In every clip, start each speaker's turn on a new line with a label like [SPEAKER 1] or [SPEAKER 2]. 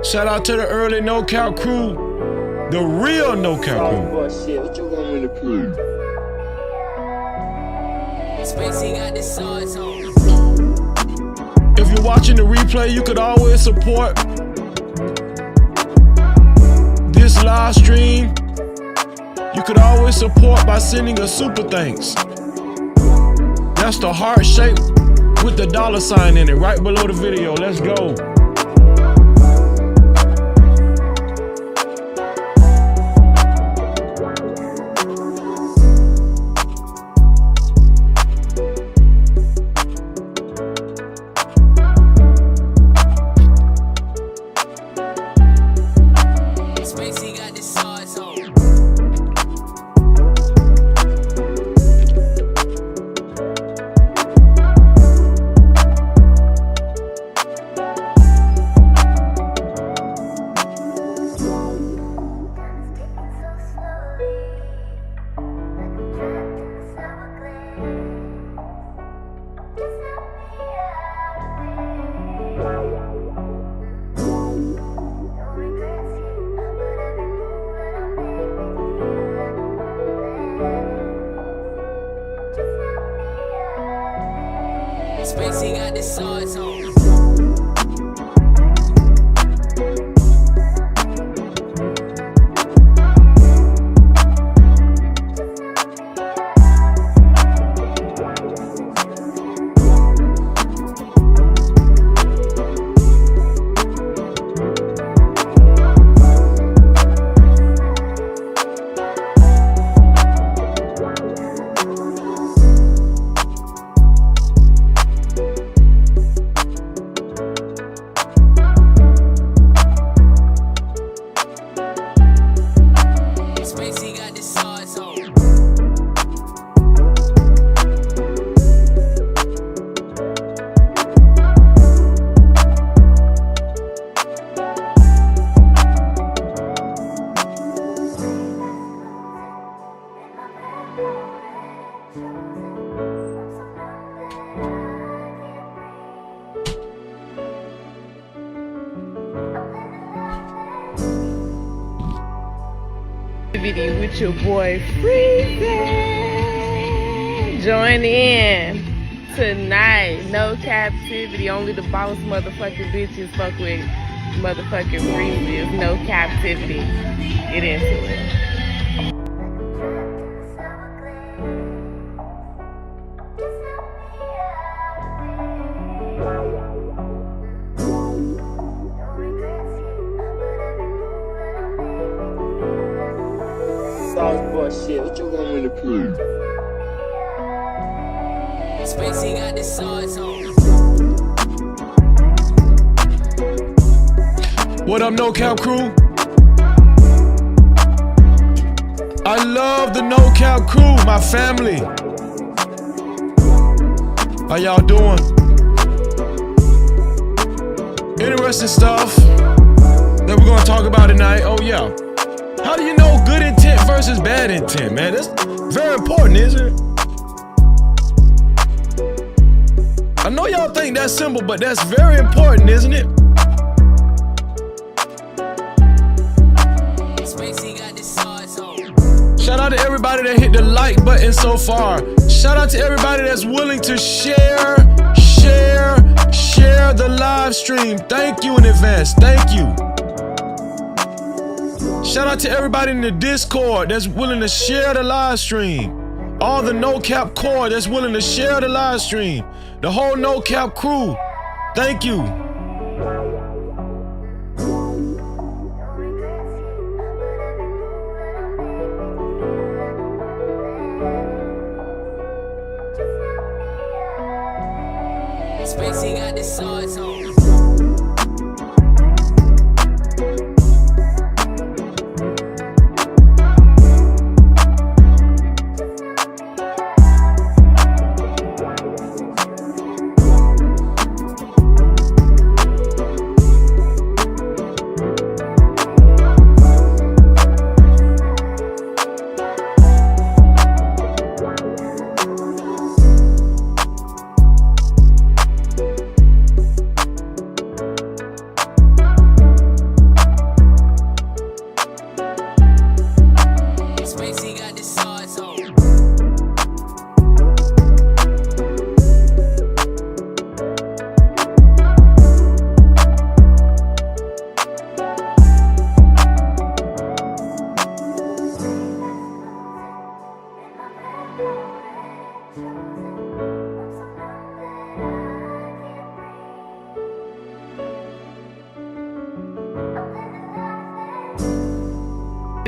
[SPEAKER 1] Shout out to the early No Cap crew, the real No Cap crew.
[SPEAKER 2] Shit, what you want me to prove? Spacey got this sauce on.
[SPEAKER 1] If you're watching the replay, you could always support this live stream. You could always support by sending a super thanks. That's the heart shape with the $sign in it right below the video. Let's go.
[SPEAKER 2] Spacey got this sauce on. Spacey got this sauce on. Spacey got this sauce on.
[SPEAKER 3] With your boy Freezing. Join in tonight. No Cap-tivity. Only the boss motherfucking bitches fuck with motherfucking Freezes. No Cap-tivity. Get into it.
[SPEAKER 2] Shit, what you want me to prove? Spacey got this sauce on.
[SPEAKER 1] What up, No Cap crew? I love the No Cap crew, my family. How y'all doing? Interesting stuff that we're gonna talk about tonight. Oh yeah. How do you know good intent versus bad intent, man? That's very important, isn't it? I know y'all think that's simple, but that's very important, isn't it?
[SPEAKER 2] Spacey got this sauce on.
[SPEAKER 1] Shout out to everybody that hit the like button so far. Shout out to everybody that's willing to share the live stream. Thank you in advance. Thank you. Shout out to everybody in the Discord that's willing to share the live stream. All the No Cap core that's willing to share the live stream. The whole No Cap crew. Thank you.
[SPEAKER 2] Spacey got this sauce on.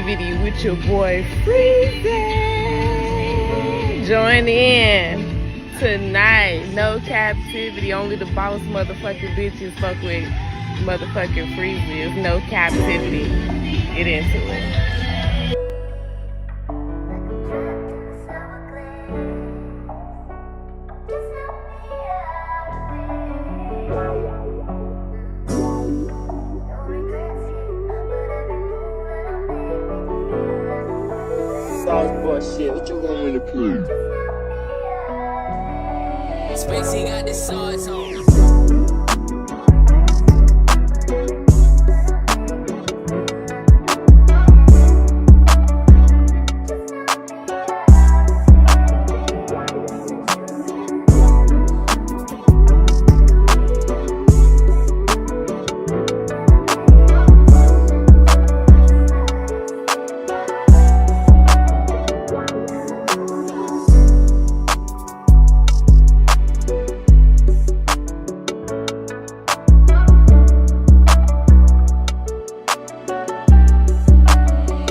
[SPEAKER 3] Cap-tivity with your boy Freezy. Join in tonight. No Cap-tivity. Only the boss motherfucking bitches fuck with motherfucking Freezy. It's no Cap-tivity. Get into it.
[SPEAKER 4] Shit, what you want me to prove?
[SPEAKER 2] Spacey got the sauce on.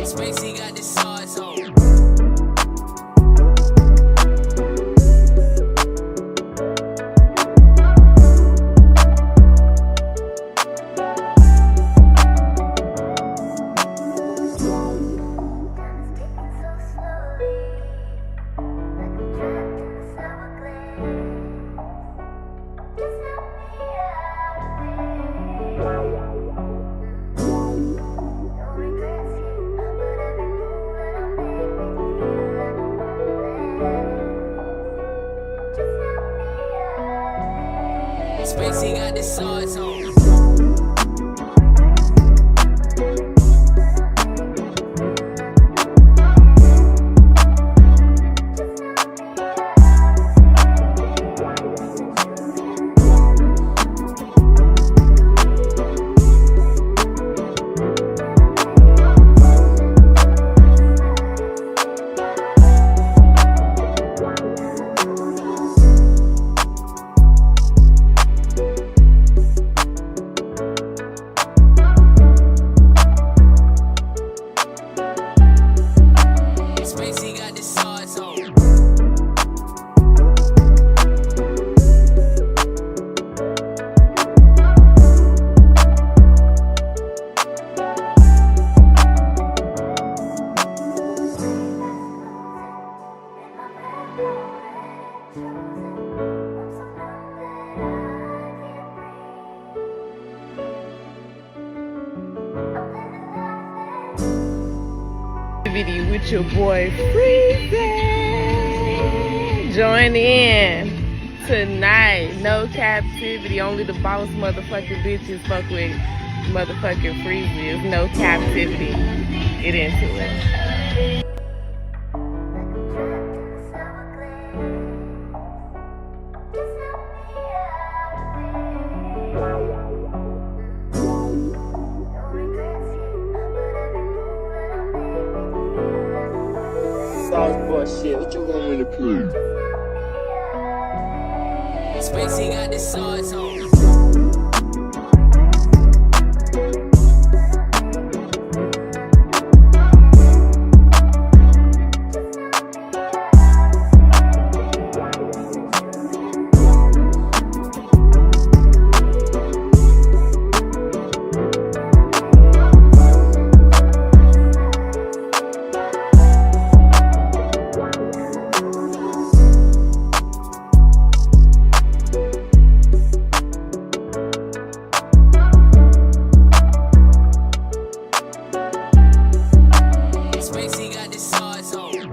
[SPEAKER 2] Spacey got the sauce on. Spacey got the sauce on. Spacey got the sauce on.
[SPEAKER 3] With your boy Freezy. Join in tonight. No Cap-tivity. Only the boss motherfucking bitches fuck with motherfucking Freezy. It's no Cap-tivity. Get into it.
[SPEAKER 4] Shit, what you want me to prove?
[SPEAKER 2] Spacey got the sauce on. Spacey got the sauce on.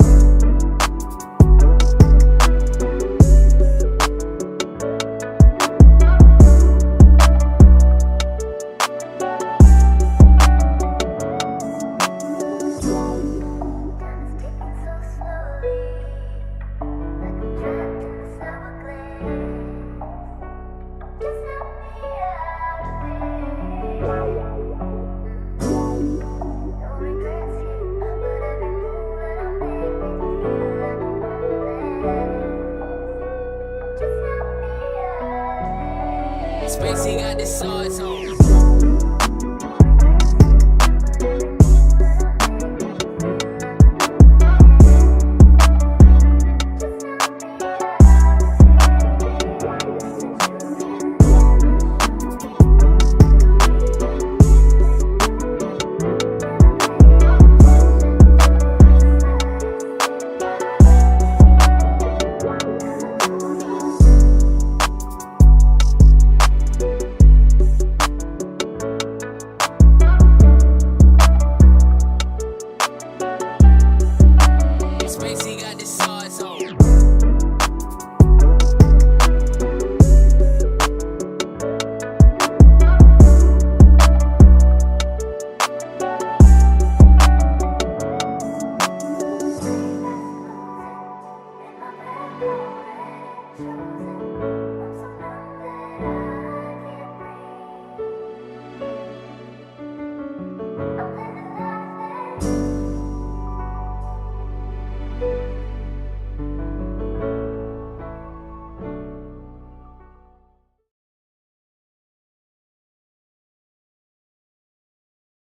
[SPEAKER 2] Spacey got the sauce on.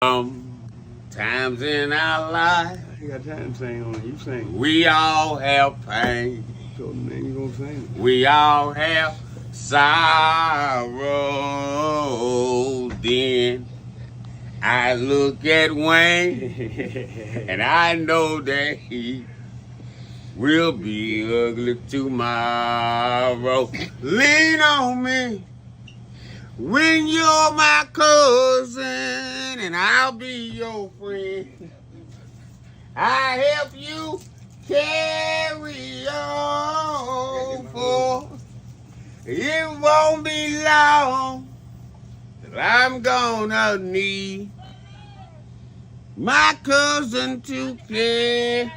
[SPEAKER 5] Times in our life,
[SPEAKER 6] You got time to sing on it. You sing.
[SPEAKER 5] we all have pain.
[SPEAKER 6] So then you gonna sing.
[SPEAKER 5] We all have sorrow. Then I look at Wayne and I know that he will be ugly tomorrow. Lean on me when you're my cousin and I'll be your friend. I help you carry on, for it won't be long till I'm gonna need my cousin to care.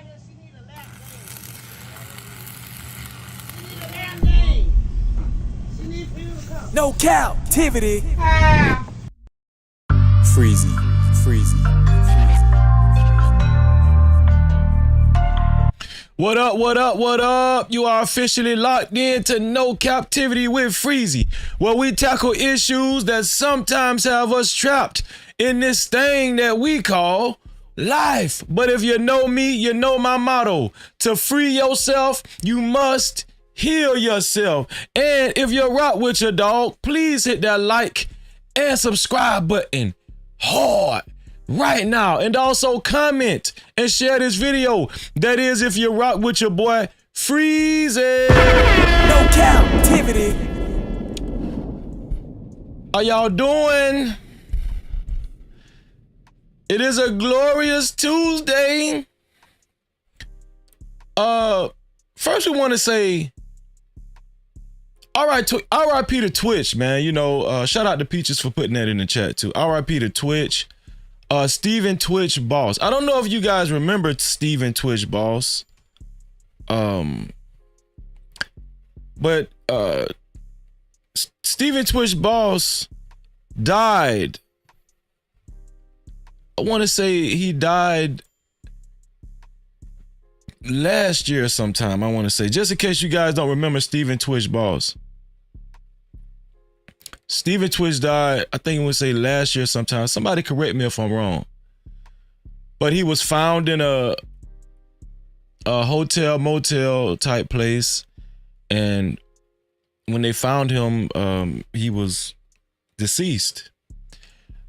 [SPEAKER 7] No captivity. Freezy.
[SPEAKER 1] What up, what up, what up? You are officially locked in to No Captivity with Freezy, where we tackle issues that sometimes have us trapped in this thing that we call life. But if you know me, you know my motto. To free yourself, you must heal yourself. And if you're rock with your dog, please hit that like and subscribe button hard right now, and also comment and share this video. That is, if you rock with your boy Freezy.
[SPEAKER 7] No captivity.
[SPEAKER 1] How y'all doing? It is a glorious Tuesday. First we want to say RIP to Twitch, man. You know, shout out to Peaches for putting that in the chat too. RIP to Twitch. Steven Twitch Boss. I don't know if you guys remember Steven Twitch Boss. But Steven Twitch Boss died. I want to say he died last year sometime, I want to say. Just in case you guys don't remember Steven Twitch Boss. Steven Twitch died, I think it would say last year sometime. Somebody correct me if I'm wrong. But he was found in a hotel, motel type place. And when they found him, he was deceased.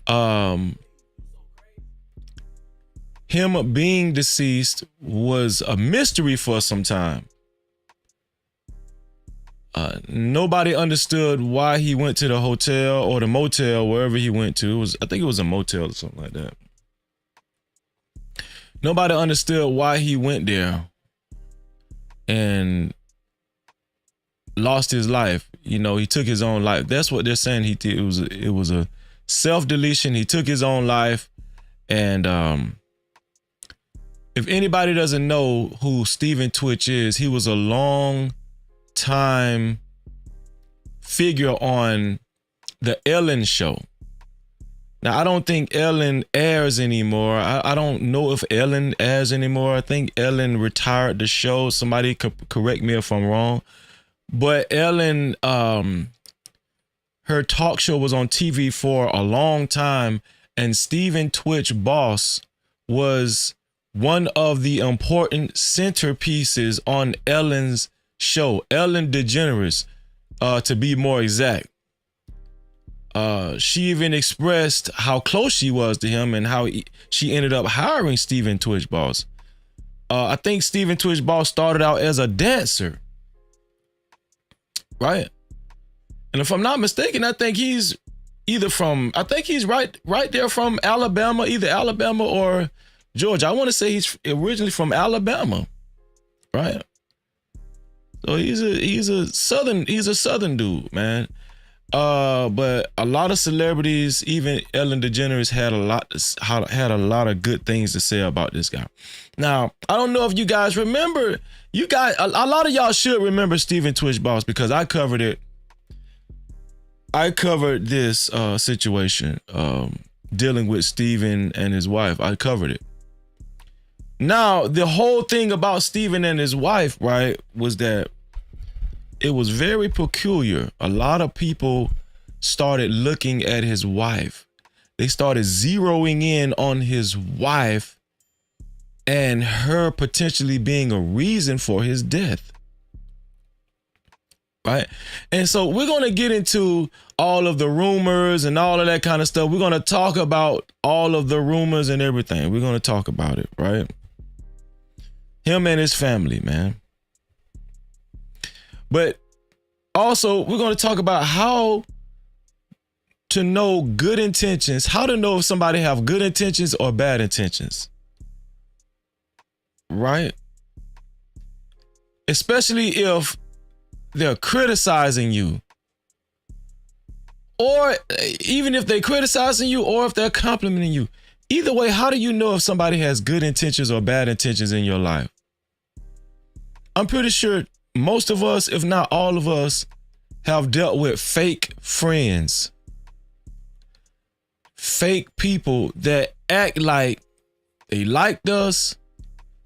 [SPEAKER 1] Him being deceased was a mystery for some time. Nobody understood why he went to the hotel or the motel, wherever he went to. I think it was a motel or something like that. Nobody understood why he went there and lost his life. You know, he took his own life. That's what they're saying he did. It was a self-deletion. He took his own life. And if anybody doesn't know who Steven Twitch is, he was a long time figure on the Ellen show. Now, I don't think Ellen airs anymore. I don't know if Ellen airs anymore. I think Ellen retired the show. Somebody could correct me if I'm wrong. But Ellen, her talk show was on TV for a long time, and Steven Twitch Boss was one of the important centerpieces on Ellen's show, Ellen DeGeneres, to be more exact. She even expressed how close she was to him and how she ended up hiring Steven Twitch Boss. I think Steven Twitch Boss started out as a dancer, right? And if I'm not mistaken, I think he's right there from Alabama, either Alabama or Georgia. I want to say he's originally from Alabama, right? So he's a southern dude, man. But a lot of celebrities, even Ellen DeGeneres, had a lot of good things to say about this guy. Now, I don't know if you guys remember. You guys, a lot of y'all should remember Steven Twitch Boss, because I covered it. I covered this situation dealing with Steven and his wife. I covered it. Now, the whole thing about Steven and his wife, right, was that it was very peculiar. A lot of people started looking at his wife. they started zeroing in on his wife and her potentially being a reason for his death. Right? And so we're going to get into all of the rumors and all of that kind of stuff. We're going to talk about all of the rumors and everything. We're going to talk about it, right? Him and his family, man. But also, we're going to talk about how to know good intentions, how to know if somebody have good intentions or bad intentions. Right? Especially if they're criticizing you, or even if they're criticizing you, or if they're complimenting you. Either way, how do you know if somebody has good intentions or bad intentions in your life? I'm pretty sure most of us, if not all of us, have dealt with fake friends. Fake people that act like they liked us,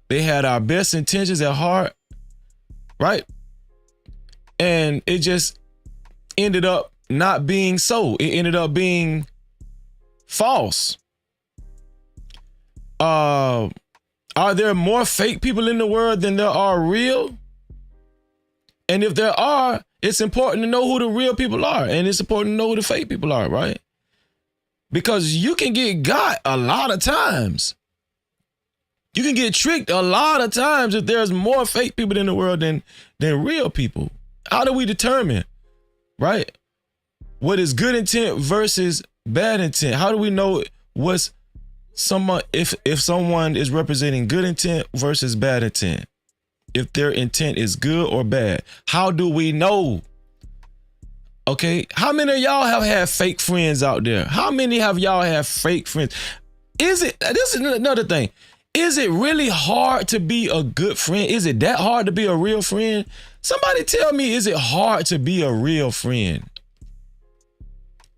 [SPEAKER 1] they had our best intentions at heart, right? And it just ended up not being so. It ended up being false. Are there more fake people in the world than there are real? And if there are, it's important to know who the real people are. And it's important to know who the fake people are, right? Because you can get got a lot of times. You can get tricked a lot of times if there's more fake people in the world than real people. How do we determine, right, what is good intent versus bad intent? How do we know what's someone, if someone is representing good intent versus bad intent? If their intent is good or bad? How do we know? Okay, how many of y'all have had fake friends out there? How many have y'all have fake friends? This is another thing. Is it really hard to be a good friend? Is it that hard to be a real friend? Somebody tell me, is it hard to be a real friend?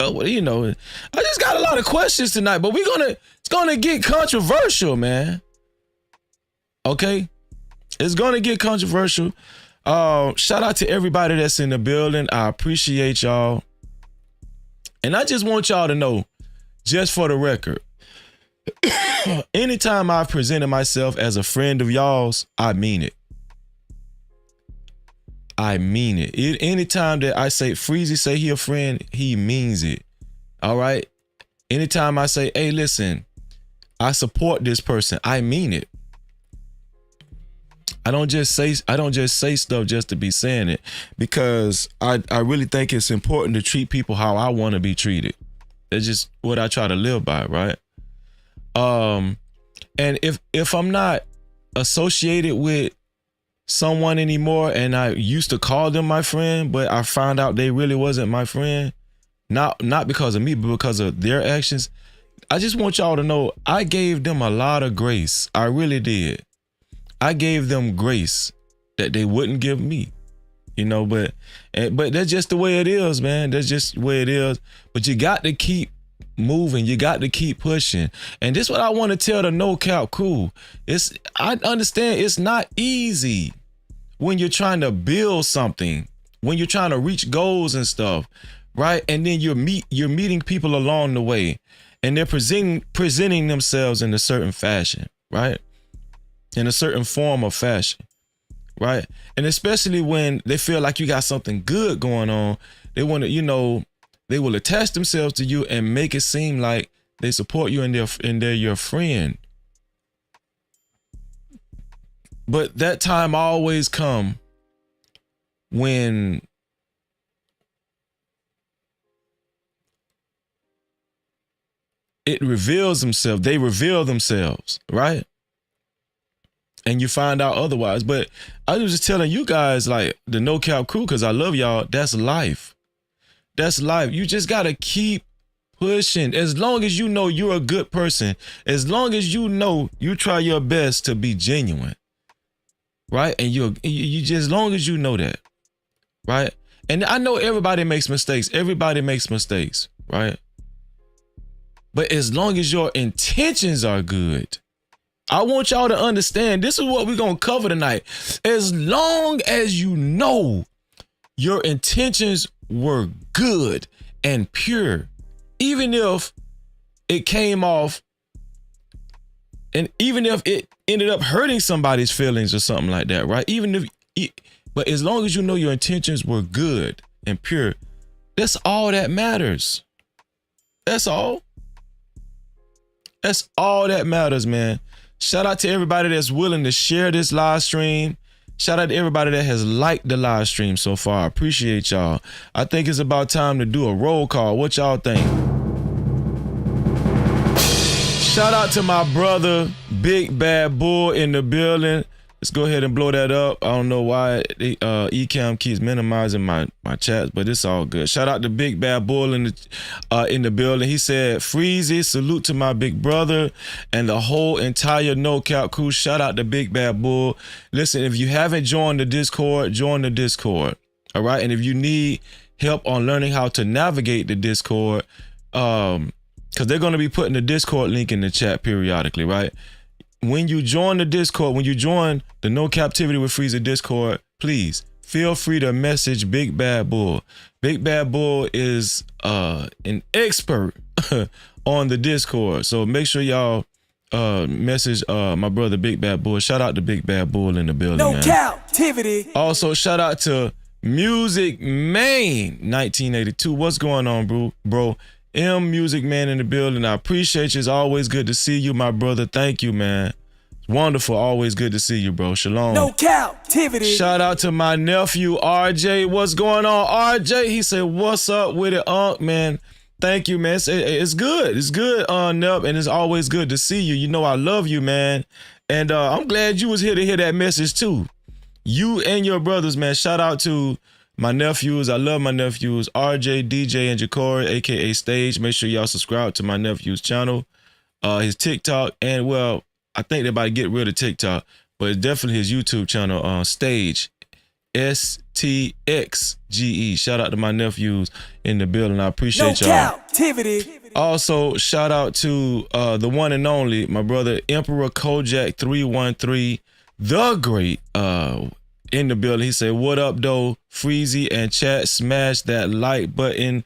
[SPEAKER 1] Well, you know, I just got a lot of questions tonight, but it's gonna get controversial, man. Okay, it's gonna get controversial. Shout out to everybody that's in the building. I appreciate y'all, and I just want y'all to know, just for the record, anytime I've presented myself as a friend of y'all's, I mean it. I mean it. Anytime that I say Freezy say he a friend, he means it. All right. Anytime I say, hey, listen, I support this person, I mean it. I don't just say stuff just to be saying it, because I really think it's important to treat people how I want to be treated. It's just what I try to live by, right? And if I'm not associated with someone anymore, and I used to call them my friend, but I found out they really wasn't my friend, not because of me, but because of their actions, I just want y'all to know I gave them a lot of grace. I really did. I gave them grace that they wouldn't give me, you know, but that's just the way it is, man. That's just the way it is. But you got to keep moving. You got to keep pushing. And this is what I want to tell the No Cap crew. I understand it's not easy when you're trying to build something, when you're trying to reach goals and stuff, right? And then you're meeting people along the way, and they're presenting themselves in a certain fashion, right? In a certain form of fashion, right? And especially when they feel like you got something good going on, they want to, you know, they will attach themselves to you and make it seem like they support you and they're your friend. But that time always come when it reveals themselves. They reveal themselves, right? And you find out otherwise. But I was just telling you guys, like, the No Cap crew, because I love y'all, that's life. That's life. You just got to keep pushing. As long as you know you're a good person, as long as you know you try your best to be genuine, right? And you just, as long as you know that, right? And I know everybody makes mistakes. Everybody makes mistakes, right? But as long as your intentions are good, I want y'all to understand, this is what we're going to cover tonight. As long as you know your intentions were good and pure, even if it came off, and even if it ended up hurting somebody's feelings or something like that, right? But as long as you know your intentions were good and pure, that's all that matters. That's all. That's all that matters, man. Shout out to everybody that's willing to share this live stream. Shout out to everybody that has liked the live stream so far. I appreciate y'all. I think it's about time to do a roll call. What y'all think? Shout out to my brother, Big Bad Bull in the building. Let's go ahead and blow that up. I don't know why Ecamm keeps minimizing my chats, but it's all good. Shout out to Big Bad Bull in the building. He said, Freezy, salute to my big brother and the whole entire No Cap crew. Shout out to Big Bad Bull. Listen, if you haven't joined the Discord, join the Discord. All right. And if you need help on learning how to navigate the Discord, because they're going to be putting the Discord link in the chat periodically, right? When you join the Discord, when you join the No Captivity with Freezer Discord, please feel free to message Big Bad Bull. Big Bad Bull is an expert on the Discord. So make sure y'all message my brother Big Bad Bull. Shout out to Big Bad Bull in the building,
[SPEAKER 7] No
[SPEAKER 1] man.
[SPEAKER 7] Captivity.
[SPEAKER 1] Also, shout out to Music Man 1982. What's going on, bro? Music Man in the building. I appreciate you. It's always good to see you, my brother. Thank you, man. It's wonderful. Always good to see you, bro. Shalom.
[SPEAKER 7] No Captivity.
[SPEAKER 1] Shout out to my nephew, RJ. What's going on, RJ? He said, what's up with it, man? Thank you, man. It's good. It's good, Nep, and it's always good to see you. You know I love you, man. And I'm glad you was here to hear that message, too. You and your brothers, man. Shout out to my nephews. I love my nephews, RJ, DJ, and Ja'Cory, aka Stage. Make sure y'all subscribe to my nephew's channel, his TikTok, and well, I think they're about to get rid of TikTok, but it's definitely his YouTube channel, Stage, STXGE. Shout out to my nephews in the building. I appreciate y'all.
[SPEAKER 7] Captivity.
[SPEAKER 1] Also, shout out to the one and only, my brother, Emperor Kojak 313, the great, in the building. He said, what up, though? Freezy and chat, smash that like button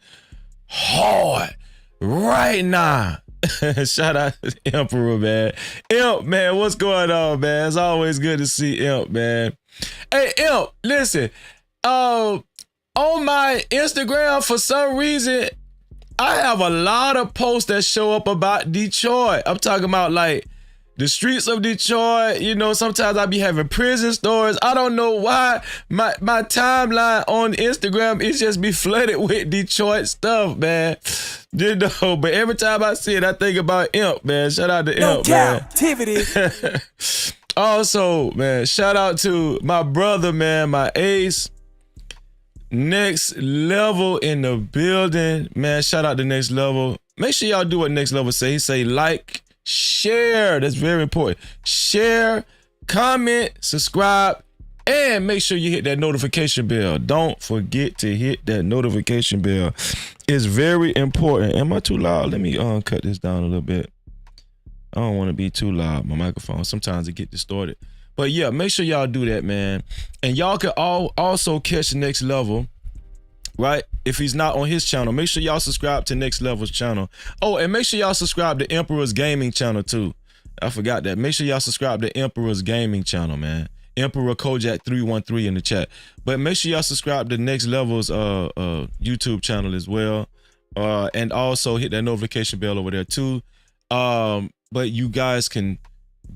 [SPEAKER 1] hard right now. Shout out to Emperor, man. Imp, man, what's going on, man? It's always good to see Imp, man. Hey, Imp, listen. On my Instagram, for some reason, I have a lot of posts that show up about Detroit. I'm talking about, like, the streets of Detroit. You know, sometimes I be having prison stories. I don't know why my timeline on Instagram is just be flooded with Detroit stuff, man. You know, but every time I see it, I think about Imp, man. Shout out to Imp, man.
[SPEAKER 7] Captivity.
[SPEAKER 1] Also, man, shout out to my brother, man, my ace. Next Level in the building, man. Shout out to Next Level. Make sure y'all do what Next Level say. He say like, share. That's very important. Share, comment, subscribe, and make sure you hit that notification bell. Don't forget to hit that notification bell. It's very important. Am I too loud? Let me cut this down a little bit. I don't want to be too loud, my microphone. Sometimes it get distorted. But yeah, make sure y'all do that, man. And y'all can also catch the Next Level, right? If he's not on his channel, make sure y'all subscribe to Next Level's channel. Oh, and make sure y'all subscribe to Emperor's Gaming channel too. I forgot that. Make sure y'all subscribe to Emperor's Gaming channel, man. Emperor Kojak 313 in the chat. But make sure y'all subscribe to Next Level's YouTube channel as well. And also hit that notification bell over there too. But you guys can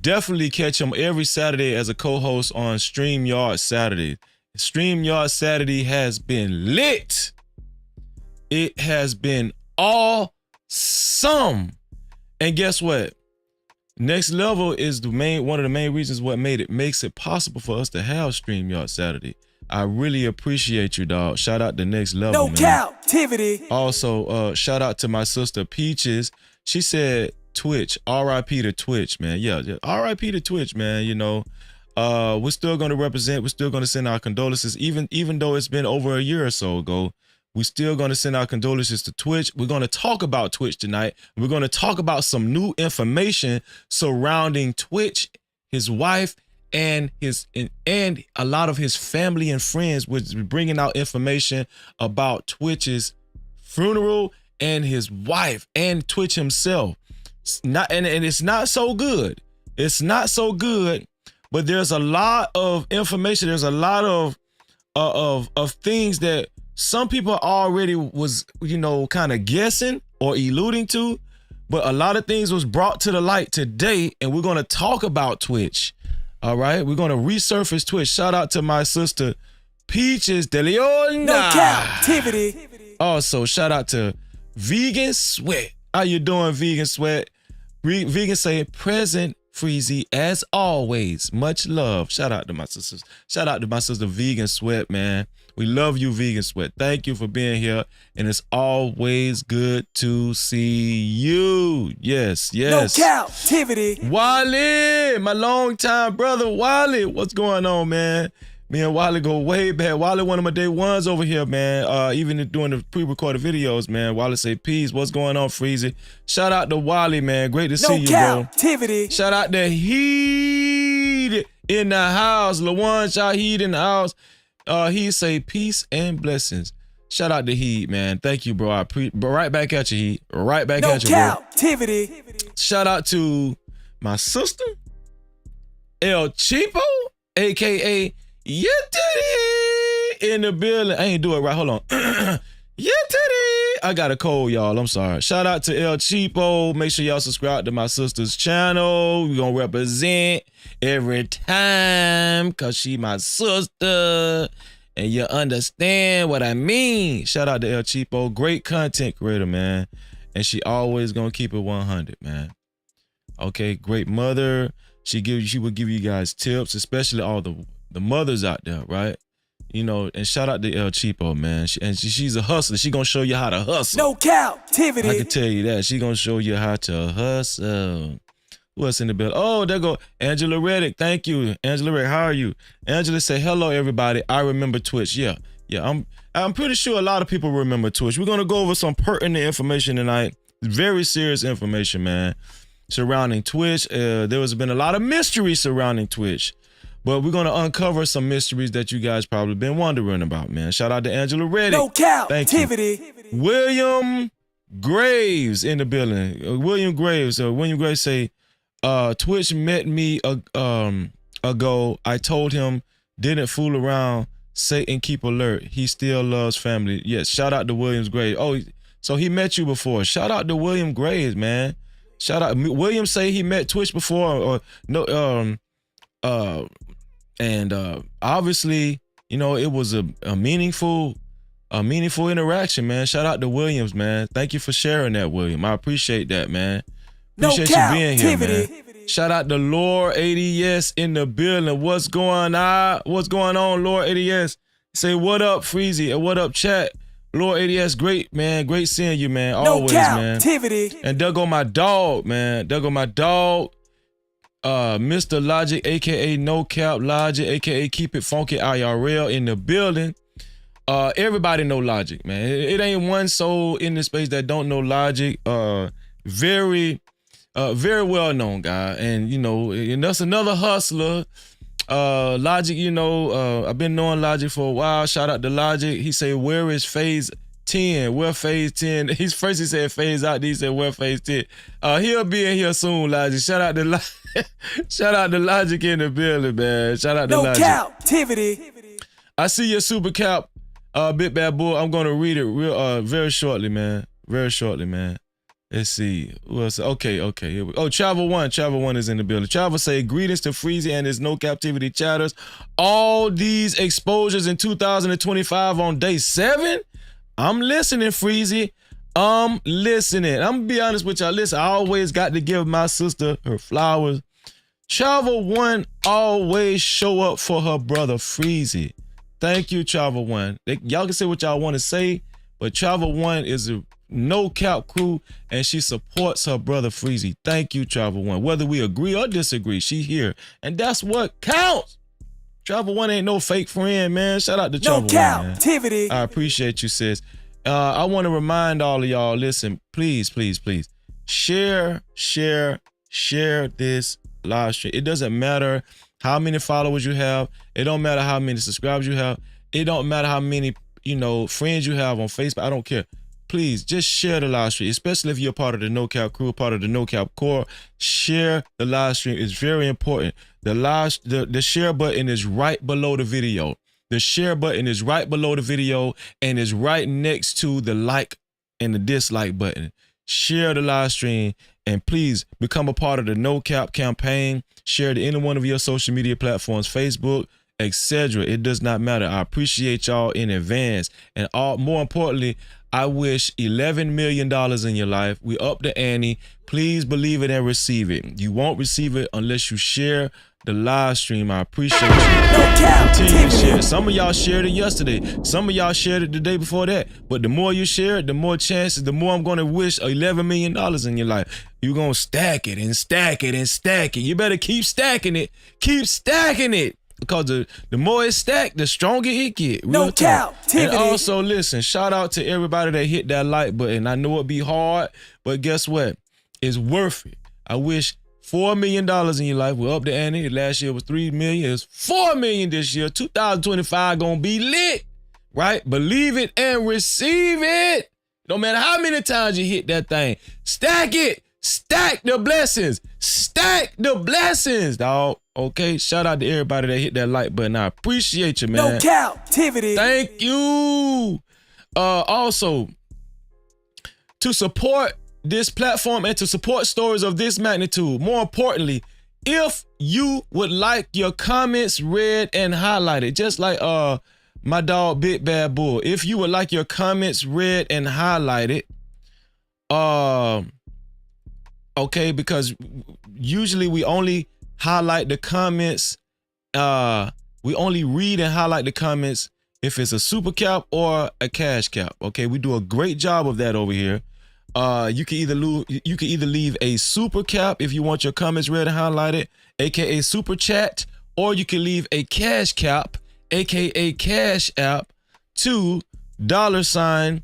[SPEAKER 1] definitely catch him every Saturday as a co-host on StreamYard Saturday. StreamYard Saturday has been lit. It has been awesome. And guess what? Next Level is one of the main reasons what makes it possible for us to have StreamYard Saturday. I really appreciate you, dog. Shout out to Next Level,
[SPEAKER 7] No
[SPEAKER 1] man.
[SPEAKER 7] Captivity.
[SPEAKER 1] Also, shout out to my sister Peaches. She said Twitch, RIP to Twitch, man. Yeah, RIP to Twitch, man. You know, we're still going to represent. We're still going to send our condolences, even though it's been over a year or so ago. We're still going to send our condolences to Twitch. We're going to talk about Twitch tonight. We're going to talk about some new information surrounding Twitch, his wife, and a lot of his family and friends, which is bringing out information about Twitch's funeral and his wife and Twitch himself. And it's not so good. It's not so good, but there's a lot of information. There's a lot of things that some people already was, kind of guessing or alluding to, but a lot of things was brought to the light today, and we're going to talk about Twitch. All right, we're going to resurface Twitch. Shout out to my sister Peaches de Leon.
[SPEAKER 7] No captivity.
[SPEAKER 1] Also, shout out to Vegan Sweat. How you doing, Vegan Sweat? Vegan say present, Freezy, as always. Much love. Shout out to my sisters. Shout out to my sister Vegan Sweat, man. We love you, Vegan Sweat. Thank you for being here, and it's always good to see you. Yes.
[SPEAKER 7] No captivity.
[SPEAKER 1] Wally, my longtime brother, Wally. What's going on, man? Me and Wally go way back. Wally, one of my day ones over here, man. Even doing the pre-recorded videos, man. Wally say, peace. What's going on, Freezy? Shout out to Wally, man. Great to see you, bro.
[SPEAKER 7] Captivity.
[SPEAKER 1] Shout out to Heed in the house. Lawan Shaheed in the house. He say peace and blessings. Shout out to Heed, man. Thank you, bro. But right back at you, Heed. Right back at you, bro.
[SPEAKER 7] Captivity.
[SPEAKER 1] Shout out to my sister, El Cheapo, a.k.a. Yetty in the building. I ain't do it right. Hold on. Yetty. I got a cold, y'all. I'm sorry. Shout out to El Cheapo. Make sure y'all subscribe to my sister's channel. We gonna represent every time because she my sister. And you understand what I mean. Shout out to El Cheapo. Great content creator, man. And she always gonna keep it 100, man. Okay, great mother. She would give you guys tips, especially all the mothers out there, right? And shout out to El Cheapo, man. She's a hustler. She gonna show you how to hustle.
[SPEAKER 7] No captivity.
[SPEAKER 1] I can tell you that. She gonna show you how to hustle. Who else in the building? Oh, there go Angela Reddick. Thank you, Angela Reddick. How are you? Angela say, hello, everybody. I remember Twitch. Yeah. I'm pretty sure a lot of people remember Twitch. We're gonna go over some pertinent information tonight. Very serious information, man, surrounding Twitch. There has been a lot of mystery surrounding Twitch. But we're going to uncover some mysteries that you guys probably been wondering about, man. Shout out to Angela Reddick.
[SPEAKER 7] No captivity.
[SPEAKER 1] Thank you. William Graves in the building. William Graves say, Twitch met me ago. I told him, didn't fool around, say and keep alert. He still loves family. Yes, shout out to William Graves. Oh, so he met you before. Shout out to William Graves, man. Shout out. William say he met Twitch before or no, and obviously, it was a meaningful interaction, man. Shout out to Williams, man. Thank you for sharing that, William. I appreciate that, man. Appreciate you being here, man. Shout out to Lord ADS in the building. What's going on? What's going on, Lord ADS? Say what up, Freezy, and what up, chat. Lord ADS, great, man. Great seeing you, man. Always, man. And there go my dog, man. There go my dog. Mr. Logic, aka No Cap Logic, aka Keep It Funky IRL in the building. Everybody know Logic, man. It ain't one soul in this space that don't know Logic. Very well known guy, and that's another hustler. Logic, I've been knowing Logic for a while. Shout out to Logic. He say, where is phase 10? Where phase 10? He said phase out. He said, where phase 10? He'll be in here soon, Logic. Shout out to Logic. Shout out to Logic in the building, man. Shout out to Logic.
[SPEAKER 7] No captivity.
[SPEAKER 1] I see your super cap, Big Bad Bull. I'm gonna read it very shortly, man. Very shortly, man. Let's see. Who else? Okay. Here we go. Oh, Travel One is in the building. Travel say, greetings to Freezy and his No Captivity chatters. All these exposures in 2025 on day 7. I'm listening, Freezy. I'm listening. I'm gonna be honest with y'all. Listen, I always got to give my sister her flowers. Travel One always show up for her brother Freezy. Thank you, Travel One. Y'all can say what y'all want to say, but Travel One is a no cap crew, and she supports her brother Freezy. Thank you, Travel One. Whether we agree or disagree, she here, and that's what counts. Travel One ain't no fake friend, man. Shout out to Travel One, man.
[SPEAKER 7] Captivity.
[SPEAKER 1] I appreciate you, sis. I want to remind all of y'all, listen, please, share this live stream. It doesn't matter how many followers you have. It don't matter how many subscribers you have. It don't matter how many, friends you have on Facebook. I don't care. please just share the live stream, especially if you're part of the No Cap crew, part of the No Cap core. Share the live stream. It's very important. The share button is right below the video. The share button is right below the video and is right next to the like and the dislike button. Share the live stream and please become a part of the No Cap campaign. Share to any one of your social media platforms, Facebook, etc. It does not matter. I appreciate y'all in advance. And more importantly, I wish $11 million in your life. We up the ante. Please believe it and receive it. You won't receive it unless you share the live stream. I appreciate you. Continue to share. Some of y'all shared it yesterday. Some of y'all shared it the day before that. But the more you share it, the more chances, the more I'm going to wish $11 million in your life. You're going to stack it and stack it and stack it. You better keep stacking it. Keep stacking it. Because the more it's stacked, the stronger it get.
[SPEAKER 7] No Cap-tivity.
[SPEAKER 1] And also, listen, shout out to everybody that hit that like button. I know it be hard, but guess what? It's worth it. I wish $4 million in your life. We're up the ante. Last year was $3 million. It's $4 million this year. 2025 gonna be lit, right? Believe it and receive it. No matter how many times you hit that thing, stack it. Stack the blessings. Stack the blessings, dog. Okay, shout out to everybody that hit that like button. I appreciate you, man.
[SPEAKER 7] No Cap-tivity.
[SPEAKER 1] Thank you. Also, to support this platform and to support stories of this magnitude, more importantly, if you would like your comments read and highlighted, just like my dog Big Bad Bull, if you would like your comments read and highlighted, okay, because usually we only highlight the comments, we only read and highlight the comments if it's a super cap or a cash cap. Okay, we do a great job of that over here. You can either leave a super cap if you want your comments read and highlighted, aka super chat, or you can leave a cash cap, aka cash app, to $,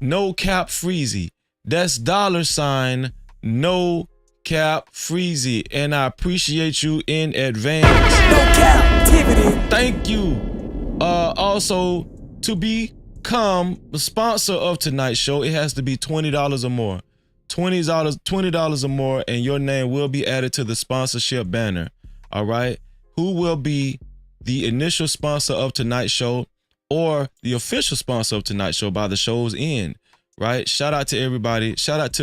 [SPEAKER 1] no cap freezy. That's $, no cap freezy, and I appreciate you in advance.
[SPEAKER 7] No Cap-tivity.
[SPEAKER 1] Thank you. Also, to become the sponsor of tonight's show, it has to be $20 or more. $20 or more, and your name will be added to the sponsorship banner. All right. Who will be the initial sponsor of tonight's show or the official sponsor of tonight's show by the show's end? Right. Shout out to everybody. Shout out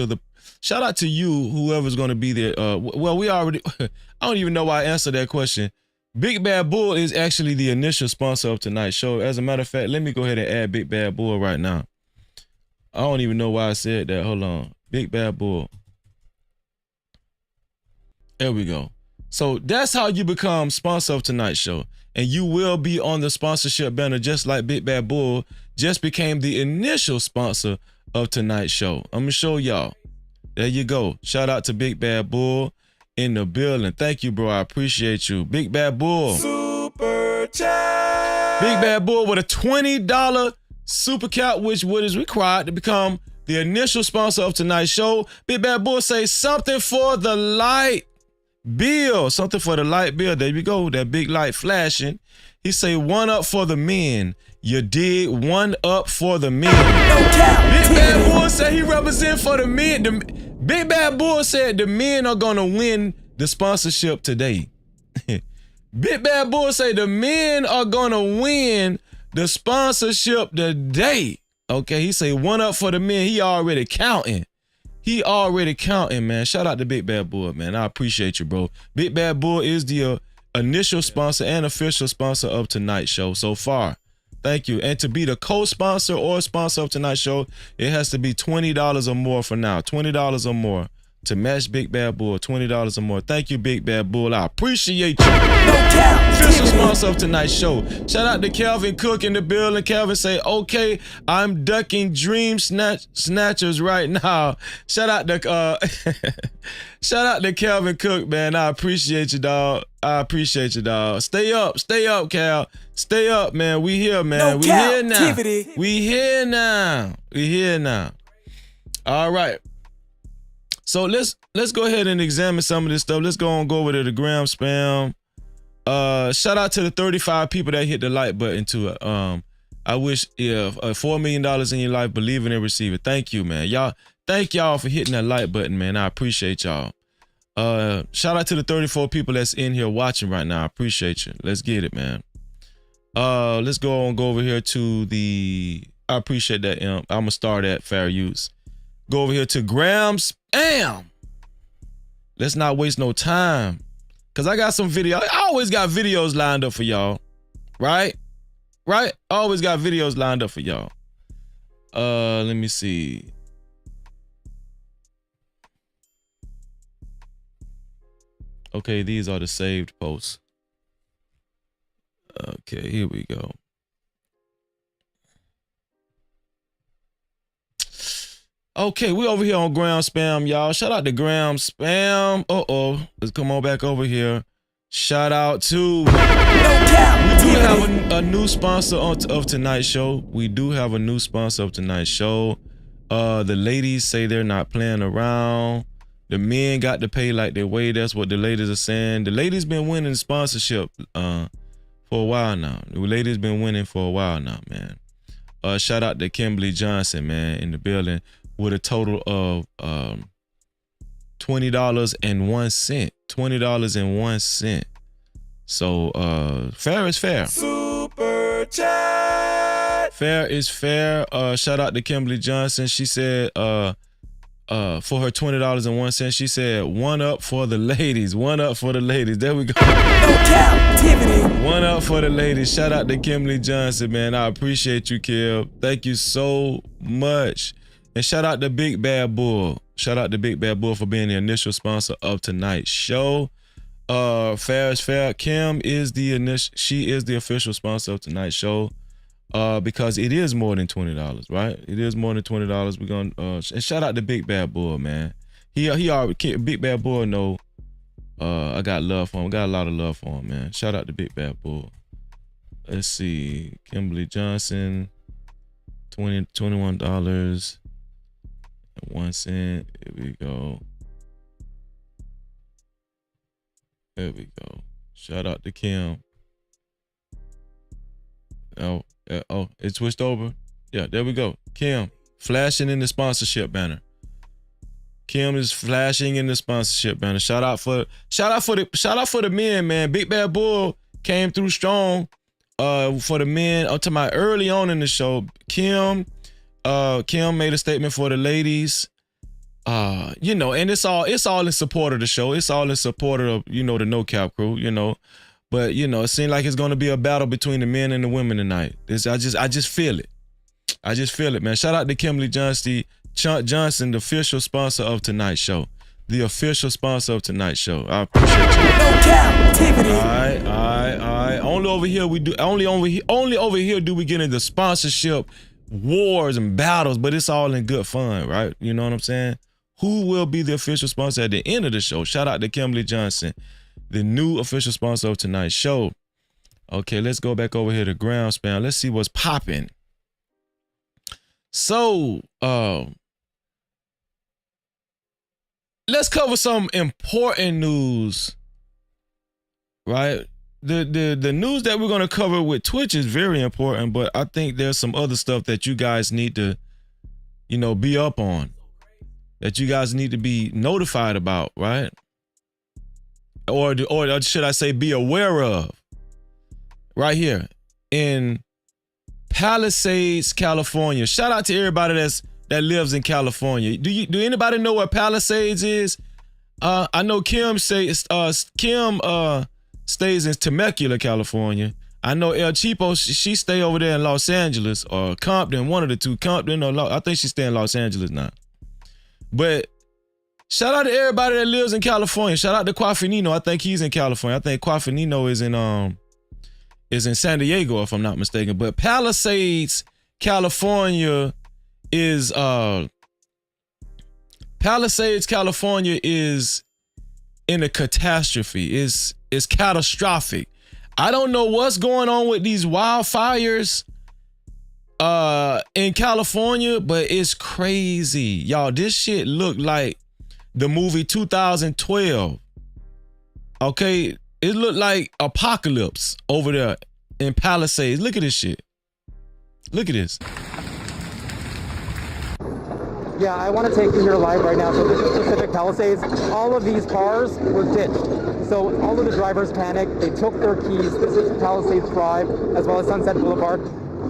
[SPEAKER 1] to you, whoever's going to be there. Well, we already, I don't even know why I answered that question. Big Bad Bull is actually the initial sponsor of tonight's show. As a matter of fact, let me go ahead and add Big Bad Bull right now. I don't even know why I said that. Hold on. Big Bad Bull. There we go. So that's how you become sponsor of tonight's show. And you will be on the sponsorship banner just like Big Bad Bull just became the initial sponsor of tonight's show. I'm going to show y'all. There you go. Shout out to Big Bad Bull in the building. Thank you, bro. I appreciate you. Big Bad Bull.
[SPEAKER 7] Super chat.
[SPEAKER 1] Big Bad Bull with a $20 super cap, which is required to become the initial sponsor of tonight's show. Big Bad Bull say something for the light bill. Something for the light bill. There you go. That big light flashing. He say one up for the men. You dig? One up for the men. Big Bad Bull said he represent for the men. Big Bad Bull said the men are gonna win the sponsorship today. Big Bad Bull said the men are gonna win the sponsorship today. Okay, he say one up for the men. He already counting. He already counting, man. Shout out to Big Bad Bull, man. I appreciate you, bro. Big Bad Bull is the initial sponsor and official sponsor of tonight's show so far. Thank you. And to be the co-sponsor or sponsor of tonight's show, it has to be $20 or more for now. $20 or more to match Big Bad Bull. $20 or more. Thank you, Big Bad Bull. I appreciate you. Official sponsor of tonight's show. Shout out to Calvin Cook in the building. Calvin say, okay, I'm ducking dream snatchers right now. Shout out to Calvin Cook, man. I appreciate you, dog. I appreciate you, dog. Stay up, Cal. Stay up, man. We here, man. We here now. We here now. We here now. All right. So let's go ahead and examine some of this stuff. Let's go over to the gram spam. Shout out to the 35 people that hit the like button too. I wish if $4 million in your life, believe it and receive it. Thank you, man. Y'all, thank y'all for hitting that like button, man. I appreciate y'all. Shout out to the 34 people that's in here watching right now. I appreciate you. Let's get it, man. Let's go over here to the, I appreciate that, I'm gonna start at fair use. Go over here to Graham Spam. Let's not waste no time. Cause I got some video. I always got videos lined up for y'all. Right? Right? I always got videos lined up for y'all. Let me see. Okay, these are the saved posts. Okay, here we go. Okay, we over here on Ground Spam, y'all. Shout out to Ground Spam. Let's come on back over here. Shout out to... We do have a new sponsor of tonight's show. We do have a new sponsor of tonight's show. The ladies say they're not playing around. The men got to pay like their way. That's what the ladies are saying. The ladies been winning sponsorship for a while now. The ladies been winning for a while now, man. Shout out to Kimberly Johnson, man, in the building with a total of $20.01. $20.01. So fair is fair.
[SPEAKER 7] Super chat.
[SPEAKER 1] Fair is fair. Shout out to Kimberly Johnson. She said for her $20.01, she said, one up for the ladies. One up for the ladies. There we go.
[SPEAKER 7] No captivity.
[SPEAKER 1] One up for the ladies. Shout out to Kimberly Johnson, man. I appreciate you, Kim. Thank you so much. And shout out to Big Bad Bull. Shout out to Big Bad Bull for being the initial sponsor of tonight's show. Fair is fair. Kim is she is the official sponsor of tonight's show. Because it is more than $20, right? It is more than $20. We're gonna and shout out to Big Bad Bull, man. He already, Big Bad Bull know I got love for him. Got a lot of love for him, man. Shout out to Big Bad Bull. Let's see, Kimberly Johnson, $21.01. Here we go. There we go. Shout out to Kim. Oh, it switched over. Yeah, there we go. Kim flashing in the sponsorship banner. Kim is flashing in the sponsorship banner. Shout out for the men, man. Big Bad Bull came through strong. For the men, up to my early on in the show. Kim made a statement for the ladies. You know, and it's all in support of the show. It's all in support of, you know, the No Cap crew, you know. But, you know, it seems like it's going to be a battle between the men and the women tonight. I just feel it. I just feel it, man. Shout out to Kimberly Johnson, the official sponsor of tonight's show. The official sponsor of tonight's show. I appreciate you.
[SPEAKER 7] No captivity.
[SPEAKER 1] All right. Only over here do we get into sponsorship wars and battles, but it's all in good fun, right? You know what I'm saying? Who will be the official sponsor at the end of the show? Shout out to Kimberly Johnson, the new official sponsor of tonight's show. Okay, let's go back over here to Ground Spam. Let's see what's popping. So, let's cover some important news, right? The news that we're going to cover with Twitch is very important, but I think there's some other stuff that you guys need to, you know, be up on, that you guys need to be notified about, right? Or should I say be aware of, right here in Palisades, California. Shout out to everybody that lives in California. Do anybody know where Palisades is? I know Kim stays in Temecula, California. I know El Cheapo, she stay over there in Los Angeles or Compton, one of the two, Compton or I think she stay in Los Angeles now. But shout out to everybody that lives in California. Shout out to Quafinino. I think he's in California. I think Quafinino is in San Diego, if I'm not mistaken. But Palisades, California is in a catastrophe. It's catastrophic. I don't know what's going on with these wildfires in California, but it's crazy. Y'all, this shit look like the movie 2012. Okay, it looked like Apocalypse over there in Palisades. Look at this shit. Look at this.
[SPEAKER 8] Yeah, I want to take you here live right now. So this is Pacific Palisades. All of these cars were ditched. So all of the drivers panicked. They took their keys. This is Palisades Drive as well as Sunset Boulevard.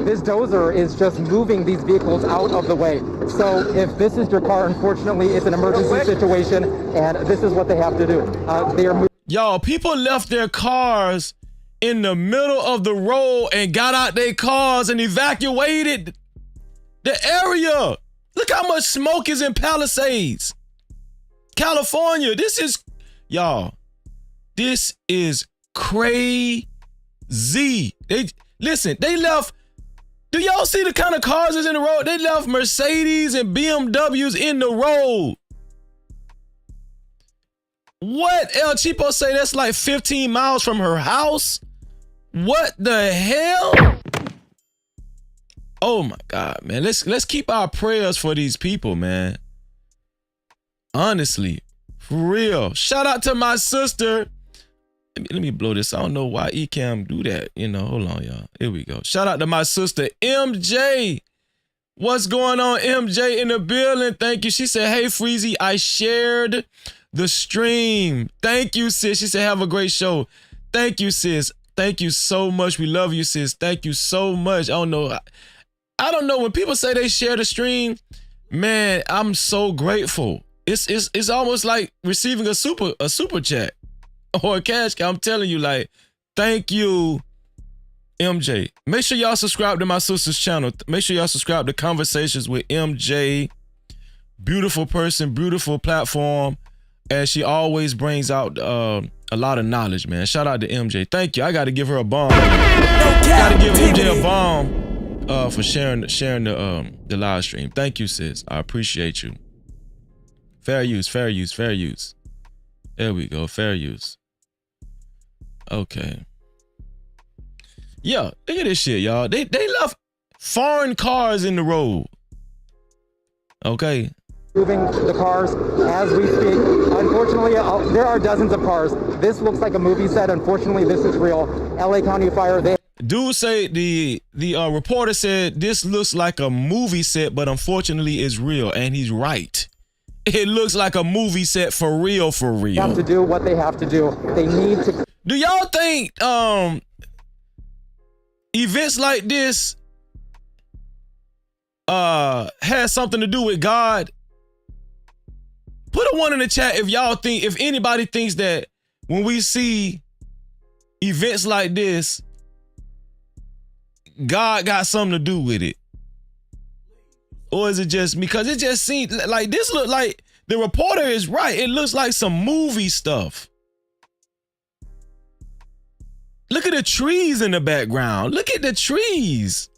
[SPEAKER 8] This dozer is just moving these vehicles out of the way. So if this is your car, unfortunately, it's an emergency situation, and this is what they have to do. They are moving.
[SPEAKER 1] Y'all, people left their cars in the middle of the road and got out their cars and evacuated the area. Look how much smoke is in Palisades, California. This is crazy. They left. Do y'all see the kind of cars that's in the road? They left Mercedes and BMWs in the road. What? El Cheapo say that's like 15 miles from her house? What the hell? Oh my God, man. Let's keep our prayers for these people, man. Honestly, for real. Shout out to my sister. Let me blow this. I don't know why Ecamm do that. Hold on, y'all. Here we go. Shout out to my sister, MJ. What's going on, MJ, in the building? Thank you. She said, hey, Freezy, I shared the stream. Thank you, sis. She said, have a great show. Thank you, sis. Thank you so much. We love you, sis. Thank you so much. I don't know when people say they share the stream, man, I'm so grateful. It's almost like receiving a super chat or a cash cow. I'm telling you, like, thank you, MJ. Make sure y'all subscribe to my sister's channel. Make sure y'all subscribe to Conversations with MJ. Beautiful person, beautiful platform, and she always brings out a lot of knowledge, man. Shout out to MJ. Thank you. I got to give her a bomb. Got to give MJ a bomb. For sharing the live stream. Thank you, sis. I appreciate you. Fair use. There we go. Fair use. Okay. Yeah, look at this shit, y'all. They left foreign cars in the road. Okay.
[SPEAKER 8] Moving the cars as we speak. Unfortunately, there are dozens of cars. This looks like a movie set. Unfortunately, this is real. LA County Fire.
[SPEAKER 1] Dude say the reporter said this looks like a movie set, but unfortunately it's real, and he's right. It looks like a movie set for real.
[SPEAKER 8] They have to do what they have to do. They need to.
[SPEAKER 1] Do y'all think events like this has something to do with God? Put a 1 in the chat if anybody thinks that when we see events like this, God got something to do with it. Or is it just me? Because it just seemed like this looked like the reporter is right. It looks like some movie stuff. Look at the trees in the background. Look at the trees.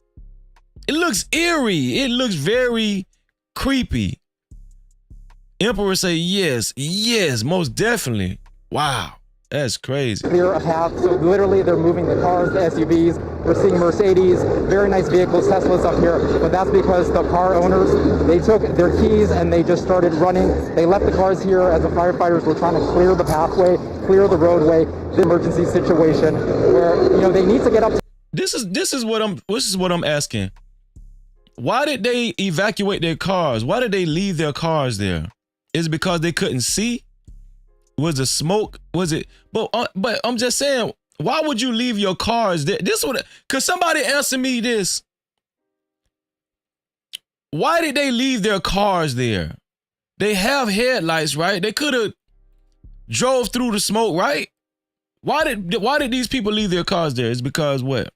[SPEAKER 1] It looks eerie. It looks very creepy. Emperor say yes, most definitely. Wow. That's crazy.
[SPEAKER 8] Clear a path. So literally they're moving the cars, the SUVs. We're seeing Mercedes, very nice vehicles, Teslas up here. But that's because the car owners, they took their keys and they just started running. They left the cars here as the firefighters were trying to clear the pathway, clear the roadway, the emergency situation where, they need to get up.
[SPEAKER 1] This is what I'm asking. Why did they evacuate their cars? Why did they leave their cars there? Is it because they couldn't see? Was the smoke? Was it? But I'm just saying, why would you leave your cars there? Could somebody answer me this? Why did they leave their cars there? They have headlights, right? They could have drove through the smoke, right? Why did these people leave their cars there? It's because what?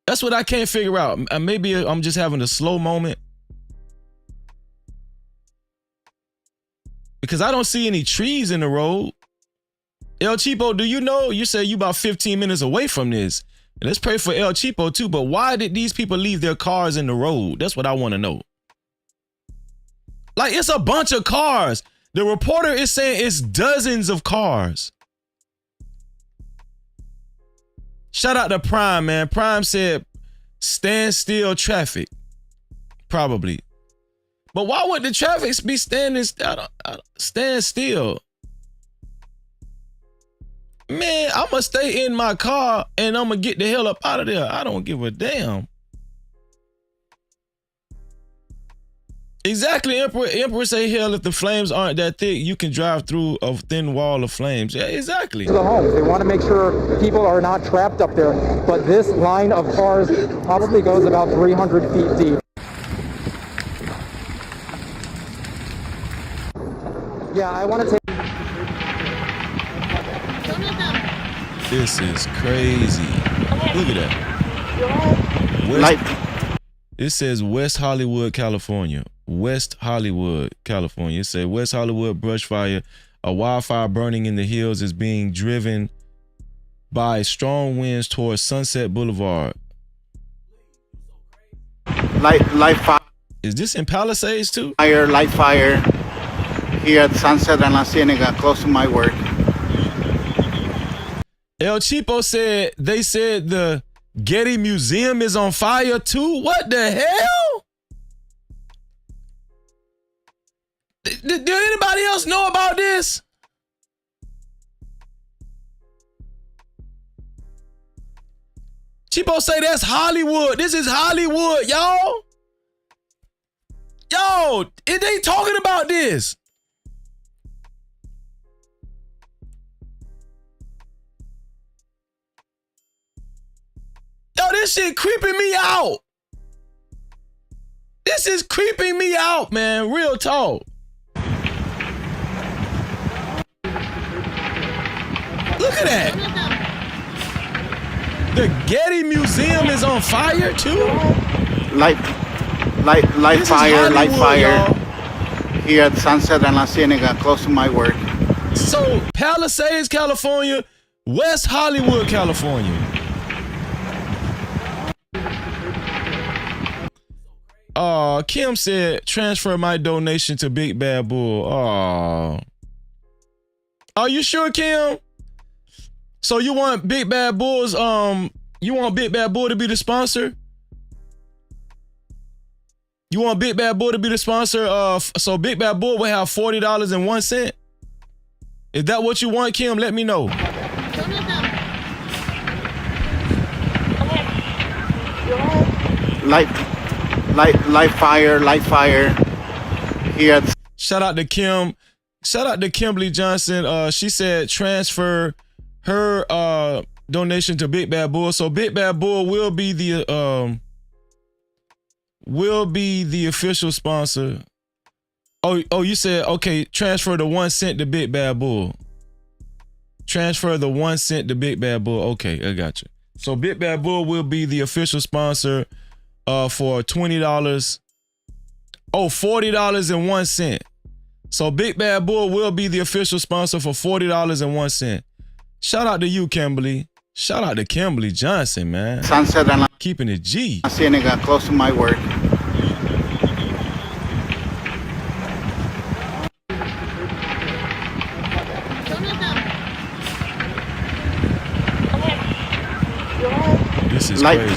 [SPEAKER 1] That's what I can't figure out. Maybe I'm just having a slow moment. Because I don't see any trees in the road. El Cheapo, do you know? You say you about 15 minutes away from this. And let's pray for El Cheapo too. But why did these people leave their cars in the road? That's what I want to know. Like, it's a bunch of cars. The reporter is saying it's dozens of cars. Shout out to Prime, man. Prime said standstill traffic. Probably. But why would the traffic be stand still? Man, I'ma stay in my car and I'ma get the hell up out of there. I don't give a damn. Exactly, Emperor say, hell, if the flames aren't that thick, you can drive through a thin wall of flames. Yeah, exactly.
[SPEAKER 8] To the homes. They want to make sure people are not trapped up there. But this line of cars probably goes about 300 feet deep. Yeah, I want to take...
[SPEAKER 1] This is crazy. Look at that. It says West Hollywood, California. West Hollywood, California. It says West Hollywood brush fire. A wildfire burning in the hills is being driven by strong winds towards Sunset Boulevard.
[SPEAKER 9] Light fire.
[SPEAKER 1] Is this in Palisades too?
[SPEAKER 9] Light fire here at Sunset and La Cienega, close to my work.
[SPEAKER 1] El Cheapo said they said the Getty Museum is on fire too. What the hell? Do anybody else know about this? Cheapo say that's Hollywood. This is Hollywood, y'all. Yo, they talking about this. Yo, this shit creeping me out. This is creeping me out, man. Real talk. Look at that. The Getty Museum is on fire too?
[SPEAKER 9] Light fire here at Sunset and La Cienega, close to my work.
[SPEAKER 1] So Palisades, California, West Hollywood, California. Kim said, transfer my donation to Big Bad Bull. Are you sure, Kim? So you want Big Bad Bull's, you want Big Bad Bull to be the sponsor? You want Big Bad Bull to be the sponsor? So Big Bad Bull will have $40.01. Is that what you want, Kim? Let me know.
[SPEAKER 9] Light fire here at...
[SPEAKER 1] Shout out to Kim. Shout out to Kimberly Johnson. She said transfer her donation to Big Bad Bull. So Big Bad Bull will be the official sponsor. Oh, you said okay, transfer the 1 cent to Big Bad Bull. Transfer the 1 cent to Big Bad Bull. Okay, I got you. So Big Bad Bull will be the official sponsor for $20. Oh, $40.01. So Big Bad Bull will be the official sponsor for $40.01. Shout out to you, Kimberly. Shout out to Kimberly Johnson, man.
[SPEAKER 9] Sunset and
[SPEAKER 1] keeping it G.
[SPEAKER 9] La Cienega, close to my work.
[SPEAKER 1] This is crazy.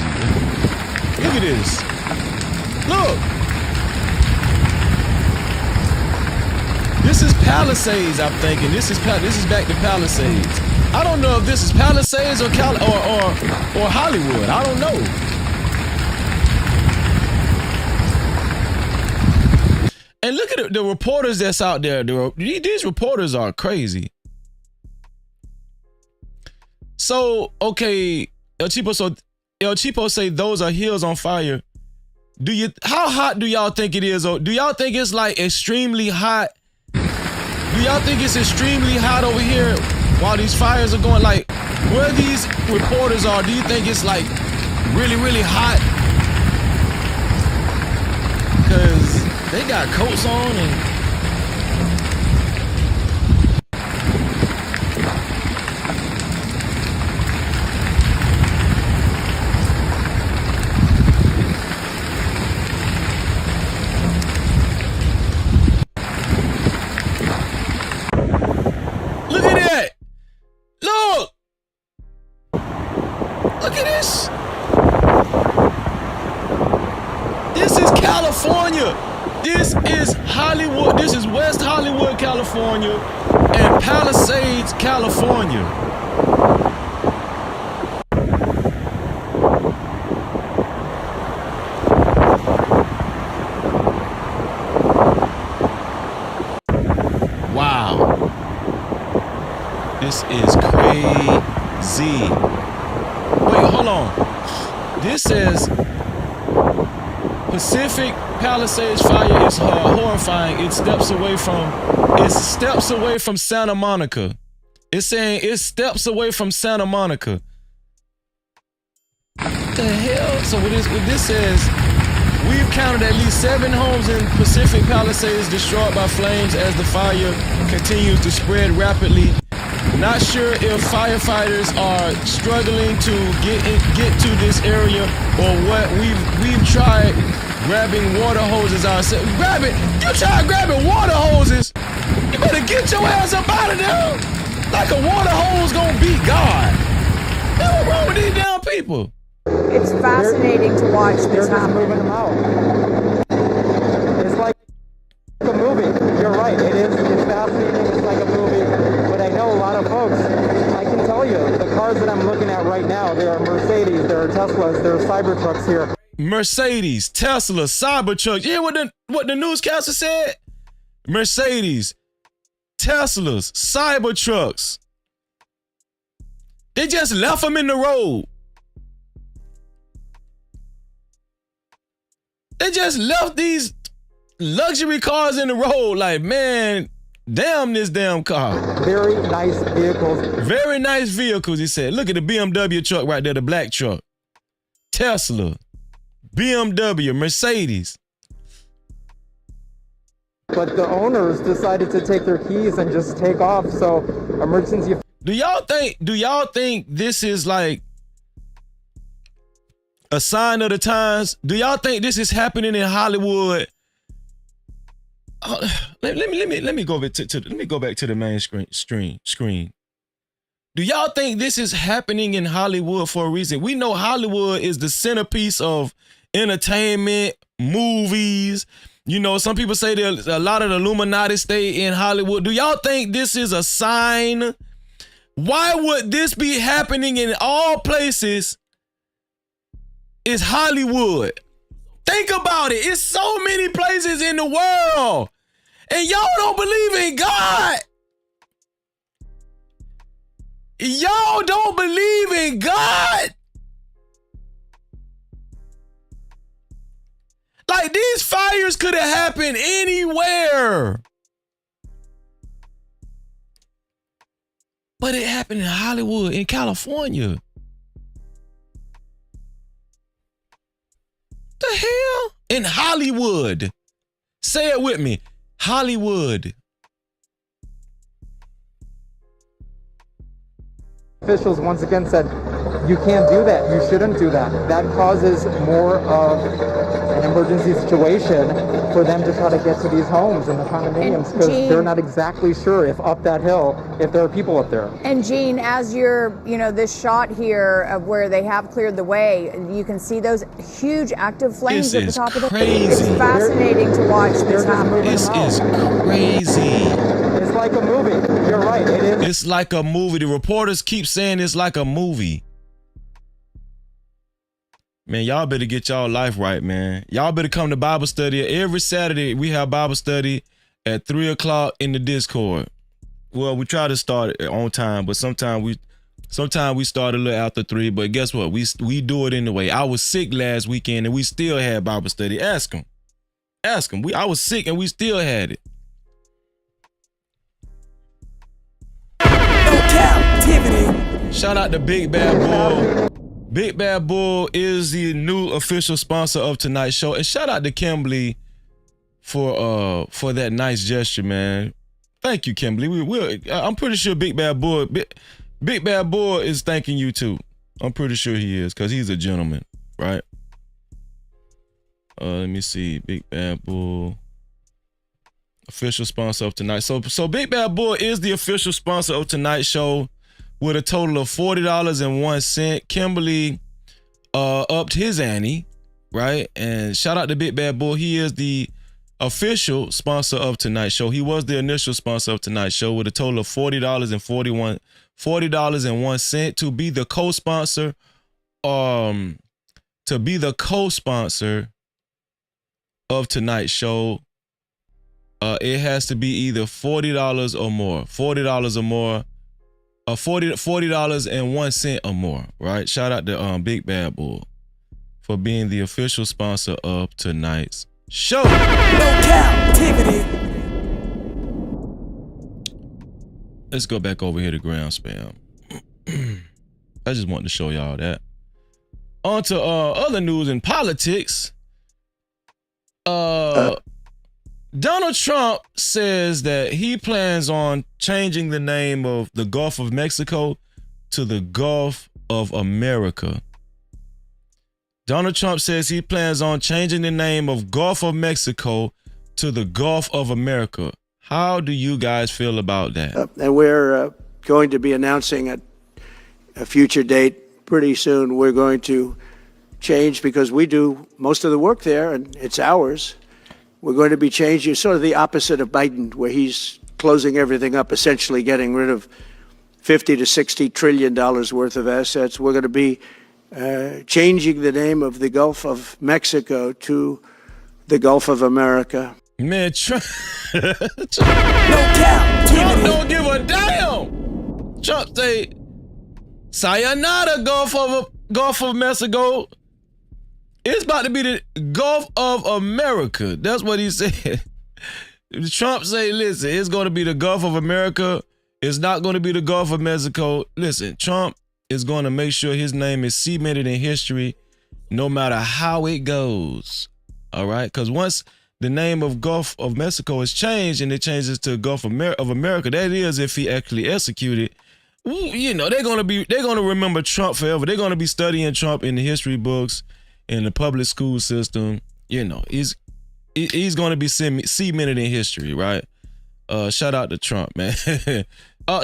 [SPEAKER 1] Look at this. Look. This is Palisades, I'm thinking. This is back to Palisades. I don't know if this is Palisades or Hollywood. I don't know. And look at the reporters that's out there. These reporters are crazy. So, okay, El Cheapo say those are hills on fire. How hot do y'all think it is? Do y'all think it's like extremely hot? Do y'all think it's extremely hot over here while these fires are going? Like, where these reporters are, do you think it's like really, really hot? Because they got coats on and... Look at that! Look! Look at this! This is California! This is Hollywood. This is West Hollywood, California, and Palisades, California. Wow. This is crazy. Wait, hold on. This says Pacific Palisades fire is horrifying. It steps away from Santa Monica. It's saying it steps away from Santa Monica. What the hell? So what this says, we've counted at least 7 homes in Pacific Palisades destroyed by flames as the fire continues to spread rapidly. Not sure if firefighters are struggling to get to this area or what. We've tried grabbing water hoses ourselves. Grab it! You try grabbing water hoses? You better get your ass up out of there! Like a water hose gonna beat God. What's wrong with these damn people?
[SPEAKER 10] It's fascinating to watch this happen.
[SPEAKER 8] They're just moving them out. It's like a movie. You're right. It is. It's fascinating. It's like a movie. But I know a lot of folks. I can tell you, the cars that I'm looking at right now, there are Mercedes, there are Teslas, there are Cybertrucks here.
[SPEAKER 1] Mercedes, Tesla, Cybertrucks. You hear what the newscaster said? Mercedes, Teslas, Cybertrucks. They just left them in the road. They just left these luxury cars in the road. Like, man, damn this damn car.
[SPEAKER 8] Very nice vehicles.
[SPEAKER 1] Very nice vehicles, he said. Look at the BMW truck right there, the black truck. Tesla, BMW, Mercedes.
[SPEAKER 8] But the owners decided to take their keys and just take off. So emergency.
[SPEAKER 1] Do y'all think this is like a sign of the times? Do y'all think this is happening in Hollywood? Let me go back to the main screen. Do y'all think this is happening in Hollywood for a reason? We know Hollywood is the centerpiece of entertainment, movies. You know, some people say that a lot of the Illuminati stay in Hollywood. Do y'all think this is a sign? Why would this be happening in all places? It's Hollywood. Think about it. It's so many places in the world. And y'all don't believe in God. Y'all don't believe in God. Like, these fires could have happened anywhere. But it happened in Hollywood, in California. The hell? In Hollywood. Say it with me. Hollywood.
[SPEAKER 8] Officials once again said, you can't do that. You shouldn't do that. That causes more of an emergency situation for them to try to get to these homes and the condominiums because they're not exactly sure if up that hill, if there are people up there.
[SPEAKER 10] And Gene, as you're, this shot here of where they have cleared the way, you can see those huge active flames at the top of the
[SPEAKER 1] crazy.
[SPEAKER 10] It's fascinating to watch this happen.
[SPEAKER 1] This is crazy.
[SPEAKER 8] It's like a movie. You're right. It is.
[SPEAKER 1] It's like a movie. The reporters keep saying it's like a movie. Man, y'all better get y'all life right, man. Y'all better come to Bible study. Every Saturday, we have Bible study at 3 o'clock in the Discord. Well, we try to start it on time, but sometimes we start a little after 3. But guess what? We do it anyway. I was sick last weekend, and we still had Bible study. Ask them. I was sick, and we still had it.
[SPEAKER 7] No Cap-tivity.
[SPEAKER 1] Shout out to Big Bad Bull. Big Bad Bull is the new official sponsor of tonight's show. And shout out to Kimberly for that nice gesture, man. Thank you, Kimberly. I'm pretty sure Big Bad Bull is thanking you too. I'm pretty sure he is, because he's a gentleman, right? Let me see. Big Bad Bull. Official sponsor of tonight. So Big Bad Bull is the official sponsor of tonight's show with a total of $40.01. Kimberly upped his ante, right? And shout out to Big Bad Bull. He is the official sponsor of tonight's show. He was the initial sponsor of tonight's show with a total of $40.01 to be the co-sponsor. To be the co-sponsor of tonight's show, it has to be either $40 or more. $40 or more. $40.01 or more, right? Shout out to Big Bad Bull for being the official sponsor of tonight's show.
[SPEAKER 7] No Cap-tivity.
[SPEAKER 1] Let's go back over here to ground spam. I just wanted to show y'all that. On to other news and politics. Donald Trump says that he plans on changing the name of the Gulf of Mexico to the Gulf of America. Donald Trump says he plans on changing the name of Gulf of Mexico to the Gulf of America. How do you guys feel about that?
[SPEAKER 11] And we're going to be announcing a future date pretty soon. We're going to change because we do most of the work there and it's ours. We're going to be changing sort of the opposite of Biden, where he's closing everything up, essentially getting rid of $50 to $60 trillion worth of assets. We're going to be changing the name of the Gulf of Mexico to the Gulf of America.
[SPEAKER 1] Man, Trump,
[SPEAKER 7] No Cap.
[SPEAKER 1] Trump don't give a damn. Trump say, sayonara, Gulf of Mexico. It's about to be the Gulf of America. That's what he said. Trump say, listen, it's going to be the Gulf of America. It's not going to be the Gulf of Mexico. Listen, Trump is going to make sure his name is cemented in history no matter how it goes. All right? Because once the name of Gulf of Mexico is changed and it changes to Gulf of America, that is if he actually executed, you know, they're going to remember Trump forever. They're going to be studying Trump in the history books, in the public school system. You know, he's going to be cemented in history, right? Shout out to Trump, man.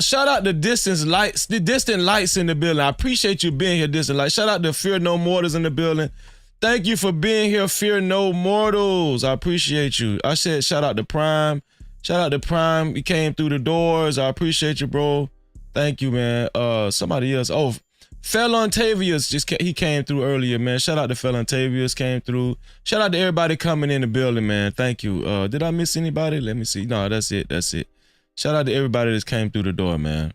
[SPEAKER 1] Shout out to distant lights in the building. I appreciate you being here, distant lights. Shout out to Fear No Mortals in the building. Thank you for being here, Fear No Mortals. I appreciate you. I said shout out to Prime. Shout out to Prime. He came through the doors. I appreciate you, bro. Thank you, man. Somebody else. Oh, Felontavius he came through earlier, man. Shout out to Felontavius, came through. Shout out to everybody coming in the building, man. Thank you. Did I miss anybody? Let me see. No, that's it. Shout out to everybody that came through the door, man.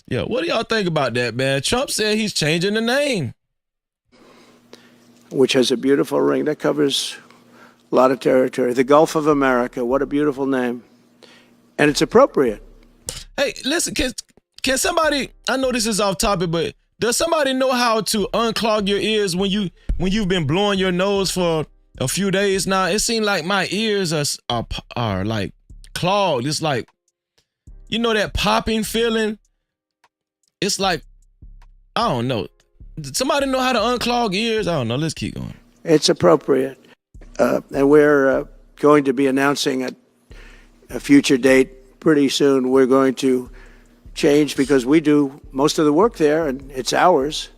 [SPEAKER 1] Yeah, what do y'all think about that, man? Trump said he's changing the name.
[SPEAKER 11] Which has a beautiful ring that covers a lot of territory. The Gulf of America, what a beautiful name. And it's appropriate.
[SPEAKER 1] Hey, listen, can somebody, I know this is off topic, but does somebody know how to unclog your ears when you've been blowing your nose for a few days now? It seems like my ears are like clogged. It's like, you know, that popping feeling? It's like, I don't know. Somebody know how to unclog ears? I don't know. Let's keep going.
[SPEAKER 11] It's appropriate. And we're going to be announcing a future date pretty soon. We're going to change because we do most of the work there and it's ours.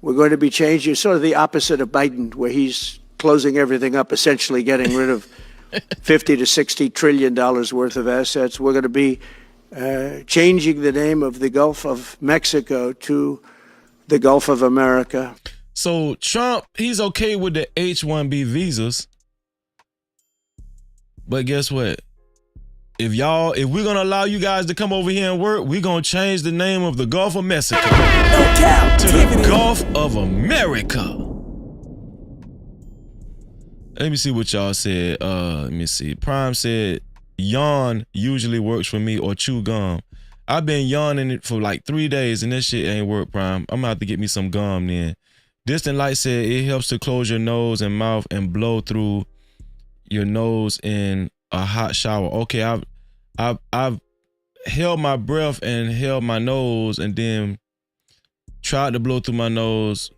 [SPEAKER 11] We're going to be changing sort of the opposite of Biden, where he's closing everything up, essentially getting rid of $50 to $60 trillion worth of assets. We're going to be changing the name of the Gulf of Mexico to the Gulf of America.
[SPEAKER 1] So Trump, he's okay with the H-1B visas. But guess what? If we're going to allow you guys to come over here and work, we're going to change the name of the Gulf of Mexico to the Gulf of America. Let me see what y'all said. Let me see. Prime said, yawn usually works for me, or chew gum. I've been yawning it for like 3 days and this shit ain't work, Prime. I'm gonna have to get me some gum then. Distant Light said it helps to close your nose and mouth and blow through your nose in a hot shower. Okay, I've held my breath and held my nose and then tried to blow through my nose,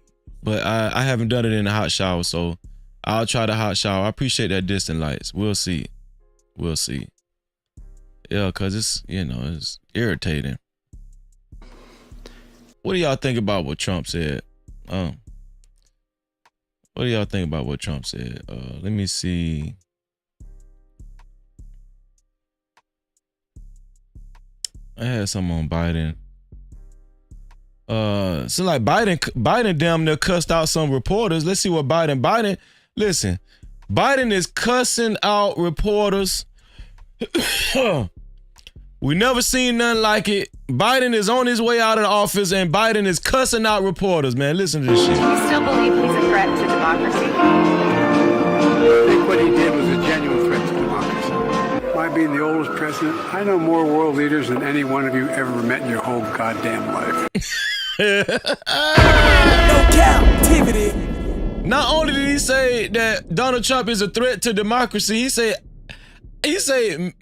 [SPEAKER 1] but I haven't done it in a hot shower, so I'll try the hot shower. I appreciate that, Distant Lights. We'll see. Yeah, cause it's, you know, it's irritating. What do y'all think about what Trump said? What do y'all think about what Trump said? Let me see. I had some on Biden. So like Biden damn near cussed out some reporters. Let's see what Biden, listen, Biden is cussing out reporters. We never seen nothing like it. Biden is on his way out of the office and Biden is cussing out reporters, man. Listen to this shit.
[SPEAKER 12] Do you still believe he's a threat to democracy?
[SPEAKER 6] I think what he did was a genuine threat to democracy. My being the oldest president, I know more world leaders than any one of you ever met in your whole goddamn life.
[SPEAKER 7] No Cap-tivity.
[SPEAKER 1] Not only did he say that Donald Trump is a threat to democracy, he said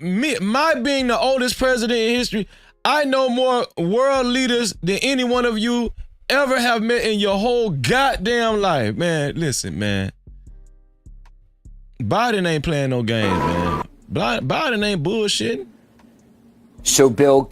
[SPEAKER 1] my being the oldest president in history, I know more world leaders than any one of you ever have met in your whole goddamn life. Man, listen, man. Biden ain't playing no games, man. Biden ain't bullshitting.
[SPEAKER 13] So, Bill,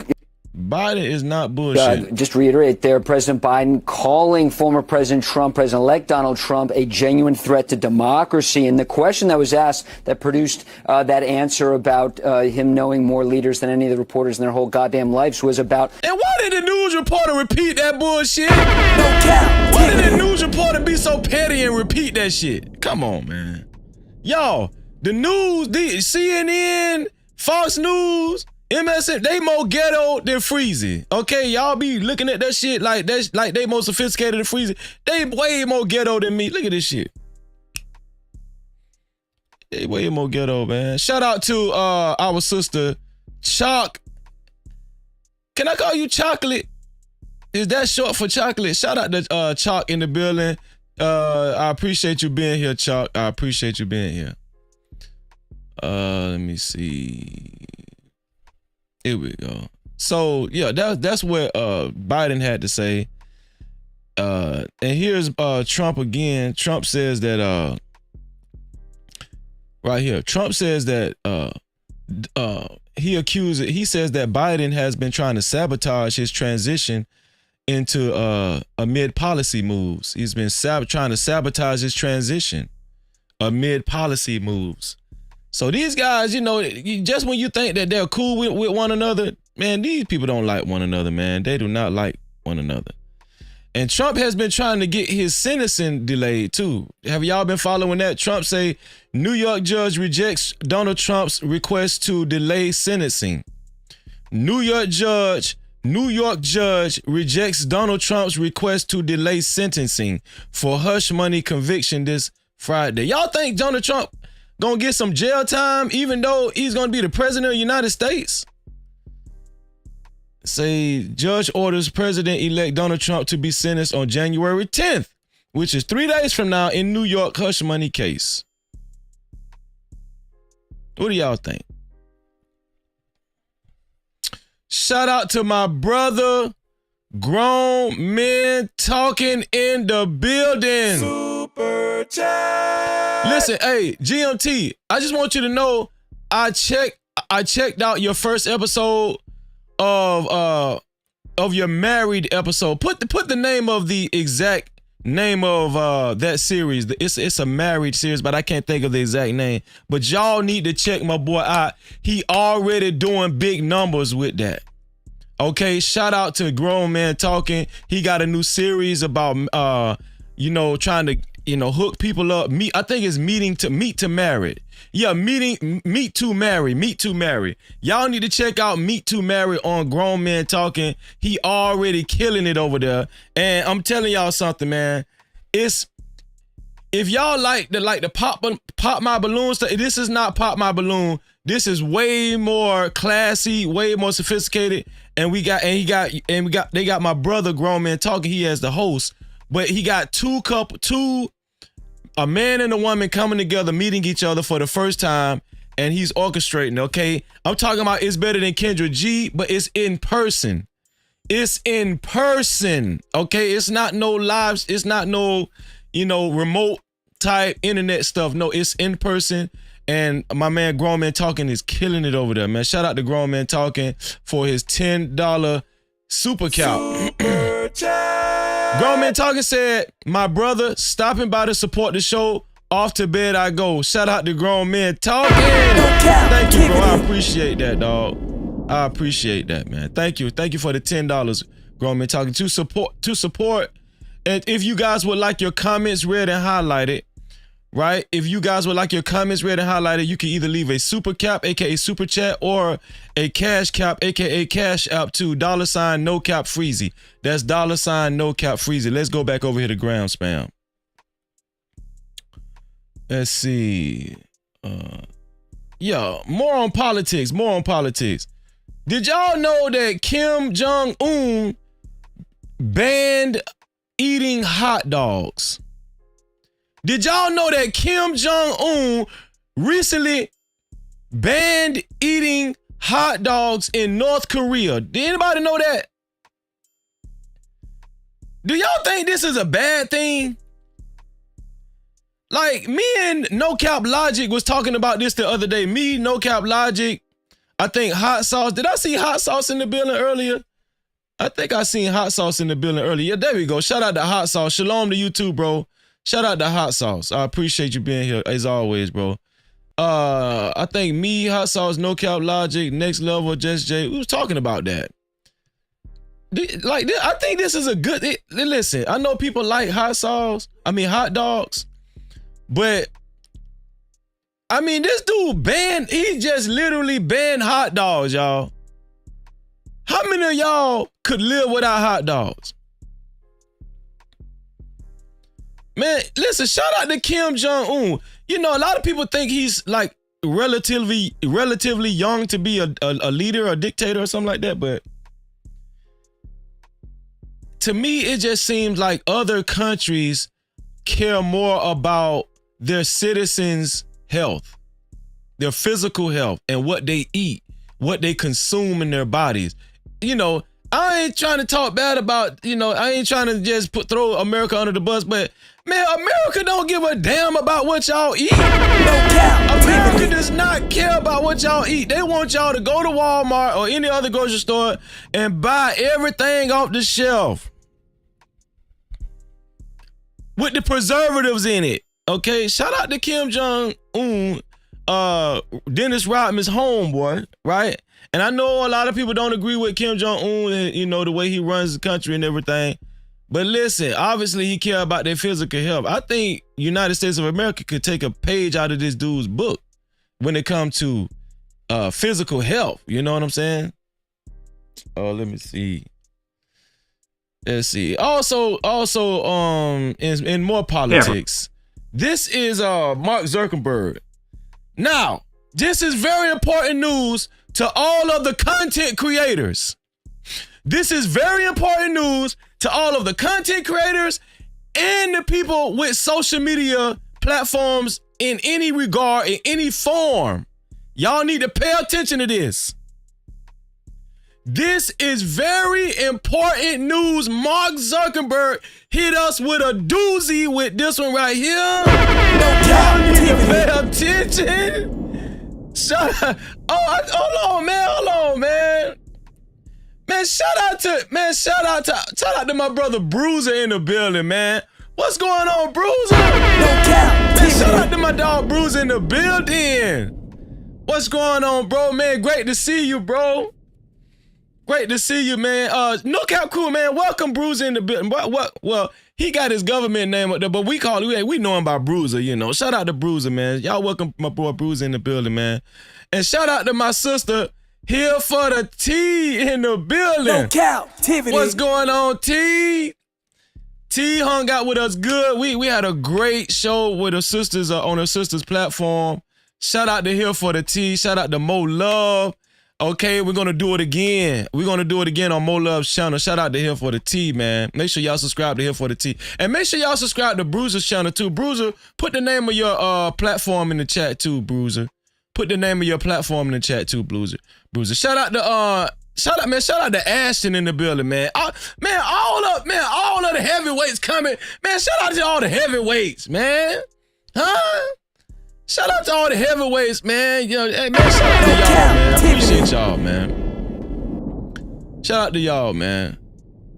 [SPEAKER 1] Biden is not bullshit.
[SPEAKER 13] just reiterate there, President Biden calling former President Trump, President-elect Donald Trump, a genuine threat to democracy. And the question that was asked that produced that answer about him knowing more leaders than any of the reporters in their whole goddamn lives was about...
[SPEAKER 1] And why did the news reporter repeat that bullshit? Why did the news reporter be so petty and repeat that shit? Come on, man. Y'all, the news, the CNN, Fox News, MSN, they more ghetto than Freezy. Okay, y'all be looking at that shit like that's like they more sophisticated than Freezy. They way more ghetto than me. Look at this shit. They way more ghetto, man. Shout out to our sister Chalk. Can I call you Chocolate? Is that short for chocolate? Shout out to Chalk in the building. I appreciate you being here, Chalk. I appreciate you being here. Let me see. Here we go. So yeah, that's what Biden had to say. And here's Trump again. Trump says that right here. Trump says that he says that Biden has been trying to sabotage his transition into amid policy moves. He's been trying to sabotage his transition amid policy moves. So these guys, you know, just when you think that they're cool with one another, man, these people don't like one another, man. They do not like one another. And Trump has been trying to get his sentencing delayed too. Have y'all been following that? Trump say New York judge rejects Donald Trump's request to delay sentencing. New York judge rejects Donald Trump's request to delay sentencing for hush money conviction this Friday. Y'all think Donald Trump gonna get some jail time even though he's gonna be the president of the United States? Say judge orders President-elect Donald Trump to be sentenced on January 10th, which is 3 days from now in New York hush money case. What do y'all think? Shout out to my brother, Grown Men Talking in the building. Super chat. Listen, hey, GMT, I just want you to know I checked out your first episode of your married episode. Put the name of the exact name of that series. It's a married series, but I can't think of the exact name. But y'all need to check my boy out. He already doing big numbers with that. Okay, shout out to Grown Man Talking. He got a new series about trying to hook people up. I think it's meet to marry. Yeah, meet to marry. Y'all need to check out Meet to Marry on Grown Men Talking. He already killing it over there. And I'm telling y'all something, man. If y'all like the pop my balloon stuff, this is not Pop My Balloon. This is way more classy, way more sophisticated. And they got my brother Grown Man Talking. He has the host, but he got a man and a woman coming together, meeting each other for the first time, and he's orchestrating, okay? I'm talking about it's better than Kendra G, but it's in person. It's in person, okay? It's not no lives, it's not no, remote type internet stuff. No, it's in person. And my man Grown Man Talking is killing it over there, man. Shout out to Grown Man Talking for his $10 super count. Grown Man Talking said, my brother stopping by to support the show. Off to bed I go. Shout out to Grown Men Talking. Thank you, bro. I appreciate that, dog. I appreciate that, man. Thank you for the $10. Grown Men Talking to support. And if you guys would like your comments read and highlighted, right? If you guys would like your comments read and highlighted, you can either leave a super cap, aka super chat, or a cash cap, aka cash app to $ no cap freezy. That's $ no cap freezy. Let's go back over here to gram spam. Let's see. Yeah, more on politics. Did y'all know that Kim Jong-un banned eating hot dogs? Did y'all know that Kim Jong-un recently banned eating hot dogs in North Korea? Did anybody know that? Do y'all think this is a bad thing? Like, me and No Cap Logic was talking about this the other day. Me, No Cap Logic, I think Hot Sauce. Did I see Hot Sauce in the building earlier? I think I seen Hot Sauce in the building earlier. Yeah, there we go. Shout out to Hot Sauce. Shalom to you too, bro. Shout out to Hot Sauce. I appreciate you being here as always, bro. I think me, Hot Sauce, No Cap Logic, Next Level, Just Jay. We was talking about that. Like, I think this is a good. Listen, I know people like hot dogs, but I mean, this dude he just literally banned hot dogs, y'all. How many of y'all could live without hot dogs? Man, listen, shout out to Kim Jong-un. You know, a lot of people think he's like relatively young to be a leader, a dictator or something like that, but to me, it just seems like other countries care more about their citizens' health, their physical health, and what they eat, what they consume in their bodies. You know, I ain't trying to talk bad about, I ain't trying to just throw America under the bus, but man, America don't give a damn about what y'all eat. America does not care about what y'all eat. They want y'all to go to Walmart or any other grocery store and buy everything off the shelf with the preservatives in it. Okay, shout out to Kim Jong-un, Dennis Rodman's homeboy, right? And I know a lot of people don't agree with Kim Jong-un and, the way he runs the country and everything. But listen, obviously he cares about their physical health. I think United States of America could take a page out of this dude's book when it comes to physical health. You know what I'm saying? Oh, let me see. Let's see. Also, in more politics, this is Mark Zuckerberg. Now, this is very important news to all of the content creators. This is very important news to all of the content creators and the people with social media platforms in any regard, in any form. Y'all need to pay attention to this. This is very important news. Mark Zuckerberg hit us with a doozy with this one right here. Y'all need to pay attention. Hold on, man. Man, shout out to my brother Bruiser in the building, man. What's going on, Bruiser? Man, shout out to my dog Bruiser in the building. What's going on, bro? Man, great to see you, bro. Great to see you, man. No Cap Crew, man. Welcome, Bruiser in the building. Well, he got his government name up there, but we know him by Bruiser, Shout out to Bruiser, man. Y'all welcome my boy Bruiser in the building, man. And shout out to my sister here for the T in the building.
[SPEAKER 7] No Cap-tivity.
[SPEAKER 1] What's going on, T? T hung out with us good. We had a great show with her sisters on her sister's platform. Shout out to here for the T. Shout out to Mo Love. Okay, we're going to do it again. We're going to do it again on Mo Love's channel. Shout out to Here for the T, man. Make sure y'all subscribe to Here for the T. And make sure y'all subscribe to Bruiser's channel, too. Bruiser, put the name of your platform in the chat, too, Bruiser. Put the name of your platform in the chat, too, Bruiser. Shout out to Ashton in the building, man. All of the heavyweights coming. Man, shout out to all the heavyweights, man. Huh? Shout out to all the heavyweights, man. Hey, man, shout out to y'all, man. I appreciate y'all, man. Shout out to y'all, man.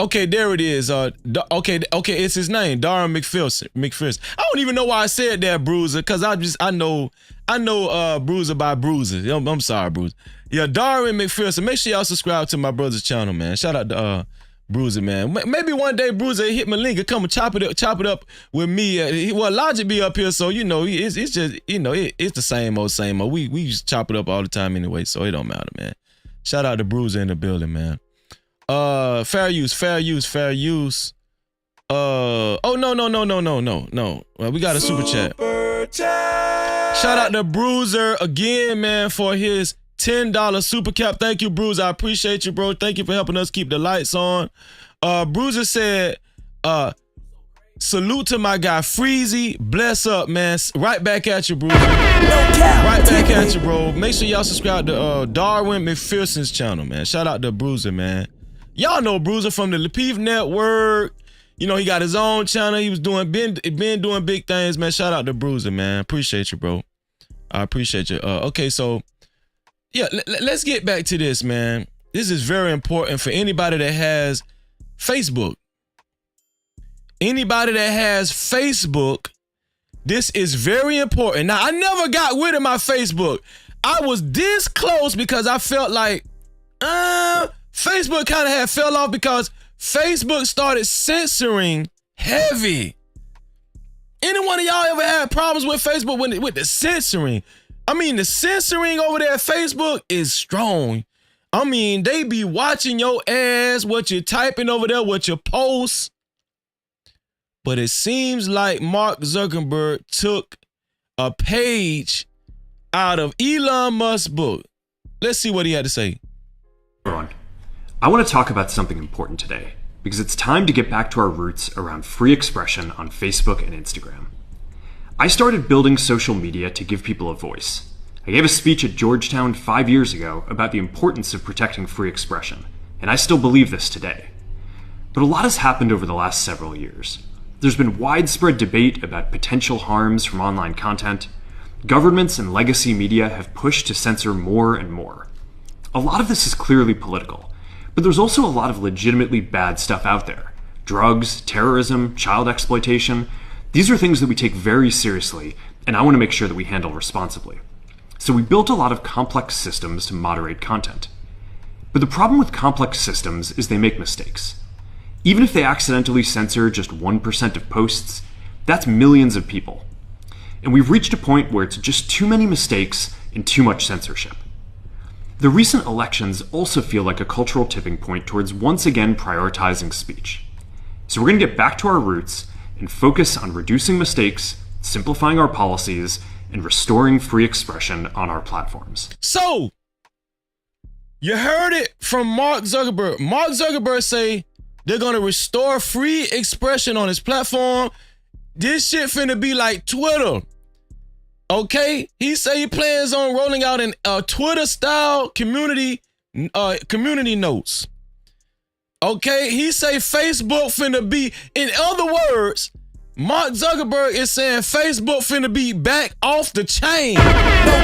[SPEAKER 1] Okay, there it is. Okay, it's his name, Darren McPherson. I don't even know why I said that, Bruiser, because I know Bruiser by Bruiser. I'm sorry, Bruiser. Yeah, Darren McPherson. Make sure y'all subscribe to my brother's channel, man. Shout out to Bruiser, man. Maybe one day Bruiser hit my link and come and chop it up with me. Logic be up here, so it's just it's the same old. We just chop it up all the time anyway, so it don't matter, man. Shout out to Bruiser in the building, man. Fair use. Oh no. We got a super chat. Shout out to Bruiser again, man, for his $10 super cap. Thank you, Bruiser. I appreciate you, bro. Thank you for helping us keep the lights on. Bruiser said, salute to my guy Freezy. Bless up, man. Right back at you, Bruiser. Right back at you, bro. Make sure y'all subscribe to Darwin McPherson's channel, man. Shout out to Bruiser, man. Y'all know Bruiser from the Lepeef Network. He got his own channel. He was been doing big things, man. Shout out to Bruiser, man. Appreciate you, bro. I appreciate you. Okay, so yeah, let's get back to this, man. This is very important for anybody that has Facebook. Anybody that has Facebook, this is very important. Now, I never got rid of my Facebook. I was this close because I felt like Facebook kind of had fell off because Facebook started censoring heavy. Any one of y'all ever had problems with Facebook with the censoring? I mean, the censoring over there at Facebook is strong. I mean, they be watching your ass, what you're typing over there, what you post. But it seems like Mark Zuckerberg took a page out of Elon Musk's book. Let's see what he had to say.
[SPEAKER 14] I want to talk about something important today, because it's time to get back to our roots around free expression on Facebook and Instagram. I started building social media to give people a voice. I gave a speech at Georgetown 5 years ago about the importance of protecting free expression, and I still believe this today. But a lot has happened over the last several years. There's been widespread debate about potential harms from online content. Governments and legacy media have pushed to censor more and more. A lot of this is clearly political, but there's also a lot of legitimately bad stuff out there. Drugs, terrorism, child exploitation. These are things that we take very seriously, and I want to make sure that we handle responsibly. So we built a lot of complex systems to moderate content. But the problem with complex systems is they make mistakes. Even if they accidentally censor just 1% of posts, that's millions of people. And we've reached a point where it's just too many mistakes and too much censorship. The recent elections also feel like a cultural tipping point towards once again prioritizing speech. So we're going to get back to our roots and focus on reducing mistakes, simplifying our policies, and restoring free expression on our platforms.
[SPEAKER 1] So, you heard it from Mark Zuckerberg. Mark Zuckerberg say they're going to restore free expression on his platform. This shit finna be like Twitter. Okay? He say he plans on rolling out an Twitter-style community notes. Okay? He say Facebook finna be, in other words, Mark Zuckerberg is saying Facebook finna be back off the chain.
[SPEAKER 7] No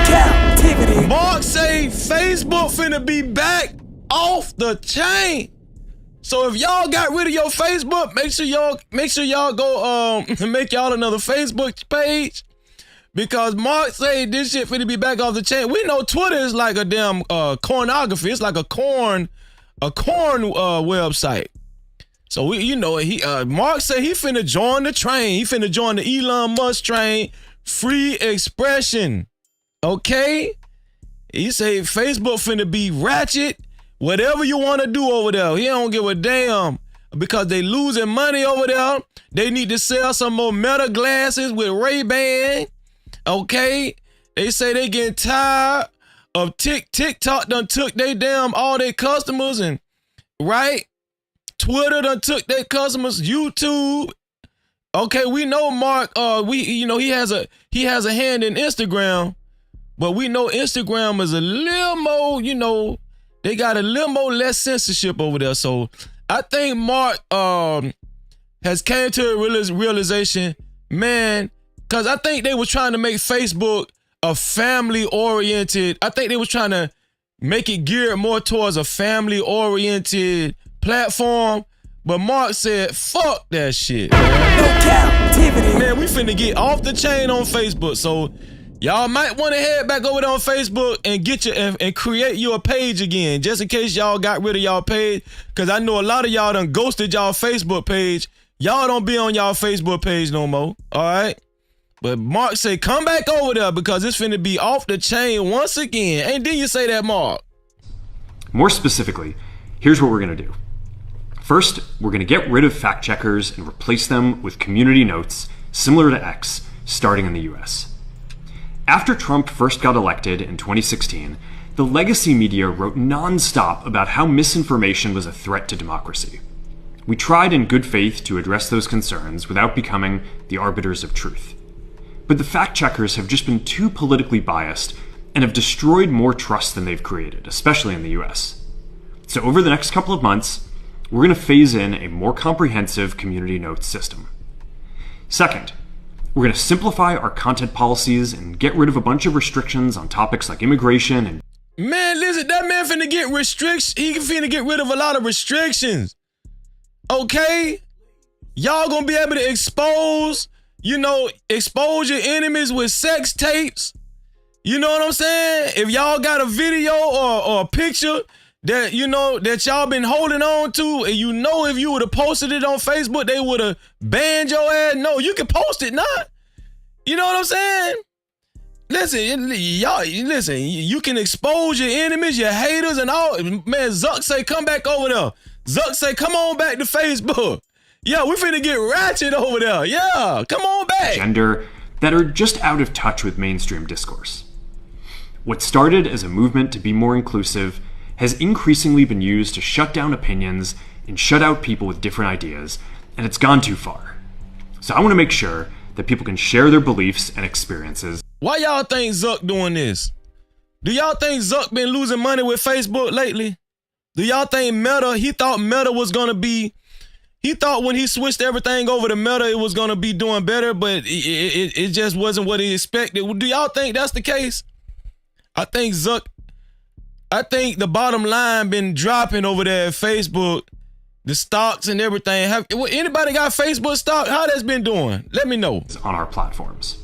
[SPEAKER 7] Cap-tivity.
[SPEAKER 1] Mark say Facebook finna be back off the chain. So if y'all got rid of your Facebook, make sure y'all go make y'all another Facebook page, because Mark say this shit finna be back off the chain. We know Twitter is like a damn cornography. It's like a corn website. So Mark say he finna join the train. He finna join the Elon Musk train. Free expression. Okay? He say Facebook finna be ratchet. Whatever you want to do over there, he don't give a damn, because they losing money over there. They need to sell some more Meta glasses with Ray-Ban. Okay? They say they getting tired of TikTok done took they damn all their customers, and right? Twitter done took their customers, YouTube. Okay, we know Mark, he has a hand in Instagram, but we know Instagram is a little more, they got a little more less censorship over there. So I think Mark has came to a realization, man, because I think they were trying to make Facebook a family-oriented, I think they were trying to make it geared more towards a family-oriented platform, But Mark said, fuck that shit.
[SPEAKER 7] No Cap-tivity.
[SPEAKER 1] Man, we finna get off the chain on Facebook. So y'all might want to head back over there on Facebook and get your and create you a page again, just in case y'all got rid of y'all page. Cause I know a lot of y'all done ghosted y'all Facebook page. Y'all don't be on y'all Facebook page no more. All right. But Mark said, come back over there because it's finna be off the chain once again. And didn't you say that, Mark?
[SPEAKER 14] More specifically, here's what we're gonna do. First, we're gonna get rid of fact checkers and replace them with community notes similar to X, starting in the US. After Trump first got elected in 2016, the legacy media wrote nonstop about how misinformation was a threat to democracy. We tried in good faith to address those concerns without becoming the arbiters of truth. But the fact checkers have just been too politically biased and have destroyed more trust than they've created, especially in the US. So over the next couple of months, we're going to phase in a more comprehensive community notes system. Second, we're going to simplify our content policies and get rid of a bunch of restrictions on topics like immigration and...
[SPEAKER 1] Man, listen, that man finna get restrictions. He finna get rid of a lot of restrictions. Okay? Y'all gonna be able to expose your enemies with sex tapes. You know what I'm saying? If y'all got a video or a picture that, that y'all been holding on to, and if you would have posted it on Facebook, they would have banned your ass. No, you can post it not. You know what I'm saying? Listen, y'all, you can expose your enemies, your haters, and all. Man, Zuck say, come back over there. Zuck say, come on back to Facebook. Yeah, we finna get ratchet over there. Yeah, come on back.
[SPEAKER 14] Gender that are just out of touch with mainstream discourse. What started as a movement to be more inclusive has increasingly been used to shut down opinions and shut out people with different ideas, and it's gone too far. So I want to make sure that people can share their beliefs and experiences.
[SPEAKER 1] Why y'all think Zuck doing this? Do y'all think Zuck been losing money with Facebook lately? Do y'all think he thought Meta was gonna be, he thought when he switched everything over to Meta, it was gonna be doing better, but it just wasn't what he expected. Do y'all think that's the case? I think the bottom line been dropping over there at Facebook, the stocks and everything. Anybody got Facebook stock? How that's been doing? Let me know.
[SPEAKER 14] On our platforms.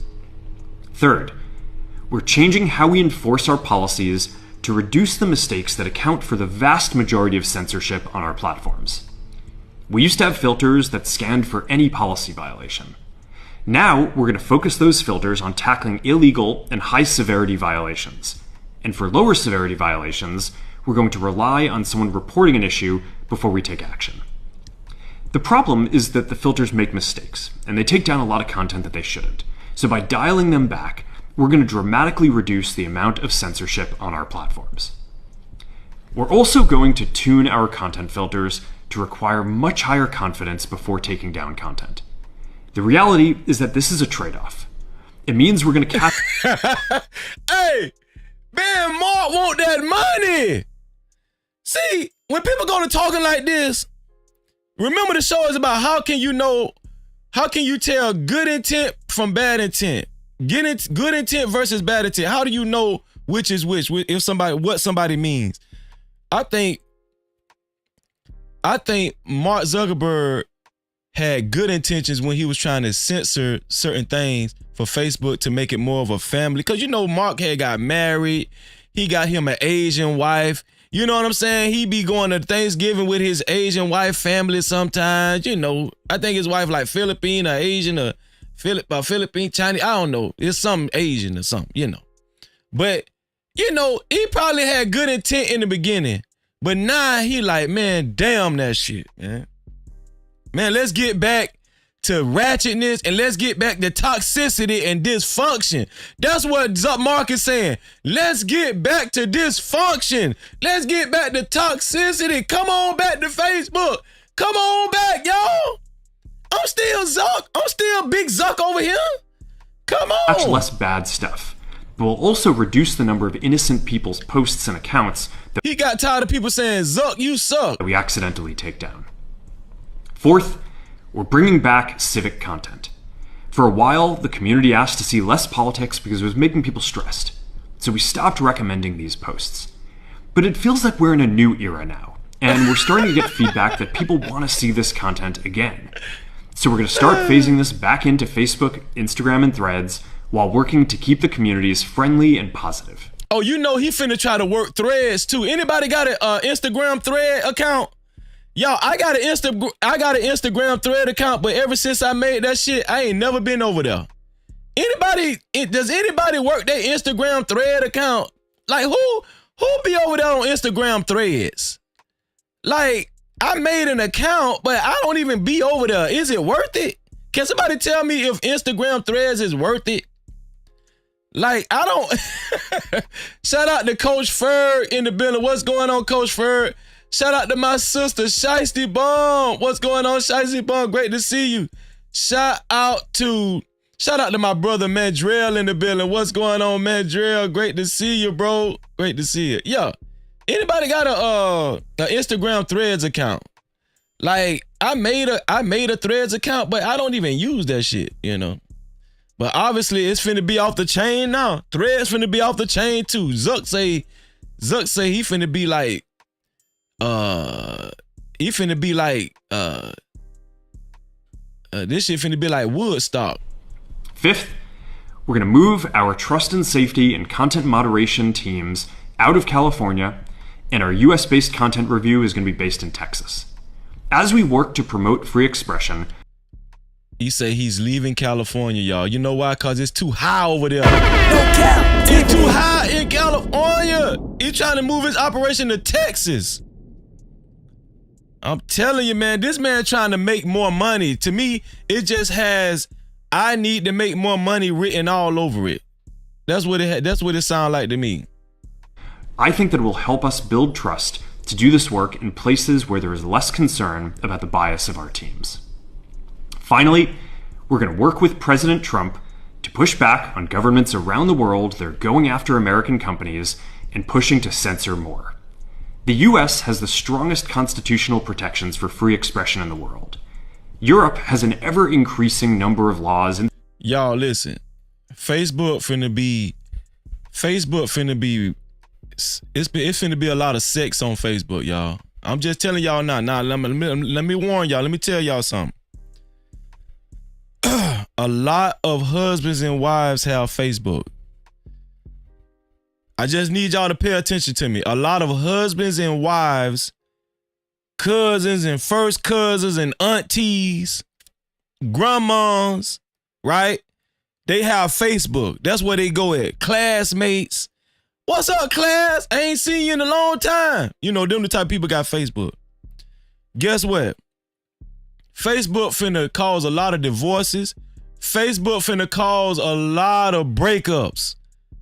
[SPEAKER 14] Third, we're changing how we enforce our policies to reduce the mistakes that account for the vast majority of censorship on our platforms. We used to have filters that scanned for any policy violation. Now, we're going to focus those filters on tackling illegal and high-severity violations. And for lower severity violations, we're going to rely on someone reporting an issue before we take action. The problem is that the filters make mistakes, and they take down a lot of content that they shouldn't. So by dialing them back, we're going to dramatically reduce the amount of censorship on our platforms. We're also going to tune our content filters to require much higher confidence before taking down content. The reality is that this is a trade-off. It means we're going to
[SPEAKER 1] Hey, man, Mark want that money. See, when people go to talking like this, remember the show is about how can you tell good intent from bad intent? Good intent versus bad intent. How do you know which is which? What somebody means? I think Mark Zuckerberg had good intentions when he was trying to censor certain things for Facebook to make it more of a family. Because Mark had got married. He got him an Asian wife. You know what I'm saying? He be going to Thanksgiving with his Asian wife family sometimes. I think his wife like Philippine or Asian or Philippine, Chinese. I don't know. It's some Asian or something, But, he probably had good intent in the beginning. But now he like, man, damn that shit, man. Man, let's get back to ratchetness and let's get back to toxicity and dysfunction. That's what Mark is saying. Let's get back to dysfunction. Let's get back to toxicity. Come on back to Facebook. Come on back, y'all. I'm still Zuck. I'm still Big Zuck over here. Come on.
[SPEAKER 14] Much less bad stuff. But we'll also reduce the number of innocent people's posts and accounts that
[SPEAKER 1] he got tired of people saying, Zuck, you suck.
[SPEAKER 14] We accidentally take down. Fourth, we're bringing back civic content. For a while, the community asked to see less politics because it was making people stressed. So we stopped recommending these posts. But it feels like we're in a new era now, and we're starting to get feedback that people want to see this content again. So we're going to start phasing this back into Facebook, Instagram, and Threads while working to keep the communities friendly and positive.
[SPEAKER 1] Oh, you know he finna try to work Threads too. Anybody got an Instagram Thread account? Y'all, I got an Instagram Thread account, but ever since I made that shit, I ain't never been over there. Does anybody work their Instagram Thread account? Like who be over there on Instagram Threads? Like, I made an account, but I don't even be over there. Is it worth it? Can somebody tell me if Instagram Threads is worth it? Like, I don't. Shout out to Coach Ferg in the building. What's going on, Coach Ferg? Shout out to my sister, Shiesty Bomb. What's going on, Shiesty Bomb? Great to see you. Shout out to my brother, Madrell, in the building. What's going on, Madrell? Great to see you, bro. Great to see you. Yeah. Anybody got a Instagram Threads account? Like, I made a Threads account, but I don't even use that shit, you know. But obviously, it's finna be off the chain now. Threads finna be off the chain too. Zuck say he finna be like, this shit finna be like Woodstock.
[SPEAKER 14] Fifth, we're going to move our trust and safety and content moderation teams out of California, and our US-based content review is going to be based in Texas. As we work to promote free expression,
[SPEAKER 1] he say he's leaving California, y'all. You know why? Because it's too high over there. It's too high in California. He's trying to move his operation to Texas. I'm telling you, man, this man trying to make more money. To me, it just has, I need to make more money written all over it. That's what it sounds like to me.
[SPEAKER 14] I think that it will help us build trust to do this work in places where there is less concern about the bias of our teams. Finally, we're going to work with President Trump to push back on governments around the world that are going after American companies and pushing to censor more. The US has the strongest constitutional protections for free expression in the world. Europe has an ever-increasing number of laws.
[SPEAKER 1] Y'all listen, Facebook finna be, it's finna be a lot of sex on Facebook, y'all. I'm just telling y'all now. Let me warn y'all. Let me tell y'all something. A lot of husbands and wives have Facebook. I just need y'all to pay attention to me. A lot of husbands and wives, cousins and first cousins and aunties, grandmas, right? They have Facebook. That's where they go at. Classmates. What's up, class? I ain't seen you in a long time. You know, them the type of people got Facebook. Guess what? Facebook finna cause a lot of divorces. Facebook finna cause a lot of breakups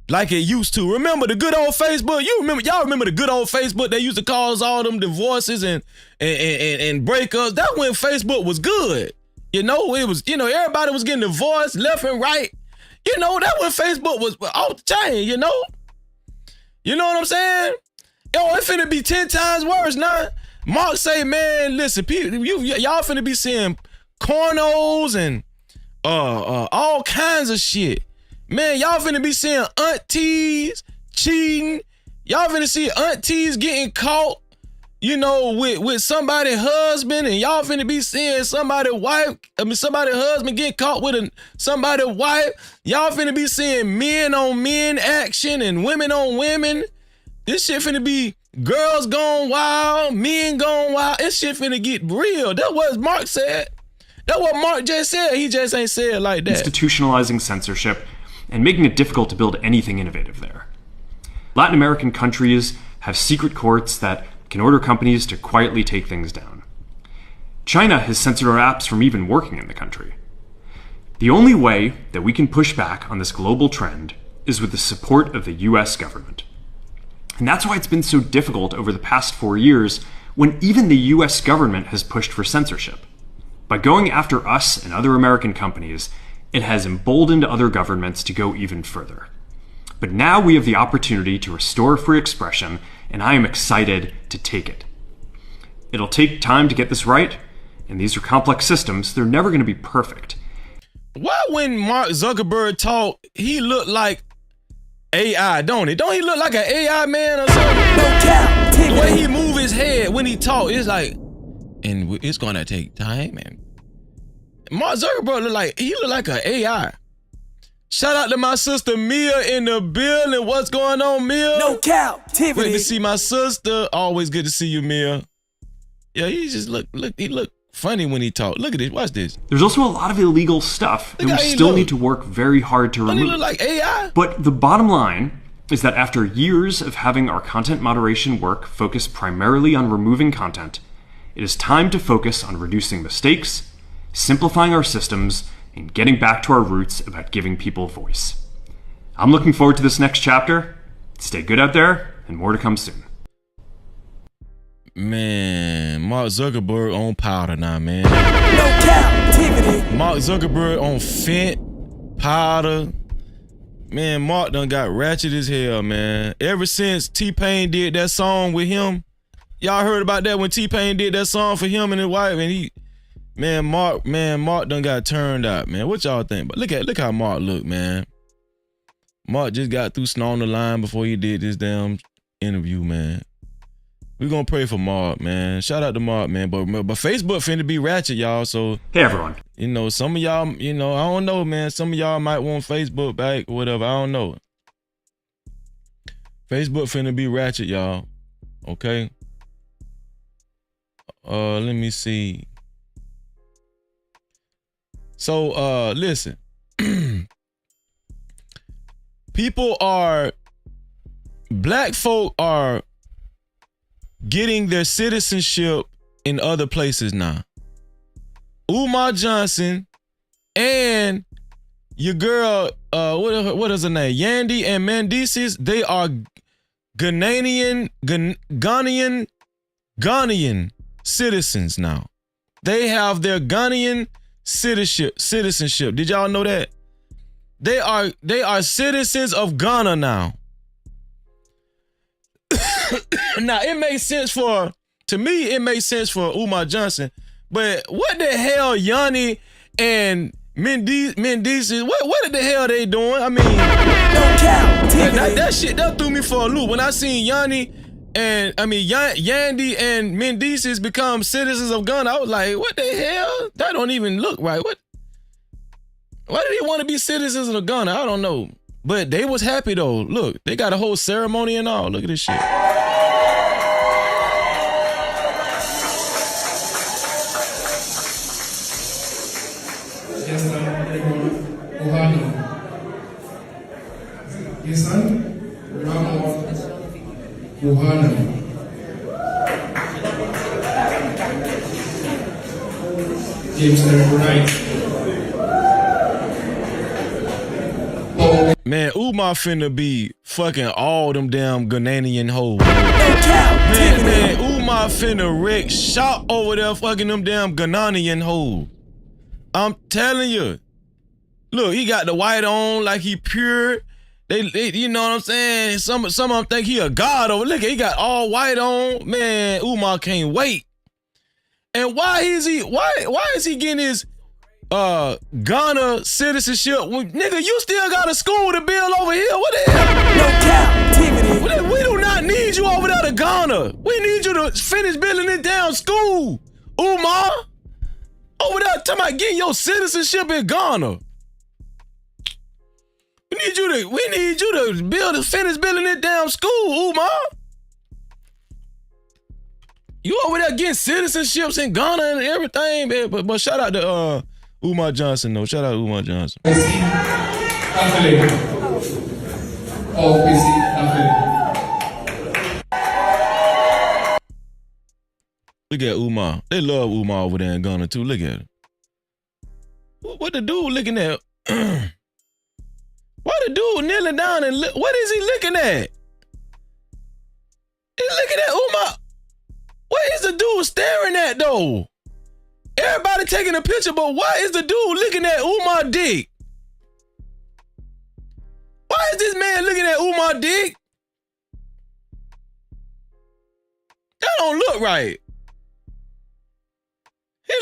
[SPEAKER 1] like it used to. Remember the good old Facebook? Y'all remember the good old Facebook that used to cause all them divorces and breakups? That when Facebook was good. You know, it was, you know, everybody was getting divorced left and right. You know, that when Facebook was off the chain, you know? You know what I'm saying? Yo, it finna be 10 times worse now. Mark say, man, listen, people, y'all finna be seeing pornos and all kinds of shit. Man, y'all finna be seeing aunties cheating. Y'all finna see aunties getting caught, you know, with somebody's husband, and y'all finna be seeing somebody's husband get caught with somebody's wife. Y'all finna be seeing men on men action and women on women. This shit finna be girls gone wild, men gone wild. This shit finna get real. That's what Mark said. That's what Mark just said. He just ain't said it like that.
[SPEAKER 14] Institutionalizing censorship and making it difficult to build anything innovative there. Latin American countries have secret courts that can order companies to quietly take things down. China has censored our apps from even working in the country. The only way that we can push back on this global trend is with the support of the US government. And that's why it's been so difficult over the past 4 years when even the US government has pushed for censorship. By going after us and other American companies, it has emboldened other governments to go even further. But now we have the opportunity to restore free expression, and I am excited to take it. It'll take time to get this right, and these are complex systems. They're never going to be perfect.
[SPEAKER 1] Why when Mark Zuckerberg talked, he looked like AI, don't he? Don't he look like an AI man or something? No cap. The way he move his head when he talk, it's like, and it's gonna take time, man. Mark Zuckerberg look like an AI. Shout out to my sister Mia in the building. What's going on, Mia?
[SPEAKER 7] No Cap-tivity.
[SPEAKER 1] Great to see my sister. Always good to see you, Mia. Yeah, he just look funny when he talk. Look at this. Watch this.
[SPEAKER 14] There's also a lot of illegal stuff that we still need to work very hard to remove.
[SPEAKER 1] Don't he look like AI?
[SPEAKER 14] But the bottom line is that after years of having our content moderation work focus primarily on removing content, it is time to focus on reducing mistakes, simplifying our systems, and getting back to our roots about giving people voice. I'm looking forward to this next chapter. Stay good out there, and more to come soon.
[SPEAKER 1] Man, Mark Zuckerberg on powder now, man.
[SPEAKER 7] No Cap-tivity.
[SPEAKER 1] Mark Zuckerberg on Fent, powder. Man, Mark done got ratchet as hell, man. Ever since T-Pain did that song with him, y'all heard about that when T-Pain did that song for him and his wife, and Mark done got turned out, man. What y'all think? But look how Mark look, man. Mark just got through snoring the line before he did this damn interview, man. We gonna pray for Mark, man. Shout out to Mark, man. But Facebook finna be ratchet, y'all. So
[SPEAKER 14] hey, everyone.
[SPEAKER 1] You know, some of y'all, I don't know, man. Some of y'all might want Facebook back or whatever. I don't know. Facebook finna be ratchet, y'all. Okay. Let me see. So, listen. Black folk are getting their citizenship in other places now. Umar Johnson and your girl, what is her name? Yandy and Mendices, they are Ghanaian citizens now. They have their Ghanaian citizenship. Did y'all know that? They are citizens of Ghana now. Now it makes sense to me it makes sense for Umar Johnson, but what the hell Yanni and Mendices, what the hell they doing? I mean, that shit that threw me for a loop when I seen Yandy and Mendices become citizens of Ghana. I was like, what the hell? That don't even look right. Why do they want to be citizens of Ghana? I don't know. But they was happy though. Look, they got a whole ceremony and all. Look at this shit.
[SPEAKER 15] Yes, sir. Ohana. Yes, sir. Ohana. James Wright.
[SPEAKER 1] Man, Umar finna be fucking all them damn Ghanaian hoes. Man, Umar finna wreck shop over there fucking them damn Ghanaian hoes. I'm telling you. Look, he got the white on like he pure. They you know what I'm saying? Some of them think he a god over. Look, he got all white on. Man, Umar can't wait. And why is he getting his Ghana citizenship? Nigga, you still got a school to build over here. What the hell?
[SPEAKER 7] No Cap-tivity.
[SPEAKER 1] We do not need you over there to Ghana. We need you to finish building this damn school, Umar. Over there talking about getting your citizenship in Ghana. We need you to finish building this damn school, Umar. You over there getting citizenships in Ghana and everything, man. But shout out to Umar Johnson, though. Shout out to Umar Johnson. Look at Umar. They love Umar over there in Ghana, too. Look at him. What the dude looking at? Why the dude kneeling down and look? What is he looking at? He's looking at Umar. What is the dude staring at, though? Everybody taking a picture, but why is the dude looking at Umar dick? Why is this man looking at Umar dick? That don't look right.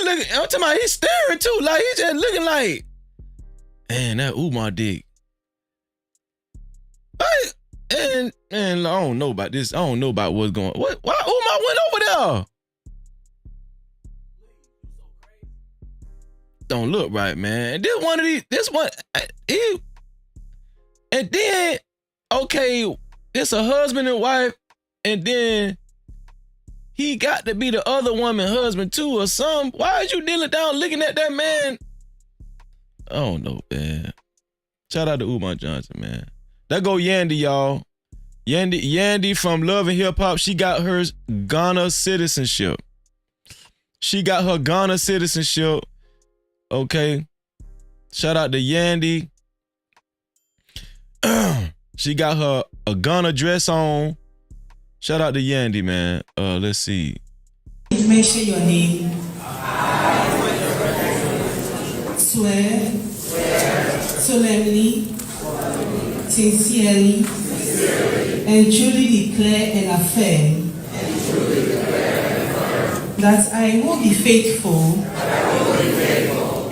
[SPEAKER 1] I'm talking about he's staring too, like he's just looking like, man, that Umar dick. And man, I don't know about this. I don't know about what's going on. Why Umar went over there? Don't look right, man. This one, and then, okay, it's a husband and wife, and then he got to be the other woman husband too or something. Why is you kneeling down looking at that man? I don't know, man. Shout out to Umar Johnson, man. That go Yandy, y'all. Yandy from Love and Hip Hop. She got her Ghana citizenship. She got her Ghana citizenship. Okay. Shout out to Yandy. She got her a Ghana dress on. Shout out to Yandy, man. Let's see.
[SPEAKER 16] Mention your name. Swear. Solemnly. Sincerely. And truly declare and affirm that I will be faithful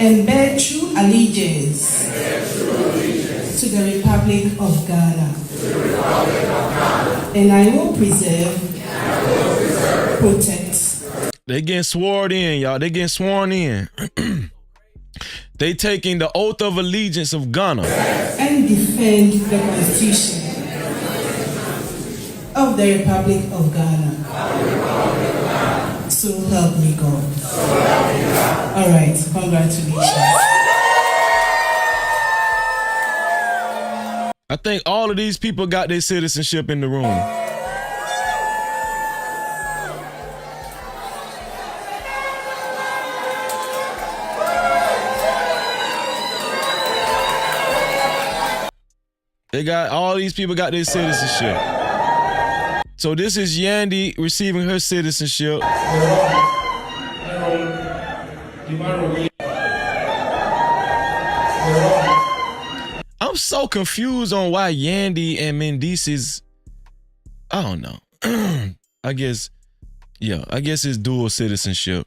[SPEAKER 16] and bear true allegiance to the Republic of Ghana. And I will preserve, protect.
[SPEAKER 1] They getting sworn in, y'all. They getting sworn in. They taking the oath of allegiance of Ghana.
[SPEAKER 16] And defend the Constitution of the Republic of Ghana. So help me God. All right, congratulations.
[SPEAKER 1] I think all of these people got their citizenship in the room. All these people got their citizenship. So this is Yandy receiving her citizenship. I'm so confused on why Yandy and Mendices, I don't know. I guess it's dual citizenship.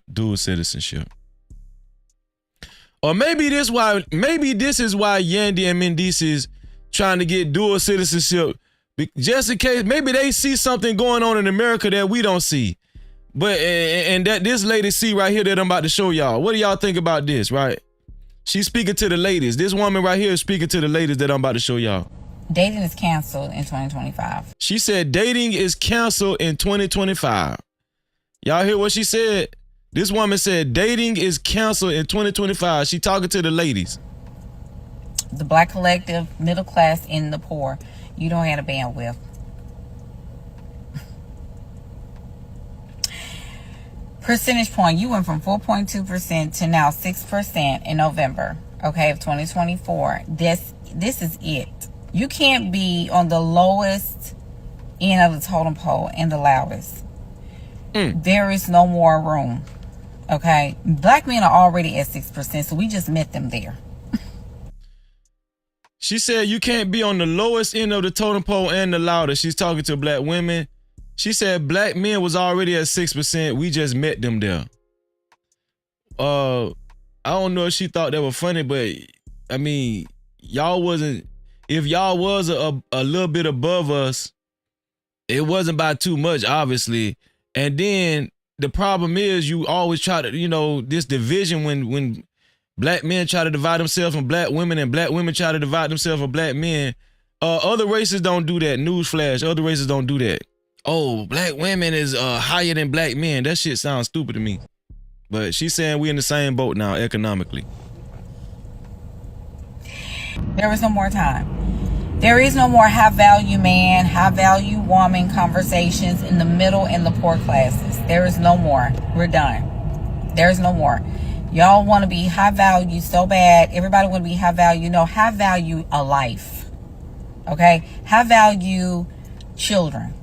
[SPEAKER 1] Or maybe this is why Yandy and Mendices trying to get dual citizenship, just in case maybe they see something going on in America that we don't see. But and that this lady see right here that I'm about to show y'all. What do y'all think about this, right? She's speaking to the ladies. This woman right here is speaking to the ladies that I'm about to show y'all.
[SPEAKER 17] Dating is canceled in 2025.
[SPEAKER 1] She said dating is canceled in 2025. Y'all hear what she said? This woman said dating is canceled in 2025. She talking to the ladies.
[SPEAKER 17] The Black collective, middle class, and the poor. You don't have a bandwidth. Percentage point, you went from 4.2% to now 6% in November, okay, of 2024. This is it. You can't be on the lowest end of the totem pole and the loudest. There is no more room, okay? Black men are already at 6%, so we just met them there.
[SPEAKER 1] She said you can't be on the lowest end of the totem pole and the loudest. She's talking to black women. She said black men was already at 6%. We just met them there. I don't know if she thought that was funny, but I mean, y'all wasn't. If y'all was a little bit above us, it wasn't by too much, obviously. And then the problem is you always try to, this division when black men try to divide themselves from black women and black women try to divide themselves from black men. Other races don't do that. Newsflash, other races don't do that. Oh, black women is higher than black men. That shit sounds stupid to me. But she's saying we in the same boat now economically.
[SPEAKER 17] There is no more time. There is no more high value man, high value woman conversations in the middle and the poor classes. There is no more. We're done. There is no more. Y'all want to be high value so bad. Everybody want to be high value. No, high value a life. Okay? High value children.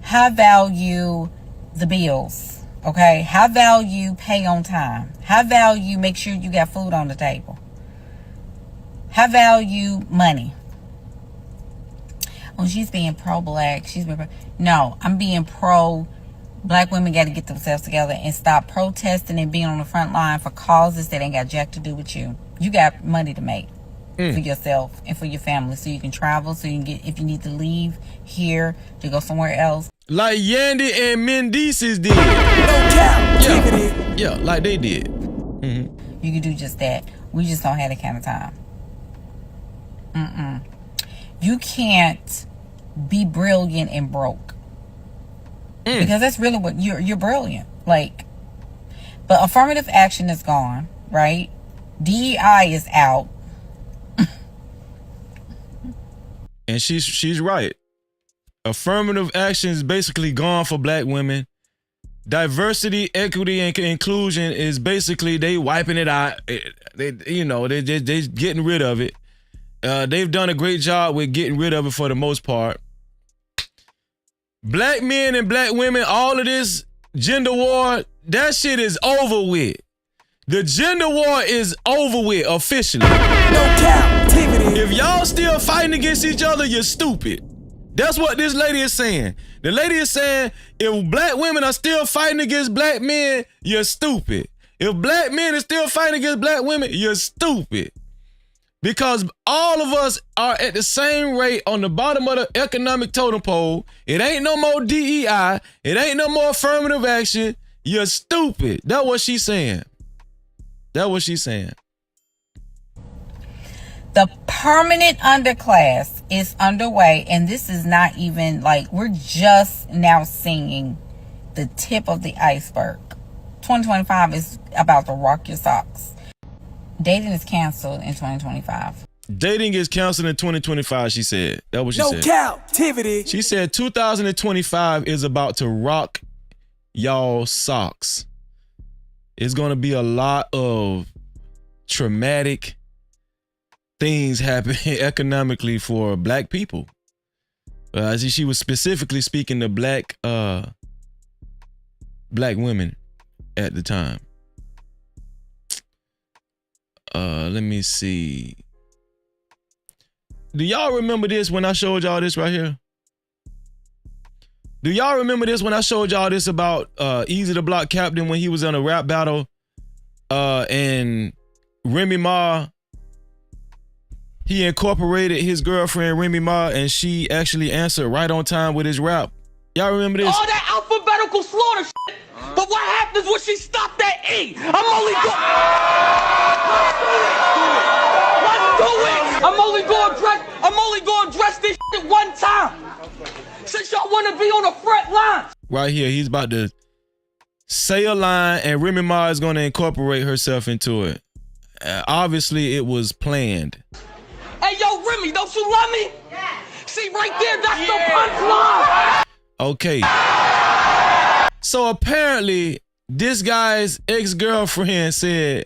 [SPEAKER 17] High value the bills. Okay? High value pay on time. High value make sure you got food on the table. High value money. Oh, she's being pro-black. No, I'm being pro. Black women got to get themselves together and stop protesting and being on the front line for causes that ain't got jack to do with you. You got money to make. for yourself and for your family, so you can travel, so you can get, if you need to leave here to go somewhere else.
[SPEAKER 1] Like Yandy and Mendices did. Yeah, like they did.
[SPEAKER 17] You can do just that. We just don't have that kind of time. You can't be brilliant and broke. Because that's really what you're brilliant. Like, but affirmative action is gone, right? DEI is out.
[SPEAKER 1] And she's right. Affirmative action is basically gone for black women. Diversity, equity, and inclusion is basically they wiping it out. They getting rid of it. They've done a great job with getting rid of it for the most part. Black men and black women, all of this gender war, that shit is over with. The gender war is over with officially. If y'all still fighting against each other, you're stupid. That's what this lady is saying. The lady is saying, if black women are still fighting against black men, you're stupid. If black men are still fighting against black women, you're stupid. Because all of us are at the same rate on the bottom of the economic totem pole. It ain't no more DEI. It ain't no more affirmative action. You're stupid. That's what she's saying. That's what she's saying.
[SPEAKER 17] The permanent underclass is underway, and this is not even like, we're just now seeing the tip of the iceberg. 2025 is about to rock your socks. Dating is canceled in 2025.
[SPEAKER 1] Dating is canceled in 2025, she said. That's what she said.
[SPEAKER 7] No captivity.
[SPEAKER 1] She said 2025 is about to rock y'all socks. It's going to be a lot of traumatic things happening economically for black people. She was specifically speaking to black women at the time. Let me see. Do y'all remember this when I showed y'all this right here? Do y'all remember this when I showed y'all this about Easy the Block Captain when he was in a rap battle and Remy Ma, he incorporated his girlfriend Remy Ma and she actually answered right on time with his rap. Y'all remember this?
[SPEAKER 18] All that alphabetical slaughter shit. But what happens when she stopped at E? I'm only going to dress this shit one time. Since y'all want to be on the front line.
[SPEAKER 1] Right here, he's about to say a line and Remy Ma is going to incorporate herself into it. Obviously, it was planned.
[SPEAKER 18] Hey, yo, Remy, don't you love me? Yeah. See, right there, that's the punchline.
[SPEAKER 1] Okay. So apparently, this guy's ex-girlfriend said,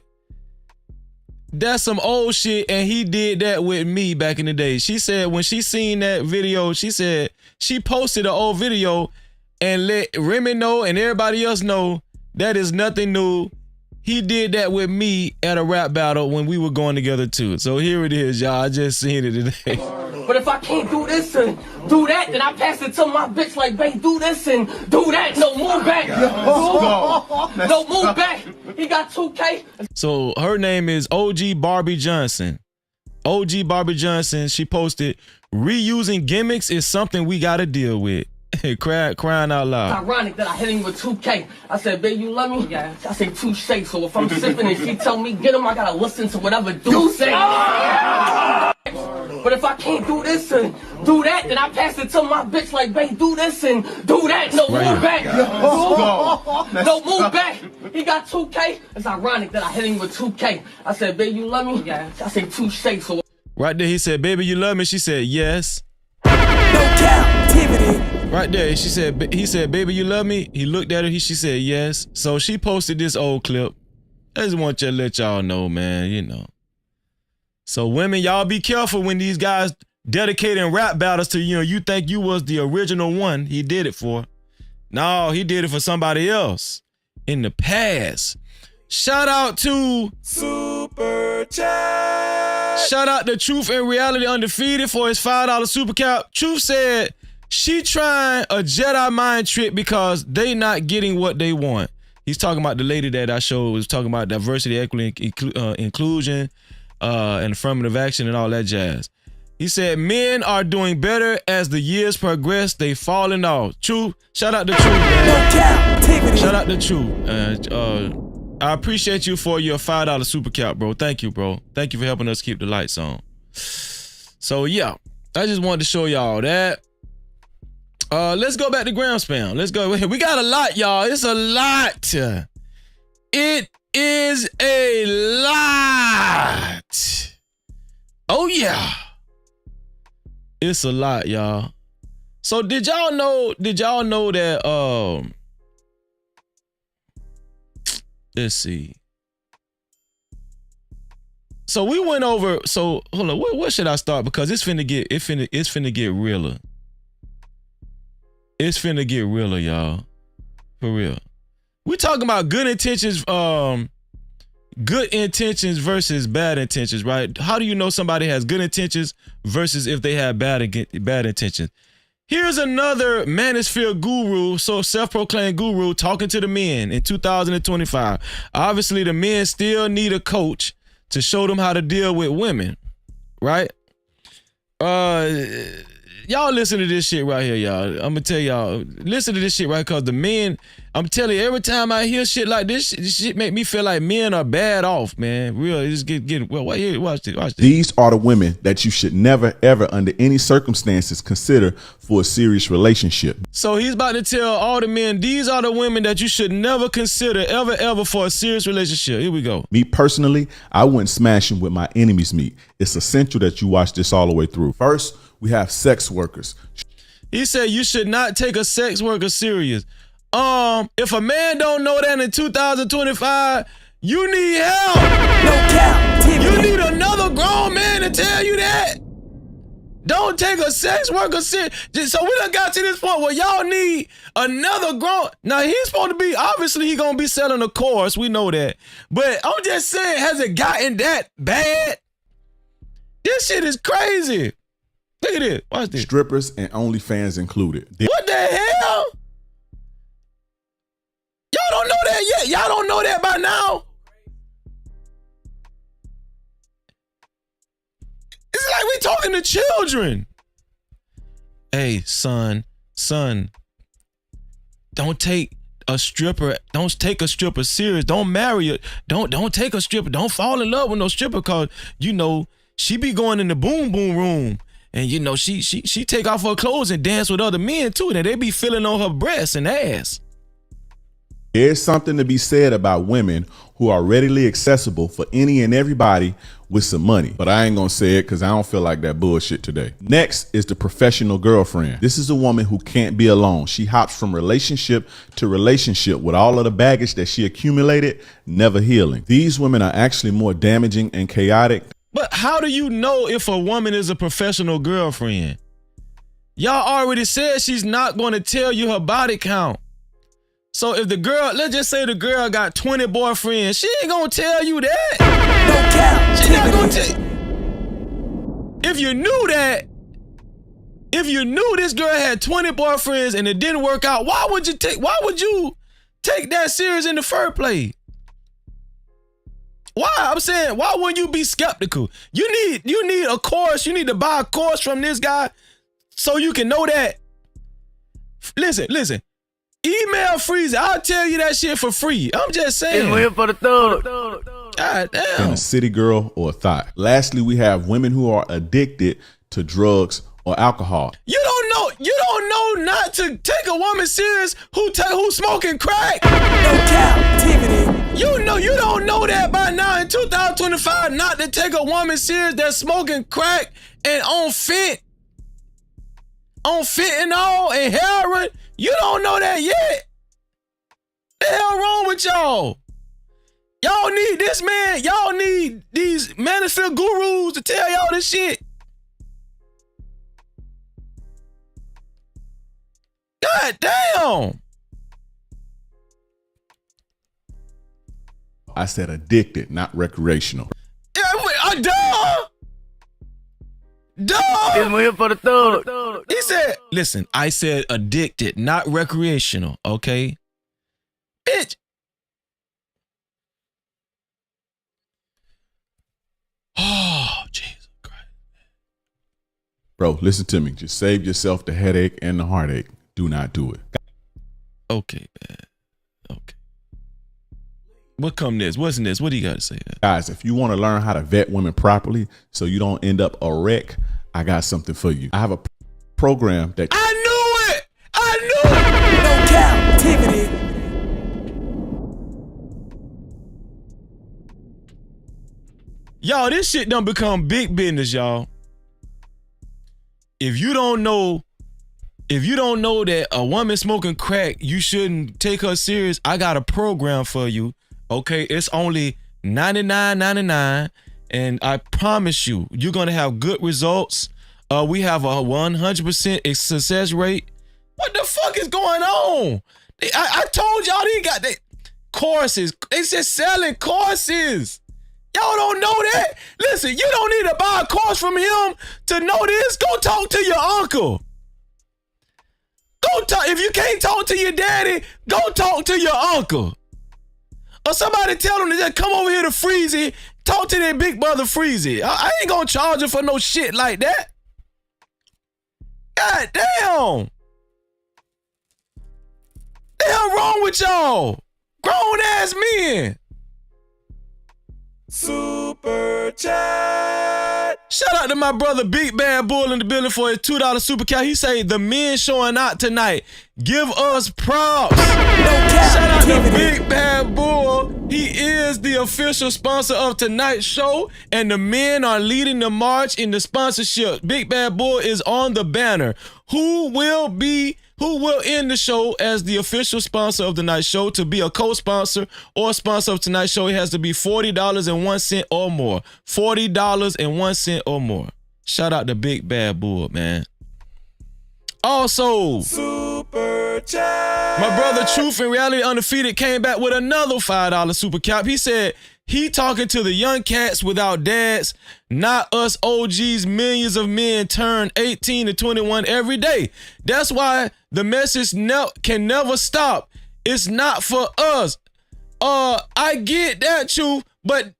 [SPEAKER 1] that's some old shit and he did that with me back in the day. She said when she seen that video, she said she posted an old video and let Remy know and everybody else know that is nothing new. He did that with me at a rap battle when we were going together too. So here it is, y'all. I just seen it today.
[SPEAKER 18] But if I can't do this and do that, then I pass it to my bitch like, babe, do this and do that. No, move back. No, move back. He got 2K.
[SPEAKER 1] So her name is OG Barbie Johnson. OG Barbie Johnson, she posted, reusing gimmicks is something we got to deal with. Crying out loud.
[SPEAKER 18] Ironic that I hit him with 2K. I said, babe, you love me? Yeah. I say touche. So if I'm sipping and she tell me get him, I gotta listen to whatever dude say. But if I can't do this and do that, then I pass it to my bitch like, babe, do this and do that. No, move back. No, move back. He got 2K. It's ironic that I hit him with 2K. I said, babe, you love me? Yeah. I say touche. So
[SPEAKER 1] right there, he said, baby, you love me? She said, yes.
[SPEAKER 7] No captivity.
[SPEAKER 1] Right there, he said, baby, you love me? He looked at her, she said, yes. So she posted this old clip. I just want to let y'all know, man, you know. So women, y'all be careful when these guys dedicating rap battles to, you think you was the original one he did it for. No, he did it for somebody else in the past. Shout out to Super Chat. Shout out to Truth and Reality Undefeated for his $5 super cap. Truth said, she trying a Jedi mind trick because they not getting what they want. He's talking about the lady that I showed was talking about diversity, equity, inclusion. and affirmative action and all that jazz. He said, men are doing better as the years progress. They falling off. True. Shout out to True, man. Shout out to True. I appreciate you for your $5 super cap, bro. Thank you, bro. Thank you for helping us keep the lights on. So, yeah. I just wanted to show y'all that. Let's go back to ground spam. Let's go. We got a lot, y'all. It's a lot. It is a lot. Oh, yeah. It's a lot, y'all. So did y'all know that let's see. So we went over, so hold on, what should I start? Because it's finna get realer. It's finna get realer, y'all. For real. We talking about good intentions versus bad intentions, right? How do you know somebody has good intentions versus if they have bad intentions? Here's another Manosphere guru, so self-proclaimed guru, talking to the men in 2025. Obviously, the men still need a coach to show them how to deal with women, right? Y'all listen to this shit right here, y'all. I'm gonna tell y'all, listen to this shit right, because the men, I'm telling you, every time I hear shit like this shit make me feel like men are bad off, man. Real, it's getting well. Watch this.
[SPEAKER 19] These are the women that you should never, ever, under any circumstances, consider for a serious relationship.
[SPEAKER 1] So he's about to tell all the men, these are the women that you should never consider ever for a serious relationship. Here we go.
[SPEAKER 19] Me personally, I wouldn't smash them with my enemy's meat. It's essential that you watch this all the way through. First, we have sex workers.
[SPEAKER 1] He said you should not take a sex worker serious. If a man don't know that in 2025, you need help.
[SPEAKER 7] No cap.
[SPEAKER 1] You need another grown man to tell you that. Don't take a sex worker serious. So we done got to this point where y'all need another grown. Now he's supposed to be, obviously he gonna be selling a course. We know that. But I'm just saying, has it gotten that bad? This shit is crazy. Look at this. Watch this.
[SPEAKER 19] Strippers and OnlyFans included.
[SPEAKER 1] What the hell? Y'all don't know that yet. Y'all don't know that by now. It's like we talking to children. Hey, son, don't take a stripper serious. Don't marry it. Don't take a stripper. Don't fall in love with no stripper, cause you know she be going in the boom boom room. And you know, she take off her clothes and dance with other men too. And they be feeling on her breasts and ass.
[SPEAKER 19] There's something to be said about women who are readily accessible for any and everybody with some money. But I ain't gonna say it because I don't feel like that bullshit today. Next is the professional girlfriend. This is a woman who can't be alone. She hops from relationship to relationship with all of the baggage that she accumulated, never healing. These women are actually more damaging and chaotic.
[SPEAKER 1] But how do you know if a woman is a professional girlfriend? Y'all already said she's not going to tell you her body count. So if the girl, let's just say the girl got 20 boyfriends, she ain't going to tell you that.
[SPEAKER 7] No cap.
[SPEAKER 1] She not going to tell you. If you knew that, if you knew this girl had 20 boyfriends and it didn't work out, why would you take that serious in the first place? Why? I'm saying, why wouldn't you be skeptical? You need a course. You need to buy a course from this guy so you can know that. Listen. Email Freezer. I'll tell you that shit for free. I'm just saying.
[SPEAKER 18] It's for the thug.
[SPEAKER 1] God damn.
[SPEAKER 19] And a city girl or a thought. Lastly, we have women who are addicted to drugs or alcohol.
[SPEAKER 1] You don't know not to take a woman serious who smoking crack.
[SPEAKER 7] No Cap-tivity.
[SPEAKER 1] You don't know that by now in 2025 not to take a woman serious that's smoking crack and on fentanyl and heroin. You don't know that yet. The hell wrong with y'all? Y'all need this man. Y'all need these Manosphere gurus to tell y'all this shit. God damn.
[SPEAKER 19] I said addicted, not recreational.
[SPEAKER 1] Yeah, duh.
[SPEAKER 18] It's for the thug.
[SPEAKER 1] He said, listen, I said addicted, not recreational, okay? Bitch.
[SPEAKER 19] Bro, listen to me. Just save yourself the headache and the heartache. Do not do it.
[SPEAKER 1] Okay, man. Okay. What come next? What's next? What do you got to say?
[SPEAKER 19] Guys, if you want to learn how to vet women properly so you don't end up a wreck, I got something for you. I have a program that...
[SPEAKER 1] I knew it! I knew it!
[SPEAKER 7] No captivity.
[SPEAKER 1] Y'all, this shit done become big business, y'all. If you don't know that a woman smoking crack, you shouldn't take her serious, I got a program for you. Okay, it's only $99.99, and I promise you, you're gonna have good results. We have a 100% success rate. What the fuck is going on? I told y'all they got they courses. They just selling courses. Y'all don't know that? Listen, you don't need to buy a course from him to know this. Go talk to your uncle. Go talk. If you can't talk to your daddy, go talk to your uncle. Or somebody tell them to just come over here to Freezy, talk to their big brother Freezy. I ain't gonna charge you for no shit like that. God damn. The hell wrong with y'all? Grown ass men. Super chat. Shout out to my brother Big Bad Bull in the building for his $2 super chat. He say the men showing out tonight. Give us props. Shout out to Big Bad Bull. He is the official sponsor of tonight's show, and the men are leading the march in the sponsorship. Big Bad Bull is on the banner. Who will end the show as the official sponsor of tonight's show? To be a co-sponsor or sponsor of tonight's show, it has to be $40.01 or more. $40.01 or more. Shout out to Big Bad Bull, man. Also, super chat. My brother Truth and Reality Undefeated came back with another $5 super cap. He said he talking to the young cats without dads, not us OGs. Millions of men turn 18 to 21 every day. That's why the message can never stop. It's not for us. I get that, Truth, but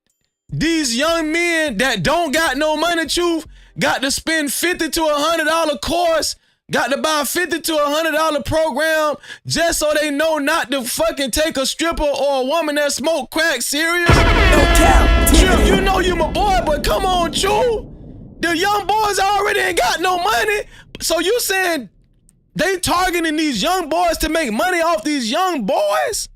[SPEAKER 1] these young men that don't got no money, Truth, got to spend $50 to $100 course, got to buy $50 to $100 program just so they know not to fucking take a stripper or a woman that smoke crack serious. True, you know you my boy, but come on, True. The young boys already ain't got no money. So you saying they targeting these young boys to make money off these young boys?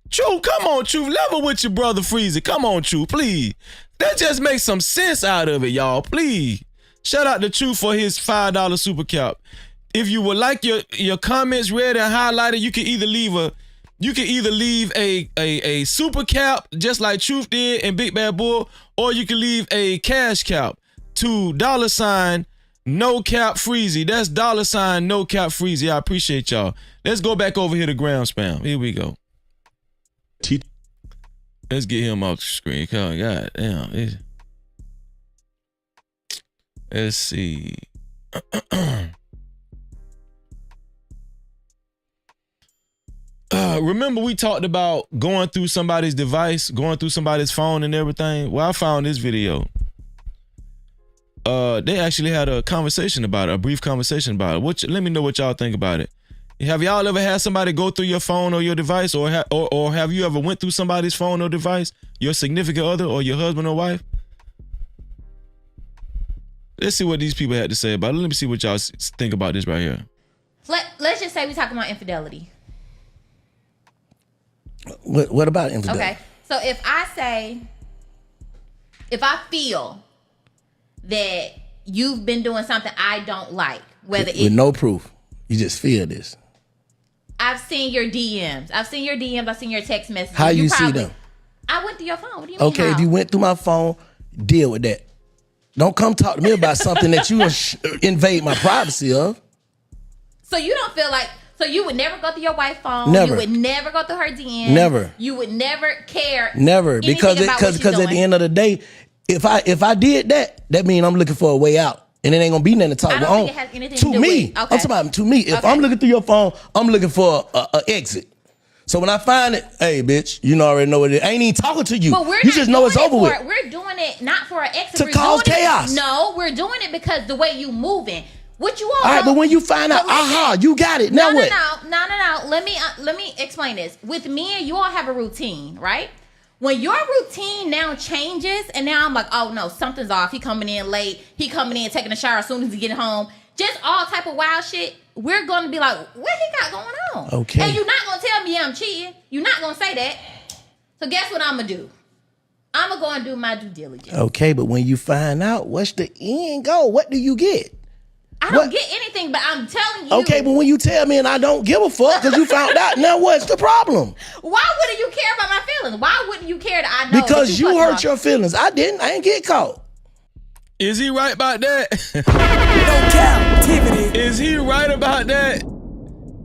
[SPEAKER 1] True, come on, True. Level with your brother Freezy. Come on, True, please. That just makes some sense out of it, y'all. Please. Shout out to True for his $5 super cap. If you would like your comments read and highlighted, you can either leave a super cap just like Truth did and Big Bad Bull, or you can leave a cash cap to $ no cap Freezy. That's $ no cap Freezy. I appreciate y'all. Let's go back over here to Gram Spam. Here we go. Let's get him off the screen. God damn. Let's see. Remember we talked about going through somebody's device, going through somebody's phone and everything? Well, I found this video. They actually had a conversation about it, a brief conversation about it. Let me know what y'all think about it. Have y'all ever had somebody go through your phone or your device, or have you ever went through somebody's phone or device, your significant other or your husband or wife? Let's see what these people had to say about it. Let me see what y'all think about this right here.
[SPEAKER 12] Let's just say we're talking about infidelity.
[SPEAKER 20] What about infidelity?
[SPEAKER 12] Okay, so if I feel that you've been doing something I don't like,
[SPEAKER 20] with no proof, you just feel this.
[SPEAKER 12] I've seen your DMs. I've seen your text messages.
[SPEAKER 20] How you see them?
[SPEAKER 12] I went through your phone. What do you mean?
[SPEAKER 20] Okay, if you went through my phone, deal with that. Don't come talk to me about something that you invade my privacy of.
[SPEAKER 12] So you don't feel like, so you would never go through your wife's phone.
[SPEAKER 20] Never.
[SPEAKER 12] You would never go through her DMs.
[SPEAKER 20] Never.
[SPEAKER 12] You would never care.
[SPEAKER 20] Never, because at the end of the day, if I did that means I'm looking for a way out. And it ain't gonna be nothing to talk about.
[SPEAKER 12] I don't think it has anything to do
[SPEAKER 20] me.
[SPEAKER 12] with. Okay.
[SPEAKER 20] I'm talking about to me. If I'm looking through your phone, I'm looking for a exit. So when I find it, hey, bitch, you already know what it is. I ain't even talking to you.
[SPEAKER 12] But we're
[SPEAKER 20] You
[SPEAKER 12] not
[SPEAKER 20] just know it's
[SPEAKER 12] doing it
[SPEAKER 20] over
[SPEAKER 12] for-
[SPEAKER 20] with.
[SPEAKER 12] We're doing it not for an exit.
[SPEAKER 20] To cause chaos.
[SPEAKER 12] No, we're doing it because the way you moving. What you all
[SPEAKER 20] All right,
[SPEAKER 12] know-
[SPEAKER 20] but when you find out,
[SPEAKER 12] But listen,
[SPEAKER 20] aha, you got it. Now
[SPEAKER 12] no,
[SPEAKER 20] what?
[SPEAKER 12] No. Let me explain this. With men, you all have a routine, right? When your routine now changes, and now I'm like, oh no, something's off. He coming in late. He coming in taking a shower as soon as he get home. Just all type of wild shit. We're gonna be like, what he got going on?
[SPEAKER 20] Okay.
[SPEAKER 12] And you're not gonna tell me I'm cheating. You're not gonna say that. So guess what I'm gonna do? I'm gonna go and do my due diligence.
[SPEAKER 20] Okay, but when you find out, what's the end goal? What do you get?
[SPEAKER 12] I don't get anything, but I'm telling you.
[SPEAKER 20] Okay, but when you tell me and I don't give a fuck because you found out, now what's the problem?
[SPEAKER 12] Why wouldn't you care about my feelings? Why wouldn't you care that I know?
[SPEAKER 20] Because
[SPEAKER 12] that
[SPEAKER 20] you
[SPEAKER 12] fucking
[SPEAKER 20] hurt
[SPEAKER 12] off?
[SPEAKER 20] your feelings. I didn't. I ain't get caught.
[SPEAKER 1] Is he right about that?
[SPEAKER 7] No captivity.
[SPEAKER 1] Is he right about that?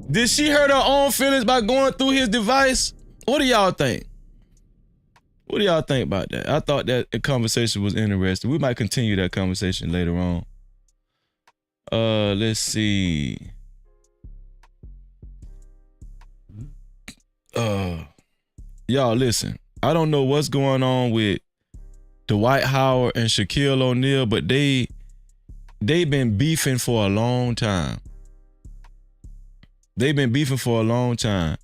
[SPEAKER 1] Did she hurt her own feelings by going through his device? What do y'all think? What do y'all think about that? I thought that the conversation was interesting. We might continue that conversation later on. Let's see. Y'all listen. I don't know what's going on with Dwight Howard and Shaquille O'Neal, but they've been beefing for a long time. They've been beefing for a long time.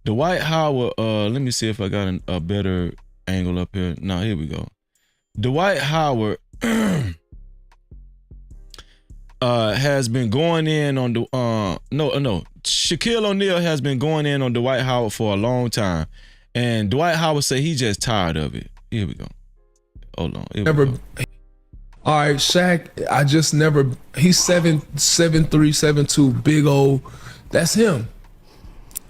[SPEAKER 1] Dwight Howard, let me see if I got a better angle up here. No, here we go. Dwight Howard has been going in on the Shaquille O'Neal has been going in on Dwight Howard for a long time, and Dwight Howard said he just tired of it. Here we go. Hold on. Here we go.
[SPEAKER 15] All right, Shaq, I just never, he's 7'3", 7'2", big old, that's him.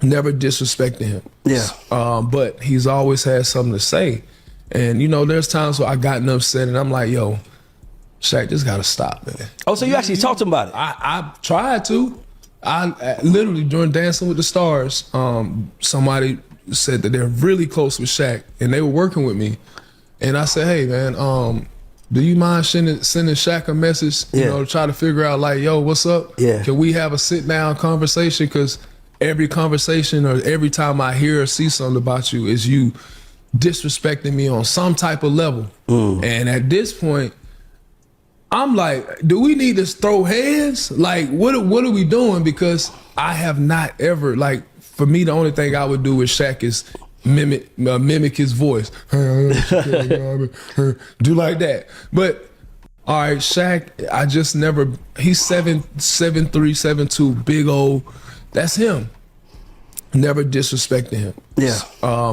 [SPEAKER 15] Never disrespecting him.
[SPEAKER 20] Yeah.
[SPEAKER 15] But he's always had something to say. And, you know, there's times where I gotten upset and I'm like, yo, Shaq, this gotta stop, man.
[SPEAKER 20] Oh, so you actually talked to him about it?
[SPEAKER 15] I tried to. I literally, during Dancing with the Stars, somebody said that they're really close with Shaq and they were working with me. And I said, hey, man, do you mind sending Shaq a message, you know, to try to figure out like, yo, what's up?
[SPEAKER 20] Yeah.
[SPEAKER 15] Can we have a sit down conversation? Because every conversation or every time I hear or see something about you is you disrespecting me on some type of level. And at this point, I'm like, do we need to throw hands? Like, what are we doing? Because I have not ever, like, for me, the only thing I would do with Shaq is mimic his voice. Do like that. But all right, Shaq, I just never, he's 7'3", 7'2", big old, that's him. Never disrespecting him.
[SPEAKER 20] Yeah.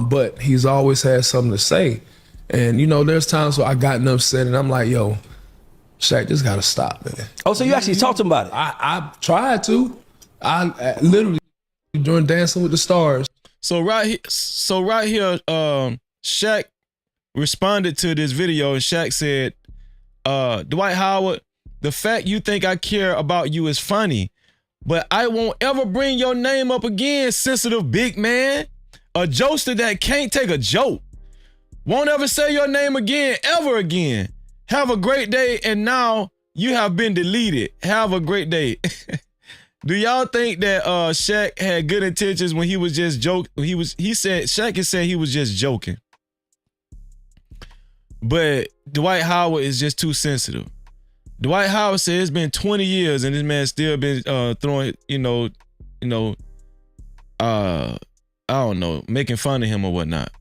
[SPEAKER 15] But he's always had something to say. And you know, there's times where I gotten upset and I'm like, yo, Shaq, this gotta stop, man.
[SPEAKER 20] Oh, so you actually talked to him about it?
[SPEAKER 15] I tried to. I literally, during Dancing with the Stars.
[SPEAKER 1] So right here, Shaq responded to this video and Shaq said, Dwight Howard, the fact you think I care about you is funny, but I won't ever bring your name up again, sensitive big man. A jokester that can't take a joke. Won't ever say your name again, ever again. Have a great day, and now you have been deleted. Have a great day. Do y'all think that Shaq had good intentions when he was just joking? Shaq has said he was just joking. But Dwight Howard is just too sensitive. Dwight Howard said it's been 20 years and this man still been throwing, I don't know, making fun of him or whatnot.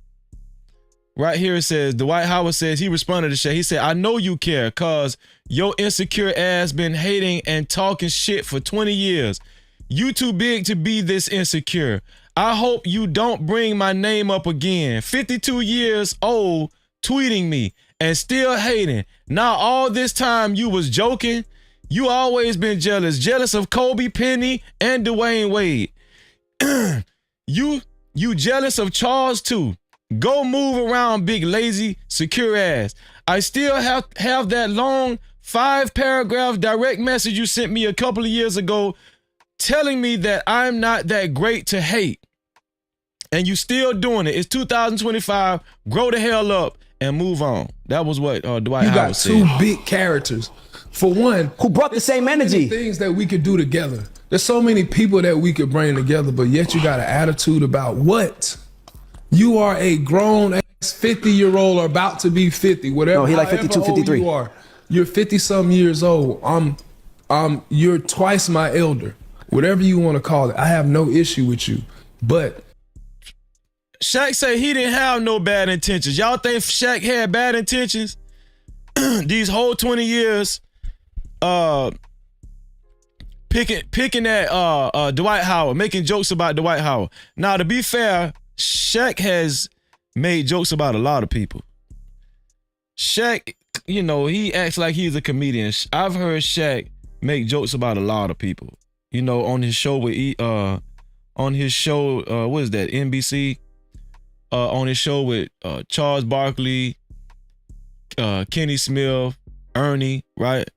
[SPEAKER 1] Right here it says, Dwight Howard says he responded to Shaq. He said, I know you care cause your insecure ass been hating and talking shit for 20 years. You too big to be this insecure. I hope you don't bring my name up again. 52 years old, tweeting me and still hating. Now all this time you was joking. You always been jealous of Kobe, Penny, and Dwayne Wade. You jealous of Charles too. Go move around, big lazy secure ass. I still have that long 5-paragraph direct message you sent me a couple of years ago telling me that I'm not that great to hate. And you still doing it. It's 2025. Grow the hell up and move on. That was what Dwight Howard said.
[SPEAKER 15] You got two big characters. For one,
[SPEAKER 7] who brought the same energy.
[SPEAKER 15] Things that we could do together. There's so many people that we could bring together, but yet you got an attitude about what? You are a grown ass 50-year-old or about to be 50, whatever.
[SPEAKER 7] No, he like 52, 53.
[SPEAKER 15] You are. You're 50-something years old. You're twice my elder. Whatever you want to call it. I have no issue with you. But
[SPEAKER 1] Shaq say he didn't have no bad intentions. Y'all think Shaq had bad intentions? These whole 20 years, picking at Dwight Howard, making jokes about Dwight Howard. Now, to be fair, Shaq has made jokes about a lot of people. Shaq, you know, he acts like he's a comedian. I've heard Shaq make jokes about a lot of people. You know, on his show what is that, NBC? On his show with Charles Barkley, Kenny Smith, Ernie, right?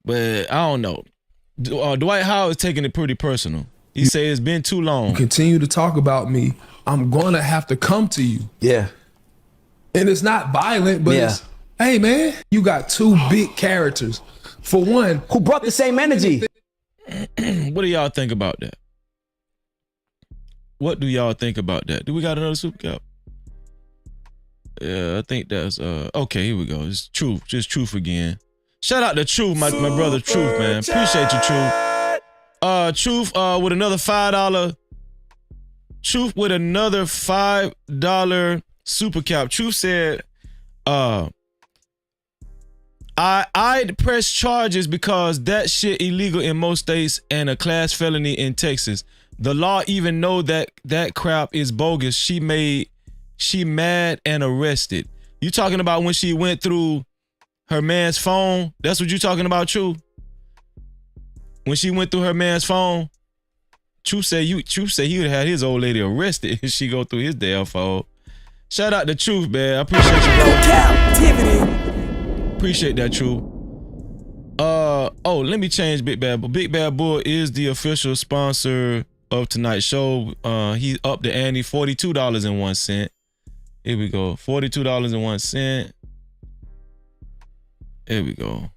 [SPEAKER 1] But I don't know. Dwight Howard is taking it pretty personal. He said it's been too long.
[SPEAKER 15] You continue to talk about me, I'm going to have to come to you.
[SPEAKER 7] Yeah.
[SPEAKER 15] And it's not violent, but it's, hey man, you got two big characters. For one,
[SPEAKER 7] who brought the same energy.
[SPEAKER 1] What do y'all think about that? What do y'all think about that? Do we got another super cap? Yeah, I think that's okay, here we go. It's Truth, just Truth again. Shout out to Truth, my brother Truth, man. Appreciate you, Truth. Truth with another $5. Truth with another $5 super cap. Truth said, I'd press charges because that shit illegal in most states and a class felony in Texas. The law even know that crap is bogus. She mad and arrested. You talking about when she went through her man's phone? That's what you talking about, True? When she went through her man's phone, True said he would have had his old lady arrested if she go through his damn phone. Shout out to Truth, man. I appreciate you, bro.
[SPEAKER 7] Cap-tivity.
[SPEAKER 1] Appreciate that, True. Let me change Big Bad Bull. Big Bad Bull is the official sponsor of tonight's show. He upped the ante, $42.01. Here we go. $42.01. There we go.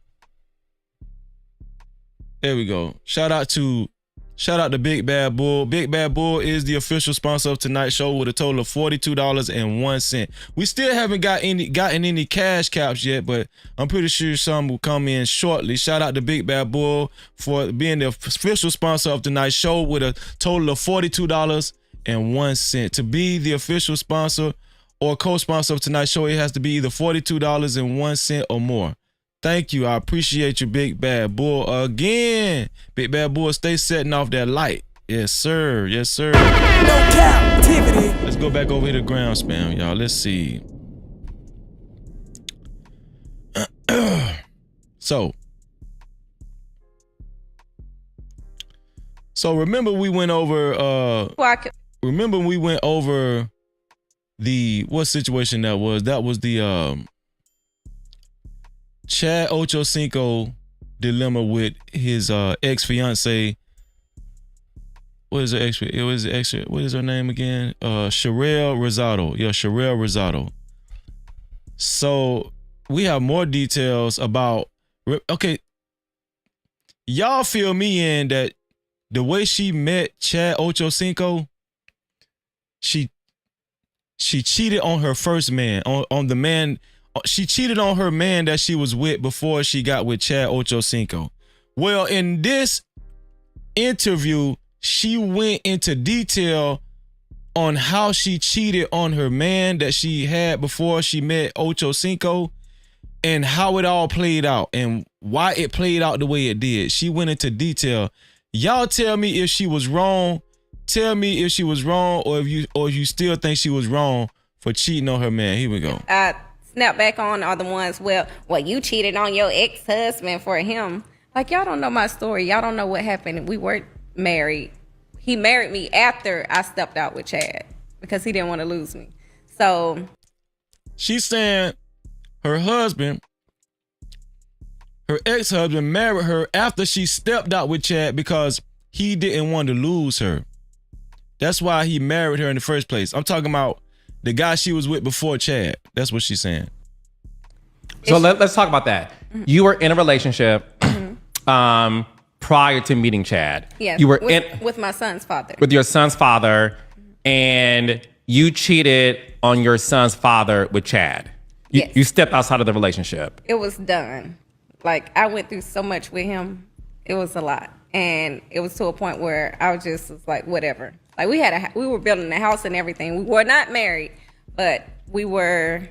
[SPEAKER 1] There we go. Shout out to Big Bad Bull. Big Bad Bull is the official sponsor of tonight's show with a total of $42.01. We still haven't gotten any cash caps yet, but I'm pretty sure some will come in shortly. Shout out to Big Bad Bull for being the official sponsor of tonight's show with a total of $42.01. To be the official sponsor or co-sponsor of tonight's show, it has to be either $42.01 or more. Thank you. I appreciate you, Big Bad Bull. Again, Big Bad Bull, stay setting off that light. Yes, sir. Yes, sir.
[SPEAKER 7] No Cap-tivity.
[SPEAKER 1] Let's go back over here to ground spam, y'all. Let's see. So remember we went over the what situation that was? That was the Chad Ochocinco dilemma with his ex-fiance. What is her ex? What is her name again? Sherelle Rosado. Yeah, Sherelle Rosado. So we have more details about. Okay, y'all fill me in that the way she met Chad Ochocinco, she cheated on her first man, on the man. She cheated on her man that she was with before she got with Chad Ochocinco. Well, in this interview, she went into detail on how she cheated on her man that she had before she met Ochocinco and how it all played out and why it played out the way it did. She went into detail. Y'all tell me if she was wrong. Tell me if she was wrong or if you still think she was wrong for cheating on her man. Here we go.
[SPEAKER 21] Snap back on are the ones, well, you cheated on your ex-husband for him. Like, y'all don't know my story. Y'all don't know what happened. We weren't married. He married me after I stepped out with Chad because he didn't want to lose me. So
[SPEAKER 1] she's saying her ex-husband married her after she stepped out with Chad because he didn't want to lose her. That's why he married her in the first place. I'm talking about the guy she was with before Chad. That's what she's saying.
[SPEAKER 3] So let's talk about that. You were in a relationship prior to meeting Chad.
[SPEAKER 21] Yeah,
[SPEAKER 3] You were
[SPEAKER 21] with my son's father.
[SPEAKER 3] with your son's father, and you cheated on your son's father with Chad.
[SPEAKER 21] Yes.
[SPEAKER 3] You stepped outside of the relationship.
[SPEAKER 21] It was done. Like, I went through so much with him. It was a lot. And it was to a point where I was like, whatever. Like, we were building a house and everything. We were not married, but we were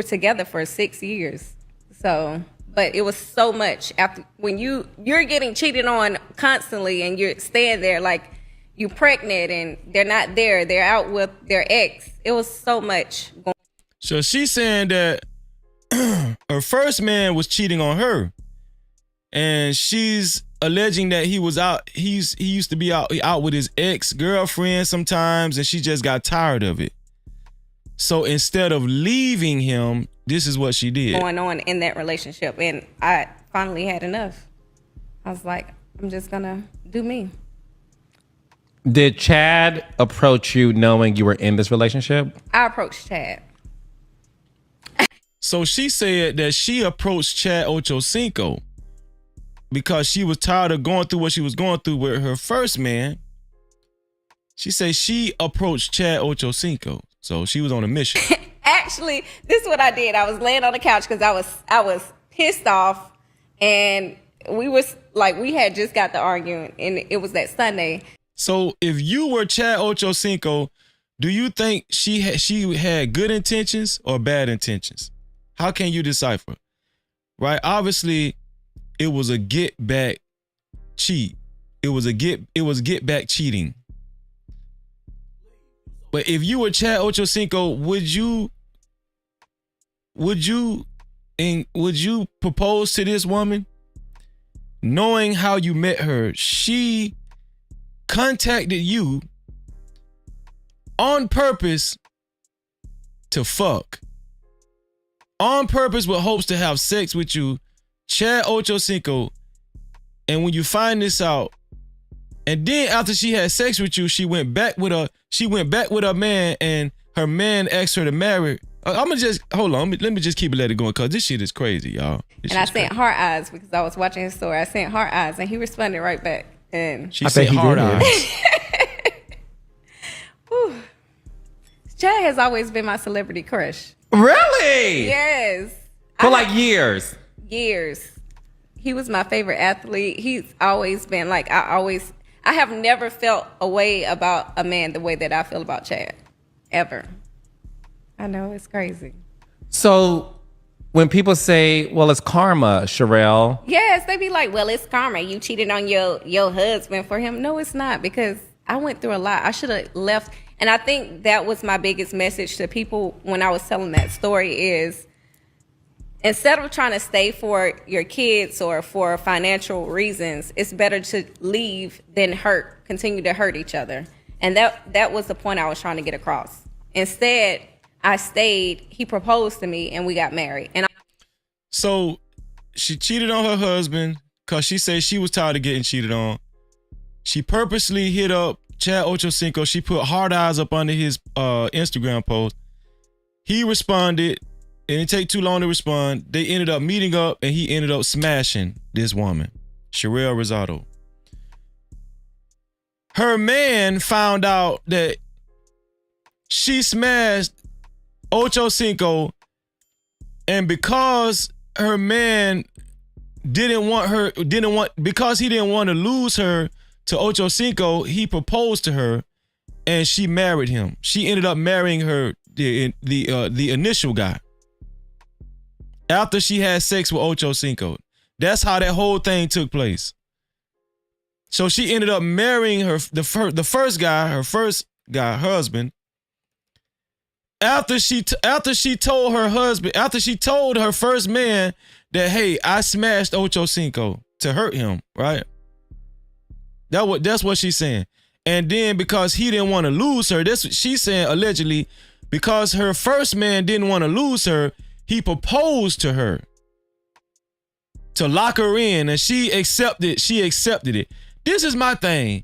[SPEAKER 21] together for 6 years. So, but it was so much after when you're getting cheated on constantly and you're staying there, like, you're pregnant and they're not there. They're out with their ex. It was so much going.
[SPEAKER 1] So she's saying that her first man was cheating on her, and she's alleging that he was out. He used to be out with his ex-girlfriend sometimes, and she just got tired of it. So instead of leaving him, this is what she did.
[SPEAKER 21] Going on in that relationship, and I finally had enough. I was like, I'm just gonna do me.
[SPEAKER 3] Did Chad approach you knowing you were in this relationship?
[SPEAKER 21] I approached Chad.
[SPEAKER 1] So she said that she approached Chad Ochocinco because she was tired of going through what she was going through with her first man. She said she approached Chad Ochocinco. So she was on a mission.
[SPEAKER 21] Actually, this is what I did. I was laying on the couch because I was pissed off, and we had just got to arguing, and it was that Sunday.
[SPEAKER 1] So if you were Chad Ochocinco, do you think she had good intentions or bad intentions? How can you decipher? Right? Obviously, it was a get back cheat. It was get back cheating. But if you were Chad Ochocinco, would you propose to this woman? Knowing how you met her, she contacted you on purpose to fuck. On purpose with hopes to have sex with you, Chad Ochocinco. And when you find this out, and then after she had sex with you, she went back with her man, and her man asked her to marry. I'm gonna just hold on. Let me just let it going, because this shit is crazy, y'all.
[SPEAKER 21] And I sent heart eyes because I was watching his story. I sent heart eyes, and he responded right back. And
[SPEAKER 1] she sent hard eyes.
[SPEAKER 21] Chad has always been my celebrity crush.
[SPEAKER 3] Really?
[SPEAKER 21] Yes.
[SPEAKER 3] For like years.
[SPEAKER 21] Years. He was my favorite athlete. He's always been like, I have never felt a way about a man the way that I feel about Chad. Ever. I know, it's crazy.
[SPEAKER 3] So when people say, well, it's karma, Sherelle.
[SPEAKER 21] Yes, they be like, well, it's karma. You cheated on your husband for him. No, it's not, because I went through a lot. I should have left. And I think that was my biggest message to people when I was telling that story is, instead of trying to stay for your kids or for financial reasons, it's better to leave than continue to hurt each other. And that was the point I was trying to get across. Instead, I stayed, he proposed to me, and we got married.
[SPEAKER 1] So she cheated on her husband because she said she was tired of getting cheated on. She purposely hit up Chad Ochocinco. She put hard eyes up under his Instagram post. He responded. It didn't take too long to respond. They ended up meeting up, and he ended up smashing this woman, Sherelle Rosado. Her man found out that she smashed Ochocinco, and because her man because he didn't want to lose her to Ochocinco, he proposed to her, and she married him. She ended up marrying her, the initial guy, after she had sex with Ochocinco. That's how that whole thing took place. So she ended up marrying the first guy, her husband. After she told her first man that, hey, I smashed Ochocinco to hurt him, right? That's what she's saying. And then because he didn't want to lose her, that's what she's saying, allegedly, because her first man didn't want to lose her, he proposed to her to lock her in, and she accepted it. This is my thing.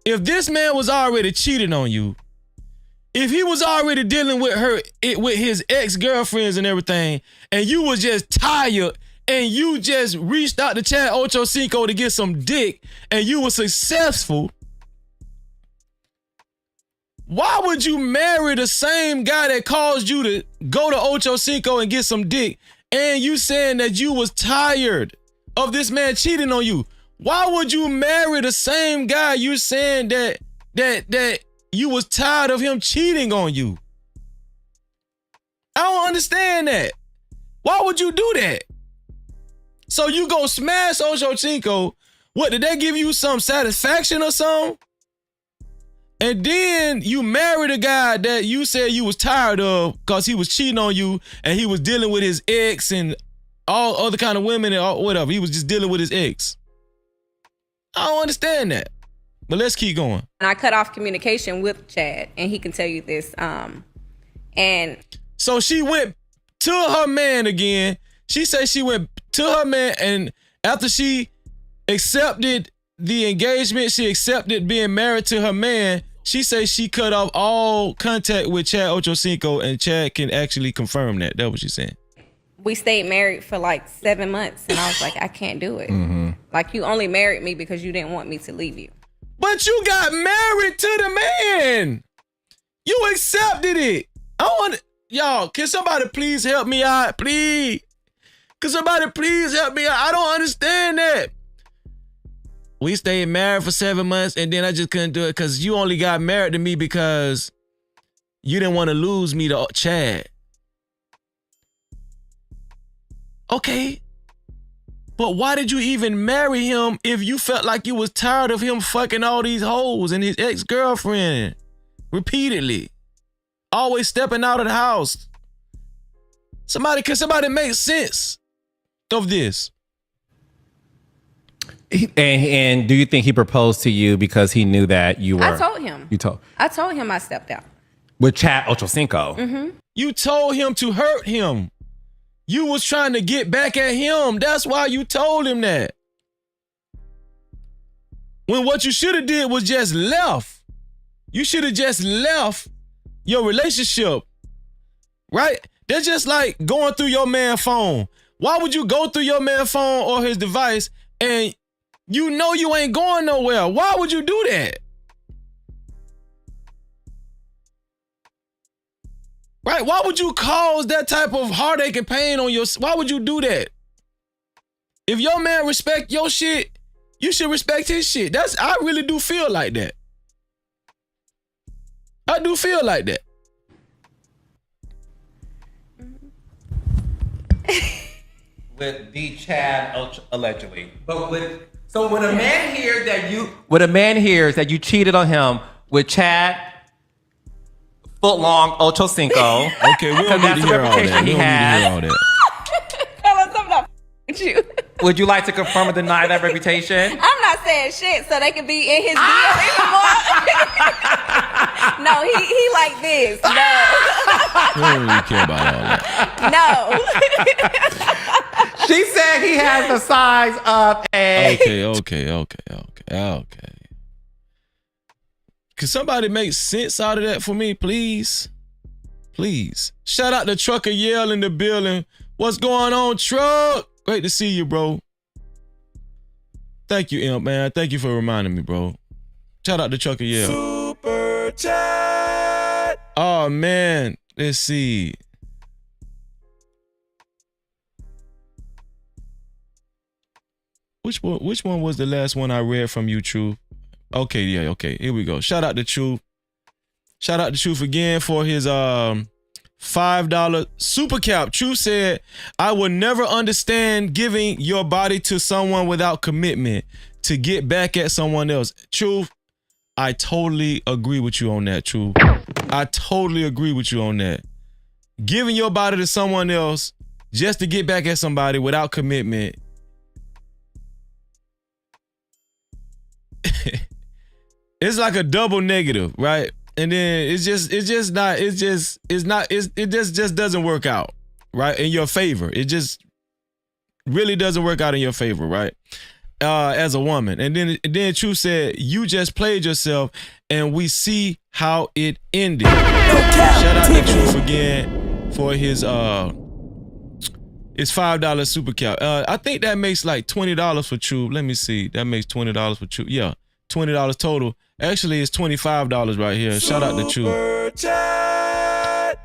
[SPEAKER 1] if this man was already cheating on you, if he was already dealing with with his ex-girlfriends and everything, and you was just tired and you just reached out to Chad Ochocinco to get some dick and you were successful, why would you marry the same guy that caused you to go to Ochocinco and get some dick, and you saying that you was tired of this man cheating on you? Why would you marry the same guy you saying that you was tired of him cheating on you? I don't understand that. Why would you do that? So you go smash Ochocinco. What, did they give you some satisfaction or something? And then you married a guy that you said you was tired of because he was cheating on you and he was dealing with his ex and all other kind of women and all, whatever. He was just dealing with his ex. I don't understand that. But let's keep going.
[SPEAKER 21] And I cut off communication with Chad, and he can tell you this. And
[SPEAKER 1] so she went to her man again. She said she went to her man, and after she accepted the engagement, she accepted being married to her man, she says she cut off all contact with Chad Ochocinco, and Chad can actually confirm that. That's what she's saying.
[SPEAKER 21] we stayed married for like 7 months, and I was like, I can't do it.
[SPEAKER 1] Mm-hmm.
[SPEAKER 21] Like, you only married me because you didn't want me to leave you.
[SPEAKER 1] But you got married to the man. You accepted it. I want y'all, can somebody please help me out? Please. Can somebody please help me out? I don't understand that. We stayed married for 7 months, and then I just couldn't do it because you only got married to me because you didn't want to lose me to Chad. Okay. But why did you even marry him if you felt like you was tired of him fucking all these hoes and his ex-girlfriend repeatedly? Always stepping out of the house. Can somebody make sense of this?
[SPEAKER 3] And do you think he proposed to you because he knew that you were?
[SPEAKER 21] I told him. I told him I stepped out.
[SPEAKER 3] With Chad Ochocinco.
[SPEAKER 21] Mm-hmm.
[SPEAKER 1] You told him to hurt him. You was trying to get back at him. That's why you told him that. When what you should have did was just left. You should have just left your relationship. Right? That's just like going through your man's phone. Why would you go through your man's phone or his device and you know you ain't going nowhere? Why would you do that? Right? Why would you cause that type of heartache and pain on your... Why would you do that? If your man respect your shit, you should respect his shit. I really do feel like that. I do feel like that.
[SPEAKER 3] With the Chad allegedly. But when a man hears that you cheated on him with Chad Footlong Ochocinco.
[SPEAKER 1] Okay, we don't need to hear all that. We don't need to hear all that.
[SPEAKER 21] Tell us I'm not with you.
[SPEAKER 3] Would you like to confirm or deny that reputation?
[SPEAKER 21] I'm not saying shit so they can be in his deal anymore. No, he like this. No.
[SPEAKER 1] We don't really care about all that.
[SPEAKER 21] No.
[SPEAKER 3] She said he has the size of a...
[SPEAKER 1] Okay. Can somebody make sense out of that for me, please? Please. Shout out to Trucker Yell in the building. What's going on, Truck? Great to see you, bro. Thank you, Imp, man. Thank you for reminding me, bro. Shout out to Trucker Yell. Super chat. Oh, man. Let's see. Which one was the last one I read from you, Truth? Okay, yeah, okay. Here we go. Shout out to Truth. Shout out to Truth again for his $5 super cap. Truth said, I will never understand giving your body to someone without commitment to get back at someone else. Truth, I totally agree with you on that, Truth. I totally agree with you on that. Giving your body to someone else just to get back at somebody without commitment. It's like a double negative, right? And then it just doesn't work out, right? In your favor. It just really doesn't work out in your favor, right? as a woman. And then Truth said, you just played yourself and we see how it ended. Shout out to Truth again for his $5 super cap. I think that makes like $20 for Truth. Let me see. That makes $20 for Truth. Yeah, $20 total. Actually, it's $25 right here. Shout out to Truth.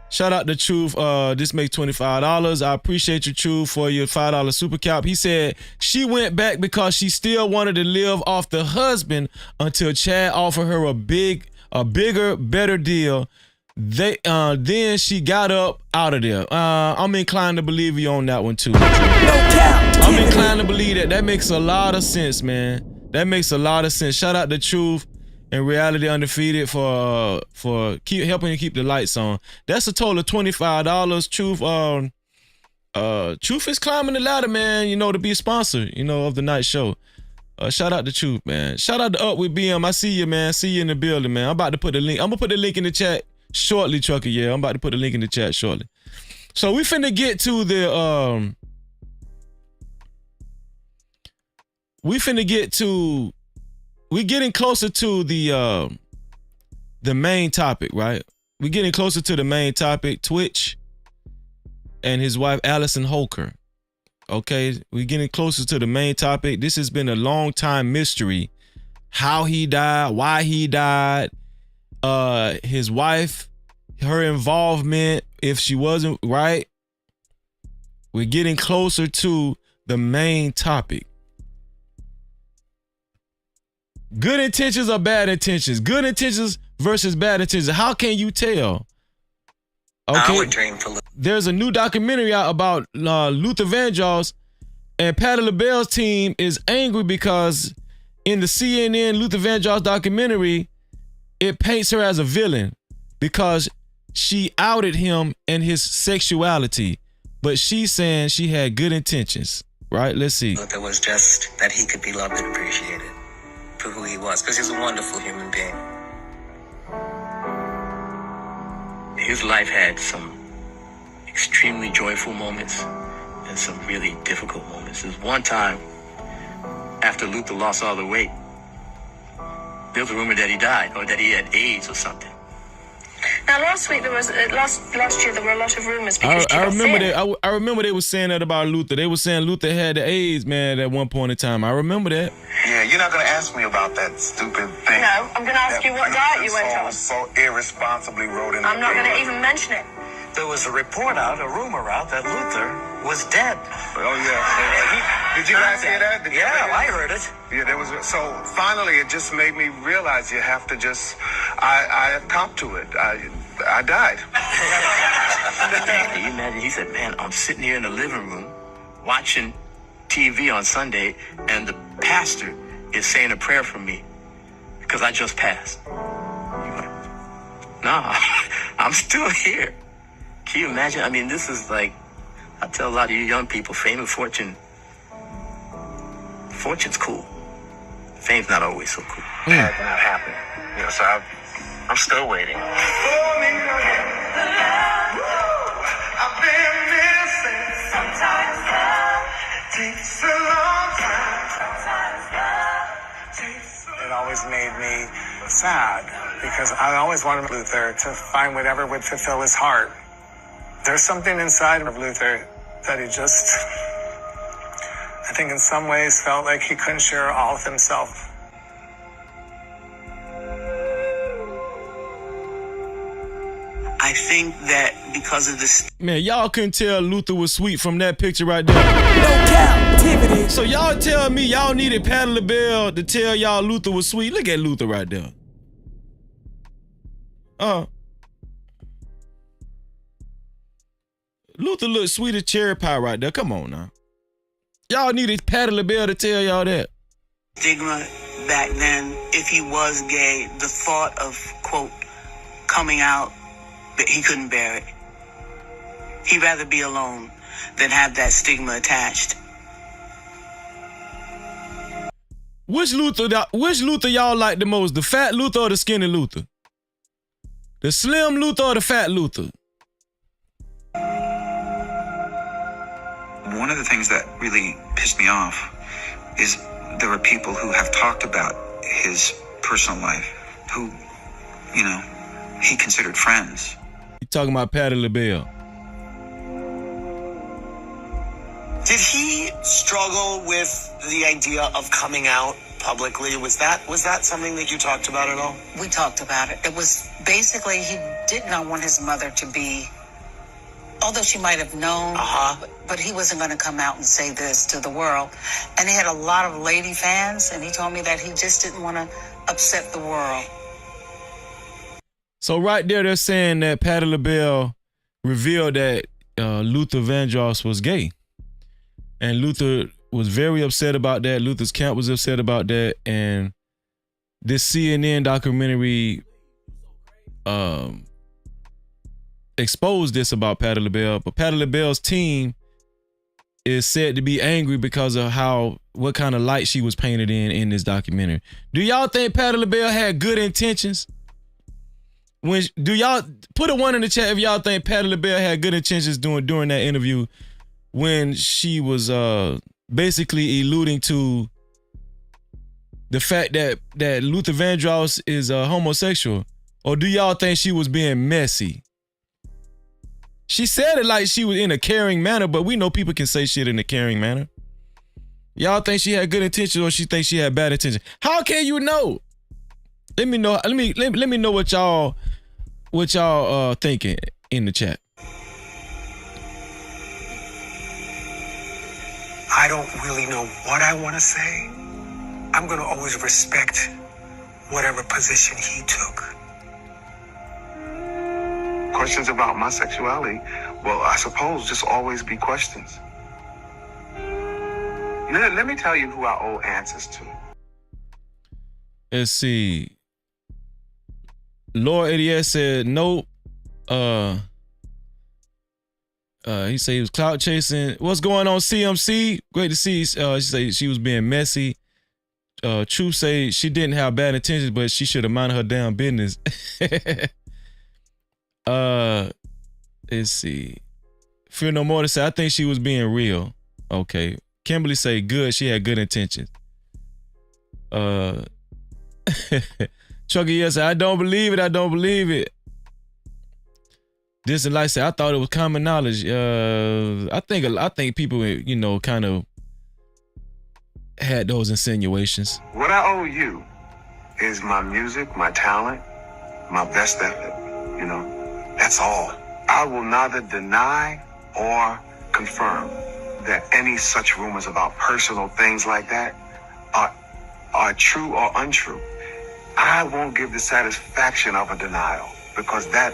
[SPEAKER 1] Shout out to Truth. This makes $25. I appreciate you, Truth, for your $5 super cap. He said she went back because she still wanted to live off the husband until Chad offered her a bigger, better deal. Then she got up out of there. I'm inclined to believe you on that one too. I'm inclined to believe that. That makes a lot of sense, man. That makes a lot of sense. Shout out to Truth and Reality Undefeated for helping you keep the lights on. That's a total of $25. Truth is climbing the ladder, man. You know, to be a sponsor, you know, of the night show. Shout out to Truth, man. Shout out to Up with BM. I see you, man. See you in the building, man. I'm about to put the link. I'm gonna put the link in the chat shortly, Trucker. Yeah, I'm about to put the link in the chat shortly. So we finna get to the we're getting closer to the main topic, right? We're getting closer to the main topic, Twitch and his wife Allison Holker. Okay, we're getting closer to the main topic. This has been a long time mystery. How he died, why he died, his wife, her involvement, if she wasn't right. We're getting closer to the main topic. Good intentions or bad intentions? Good intentions versus bad intentions. How can you tell? Okay, there's a new documentary out about Luther Vandross, and Patti LaBelle's team is angry because in the CNN Luther Vandross documentary, it paints her as a villain because she outed him and his sexuality, but she's saying she had good intentions, right? Let's see.
[SPEAKER 4] Luther was just that he could be loved and appreciated for who he was, because he's a wonderful human being. His life had some extremely joyful moments and some really difficult moments. There's one time after Luther lost all the weight, there was a rumor that he died or that he had AIDS or something.
[SPEAKER 22] Now, last week there was last year there were a lot of rumors because
[SPEAKER 1] I remember that. I remember they were saying that about Luther. They were saying Luther had the AIDS, man, at one point in time. I remember that.
[SPEAKER 23] Yeah, you're not gonna ask me about that stupid thing.
[SPEAKER 22] No, I'm gonna ask you what diet you went on.
[SPEAKER 23] So irresponsibly wrote in.
[SPEAKER 22] I'm not gonna even mention it.
[SPEAKER 4] There was a report out, a rumor out, that Luther was dead.
[SPEAKER 23] Oh yeah. Did you guys hear that?
[SPEAKER 4] I heard it.
[SPEAKER 23] Yeah, there was. So finally, it just made me realize you have to just. I copped to it. I died.
[SPEAKER 4] Can you imagine? He said, "Man, I'm sitting here in the living room, watching TV on Sunday, and the pastor is saying a prayer for me because I just passed." He went, "Nah, I'm still here." Can you imagine? I mean, this is like, I tell a lot of you young people, fame and fortune's cool. Fame's not always so cool.
[SPEAKER 23] That not happen. You know, so I'm still waiting.
[SPEAKER 22] I've been missing. Sometimes love takes a long time. Sometimes love takes a long time.
[SPEAKER 24] It always made me sad because I always wanted Luther to find whatever would fulfill his heart. There's something inside of Luther that he just, I think in some ways felt like he couldn't share all of himself.
[SPEAKER 4] I think that because of this.
[SPEAKER 1] Man, y'all couldn't tell Luther was sweet from that picture right there. No Cap-tivity. So y'all tell me y'all needed Patti LaBelle to tell y'all Luther was sweet. Look at Luther right there. Luther looks sweet as cherry pie right there. Come on now. Y'all needed Patti LaBelle to tell y'all that.
[SPEAKER 4] Stigma back then, if he was gay, the thought of, quote, coming out, that he couldn't bear it. He'd rather be alone than have that stigma attached.
[SPEAKER 1] Which Luther y'all like the most? The fat Luther or the skinny Luther? The slim Luther or the fat Luther?
[SPEAKER 4] One of the things that really pissed me off is
[SPEAKER 2] there are people who have talked about his personal life who, you know, he considered friends.
[SPEAKER 1] You talking about Patti LaBelle?
[SPEAKER 5] Did he struggle with the idea of coming out publicly? Was that something that you talked about at all?
[SPEAKER 9] We talked about it. It was basically he did not want his mother to be, although she might have known, but he wasn't going to come out and say this to the world. And he had a lot of lady fans, and he told me that he just didn't want to upset the world.
[SPEAKER 1] So right there, they're saying that Patti LaBelle revealed that Luther Vandross was gay. And Luther was very upset about that. Luther's camp was upset about that. And this CNN documentary exposed this about Patti LaBelle. But Patti LaBelle's team is said to be angry because of what kind of light she was painted in this documentary. Do y'all think Patti LaBelle had good intentions? Do y'all put a 1 in the chat if y'all think Patti LaBelle had good intentions during that interview when she was basically alluding to the fact that Luther Vandross is homosexual? Or do y'all think she was being messy? She said it like she was in a caring manner, but we know people can say shit in a caring manner. Y'all think she had good intentions or she thinks she had bad intentions? How can you know? Let me know. Let me know what y'all thinking in the chat.
[SPEAKER 5] I don't really know what I want to say. I'm going to always respect whatever position he took.
[SPEAKER 23] Questions about my sexuality, well, I suppose just always be questions. Let me tell you who I owe answers to.
[SPEAKER 1] Let's see. Lord ADS said nope. He said he was clout chasing. What's going on, CMC? Great to see. She said she was being messy. Truth say she didn't have bad intentions, but she should have minded her damn business. Let's see. Fear no more to say I think she was being real. Okay. Kimberly say good. She had good intentions. Chucky yes, I don't believe it. I don't believe it. This and like I said, I thought it was common knowledge. I think people, you know, kind of had those insinuations.
[SPEAKER 23] What I owe you is my music, my talent, my best effort. You know, that's all. I will neither deny or confirm that any such rumors about personal things like that are true or untrue. I won't give the satisfaction of a denial because that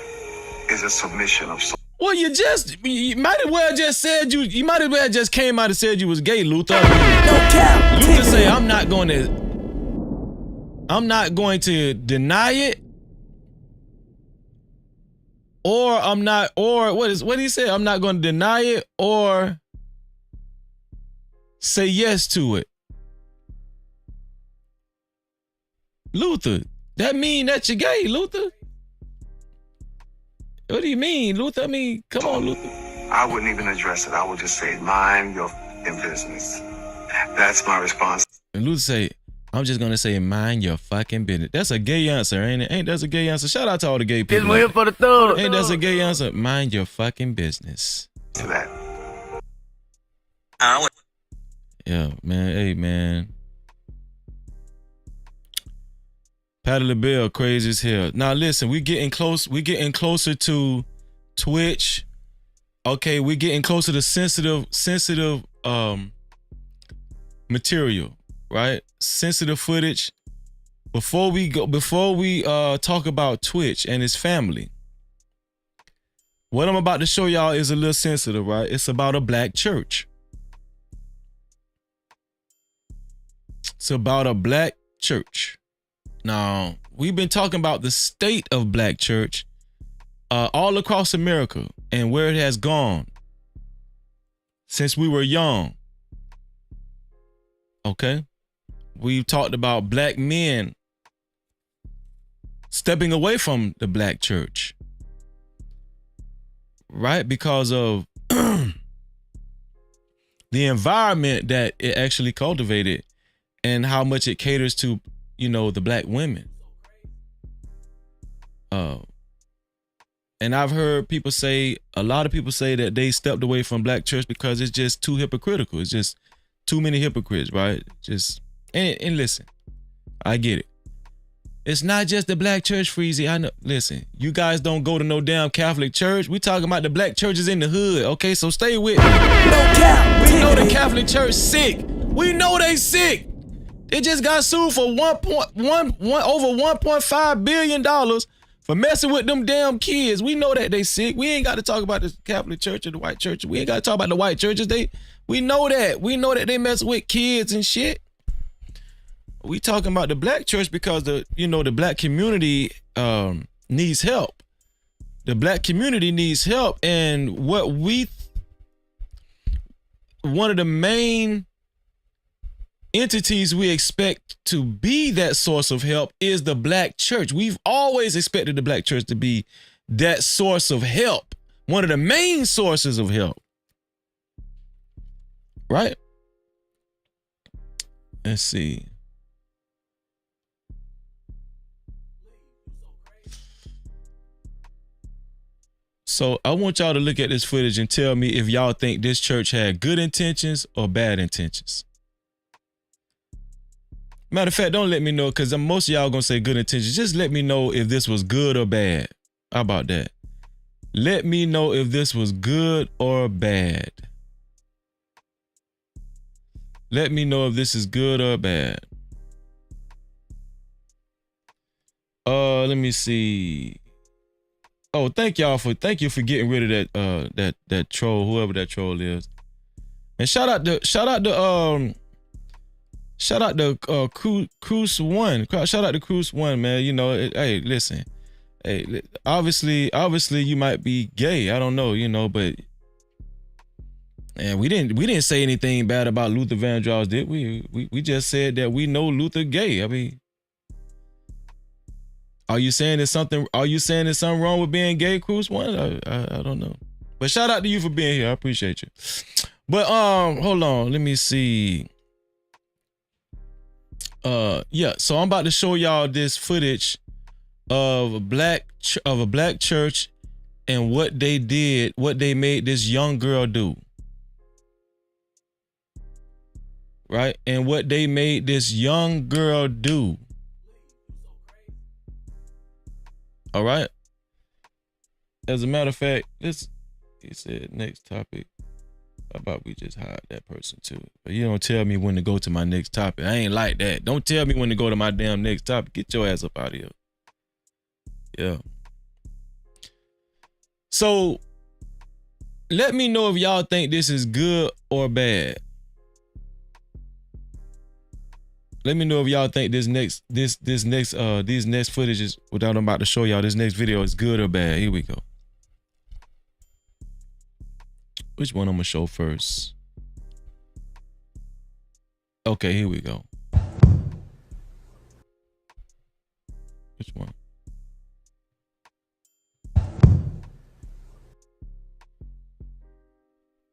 [SPEAKER 23] is a submission of soul.
[SPEAKER 1] Well, you might as well just said you might as well just came out and said you was gay, Luther. Luther say I'm not going to deny it. Or what did he say? I'm not going to deny it or say yes to it. Luther, that mean that you're gay, Luther? What do you mean, Luther? I mean, come on, Luther.
[SPEAKER 23] I wouldn't even address it. I would just say, mind your business. That's my response.
[SPEAKER 1] And Luther say, I'm just going to say, mind your fucking business. That's a gay answer, ain't it? Ain't that a gay answer? Shout out to all the gay people.
[SPEAKER 5] It's for the thug.
[SPEAKER 1] Ain't that a gay answer? Mind your fucking business.
[SPEAKER 23] To that.
[SPEAKER 1] Yeah, man. Hey, man. Patti LaBelle, crazy as hell. Now listen, we getting closer to Twitch. Okay, we're getting closer to sensitive material, right? Sensitive footage. Before we talk about Twitch and his family, what I'm about to show y'all is a little sensitive, right? It's about a black church. It's about a black church. Now, we've been talking about the state of black church all across America and where it has gone since we were young. Okay? We've talked about black men stepping away from the black church, right? Because of the environment that it actually cultivated and how much it caters to, you know, the black women. And I've heard people say, a lot of people say that they stepped away from black church because it's just too hypocritical. It's just too many hypocrites, right? Just, and listen, I get it. It's not just the black church, Freezy. I know. Listen, you guys don't go to no damn Catholic church. We talking about the black churches in the hood, okay? So stay with me. We know the Catholic church sick. We know they sick. They just got sued for over $1.5 billion for messing with them damn kids. We know that they sick. We ain't got to talk about the Catholic church or the white church. We ain't got to talk about the white churches. We know that. We know that they mess with kids and shit. We talking about the black church because the black community needs help. The black community needs help, and one of the main entities we expect to be that source of help is the black church. We've always expected the black church to be that source of help, one of the main sources of help. Right? Let's see. So I want y'all to look at this footage and tell me if y'all think this church had good intentions or bad intentions. Matter of fact, don't let me know, because most of y'all gonna say good intentions. Just let me know if this was good or bad. How about that? Let me know if this was good or bad. Let me know if this is good or bad. Let me see. Oh, thank you for getting rid of that troll, whoever that troll is. And shout out to Cruise One. Shout out to Cruise One, man. You know, hey, listen. Hey, obviously you might be gay. I don't know, you know, but and we didn't say anything bad about Luther Vandross, did we? We just said that we know Luther gay. I mean, are you saying there's something wrong with being gay, Cruise One? I don't know. But shout out to you for being here. I appreciate you. But hold on, let me see. Yeah, so I'm about to show y'all this footage of a black church and what they did, what they made this young girl do. Right? And what they made this young girl do. All right. As a matter of fact, he said next topic. How about we just hide that person too? But you don't tell me when to go to my next topic. I ain't like that. Don't tell me when to go to my damn next topic. Get your ass up out of here. Yeah. So let me know if y'all think this is good or bad. Let me know if y'all think these next footages, what I'm about to show y'all, this next video is good or bad. Here we go. Which one I'm gonna show first? Okay, here we go. Which one?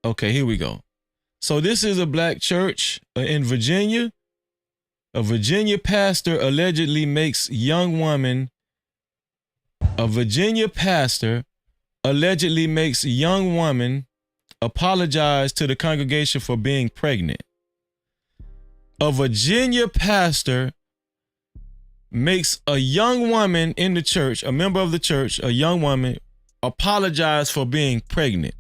[SPEAKER 1] Okay, here we go. So this is a black church in Virginia. A Virginia pastor allegedly makes young woman. A Virginia pastor allegedly makes young woman apologize to the congregation for being pregnant. A Virginia pastor makes a young woman in the church, a member of the church, a young woman, apologize for being pregnant.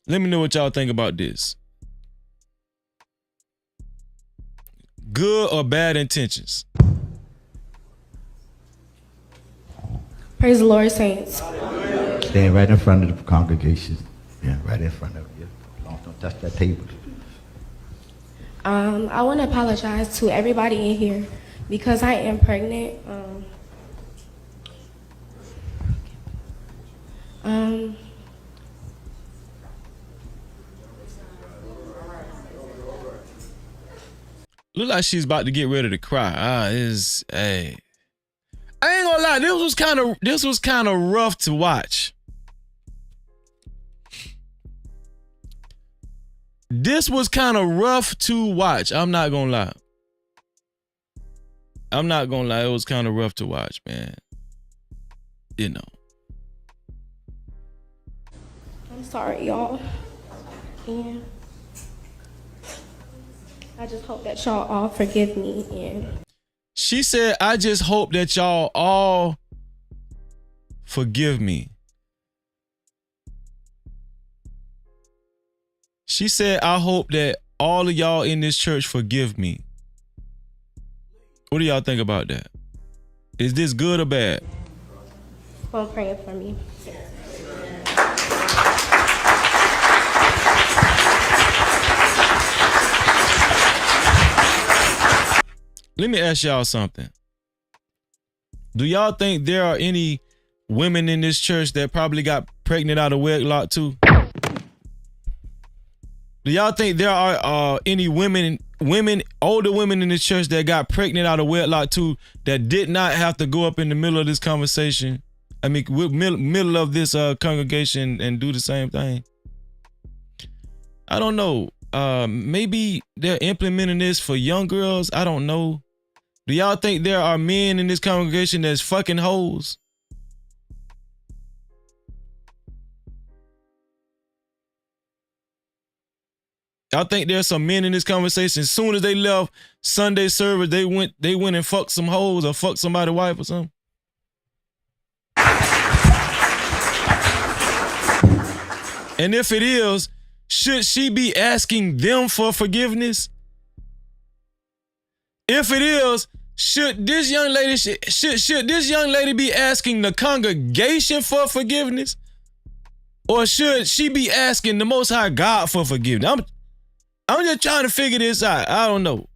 [SPEAKER 1] Let me know what y'all think about this. Good or bad intentions?
[SPEAKER 6] Praise the Lord, saints.
[SPEAKER 8] Stand right in front of the congregation. Yeah, right in front of you. Don't touch that table.
[SPEAKER 6] I want to apologize to everybody in here because I am pregnant.
[SPEAKER 1] Look like she's about to get ready to cry. Hey. I ain't gonna lie, this was kind of rough to watch. this was kind of rough to watch. I'm not gonna lie. It was kind of rough to watch, man. You know.
[SPEAKER 6] I'm sorry, y'all. And I just hope that y'all all forgive me. And
[SPEAKER 1] she said, I just hope that y'all all forgive me. She said, I hope that all of y'all in this church forgive me. What do y'all think about that? Is this good or bad?
[SPEAKER 6] well, praying for me.
[SPEAKER 1] Let me ask y'all something. Do y'all think there are any women in this church that probably got pregnant out of wedlock too? Do y'all think there are any older women in this church that got pregnant out of wedlock too, that did not have to go up in the middle of this conversation? I mean, middle of this congregation and do the same thing? I don't know. Maybe they're implementing this for young girls. I don't know. Do y'all think there are men in this congregation that's fucking hoes? I think there's some men in this conversation. As soon as they left Sunday service, they went and fucked some hoes or fucked somebody's wife or something. And if it is, should she be asking them for forgiveness? If it is, should this young lady be asking the congregation for forgiveness? Or should she be asking the Most High God for forgiveness? I'm just trying to figure this out. I don't know.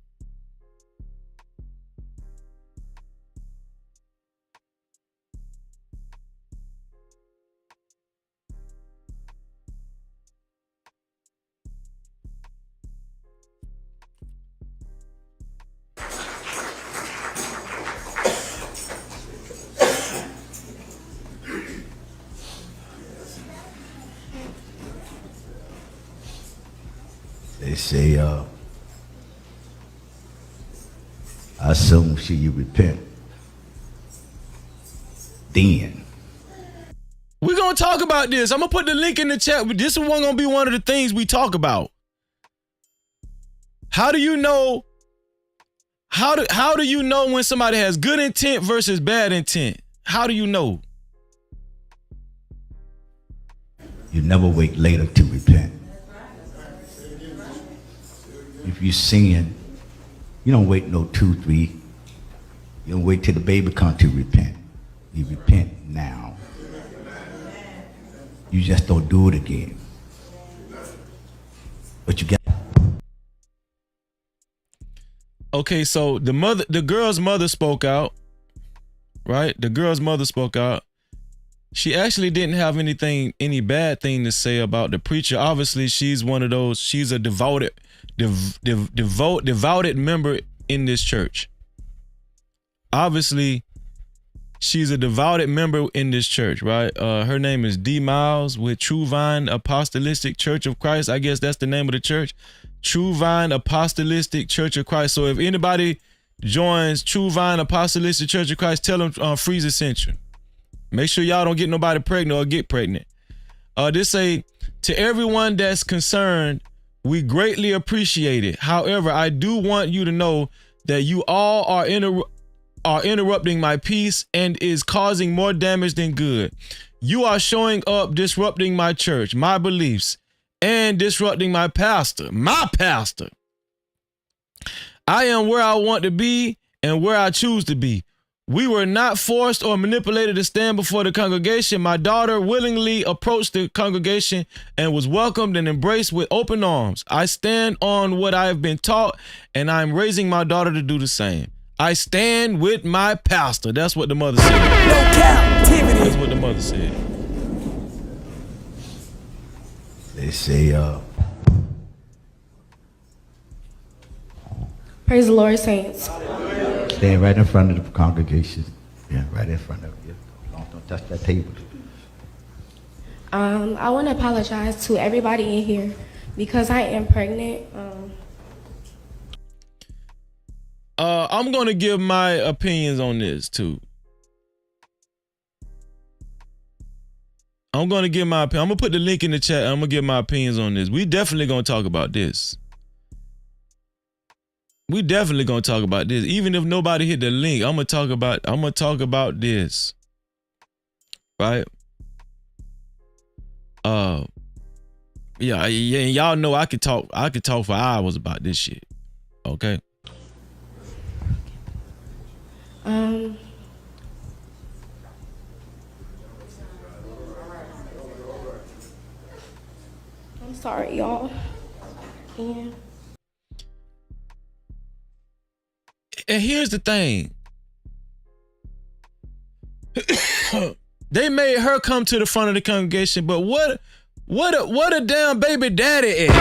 [SPEAKER 8] They say, I assume should you repent, then.
[SPEAKER 1] We're going to talk about this. I'm going to put the link in the chat. This is going to be one of the things we talk about. How do you know? How do you know when somebody has good intent versus bad intent? How do you know?
[SPEAKER 8] You never wait later to repent. If you're sin, you don't wait no 2, 3. You don't wait till the baby comes to repent. You repent now. You just don't do it again. But you got.
[SPEAKER 1] Okay, so the girl's mother spoke out, right? The girl's mother spoke out. She actually didn't have any bad thing to say about the preacher. Obviously, she's one of those. She's a devoted member in this church. Obviously, she's a devoted member in this church, right? Her name is D. Miles with True Vine Apostolic Church of Christ. I guess that's the name of the church. True Vine Apostolic Church of Christ. So if anybody joins True Vine Apostolic Church of Christ, tell them Freezer sent you. Make sure y'all don't get nobody pregnant or get pregnant. This say, to everyone that's concerned, we greatly appreciate it. However, I do want you to know that you all are interrupting my peace and is causing more damage than good. You are showing up, disrupting my church, my beliefs, and disrupting my pastor. My pastor. I am where I want to be and where I choose to be. We were not forced or manipulated to stand before the congregation. My daughter willingly approached the congregation and was welcomed and embraced with open arms. I stand on what I have been taught, and I'm raising my daughter to do the same. I stand with my pastor. That's what the mother said.
[SPEAKER 7] No Cap-tivity.
[SPEAKER 1] That's what the mother said.
[SPEAKER 8] They say,
[SPEAKER 6] Praise the Lord, saints.
[SPEAKER 8] stand right in front of the congregation. Yeah, right in front of you. Don't touch that table.
[SPEAKER 6] I want to apologize to everybody in here because I am pregnant.
[SPEAKER 1] I'm gonna give my opinions on this too. I'm gonna give my opinion. I'm gonna put the link in the chat. I'm gonna give my opinions on this. We definitely gonna talk about this. We definitely gonna talk about this. Even if nobody hit the link, I'm gonna talk about this. Right? Yeah, y'all know I could talk for hours about this shit. Okay.
[SPEAKER 6] I'm sorry, y'all. Yeah.
[SPEAKER 1] And here's the thing. They made her come to the front of the congregation, but what a damn baby daddy is.
[SPEAKER 7] No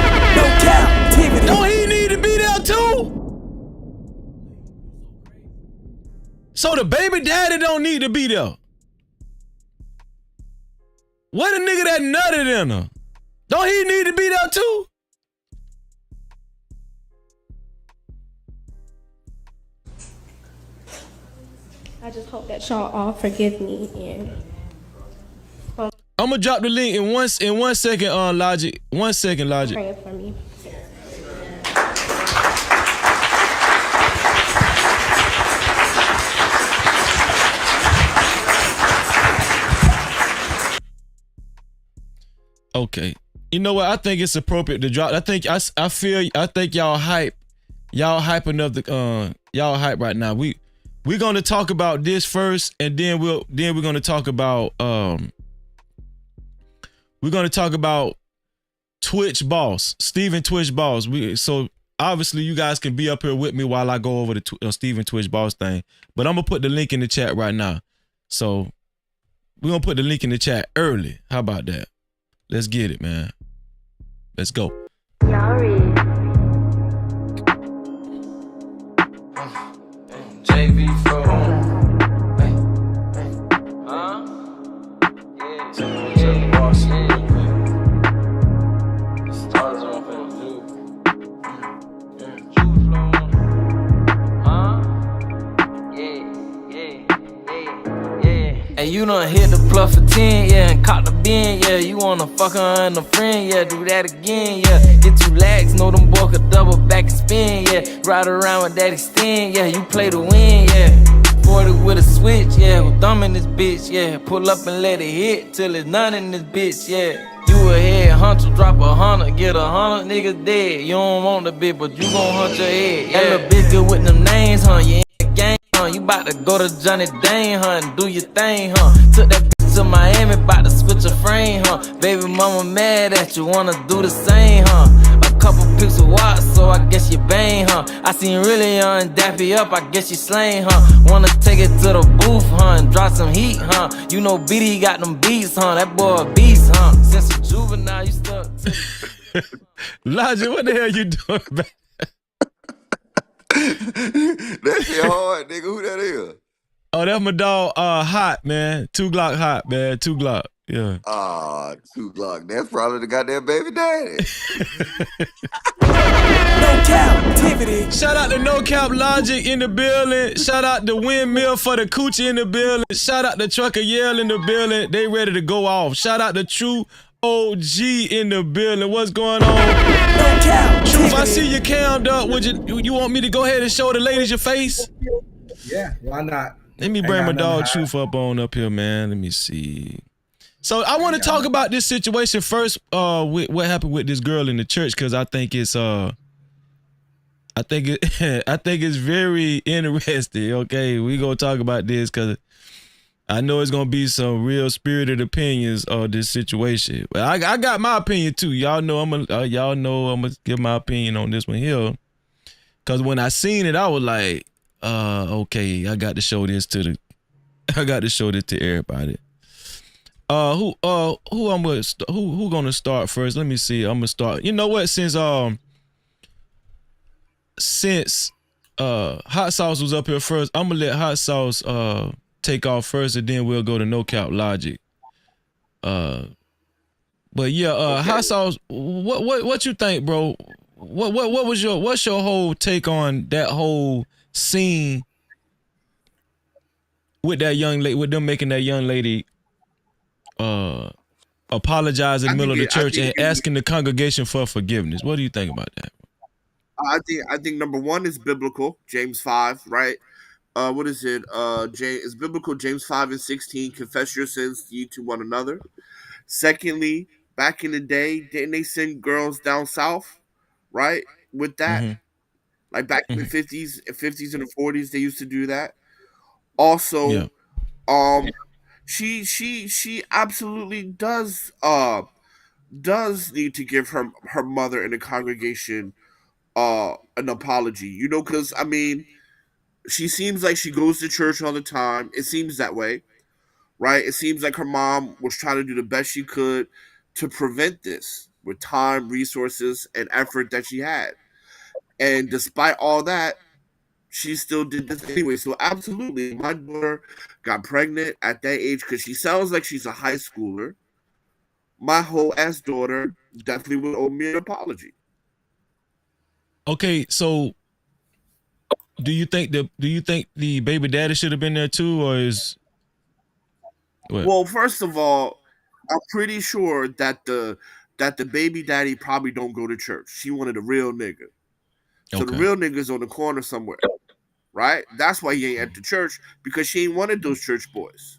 [SPEAKER 7] Cap-tivity.
[SPEAKER 1] Don't he need to be there too? So the baby daddy don't need to be there. What a nigga that nutted in her? Don't he need to be there too?
[SPEAKER 6] I just hope that y'all all forgive me and
[SPEAKER 1] I'm gonna drop the link in 1 second on Logic. 1 second, Logic.
[SPEAKER 6] pray for me.
[SPEAKER 1] Okay. You know what? I think it's appropriate to drop. I think y'all hype. Y'all hyping up the y'all hype right now. We're gonna talk about this first, and then we're gonna talk about Twitch Boss, Steven Twitch Boss. So obviously you guys can be up here with me while I go over the Steven Twitch Boss thing. But I'm gonna put the link in the chat right now. So we're gonna put the link in the chat early. How about that? Let's get it, man. Let's go.
[SPEAKER 10] JV And you done hit the bluff for 10, yeah, and caught the bin, yeah. You wanna fuck her and a friend, yeah, do that again, yeah. Get 2 lags, know them boy could double back and spin, yeah. Ride around with that extend, yeah, you play to win, yeah. 40 with a switch, yeah, with thumb in this bitch, yeah. Pull up and let it hit till it's none in this bitch, yeah. You a head hunter, drop 100, get 100 niggas dead. You don't want the bitch, but you gon' hunt your head, yeah. That little bitch good with them names, huh, yeah. You bout to go to Johnny Dane, huh, and do your thing, huh. Took that bitch to Miami, bout to switch a frame, huh. Baby mama mad at you, wanna do the same, huh. A couple pics of watch, so I guess you bang, huh. I seen really and dappy up, I guess you slain, huh. Wanna take it to the booth, huh, and drop some heat, huh. You know BD got them beats, huh. That boy a beast, huh. Since a juvenile, you stuck.
[SPEAKER 1] Logic, what the hell you doing, man?
[SPEAKER 11] That shit hard, nigga. Who that is?
[SPEAKER 1] Oh, that's my dog, Hot, man. 2 Glock Hot, man. 2 Glock. Yeah.
[SPEAKER 11] 2 Glock. That's probably the goddamn baby daddy.
[SPEAKER 7] No Cap-tivity.
[SPEAKER 1] Shout out to No Cap Logic in the building. Shout out to Windmill for the coochie in the building. Shout out to Trucker Yell in the building. They ready to go off. Shout out to True OG in the building. What's going on?
[SPEAKER 7] No Cap.
[SPEAKER 1] Truth, I see you cammed up. Would you want me to go ahead and show the ladies your face?
[SPEAKER 13] Yeah, why not?
[SPEAKER 1] Let me bring my dog Truth up here, man. Let me see. So I want to talk about this situation first. With what happened with this girl in the church, because I think it's I think it's very interesting. Okay, we gonna talk about this because I know it's gonna be some real spirited opinions of this situation. But I got my opinion too. Y'all know I'm gonna give my opinion on this one here. Cause when I seen it, I was like, okay, I got to show this to everybody. Who gonna start first? Let me see. I'm gonna start. You know what? Since Hot Sauce was up here first, I'm gonna let Hot Sauce take off first, and then we'll go to No Cap Logic. But yeah, hot sauce. What you think, bro? What's your whole take on that whole scene with that young lady, with them making that young lady apologize in the middle of the church and asking the congregation for forgiveness? What do you think about that?
[SPEAKER 14] I think number one is biblical, James 5, right? What is it? James is biblical, James 5:16. Confess your sins ye to one another. Secondly, back in the day, didn't they send girls down south, right? With that, like back in the 50s and the 40s, they used to do that. Also, she absolutely does need to give her mother and the congregation an apology. You know, because I mean, she seems like she goes to church all the time. It seems that way, right? It seems like her mom was trying to do the best she could to prevent this with time, resources, and effort that she had. And despite all that, she still did this anyway. So absolutely, my daughter got pregnant at that age because she sounds like she's a high schooler. My whole ass daughter definitely would owe me an apology.
[SPEAKER 1] Okay, so do you think the baby daddy should have been there too, or is? What?
[SPEAKER 14] Well, first of all, I'm pretty sure that the baby daddy probably don't go to church. She wanted a real nigga. So the real nigga's on the corner somewhere, right? That's why he ain't at the church, because she ain't wanted those church boys.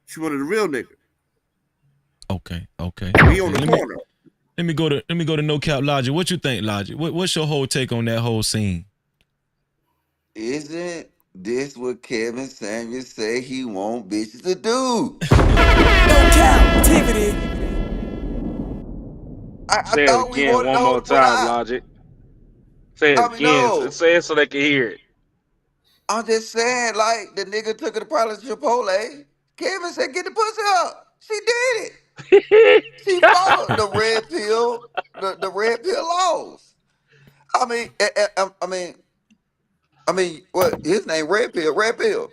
[SPEAKER 14] She wanted a real nigga.
[SPEAKER 1] Okay.
[SPEAKER 14] He on the corner.
[SPEAKER 1] Let me go to No Cap Logic. What you think, Logic? What's your whole take on that whole scene?
[SPEAKER 11] Isn't this what Kevin Samuels say he want bitches to do?
[SPEAKER 7] No Cap-tivity.
[SPEAKER 16] Say it again one more time, Logic. Say it again.
[SPEAKER 11] No.
[SPEAKER 16] Say it so they can hear it.
[SPEAKER 11] I'm just saying, like, the nigga took her to probably Chipotle. Kevin said, get the pussy up. She did it. She followed the red pill, the red pill laws. I mean, what his name? Red pill.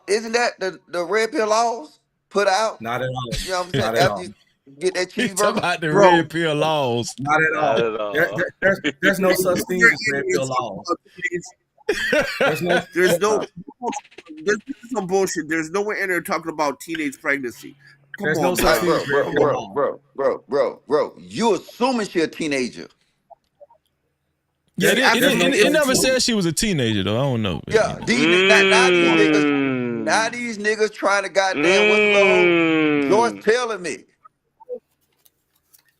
[SPEAKER 11] Isn't that the red pill laws put out?
[SPEAKER 13] Not at all.
[SPEAKER 11] You know what I'm saying?
[SPEAKER 13] Not at all.
[SPEAKER 11] After you get that
[SPEAKER 1] Talk
[SPEAKER 11] cheeseburger.
[SPEAKER 1] about the red pill laws.
[SPEAKER 13] Not at all.
[SPEAKER 16] Not at all.
[SPEAKER 13] There's no such thing as red pill laws.
[SPEAKER 14] There's some bullshit. There's nowhere in there talking about teenage pregnancy.
[SPEAKER 13] There's no such thing as red pill laws.
[SPEAKER 11] Bro. You assuming she a teenager?
[SPEAKER 1] Yeah, it never said she was a teenager though. I don't know.
[SPEAKER 11] Yeah, now these niggas trying to goddamn what's the George telling me.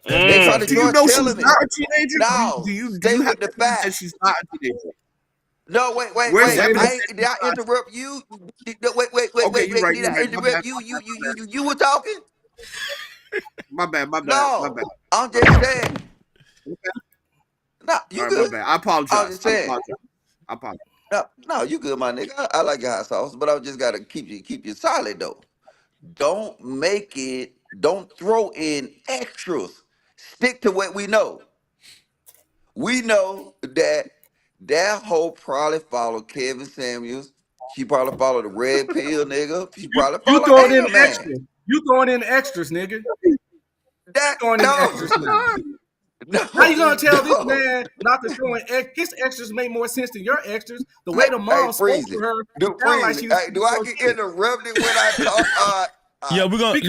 [SPEAKER 11] They trying to
[SPEAKER 14] do you know she's
[SPEAKER 11] me.
[SPEAKER 14] not a teenager?
[SPEAKER 11] No,
[SPEAKER 14] do you
[SPEAKER 11] with the fact
[SPEAKER 14] that she's not a teenager?
[SPEAKER 11] No, wait. Did I interrupt you? Wait.
[SPEAKER 14] Right,
[SPEAKER 11] Did I interrupt you? You were talking?
[SPEAKER 14] My bad.
[SPEAKER 11] No, I'm just saying. No, you good.
[SPEAKER 14] My bad. I apologize.
[SPEAKER 11] I'm just saying.
[SPEAKER 14] I apologize.
[SPEAKER 11] No, you good, my nigga. I like your hot sauce, but I just gotta keep you solid though. Don't throw in extras. Stick to what we know. We know that hoe probably followed Kevin Samuels. She probably followed the red pill nigga. She probably followed
[SPEAKER 13] You throwing in
[SPEAKER 11] man.
[SPEAKER 13] extras. You throwing in extras, nigga.
[SPEAKER 11] Extras,
[SPEAKER 13] No, how you gonna tell this man not to throw in his extras make more sense than your extras? The way the mom spoke to her,
[SPEAKER 11] do I get interrupted when I talk?
[SPEAKER 1] Yeah, we're gonna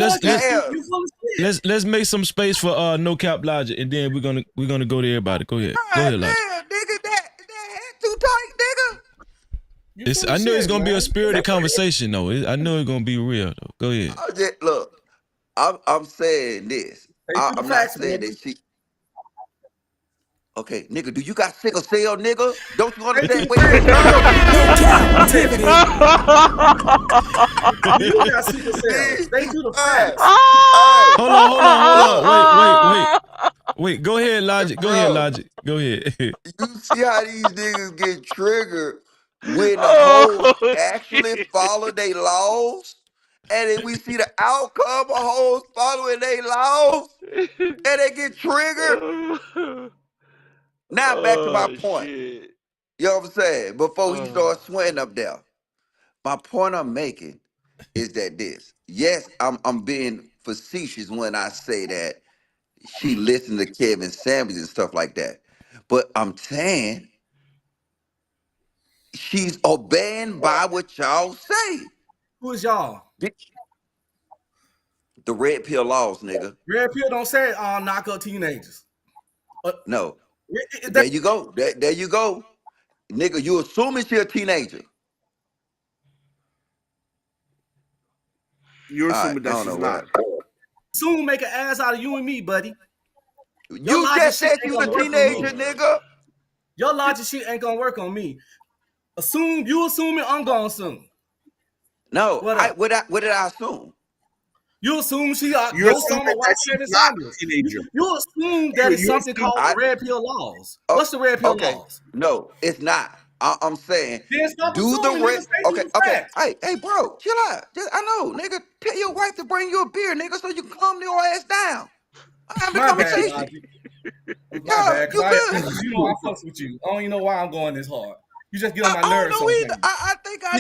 [SPEAKER 1] let's make some space for No Cap Logic, and then we're gonna go to everybody. Go ahead, Logic.
[SPEAKER 11] Nigga, that head too tight, nigga.
[SPEAKER 1] I know it's gonna be a spirited conversation though. I know it's gonna be real though. Go ahead.
[SPEAKER 11] Look, I'm saying this. I'm not saying that she. Okay, nigga, do you got sickle cell, nigga? Don't you understand? Wait.
[SPEAKER 13] You got sickle cell. Stay to the facts.
[SPEAKER 1] Hold on. Wait. Go ahead, Logic. Go ahead.
[SPEAKER 11] You see how these niggas get triggered when the hoes actually follow their laws? And then we see the outcome of hoes following their laws, and they get triggered. Now back to my point.
[SPEAKER 16] Shit.
[SPEAKER 11] You know what I'm saying? Before he starts sweating up there. My point I'm making is that yes, I'm being facetious when I say that she listened to Kevin Samuels and stuff like that. But I'm saying she's obeying by what y'all say.
[SPEAKER 13] Who is y'all?
[SPEAKER 11] The red pill laws, nigga.
[SPEAKER 13] Red pill don't say knock up teenagers.
[SPEAKER 11] No. There you go. There you go. Nigga, you assuming she a teenager.
[SPEAKER 14] You're assuming that she's not.
[SPEAKER 13] Soon make an ass out of you and me, buddy.
[SPEAKER 11] You just said you a teenager, nigga.
[SPEAKER 13] Your logic shit ain't gonna work on me. You assuming I'm gonna assume.
[SPEAKER 11] No, what did I assume?
[SPEAKER 13] You assume she
[SPEAKER 14] You're assuming that she's not a teenager.
[SPEAKER 13] You assume that it's something called the red pill laws. What's the red pill laws?
[SPEAKER 11] No, it's not. I'm saying
[SPEAKER 13] do the red.
[SPEAKER 11] Okay. Hey, bro, chill out. I know, nigga. Tell your wife to bring you a beer, nigga, so you can calm your ass down. I have a conversation.
[SPEAKER 13] My bad, you know I fucks with you. I don't even know why I'm going this hard. You just get on my nerves.
[SPEAKER 11] I think I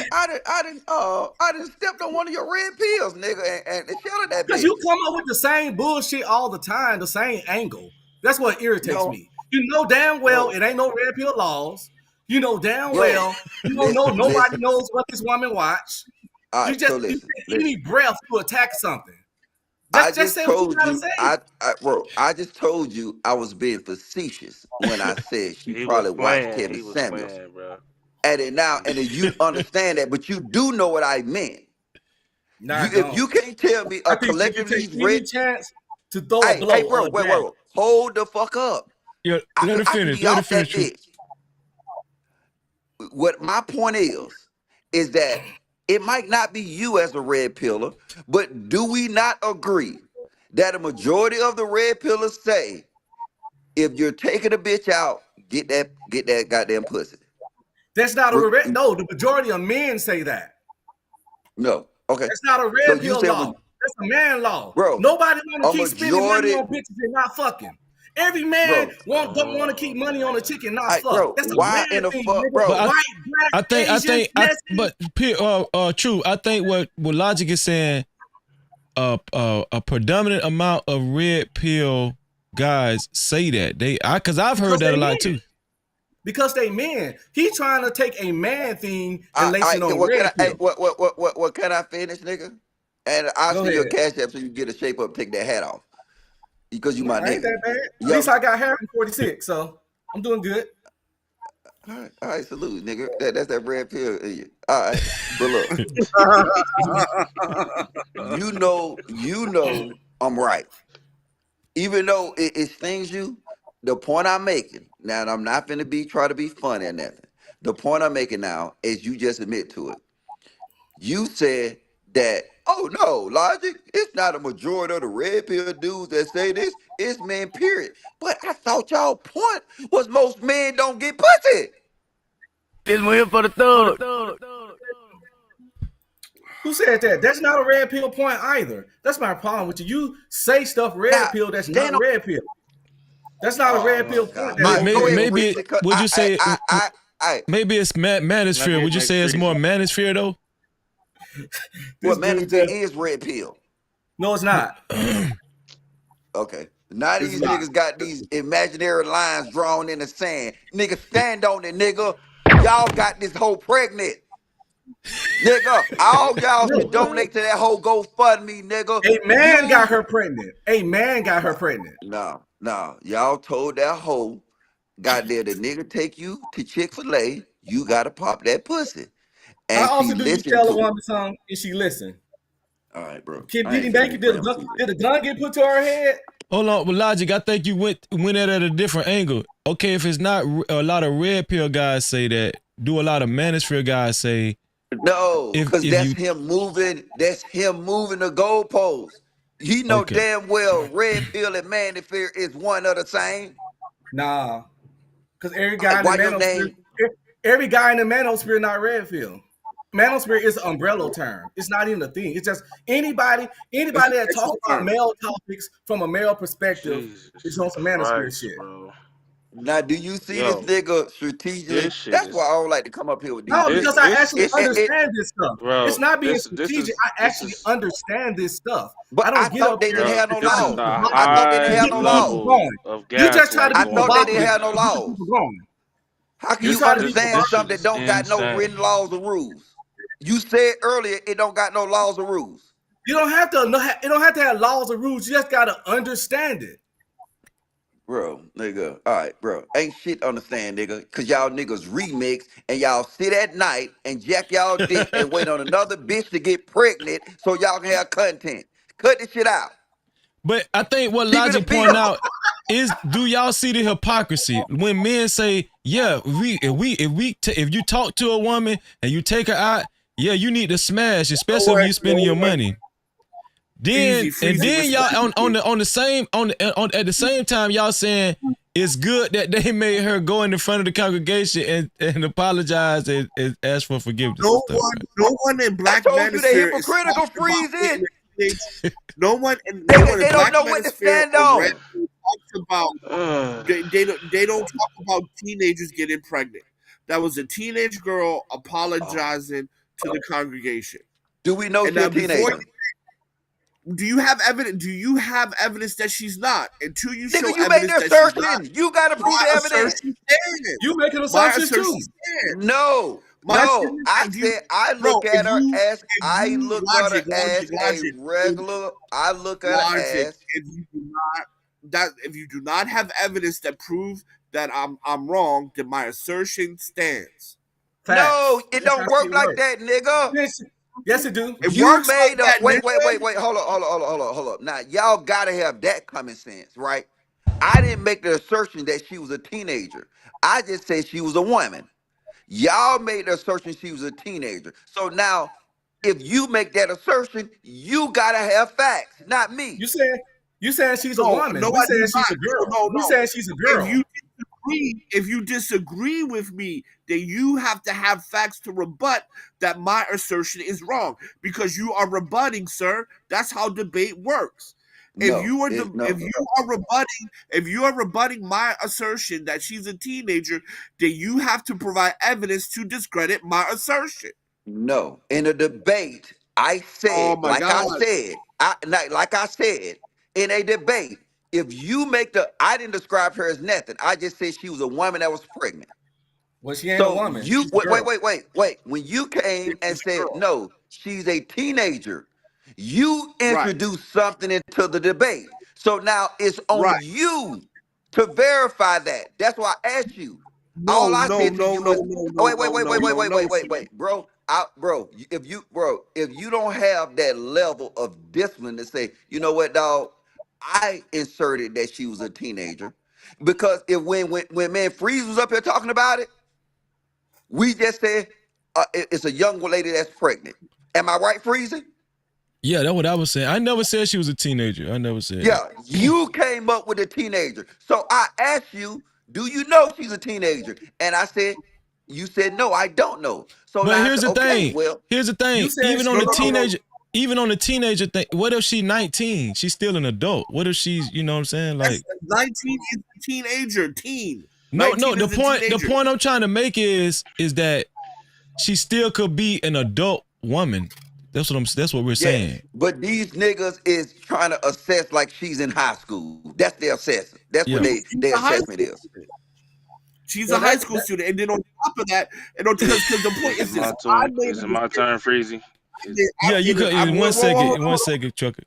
[SPEAKER 11] done stepped on one of your red pills, nigga, and shut that bitch.
[SPEAKER 13] Because you come up with the same bullshit all the time, the same angle. That's what irritates me. You know damn well it ain't no red pill laws. You know damn well you don't know nobody knows what this woman watch.
[SPEAKER 11] All right,
[SPEAKER 13] you just
[SPEAKER 11] listen.
[SPEAKER 13] any breath to attack something.
[SPEAKER 11] I just told you, I just told you I was being facetious when I said she probably watched Kevin Samuels. And then you understand that, but you do know what I meant. If you can't tell me a collectively rich
[SPEAKER 13] chance to throw a blow.
[SPEAKER 11] Hey, bro, wait, hold the fuck up.
[SPEAKER 1] Yeah, let her finish. Let her finish.
[SPEAKER 11] What my point is that it might not be you as a red pillar, but do we not agree that a majority of the red pillars say, if you're taking a bitch out, get that goddamn pussy?
[SPEAKER 13] That's not no. The majority of men say that.
[SPEAKER 11] No, okay.
[SPEAKER 13] That's not a red pill law. That's a man law, bro. Nobody want to keep spending money on bitches and not fucking. Every man don't want to keep money on a chicken, not fuck.
[SPEAKER 11] Bro,
[SPEAKER 13] that's a
[SPEAKER 11] why
[SPEAKER 13] man
[SPEAKER 11] in the
[SPEAKER 13] thing,
[SPEAKER 11] fuck,
[SPEAKER 13] nigga.
[SPEAKER 11] bro?
[SPEAKER 13] White, black, Asian,
[SPEAKER 1] True. I think what Logic is saying, a predominant amount of red pill guys say that because I've heard that a lot too.
[SPEAKER 13] Because they men. He trying to take a man thing and lace it on red pill.
[SPEAKER 11] What can I finish, nigga? And I'll see your cash app so you get a shape up, take that hat off. Because you my nigga.
[SPEAKER 13] Ain't that bad. At least I got hair from 46, so I'm doing good.
[SPEAKER 11] All right, salute, nigga. That's that red pill in you. All right, but look, you know, I'm right. Even though it stings you, the point I'm making now, and I'm not finna try to be funny or nothing. The point I'm making now is you just admit to it. You said that, oh no, Logic, it's not a majority of the red pill dudes that say this, it's men, period. But I thought y'all point was most men don't get pussy.
[SPEAKER 10] This one here for the thug.
[SPEAKER 13] Who said that? That's not a red pill point either. That's my problem with you. You say stuff red pill that's not red pill. That's not a red pill point.
[SPEAKER 1] Maybe would you say maybe it's Manosphere? Would you say it's more Manosphere though?
[SPEAKER 11] What Manosphere is red pill?
[SPEAKER 13] No, it's not.
[SPEAKER 11] Okay. Now these niggas got these imaginary lines drawn in the sand. Nigga, stand on it, nigga. Y'all got this hoe pregnant. Nigga, all y'all should donate to that whole GoFundMe, nigga.
[SPEAKER 13] A man got her pregnant. A man got her pregnant.
[SPEAKER 11] No. Y'all told that hoe, goddamn, the nigga take you to Chick-fil-A, you gotta pop that pussy. And
[SPEAKER 13] how often do you tell a woman something and she listen?
[SPEAKER 11] All right, bro.
[SPEAKER 13] Did the gun get put to her head?
[SPEAKER 1] Hold on, well, Logic, I think you went at a different angle. Okay, if it's not a lot of red pill guys say that, do a lot of Manosphere guys say?
[SPEAKER 11] No, because that's him moving. That's him moving the goalposts. You know damn well red pill and Manosphere is one of the same.
[SPEAKER 13] Nah, because every guy in the Manosphere not red pill. Manosphere is an umbrella term. It's not even a thing. It's just anybody that talks about male topics from a male perspective is on some Manosphere shit. Bro.
[SPEAKER 11] Now, do you see this
[SPEAKER 16] Yo,
[SPEAKER 11] nigga strategically?
[SPEAKER 16] this shit
[SPEAKER 11] That's why
[SPEAKER 16] is
[SPEAKER 11] I don't like to come up here with these
[SPEAKER 13] No,
[SPEAKER 16] this
[SPEAKER 13] because
[SPEAKER 11] niggas.
[SPEAKER 13] I
[SPEAKER 16] this
[SPEAKER 13] actually
[SPEAKER 16] this is
[SPEAKER 13] understand this stuff. It's
[SPEAKER 16] bro.
[SPEAKER 13] not being
[SPEAKER 16] This
[SPEAKER 13] strategic.
[SPEAKER 16] is
[SPEAKER 13] I actually understand this stuff.
[SPEAKER 11] But
[SPEAKER 13] I
[SPEAKER 11] I
[SPEAKER 13] don't get
[SPEAKER 11] thought
[SPEAKER 13] up
[SPEAKER 11] they
[SPEAKER 13] here
[SPEAKER 11] didn't
[SPEAKER 16] bro.
[SPEAKER 11] have no
[SPEAKER 13] and try
[SPEAKER 16] This
[SPEAKER 13] to
[SPEAKER 16] is
[SPEAKER 13] keep
[SPEAKER 11] laws.
[SPEAKER 16] the
[SPEAKER 13] people
[SPEAKER 11] I thought they didn't
[SPEAKER 16] high
[SPEAKER 11] have
[SPEAKER 13] get
[SPEAKER 11] no
[SPEAKER 13] people
[SPEAKER 11] laws.
[SPEAKER 16] level
[SPEAKER 13] going.
[SPEAKER 16] of
[SPEAKER 13] You just try to
[SPEAKER 11] I
[SPEAKER 13] be
[SPEAKER 16] gaslighting
[SPEAKER 11] thought they
[SPEAKER 16] going
[SPEAKER 11] didn't
[SPEAKER 16] on.
[SPEAKER 11] have no
[SPEAKER 13] provocative to keep
[SPEAKER 11] laws.
[SPEAKER 13] people going.
[SPEAKER 11] How can
[SPEAKER 13] You
[SPEAKER 11] you
[SPEAKER 13] try to be
[SPEAKER 11] understand
[SPEAKER 16] This shit
[SPEAKER 11] something
[SPEAKER 13] provocative.
[SPEAKER 11] that
[SPEAKER 16] is
[SPEAKER 11] don't got no
[SPEAKER 16] insane.
[SPEAKER 11] written laws or rules? You said earlier it don't got no laws or rules.
[SPEAKER 13] You don't have to. You don't have to have laws or rules. You just gotta understand it.
[SPEAKER 11] Bro, nigga. All right, bro. Ain't shit understand, nigga. Cause y'all niggas remix and y'all sit at night and jack y'all dick and wait on another bitch to get pregnant so y'all can have content. Cut this shit out.
[SPEAKER 1] But I think what
[SPEAKER 11] Keep it a
[SPEAKER 1] Logic point
[SPEAKER 11] bill.
[SPEAKER 1] out is, do y'all see the hypocrisy when men say, yeah, if you talk to a woman and you take her out, yeah, you need to smash, especially when you spending your money. Then y'all on the same at the same time y'all saying it's good that they made her go in the front of the congregation and apologize and ask for forgiveness.
[SPEAKER 14] No one in Black
[SPEAKER 11] I told you they
[SPEAKER 14] Manosphere is
[SPEAKER 11] hypocritical
[SPEAKER 14] talking about
[SPEAKER 11] freezing.
[SPEAKER 14] no one in
[SPEAKER 11] They don't
[SPEAKER 14] Black
[SPEAKER 11] know what to
[SPEAKER 14] Manosphere
[SPEAKER 11] stand
[SPEAKER 14] or Red
[SPEAKER 11] on.
[SPEAKER 14] Pill talks about they don't talk about teenagers getting pregnant. That was a teenage girl apologizing to the congregation.
[SPEAKER 11] Do we know
[SPEAKER 14] And
[SPEAKER 11] she's
[SPEAKER 14] now
[SPEAKER 11] a teenager?
[SPEAKER 14] do you have evidence? Do you have evidence that she's not? Until you show
[SPEAKER 11] Nigga, you made
[SPEAKER 14] evidence
[SPEAKER 11] the
[SPEAKER 14] that she's not,
[SPEAKER 11] assertion. You gotta prove
[SPEAKER 14] my
[SPEAKER 11] the evidence.
[SPEAKER 14] assertion stands.
[SPEAKER 13] You making
[SPEAKER 14] My
[SPEAKER 13] assumptions
[SPEAKER 14] assertion
[SPEAKER 13] too.
[SPEAKER 14] stands.
[SPEAKER 11] No,
[SPEAKER 14] My
[SPEAKER 11] no. I
[SPEAKER 14] do you,
[SPEAKER 11] said I
[SPEAKER 14] bro?
[SPEAKER 11] look at her as
[SPEAKER 14] Logic,
[SPEAKER 11] a regular. I look at her
[SPEAKER 14] logic.
[SPEAKER 11] as
[SPEAKER 14] If you do not have evidence that proves that I'm wrong, then my assertion stands.
[SPEAKER 11] no.
[SPEAKER 13] Facts.
[SPEAKER 11] It
[SPEAKER 13] That's
[SPEAKER 11] don't
[SPEAKER 13] how
[SPEAKER 11] work
[SPEAKER 13] shit
[SPEAKER 11] like
[SPEAKER 13] works.
[SPEAKER 11] that, nigga.
[SPEAKER 13] Yes, it do.
[SPEAKER 14] It
[SPEAKER 11] You
[SPEAKER 14] works
[SPEAKER 11] made
[SPEAKER 14] like
[SPEAKER 11] a
[SPEAKER 14] that,
[SPEAKER 11] wait,
[SPEAKER 14] nigga.
[SPEAKER 11] hold up. Now y'all gotta have that common sense, right? I didn't make the assertion that she was a teenager. I just said she was a woman. Y'all made the assertion she was a teenager. So now, if you make that assertion, you gotta have facts, not me.
[SPEAKER 13] You saying she's a
[SPEAKER 14] No,
[SPEAKER 13] woman.
[SPEAKER 14] no,
[SPEAKER 13] We
[SPEAKER 14] I do
[SPEAKER 13] saying she's
[SPEAKER 14] not.
[SPEAKER 13] a girl. We
[SPEAKER 14] No.
[SPEAKER 13] saying she's a girl.
[SPEAKER 14] If you disagree with me, then you have to have facts to rebut that my assertion is wrong because you are rebutting, sir. That's how debate works. If
[SPEAKER 11] No,
[SPEAKER 14] you are
[SPEAKER 11] it's no,
[SPEAKER 14] if you are rebutting my assertion that she's a teenager, then you have to provide evidence to discredit my assertion.
[SPEAKER 11] no. In a debate, I
[SPEAKER 14] Oh
[SPEAKER 11] said,
[SPEAKER 14] my God.
[SPEAKER 11] like I said, in a debate, if you make I didn't describe her as nothing. I just said she was a woman that was pregnant.
[SPEAKER 13] Well, she ain't a
[SPEAKER 11] So
[SPEAKER 13] woman.
[SPEAKER 11] you
[SPEAKER 13] She's a girl.
[SPEAKER 11] wait. When you came and said no, she's a teenager, you
[SPEAKER 14] Right.
[SPEAKER 11] introduced something into the debate. So now it's on
[SPEAKER 14] Right.
[SPEAKER 11] you to verify that. That's why I asked you. All
[SPEAKER 14] No,
[SPEAKER 11] I
[SPEAKER 14] no,
[SPEAKER 11] said to
[SPEAKER 14] no,
[SPEAKER 11] you
[SPEAKER 14] no,
[SPEAKER 11] is,
[SPEAKER 14] no,
[SPEAKER 11] oh,
[SPEAKER 14] no, no, no, no, no, sir.
[SPEAKER 11] bro. If you don't have that level of discipline to say, you know what, dog, I inserted that she was a teenager, because if when man Freeze was up here talking about it. We just said it's a young lady that's pregnant. Am I right, Freezing?
[SPEAKER 1] Yeah, that's what I was saying. I never said she was a teenager. I never said
[SPEAKER 11] Yeah,
[SPEAKER 1] that.
[SPEAKER 11] you came up with a teenager. So I asked you, do you know she's a teenager? And you said, no, I don't know. So
[SPEAKER 1] But
[SPEAKER 11] now I
[SPEAKER 1] here's
[SPEAKER 11] said,
[SPEAKER 1] the
[SPEAKER 11] okay,
[SPEAKER 1] thing.
[SPEAKER 11] well,
[SPEAKER 1] Here's the thing.
[SPEAKER 13] You saying
[SPEAKER 1] Even on the teenager thing, what if she's 19? She's still an adult. What if she's, you know what I'm saying? Like
[SPEAKER 14] 19 is a teenager, teen.
[SPEAKER 1] no,
[SPEAKER 14] 19
[SPEAKER 1] the
[SPEAKER 14] is a
[SPEAKER 1] point
[SPEAKER 14] teenager.
[SPEAKER 1] I'm trying to make is that she still could be an adult woman. That's what we're
[SPEAKER 11] yes.
[SPEAKER 1] saying.
[SPEAKER 11] But these niggas is trying to assess like she's in high school. That's their assessment. That's what
[SPEAKER 1] Yeah.
[SPEAKER 11] their
[SPEAKER 14] a high
[SPEAKER 11] assessment
[SPEAKER 14] school
[SPEAKER 11] is.
[SPEAKER 14] student. She's
[SPEAKER 13] well,
[SPEAKER 14] a high school student, and then on top of that, and because the point is this, I made
[SPEAKER 16] Is it my turn, Freezy?
[SPEAKER 1] Yeah, you could in one second, trucker.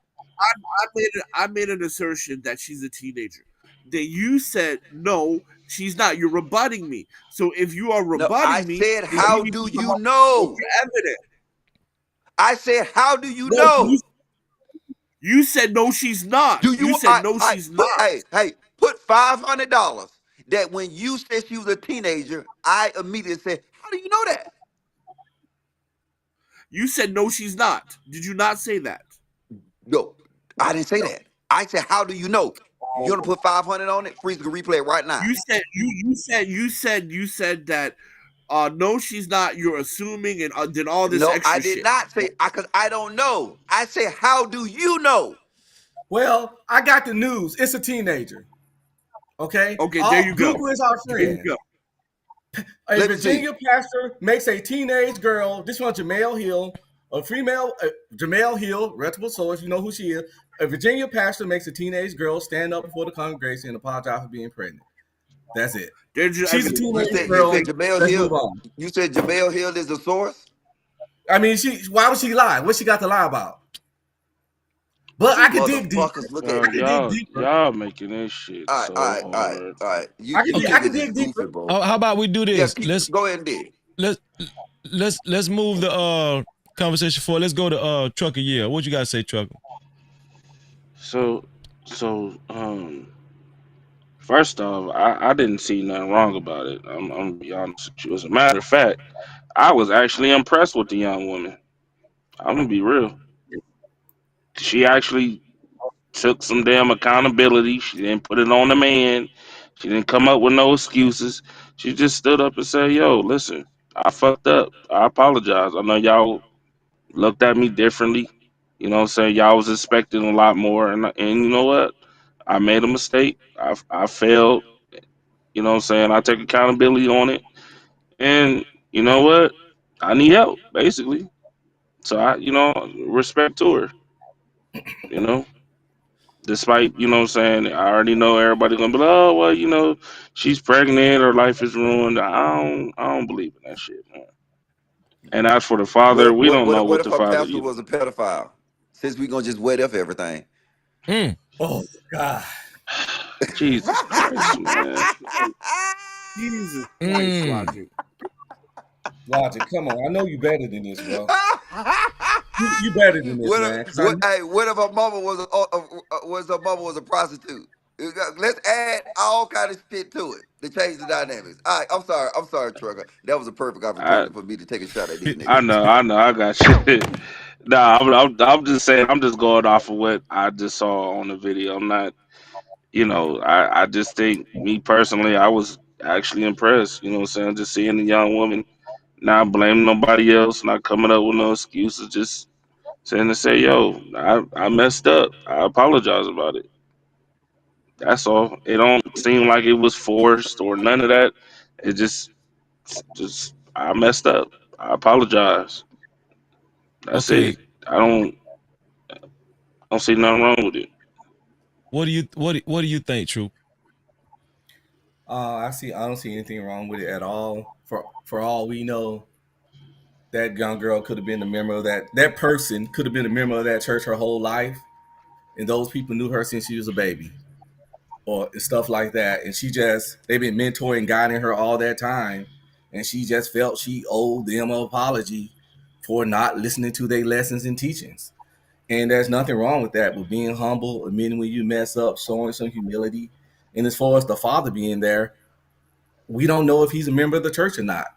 [SPEAKER 14] I made an assertion that she's a teenager. Then you said no, she's not. You're rebutting me. So if you are
[SPEAKER 11] No, I
[SPEAKER 14] rebutting me,
[SPEAKER 11] said,
[SPEAKER 14] then
[SPEAKER 11] how
[SPEAKER 14] you need
[SPEAKER 11] do
[SPEAKER 14] to come
[SPEAKER 11] you
[SPEAKER 14] up with
[SPEAKER 11] know?
[SPEAKER 14] your evidence.
[SPEAKER 11] I said, how do you
[SPEAKER 14] No,
[SPEAKER 11] know?
[SPEAKER 14] you said no, she's not.
[SPEAKER 11] Do
[SPEAKER 14] You
[SPEAKER 11] you?
[SPEAKER 14] said no, she's not.
[SPEAKER 11] Put $500 that when you said she was a teenager, I immediately said, how do you know that?
[SPEAKER 14] You said no, she's not. Did you not say that?
[SPEAKER 11] No, I didn't say that. I said, how do you know? You want to put 500 on it? Freeze can replay it right now.
[SPEAKER 14] You said that no, she's not. You're assuming and did all this
[SPEAKER 11] No, I
[SPEAKER 14] extra
[SPEAKER 11] did
[SPEAKER 14] shit.
[SPEAKER 11] not say, because I don't know. I said, how do you know?
[SPEAKER 13] Well, I got the news. It's a teenager. Okay?
[SPEAKER 14] Okay, there you go.
[SPEAKER 13] Google is our
[SPEAKER 14] There you
[SPEAKER 13] friend.
[SPEAKER 14] go.
[SPEAKER 13] A
[SPEAKER 11] Let me see.
[SPEAKER 13] Virginia pastor makes a teenage girl, this one Jamel Hill, a female, Jamel Hill, reputable source, you know who she is. A Virginia pastor makes a teenage girl stand up before the congregation and apologize for being pregnant. That's it.
[SPEAKER 14] There's your
[SPEAKER 13] She's a
[SPEAKER 14] evidence.
[SPEAKER 11] You
[SPEAKER 13] teenage
[SPEAKER 11] said
[SPEAKER 13] girl.
[SPEAKER 11] Jamel
[SPEAKER 13] Let's
[SPEAKER 11] Hill.
[SPEAKER 13] move on.
[SPEAKER 11] You said Jamel Hill is the source.
[SPEAKER 13] I mean, why would she lie? What she got to lie about? But I could dig deeper.
[SPEAKER 11] Motherfuckers, look
[SPEAKER 16] Bro,
[SPEAKER 11] at
[SPEAKER 16] y'all making this shit so hard.
[SPEAKER 11] all right. You
[SPEAKER 13] I could
[SPEAKER 11] niggas is
[SPEAKER 13] dig deeper.
[SPEAKER 11] goofy, bro.
[SPEAKER 1] How about we do this?
[SPEAKER 11] Go ahead and dig.
[SPEAKER 1] Let's move the conversation forward. Let's go to Trucker Year. What you gotta say, Trucker?
[SPEAKER 16] So first off, I didn't see nothing wrong about it. I'm gonna be honest with you. As a matter of fact, I was actually impressed with the young woman. I'm gonna be real. She actually took some damn accountability. She didn't put it on the man. She didn't come up with no excuses. She just stood up and said, "Yo, listen, I fucked up. I apologize. I know y'all looked at me differently. You know what I'm saying? Y'all was expecting a lot more, and you know what? I made a mistake. I failed. You know what I'm saying? I take accountability on it, and you know what? I need help, basically. So respect to her. You know." Despite, you know what I'm saying, I already know everybody gonna be like, oh well, she's pregnant, her life is ruined. I don't believe in that shit, man. And as for the father, we don't know
[SPEAKER 11] What
[SPEAKER 16] what
[SPEAKER 11] if
[SPEAKER 16] the
[SPEAKER 11] her
[SPEAKER 16] father
[SPEAKER 11] pastor was a pedophile? Since we gonna just wet up everything.
[SPEAKER 13] Oh God.
[SPEAKER 16] Jesus Christ, man.
[SPEAKER 13] Jesus Christ, Logic, come on. I know you better than this, bro. You better than this, man.
[SPEAKER 11] What if her mama was a prostitute? Let's add all kind of shit to it to change the dynamics. All right, I'm sorry, Trucker. That was a perfect opportunity for me to take a shot at these niggas.
[SPEAKER 16] I know, I got you. Nah, I'm just saying, I'm just going off of what I just saw on the video. I'm not, I just think, me personally, I was actually impressed. You know what I'm saying? Just seeing the young woman, not blaming nobody else, not coming up with no excuses, just saying to say, yo, I messed up. I apologize about it. That's all. It don't seem like it was forced or none of that. It just I messed up. I apologize. That's
[SPEAKER 1] Okay.
[SPEAKER 16] it. I don't see nothing wrong with it.
[SPEAKER 1] What do you think, True?
[SPEAKER 13] I don't see anything wrong with it at all. For all we know, that young girl could have been a member of that person could have been a member of that church her whole life, and those people knew her since she was a baby, or stuff like that. And they've been mentoring, guiding her all that time, and she just felt she owed them an apology for not listening to their lessons and teachings. And there's nothing wrong with that, but being humble, admitting when you mess up, showing some humility. And as far as the father being there, we don't know if he's a member of the church or not.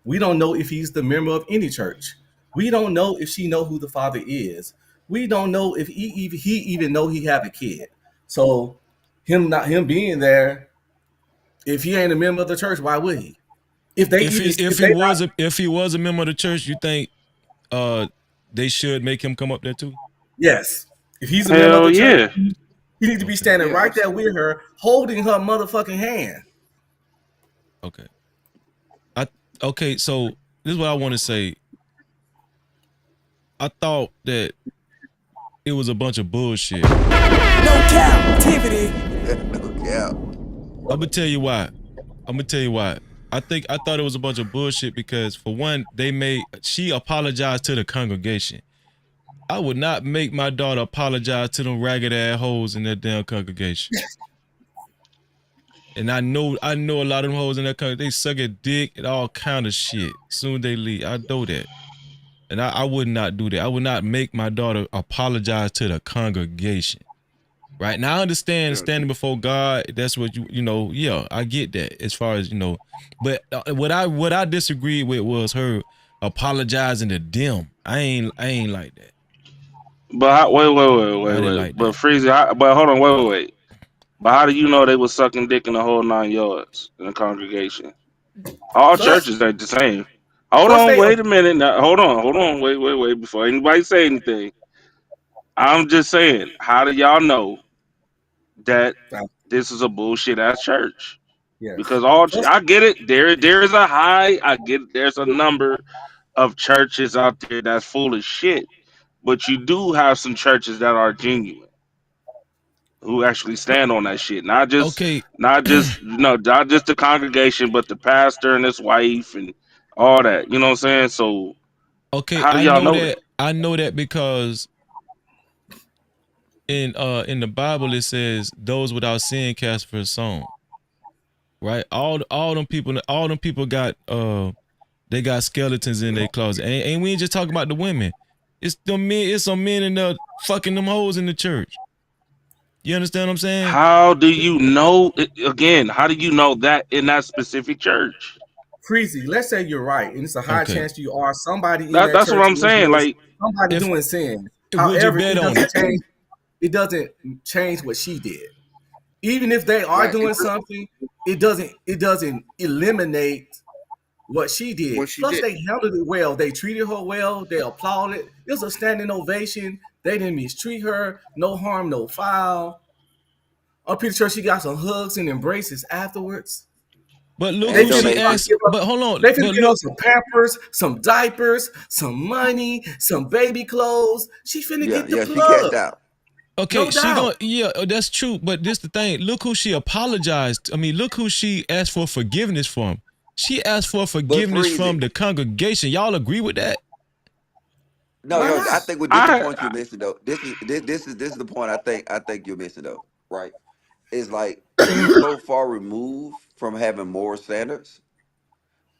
[SPEAKER 13] We don't know if he's the member of any church. We don't know if she know who the father is. We don't know if he even know he have a kid. So him being there, if he ain't a member of the church, why would he? If
[SPEAKER 1] he was a member of the church, you think they should make him come up there too?
[SPEAKER 13] Yes. If he's a member of the church,
[SPEAKER 16] yeah.
[SPEAKER 13] He needs to be standing right there with her, holding her motherfucking hand.
[SPEAKER 1] Okay. Okay, so this is what I want to say. I thought that it was a bunch of bullshit.
[SPEAKER 7] No Cap-tivity.
[SPEAKER 11] No cap.
[SPEAKER 1] I'm gonna tell you why. I thought it was a bunch of bullshit because, for one, she apologized to the congregation. I would not make my daughter apologize to them ragged ass hoes in that damn congregation. And I know a lot of them hoes in that congregation, they suck at dick and all kind of shit. Soon they leave. I know that. And I would not do that. I would not make my daughter apologize to the congregation. Right? Now I understand standing before God, that's what I get that as far as, but what I disagreed with was her apologizing to them. I ain't like that.
[SPEAKER 16] But wait. But Freezy, but hold on, wait. But how do you know they was sucking dick in the whole 9 yards in the congregation? All churches ain't the same. Hold on, wait a minute. Now, hold on, wait. Before anybody say anything, I'm just saying, how do y'all know that this is a bullshit ass church.
[SPEAKER 13] Yes.
[SPEAKER 16] Because I get it. There is a high. I get it. There's a number of churches out there that's full of shit, but you do have some churches that are genuine, who actually stand on that shit. Not just not just the congregation, but the pastor and his wife and all that. You know what I'm saying? So
[SPEAKER 1] Okay,
[SPEAKER 16] how do y'all know that?
[SPEAKER 1] I know that because in the Bible it says those without sin cast for a stone. Right? All them people got they got skeletons in their closet. And we ain't just talking about the women. It's some men in there fucking them hoes in the church. You understand what I'm saying?
[SPEAKER 16] How do you know again? How do you know that in that specific church?
[SPEAKER 13] Freezy, let's say you're right, and it's a high chance you are. Somebody in
[SPEAKER 16] That's
[SPEAKER 13] church
[SPEAKER 16] what I'm saying. Like,
[SPEAKER 13] somebody doing sin.
[SPEAKER 1] Would you
[SPEAKER 13] However,
[SPEAKER 1] bet on it?
[SPEAKER 13] It doesn't change what she did. Even if they are doing something, it doesn't eliminate what she did. Plus, they handled it well. They treated her well. They applauded. It was a standing ovation. They didn't mistreat her. No harm, no foul. I'm pretty sure she got some hugs and embraces afterwards.
[SPEAKER 1] But look who she asked. But hold on.
[SPEAKER 13] They can give her some Pampers, some diapers, some money, some baby clothes. She finna get the plug.
[SPEAKER 11] She cashed out.
[SPEAKER 1] Okay, that's true. But this the thing. Look who she apologized. I mean, look who she asked for forgiveness from. She asked for forgiveness from the congregation. Y'all agree with that?
[SPEAKER 11] No, I think this is the point you're missing though. This is the point I think you're missing though, right? It's like we so far removed from having moral standards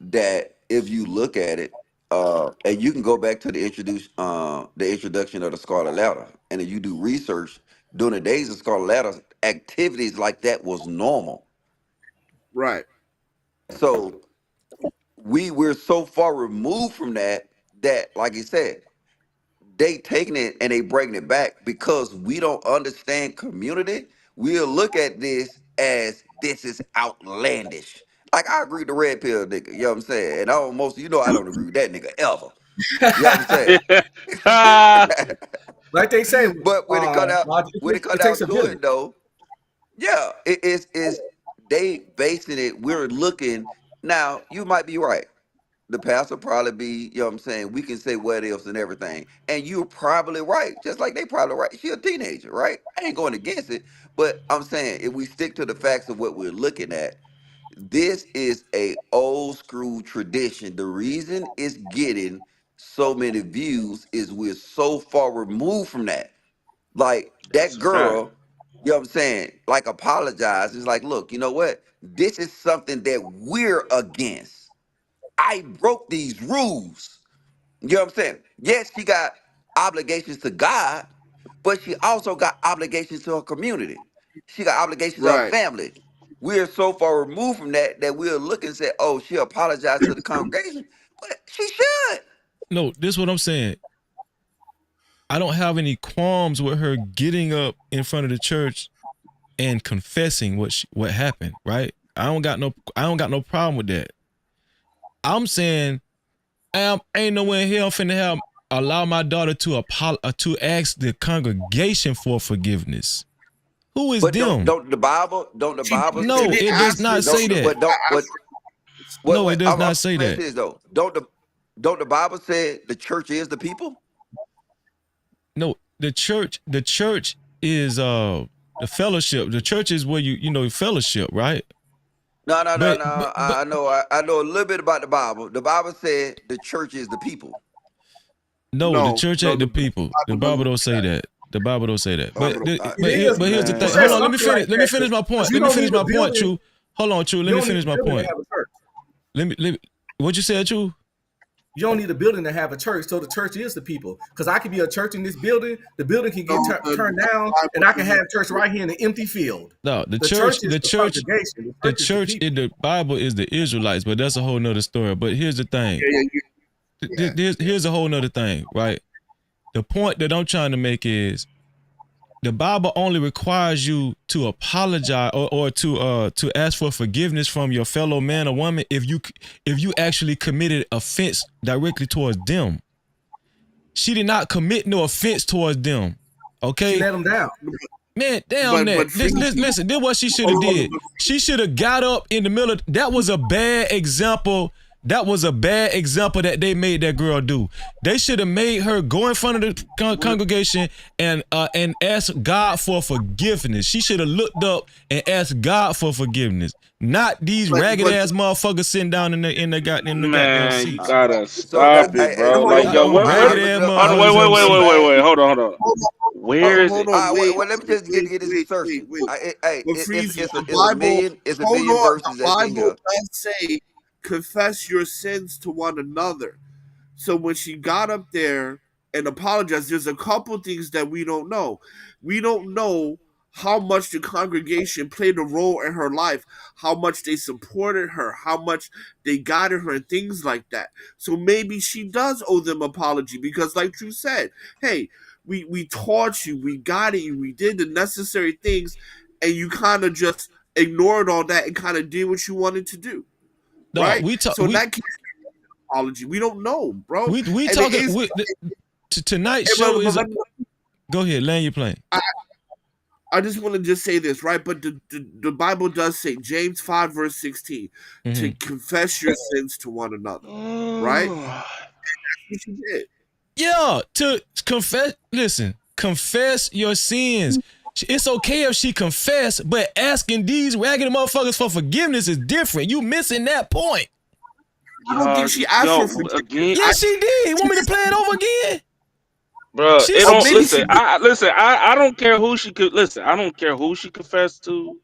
[SPEAKER 11] that if you look at it, and you can go back to the introduction of the Scarlet Letter, and if you do research during the days of Scarlet Letter, activities like that was normal.
[SPEAKER 14] Right.
[SPEAKER 11] So we're so far removed from that, like you said, they taking it and they breaking it back because we don't understand community. We'll look at this as this is outlandish. Like I agree with the red pill nigga, you know what I'm saying? And I don't agree with that nigga ever. You know what I'm saying?
[SPEAKER 13] Like they say,
[SPEAKER 11] but when it come down to it though, yeah, it's they basing it. We're looking now. You might be right. The pastor probably be, you know what I'm saying? We can say what ifs and everything. And you're probably right. Just like they probably right. She a teenager, right? I ain't going against it. But I'm saying if we stick to the facts of what we're looking at, this is a old school tradition. The reason it's getting so many views is we're so far removed from that. Like that girl, you know what I'm saying? Like apologize. It's like, look, you know what? This is something that we're against. I broke these rules. You know what I'm saying? Yes, she got obligations to God, but she also got obligations to her community. She got obligations to her family. We're so far removed from that we'll look and say, oh, she apologized to the congregation, but she should.
[SPEAKER 1] No, this is what I'm saying. I don't have any qualms with her getting up in front of the church and confessing what happened, right? I don't got no problem with that. I'm saying, ain't nowhere in hell finna allow my daughter to ask the congregation for forgiveness. Who is them?
[SPEAKER 11] Don't the Bible?
[SPEAKER 1] No, it does not say that. No, it does not say that.
[SPEAKER 11] Though. Don't the Bible say the church is the people?
[SPEAKER 1] No, the church is the fellowship. The church is where you fellowship, right?
[SPEAKER 11] No. I know a little bit about the Bible. The Bible said the church is the people.
[SPEAKER 1] No, the church ain't the people. The Bible don't say that. The Bible don't say that. But here's the thing. Hold on, let me finish. Let me finish my point. Let me finish my point, Chu. Hold on, Chu. Let me finish my point. Let me. What you said, Chu?
[SPEAKER 13] You don't need a building to have a church, so the church is the people. Because I could be a church in this building, the building can get turned down, and I can have church right here in the empty field.
[SPEAKER 1] No, the church in the Bible is the Israelites, but that's a whole nother story. But here's the thing. Here's a whole nother thing, right? The point that I'm trying to make is the Bible only requires you to apologize or to ask for forgiveness from your fellow man or woman if you actually committed offense directly towards them. She did not commit no offense towards them. Okay.
[SPEAKER 13] She let them down.
[SPEAKER 1] Man, damn that. Listen, this what she should have did. She should have got up in the middle of, that was a bad example. That was a bad example that they made that girl do. They should have made her go in front of the congregation and ask God for forgiveness. She should have looked up and asked God for forgiveness. Not these ragged ass motherfuckers sitting down in the goddamn seats.
[SPEAKER 16] You gotta stop it, bro. Like, yo, wait, hold on. Where is it?
[SPEAKER 11] Well, let me just get this insertion. Hey, it's a million verses that's in here.
[SPEAKER 14] The Bible does say, confess your sins to one another. So when she got up there and apologized, there's a couple things that we don't know. We don't know how much the congregation played a role in her life, how much they supported her, how much they guided her, and things like that. So maybe she does owe them apology because, like Drew said, hey, we taught you, we guided you, we did the necessary things, and you kind of just ignored all that and kind of did what you wanted to do.
[SPEAKER 1] No,
[SPEAKER 14] right? So that can't be an apology. We don't know, bro.
[SPEAKER 1] We talking tonight's show is. Go ahead, land your plane.
[SPEAKER 14] I just want to just say this, right? But the Bible does say, James 5 verse 16, to confess your sins to one another, right? And that's what you did.
[SPEAKER 1] Yeah, to confess. Listen, confess your sins. It's okay if she confessed, but asking these ragged motherfuckers for forgiveness is different. You missing that point.
[SPEAKER 14] I don't think she asked for forgiveness.
[SPEAKER 1] Yes, she did. You want me to play it over again?
[SPEAKER 16] Bro, I don't care who she could listen. I don't care who she confessed to.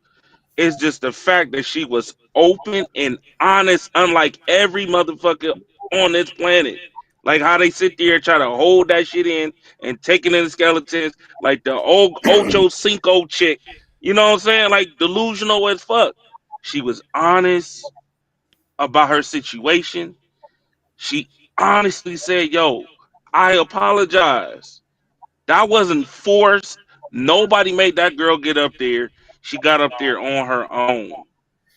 [SPEAKER 16] It's just the fact that she was open and honest, unlike every motherfucker on this planet. Like how they sit there and try to hold that shit in and take it in the skeletons, like the old Ocho Cinco chick. You know what I'm saying? Like delusional as fuck. She was honest about her situation. She honestly said, yo, I apologize. That wasn't forced. Nobody made that girl get up there. She got up there on her own.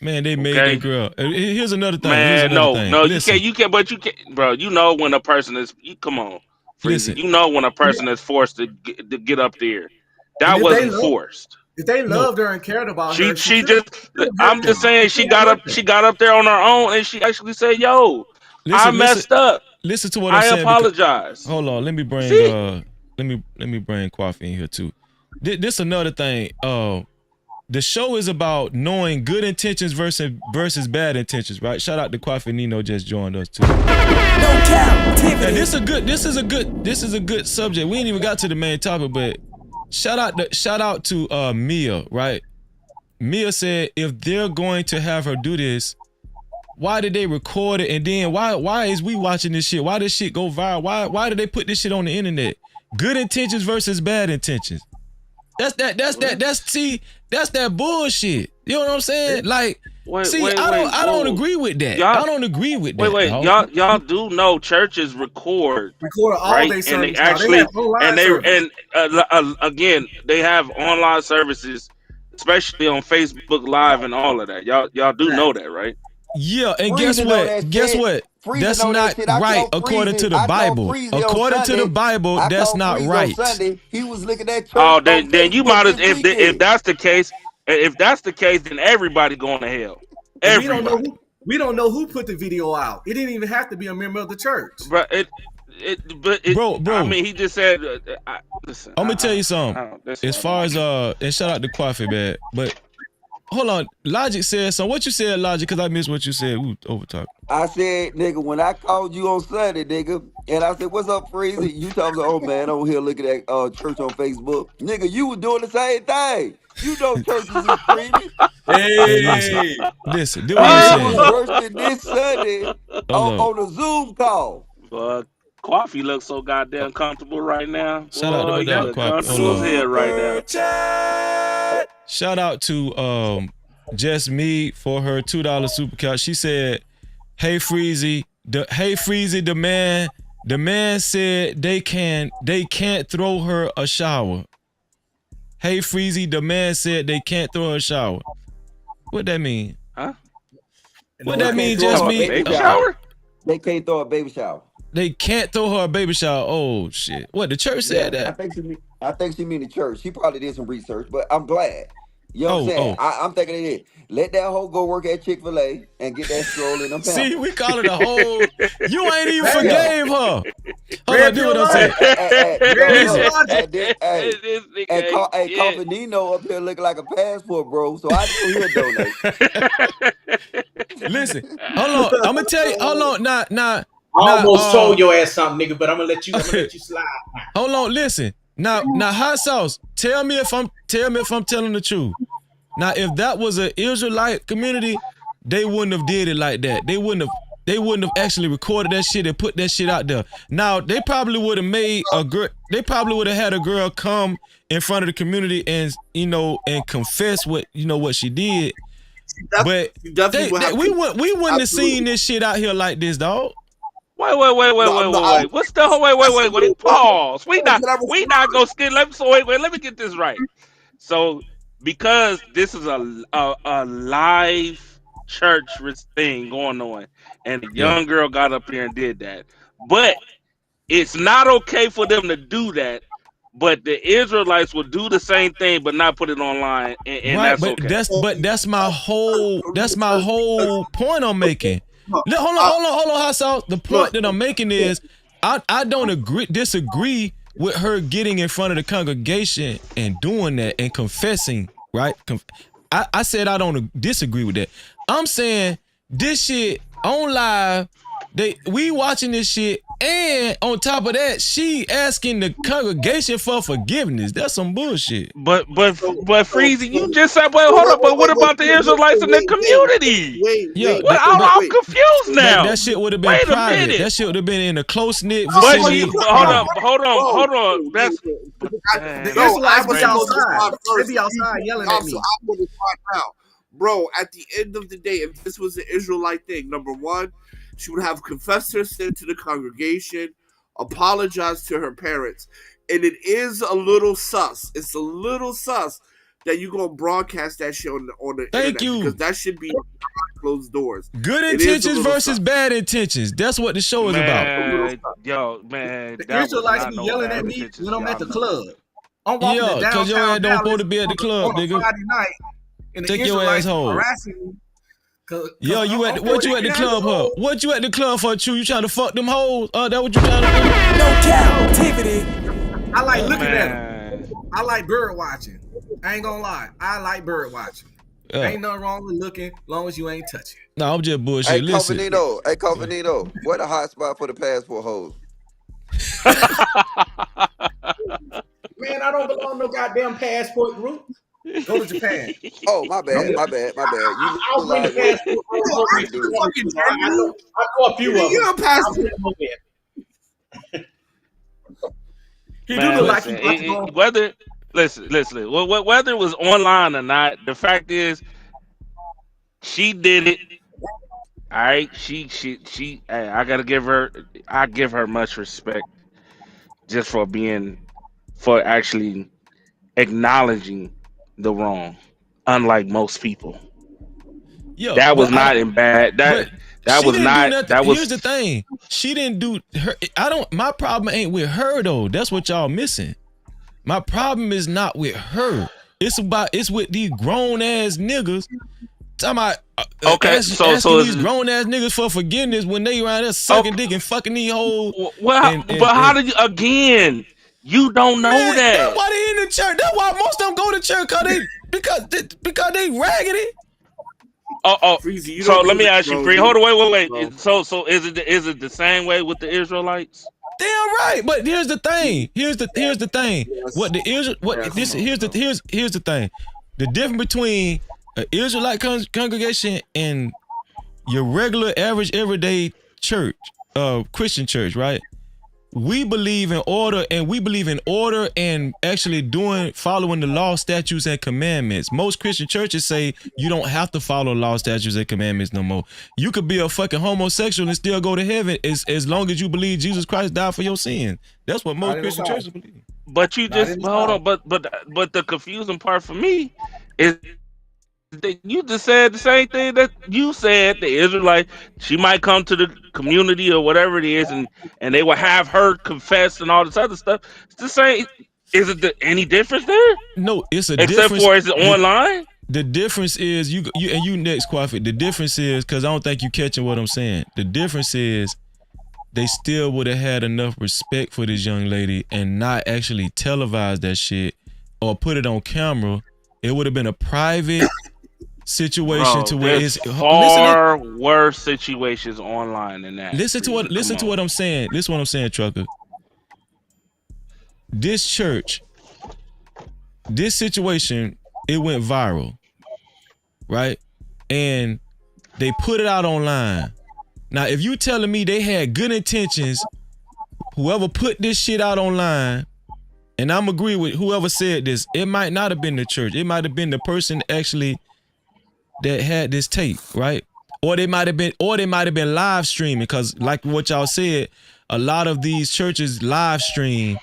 [SPEAKER 1] Man, they made that girl. Here's another thing.
[SPEAKER 16] Man, you can't, but you can't, bro. You know when a person is, come on, Freezy. You know when a person is forced to get up there. That wasn't forced.
[SPEAKER 13] If they loved her and cared about her,
[SPEAKER 16] I'm just saying she got up there on her own and she actually said, "Yo, I messed up.
[SPEAKER 1] Listen to what I'm saying.
[SPEAKER 16] I apologize."
[SPEAKER 1] Hold on, let me bring Kwafi in here too. This another thing. The show is about knowing good intentions versus bad intentions, right? Shout out to Kwafi Nino, just joined us too.
[SPEAKER 7] No Cap-tivity.
[SPEAKER 1] This is a good subject. We ain't even got to the main topic, but shout out to Mia, right? Mia said if they're going to have her do this, why did they record it? And then why is we watching this shit? Why does shit go viral? Why did they put this shit on the internet? Good intentions versus bad intentions. That's that bullshit. You know what I'm saying? Like, I don't agree with that. I don't agree with that.
[SPEAKER 16] Wait, y'all do know churches record
[SPEAKER 13] all
[SPEAKER 16] right?
[SPEAKER 13] their services.
[SPEAKER 16] Again, they have online services, especially on Facebook Live and all of that. Y'all do know that, right?
[SPEAKER 1] Yeah, and guess what? That's not right according to the Bible. According to the Bible, that's not right.
[SPEAKER 11] Sunday, he was looking at church.
[SPEAKER 16] Oh, then you might have. If that's the case, then everybody going to hell. Everybody.
[SPEAKER 13] We don't know who put the video out. It didn't even have to be a member of the church.
[SPEAKER 16] Bro, bro. I mean, he just said. Listen,
[SPEAKER 1] I'm gonna tell you something. As far as and shout out to Kwafi, man. But hold on, Logic said so. What you said, Logic? Because I missed what you said. Ooh, over talk.
[SPEAKER 11] I said, nigga, when I called you on Sunday, nigga, and I said, what's up, Freezy? You talking about, oh man, over here looking at church on Facebook. Nigga, you was doing the same thing. You know churches is streaming.
[SPEAKER 1] Hey, listen, do what
[SPEAKER 11] I
[SPEAKER 1] you
[SPEAKER 11] was
[SPEAKER 1] said.
[SPEAKER 11] working this Sunday on a Zoom call.
[SPEAKER 16] Coffee looks so goddamn comfortable right now.
[SPEAKER 1] Shout out to
[SPEAKER 16] Coffee comfortable head right now.
[SPEAKER 1] Shout out to Just Me for her $2 super cat. She said, "Hey Freezy, the man said they can't throw her a shower." Hey Freezy, the man said they can't throw her a shower. What that mean?
[SPEAKER 16] Huh?
[SPEAKER 1] What that mean, Just Me?
[SPEAKER 16] Baby shower?
[SPEAKER 11] They can't throw a baby shower.
[SPEAKER 1] They can't throw her a baby shower. Oh shit! What the church said that?
[SPEAKER 11] I think she mean the church. She probably did some research, but I'm glad. You know what I'm saying? I'm thinking of it. Let that hoe go work at Chick-fil-A and get that stroll in them
[SPEAKER 1] See,
[SPEAKER 11] pampers.
[SPEAKER 1] we call it a whole. You ain't even
[SPEAKER 11] Hey,
[SPEAKER 1] forgave her. Hold
[SPEAKER 13] Red
[SPEAKER 1] on, do
[SPEAKER 13] pill
[SPEAKER 1] what I'm
[SPEAKER 13] logic.
[SPEAKER 1] saying.
[SPEAKER 13] Red pill
[SPEAKER 1] Listen,
[SPEAKER 13] logic.
[SPEAKER 11] Hey, Coffee Nino up here looking like a passport, bro. So I know he'll donate.
[SPEAKER 1] listen. Hold on. I'm gonna tell you. Hold on. Now.
[SPEAKER 12] I almost told your ass something, nigga, but I'm gonna let you slide.
[SPEAKER 1] Hold on. Listen. Now, hot sauce. Tell me if I'm telling the truth. Now, if that was an Israelite community, they wouldn't have did it like that. They wouldn't have actually recorded that shit and put that shit out there. Now, they probably would have made a girl. They probably would have had a girl come in front of the community and and confess what she did. But we wouldn't have seen this shit out here like this, dog.
[SPEAKER 16] Wait. What's the wait? Pause. We not gonna skip. Let me get this right. So, because this is a live church thing going on, and a young girl got up here and did that, but it's not okay for them to do that. But the Israelites will do the same thing, but not put it online, and
[SPEAKER 1] right,
[SPEAKER 16] that's
[SPEAKER 1] but
[SPEAKER 16] okay.
[SPEAKER 1] that's my whole point I'm making. Hold on, hot sauce. The point that I'm making is I don't disagree with her getting in front of the congregation and doing that and confessing, right? I said I don't disagree with that. I'm saying this shit on live, we watching this shit, and on top of that, she asking the congregation for forgiveness. That's some bullshit.
[SPEAKER 16] But Freezy, you just said, well, hold up, but what about the Israelites in the community? I'm confused now.
[SPEAKER 1] That shit would have been private. That shit would have been in a close knit
[SPEAKER 16] But
[SPEAKER 1] vicinity.
[SPEAKER 16] hold on. That's
[SPEAKER 13] the Israelites be outside. They be outside yelling at me.
[SPEAKER 14] So I'm gonna find out. Bro, at the end of the day, if this was an Israelite thing, number one, she would have confessed her sin to the congregation, apologized to her parents. And it is a little sus. It's a little sus that you're going to broadcast that shit on the
[SPEAKER 1] Thank
[SPEAKER 14] internet.
[SPEAKER 1] you.
[SPEAKER 14] Because that should be closed doors.
[SPEAKER 1] Good intentions versus bad intentions. That's what the show is about.
[SPEAKER 16] Yo, man.
[SPEAKER 13] The Israelites be yelling at me when I'm at the club. I'm walking to downtown
[SPEAKER 1] because your ass don't supposed to be at the
[SPEAKER 13] Dallas
[SPEAKER 1] club, nigga.
[SPEAKER 13] Friday night, and
[SPEAKER 1] Take your ass home.
[SPEAKER 13] harassing me.
[SPEAKER 1] Yo, what you at the club for? What you at the club for, Chew? You trying to fuck them hoes? That what you trying to do?
[SPEAKER 7] No Cap-tivity.
[SPEAKER 13] I like looking at them. I like bird watching. I ain't gonna lie. I like bird watching. Ain't nothing wrong with looking, long as you ain't touching.
[SPEAKER 1] No, I'm just bullshit. Listen.
[SPEAKER 11] Hey, Cofanino, what a hot spot for the passport hoes?
[SPEAKER 12] Man, I don't belong to no goddamn passport group.
[SPEAKER 13] Go to Japan.
[SPEAKER 11] Oh, my bad. You
[SPEAKER 12] I'll bring the passport. I know a few of them.
[SPEAKER 14] You're a passport.
[SPEAKER 13] He do look like he about to go.
[SPEAKER 16] Whether it was online or not, the fact is she did it. All right, she I gotta give her much respect just for actually acknowledging the wrong, unlike most people.
[SPEAKER 1] Yo,
[SPEAKER 16] that was not in bad. That was not. That was.
[SPEAKER 1] Here's the thing. She didn't do her. My problem ain't with her though. That's what y'all missing. My problem is not with her. It's with these grown ass niggas. Talking about asking these grown ass niggas for forgiveness when they around there sucking dick and fucking these hoes.
[SPEAKER 16] How did you again? You don't know that.
[SPEAKER 1] That's why they in the church. That's why most of them go to church because they raggedy.
[SPEAKER 14] Freezy,
[SPEAKER 16] so let me ask you, Free. Hold on, wait. So is it the same way with the Israelites?
[SPEAKER 1] Damn right. But here's the thing. Here's the thing. Here's the thing. The difference between an Israelite congregation and your regular, average, everyday church, Christian church, right? We believe in order and actually following the law, statutes, and commandments. Most Christian churches say you don't have to follow law, statutes, and commandments no more. You could be a fucking homosexual and still go to heaven as long as you believe Jesus Christ died for your sins. That's what most Christian churches believe.
[SPEAKER 16] But you just hold on. But the confusing part for me is that you just said the same thing that you said. The Israelite, she might come to the community or whatever it is, and they will have her confess and all this other stuff. It's the same. Is it any difference there?
[SPEAKER 1] No, it's a
[SPEAKER 16] Except
[SPEAKER 1] difference.
[SPEAKER 16] for is it online?
[SPEAKER 1] The difference is you next, Quaffy. The difference is because I don't think you catching what I'm saying. The difference is they still would have had enough respect for this young lady and not actually televise that shit or put it on camera. It would have been a private situation to where it's
[SPEAKER 16] far worse situations online than that.
[SPEAKER 1] Listen to what I'm saying. Listen to what I'm saying, Trucker. This church, this situation, it went viral, right? And they put it out online. Now, if you telling me they had good intentions, whoever put this shit out online, and I'm agree with whoever said this, it might not have been the church. It might have been the person actually that had this tape, right? Or they might have been live streaming, because like what y'all said, a lot of these churches live stream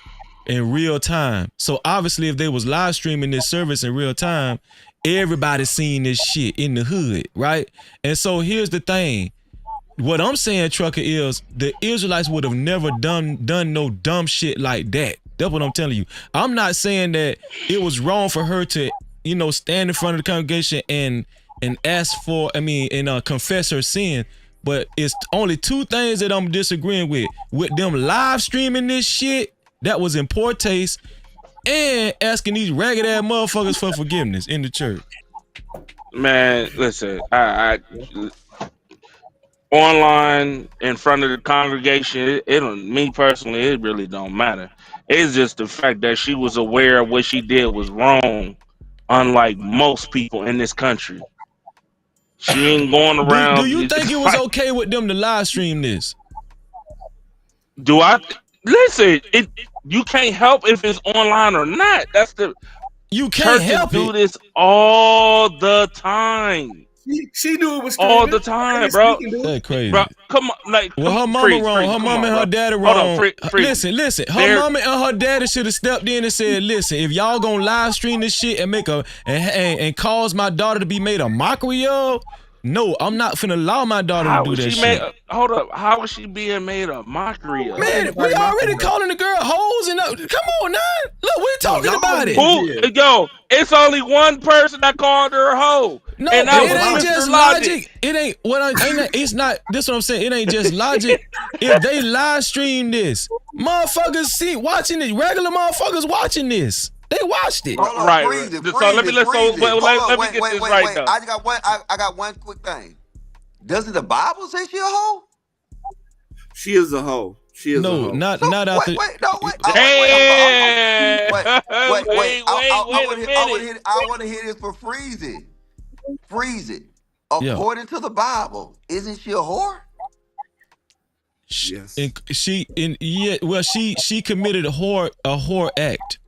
[SPEAKER 1] in real time. So obviously if they was live streaming this service in real time, everybody's seeing this shit in the hood, right? And so here's the thing. What I'm saying, Trucker, is the Israelites would have never done no dumb shit like that. That's what I'm telling you. I'm not saying that it was wrong for her to, stand in front of the congregation and ask for, confess her sin. But it's only two things that I'm disagreeing with. With them live streaming this shit, that was in poor taste, and asking these ragged ass motherfuckers for forgiveness in the church.
[SPEAKER 16] Man, listen, I online in front of the congregation, me personally, it really don't matter. It's just the fact that she was aware of what she did was wrong, unlike most people in this country. She ain't going around.
[SPEAKER 1] Do you think it was okay with them to live stream this?
[SPEAKER 16] Do I? Listen, you can't help if it's online or not. That's the
[SPEAKER 1] you can't
[SPEAKER 16] churches
[SPEAKER 1] help
[SPEAKER 16] do
[SPEAKER 1] it.
[SPEAKER 16] this all the time.
[SPEAKER 13] She knew it was
[SPEAKER 16] all the time, bro.
[SPEAKER 1] That's crazy.
[SPEAKER 16] Bro, come on, like.
[SPEAKER 1] Well, her mama wrong. Her mama and her daddy wrong. Listen. Her mama and her daddy should have stepped in and said, "Listen, if y'all gonna live stream this shit and make and cause my daughter to be made a mockery of, no, I'm not finna allow my daughter to do that shit."
[SPEAKER 16] Hold up, how was she being made a mockery of?
[SPEAKER 1] Man, we already calling the girl hoes and come on now. Look, we're talking about it.
[SPEAKER 16] Yo, it's only one person that called her a hoe.
[SPEAKER 1] No,
[SPEAKER 16] and
[SPEAKER 1] it ain't just logic. It ain't it's not. This what I'm saying. It ain't just logic. If they live stream this, motherfuckers watching it. Regular motherfuckers watching this. They watched it.
[SPEAKER 11] Hold on,
[SPEAKER 16] right.
[SPEAKER 11] Freeze it,
[SPEAKER 16] So
[SPEAKER 11] freeze
[SPEAKER 16] let me
[SPEAKER 11] it,
[SPEAKER 16] let
[SPEAKER 11] freeze it.
[SPEAKER 16] me get this right now.
[SPEAKER 11] I got one quick thing. Doesn't the Bible say she a hoe?
[SPEAKER 14] She is a hoe. She is
[SPEAKER 1] no,
[SPEAKER 14] a hoe.
[SPEAKER 1] not after.
[SPEAKER 11] Wait. I want to hear this for Freeze it. Freeze it. According to the Bible, isn't she a whore?
[SPEAKER 14] Yes.
[SPEAKER 1] She committed a whorish act.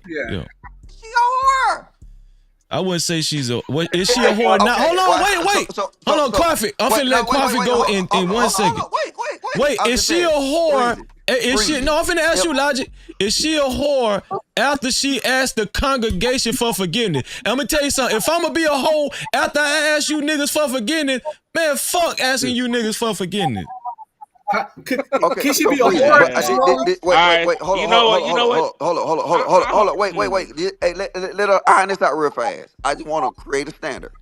[SPEAKER 14] Yeah.
[SPEAKER 11] She a whore.
[SPEAKER 1] I wouldn't say she's a. Is she a whore now? Hold on, wait. Hold on, Coffee. I'm finna let Coffee go in 1 second. Wait, is she a whore? Is she? No, I'm finna ask you, Logic. Is she a whore after she asked the congregation for forgiveness? And I'm gonna tell you something. If I'm gonna be a hoe after I ask you niggas for forgiveness, man, fuck asking you niggas for forgiveness.
[SPEAKER 13] Can she be a whore?
[SPEAKER 11] Wait. Hold on. Wait. Hey, let her iron this out real fast. I just want to create a standard.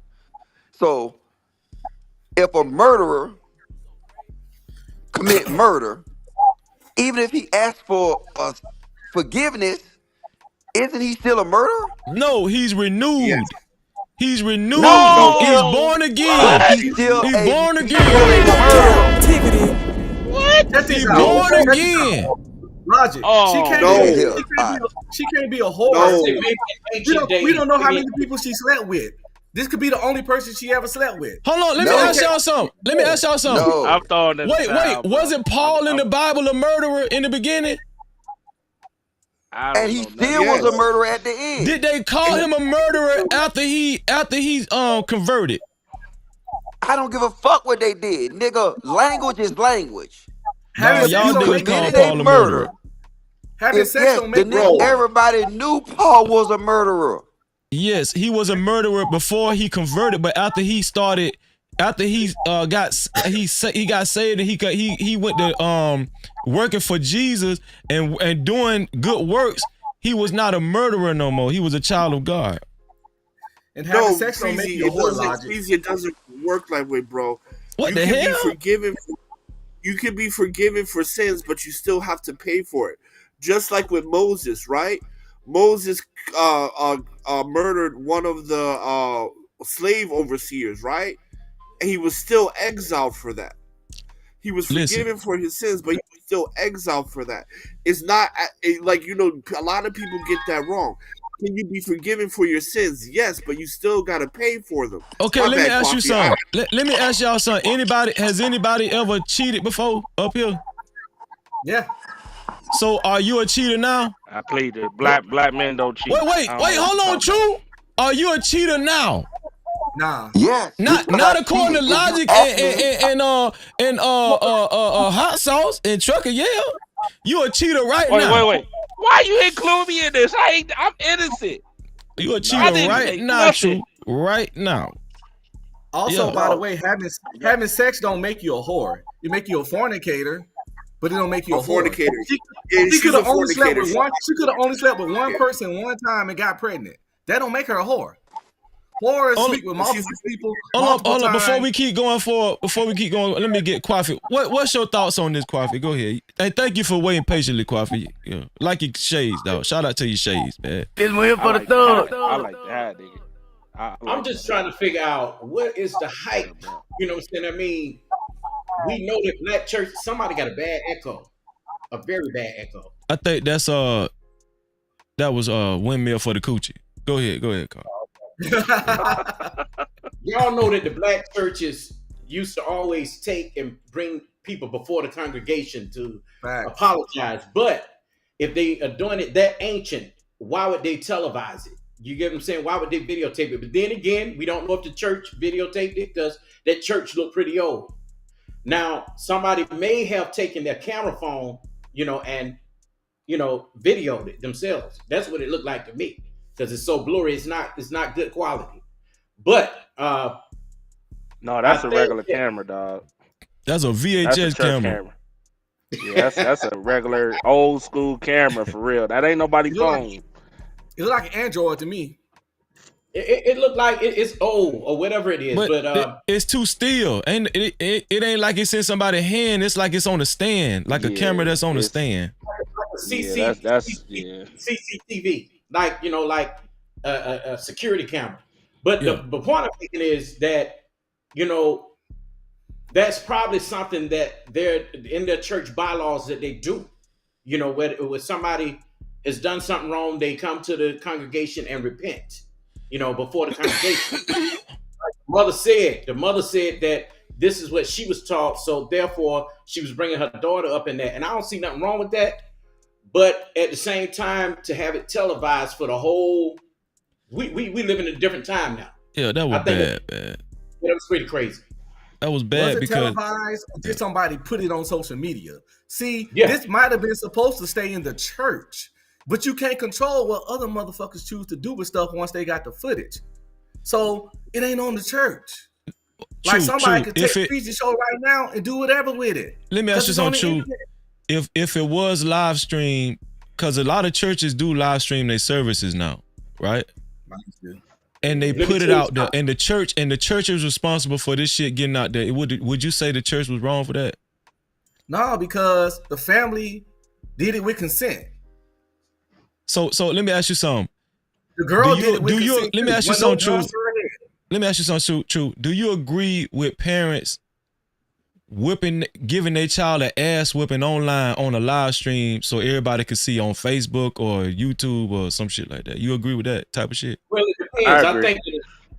[SPEAKER 11] So, if a murderer commit murder, even if he asks for forgiveness, isn't he still a murderer?
[SPEAKER 1] No, he's renewed.
[SPEAKER 11] Yes.
[SPEAKER 1] He's renewed.
[SPEAKER 11] No.
[SPEAKER 1] He's born again.
[SPEAKER 11] He's
[SPEAKER 1] born again.
[SPEAKER 13] What?
[SPEAKER 1] He's born again.
[SPEAKER 13] Logic. She can't be a whore.
[SPEAKER 14] No.
[SPEAKER 13] We don't know how many people she slept with. This could be the only person she ever slept with.
[SPEAKER 1] Hold on, let me ask y'all something.
[SPEAKER 11] No.
[SPEAKER 16] I'm throwing this
[SPEAKER 1] Wait.
[SPEAKER 16] out,
[SPEAKER 1] Wasn't Paul in the Bible a murderer in the beginning?
[SPEAKER 11] And he still was a murderer at the end.
[SPEAKER 1] Did they call him a murderer after he converted?
[SPEAKER 11] I don't give a fuck what they did, nigga. Language is language.
[SPEAKER 1] Y'all niggas call Paul a murderer.
[SPEAKER 13] Having sex don't make
[SPEAKER 11] everybody knew Paul was a murderer.
[SPEAKER 1] Yes, he was a murderer before he converted, but after he got saved and he went to working for Jesus and doing good works, he was not a murderer no more. He was a child of God.
[SPEAKER 13] And having
[SPEAKER 14] No,
[SPEAKER 13] sex don't make
[SPEAKER 14] Freezy,
[SPEAKER 13] you a whore, Logic.
[SPEAKER 14] it doesn't work that way, bro.
[SPEAKER 1] What
[SPEAKER 14] you
[SPEAKER 1] the
[SPEAKER 14] can
[SPEAKER 1] hell?
[SPEAKER 14] Be forgiven you can be forgiven for sins, but you still have to pay for it. Just like with Moses, right? Moses murdered one of the slave overseers, right? And he was still exiled for that. He was forgiven for his sins, but he was still exiled for that. It's not like, you know, a lot of people get that wrong. Can you be forgiven for your sins? Yes, but you still got to pay for them.
[SPEAKER 1] Okay, let me ask you something. Let me ask y'all something. Has anybody ever cheated before up here?
[SPEAKER 13] Yeah.
[SPEAKER 1] So are you a cheater now?
[SPEAKER 16] I pleaded. Black men don't cheat.
[SPEAKER 1] Wait, hold on, True. Are you a cheater now?
[SPEAKER 13] Nah.
[SPEAKER 11] Yes.
[SPEAKER 1] Not according to Logic and hot sauce and Trucker. Yeah, you a cheater right now.
[SPEAKER 16] Wait. Why you include me in this? I'm innocent.
[SPEAKER 1] You a cheater right now, True. Right now.
[SPEAKER 13] Also, by the way, having sex don't make you a whore. It make you a fornicator, but it don't make you a
[SPEAKER 14] fornicator.
[SPEAKER 13] She could have only slept with one. She could have only slept with one person one time and got pregnant. That don't make her a whore. Whores sleep with multiple people.
[SPEAKER 1] Hold up. Before we keep going, let me get Kwafi. What's your thoughts on this, Kwafi? Go ahead. Hey, thank you for waiting patiently, Kwafi. Yeah. Like your shades, dog. Shout out to your shades, man.
[SPEAKER 10] This one here for the thug.
[SPEAKER 16] I like that, nigga.
[SPEAKER 12] I'm just trying to figure out what is the hype. You know what I'm saying? I mean, we know that black church, somebody got a bad echo, a very bad echo.
[SPEAKER 1] I think that was windmill for the coochie. Go ahead, Carl.
[SPEAKER 12] Y'all know that the black churches used to always take and bring people before the congregation to apologize. But if they are doing it that ancient, why would they televise it? You get what I'm saying? Why would they videotape it? But then again, we don't know if the church videotaped it because that church looked pretty old. Now, somebody may have taken their camera phone, and videoed it themselves. That's what it looked like to me. Because it's so blurry, it's not good quality. But
[SPEAKER 16] no, that's a regular camera, dog.
[SPEAKER 1] That's a VHS camera.
[SPEAKER 16] Yeah, that's a regular old school camera for real. That ain't nobody's phone.
[SPEAKER 13] It looked like an Android to me.
[SPEAKER 12] It looked like it's old or whatever it is, but
[SPEAKER 1] it's too still, and it ain't like it's in somebody's hand. It's like it's on a stand, like a camera that's on a stand.
[SPEAKER 12] CCTV, like a security camera. But the point I'm making is that that's probably something that they're in their church bylaws that they do. Where somebody has done something wrong, they come to the congregation and repent. Before the congregation. The mother said that this is what she was taught, so therefore she was bringing her daughter up in that. And I don't see nothing wrong with that. But at the same time, to have it televised for the whole, we live in a different time now.
[SPEAKER 1] Yeah, that was bad.
[SPEAKER 12] That was pretty crazy.
[SPEAKER 1] That was bad
[SPEAKER 13] was it
[SPEAKER 1] because
[SPEAKER 13] televised or did somebody put it on social media? See, this might have been supposed to stay in the church. But you can't control what other motherfuckers choose to do with stuff once they got the footage. So it ain't on the church. Like somebody could take Freezy show right now and do whatever with it.
[SPEAKER 1] Let me ask you something, True. If it was live stream, because a lot of churches do live stream their services now, right? And they put it out there, and the church is responsible for this shit getting out there. Would you say the church was wrong for that?
[SPEAKER 13] No, because the family did it with consent.
[SPEAKER 1] So let me ask you something.
[SPEAKER 13] The girl did it with consent.
[SPEAKER 1] Let me ask you something, True. Let me ask you something, True. Do you agree with parents giving their child an ass whipping online on a live stream so everybody could see on Facebook or YouTube or some shit like that? You agree with that type of shit?
[SPEAKER 12] Well, it depends.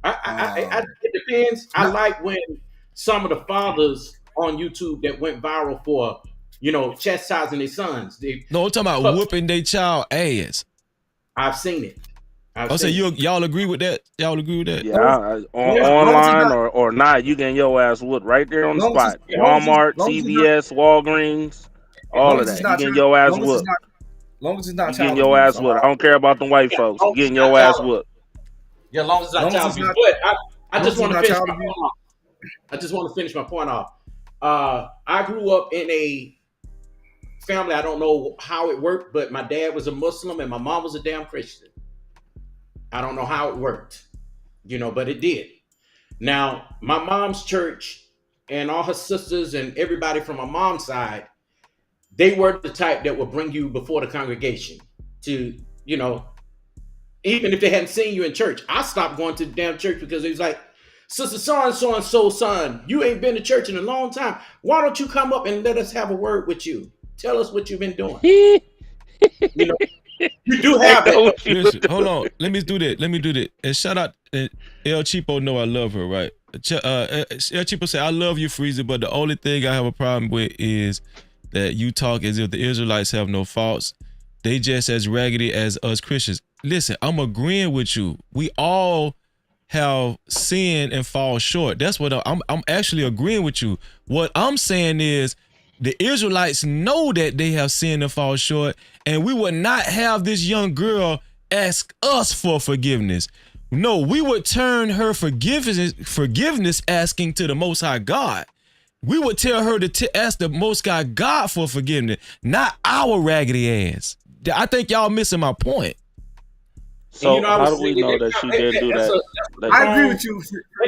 [SPEAKER 12] I think it depends. I like when some of the fathers on YouTube that went viral for chastising their sons.
[SPEAKER 1] No, I'm talking about whooping their child ass.
[SPEAKER 12] I've seen it.
[SPEAKER 1] Y'all agree with that? Y'all agree with that?
[SPEAKER 16] Yeah, online or not, you getting your ass whooped right there on the spot. Walmart, CVS, Walgreens, all of that. You getting your ass whooped.
[SPEAKER 13] Long as it's not
[SPEAKER 16] you getting your ass whooped. I don't care about the white folks. You getting your ass whooped.
[SPEAKER 12] Yeah, long as it's not child abuse. But I just want to finish my point off. I just want to finish my point off. I grew up in a family, I don't know how it worked, but my dad was a Muslim and my mom was a damn Christian. I don't know how it worked, but it did. Now, my mom's church and all her sisters and everybody from my mom's side, they were the type that would bring you before the congregation to, even if they hadn't seen you in church. I stopped going to the damn church because it was like, Sister so and so son, you ain't been to church in a long time. Why don't you come up and let us have a word with you? Tell us what you've been doing. You do have that.
[SPEAKER 1] Listen, hold on. Let me do that. And shout out, El Cheapo know I love her, right? El Cheapo say, I love you, Freezy, but the only thing I have a problem with is that you talk as if the Israelites have no faults. They just as raggedy as us Christians. Listen, I'm agreeing with you. We all have sinned and fall short. That's what I'm actually agreeing with you. What I'm saying is the Israelites know that they have sinned and fall short, and we would not have this young girl ask us for forgiveness. No, we would turn her forgiveness asking to the Most High God. We would tell her to ask the Most High God for forgiveness, not our raggedy ass. I think y'all missing my point.
[SPEAKER 16] So how do we know that she did do that?
[SPEAKER 12] I agree with you.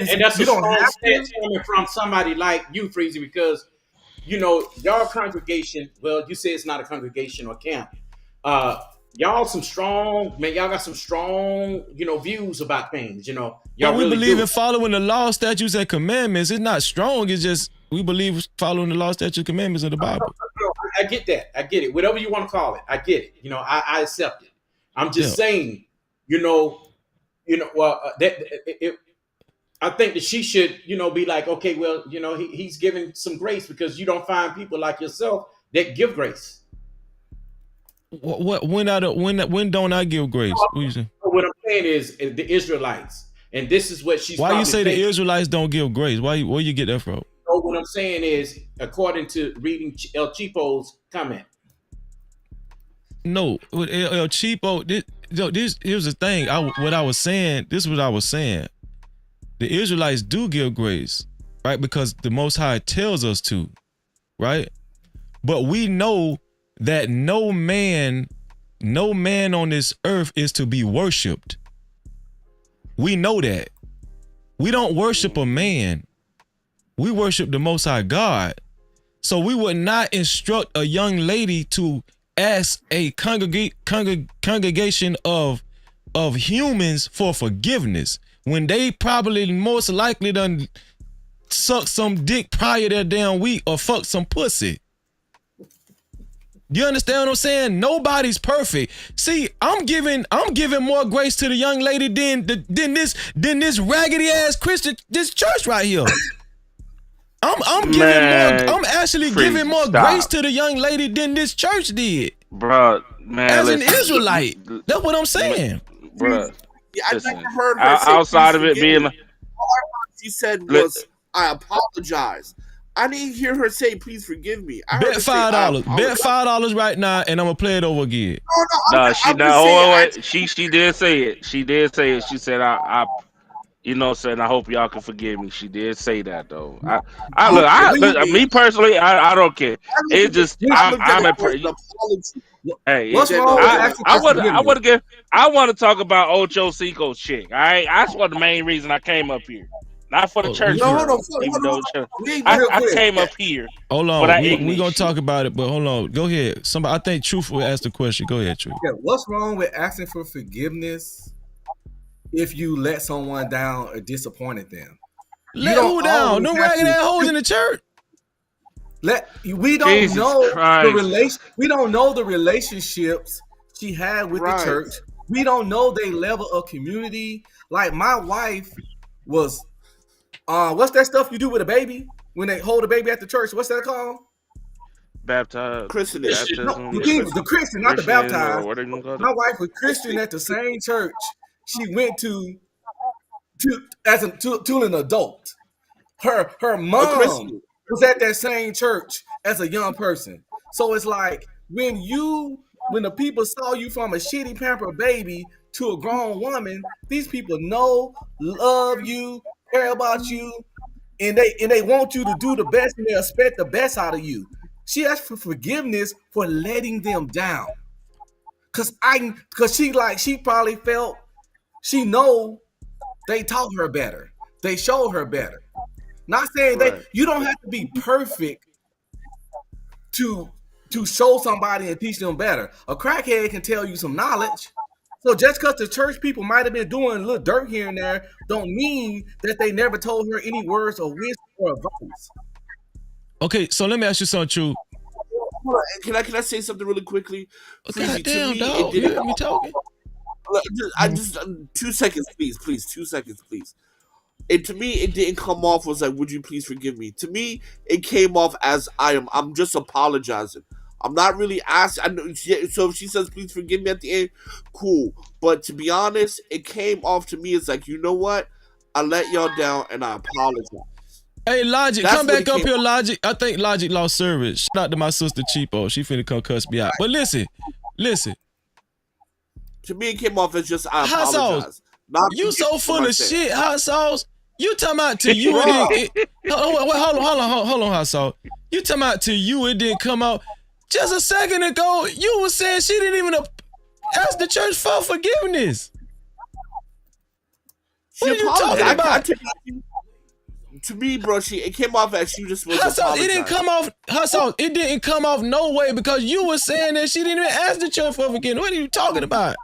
[SPEAKER 12] And that's a strong stance coming from somebody like you, Freezy, because, y'all congregation, well, you say it's not a congregation or camp. Y'all some strong, man, y'all got some strong, views about things, y'all
[SPEAKER 1] we
[SPEAKER 12] really
[SPEAKER 1] believe
[SPEAKER 12] do.
[SPEAKER 1] in following the law, statutes, and commandments. It's not strong. It's just we believe following the law, statutes, and commandments of the Bible.
[SPEAKER 12] I get that. I get it. Whatever you want to call it, I get it. I accept it. I'm just saying, I think that she should, be like, okay, well, he's giving some grace because you don't find people like yourself that give grace.
[SPEAKER 1] When don't I give grace?
[SPEAKER 12] What I'm saying is the Israelites, and this is what she's.
[SPEAKER 1] Why you say the Israelites don't give grace? Where you get that from?
[SPEAKER 12] What I'm saying is, according to reading El Cheapo's comment.
[SPEAKER 1] No, El Cheapo. Here's the thing. What I was saying. This is what I was saying. The Israelites do give grace, right? Because the Most High tells us to, right? But we know that no man on this earth is to be worshipped. We know that. We don't worship a man. We worship the Most High God. So we would not instruct a young lady to ask a congregation of humans for forgiveness when they probably most likely done suck some dick prior to their damn week or fuck some pussy. You understand what I'm saying? Nobody's perfect. See, I'm giving more grace to the young lady than this raggedy ass Christian, this church right here. I'm actually giving more grace to the young lady than this church did.
[SPEAKER 16] Bro, man.
[SPEAKER 1] As an Israelite. That's what I'm saying.
[SPEAKER 16] Bro.
[SPEAKER 14] I never heard her say,
[SPEAKER 16] outside of it being
[SPEAKER 14] all she said was, I apologize. I didn't hear her say, please forgive me. I
[SPEAKER 1] bet $5. Bet $5 right now, and I'm gonna play it over again.
[SPEAKER 16] No, she did say it. She did say it. She said, I hope y'all can forgive me. She did say that though. Me personally, I don't care. It just I'm Hey,
[SPEAKER 13] what's wrong with asking for forgiveness?
[SPEAKER 16] I want to talk about Ocho Cinco's chick. All right, that's what the main reason I came up here, not for the church. I came up here.
[SPEAKER 1] Hold on, we gonna talk about it, but hold on. Go ahead. Somebody, I think Truth will ask the question. Go ahead, Truth.
[SPEAKER 13] Yeah, what's wrong with asking for forgiveness if you let someone down or disappointed them?
[SPEAKER 1] Let who down? No ragged ass hoes in the church.
[SPEAKER 13] We don't know the relationships she had with the church. We don't know their level of community. Like my wife was, what's that stuff you do with a baby when they hold a baby at the church? What's that called?
[SPEAKER 16] Baptized.
[SPEAKER 14] Christian.
[SPEAKER 13] The Christian, not the baptized. My wife was Christian at the same church she went to as an adult. Her mom was at that same church as a young person. So it's like when the people saw you from a shitty pampered baby to a grown woman, these people know, love you, care about you, and they want you to do the best, and they expect the best out of you. She asked for forgiveness for letting them down. Cause she probably felt she know they taught her better. They showed her better. Not saying you don't have to be perfect to show somebody and teach them better. A crackhead can tell you some knowledge. So just because the church people might have been doing a little dirt here and there, don't mean that they never told her any words of wisdom or advice.
[SPEAKER 1] Okay, so let me ask you something, True.
[SPEAKER 14] Can I say something really quickly?
[SPEAKER 1] God damn, dog. You hear me talking?
[SPEAKER 14] I just 2 seconds, please. 2 seconds, please. And to me, it didn't come off as like, "Would you please forgive me?" To me, it came off as I'm just apologizing. I'm not really asking. I know, so if she says, "Please forgive me" at the end, cool. But to be honest, it came off to me as like, you know what? I let y'all down, and I apologize.
[SPEAKER 1] Hey, Logic, come back up here, Logic. I think Logic lost service. Shout out to my sister Cheapo. She finna come cuss me out. But listen.
[SPEAKER 14] To me, it came off as just I
[SPEAKER 1] Hot
[SPEAKER 14] apologize.
[SPEAKER 1] Sauce, you so full of shit, Hot Sauce. You talking about to you it didn't. Hold on, Hot Sauce. You talking about to you it didn't come out. Just a second ago, you was saying she didn't even ask the church for forgiveness. What are you talking about?
[SPEAKER 14] To me, bro, it came off as she just was
[SPEAKER 1] apologizing. It didn't come off. It didn't come off no way because you were saying that she didn't even ask the church for forgiveness. What are you talking about?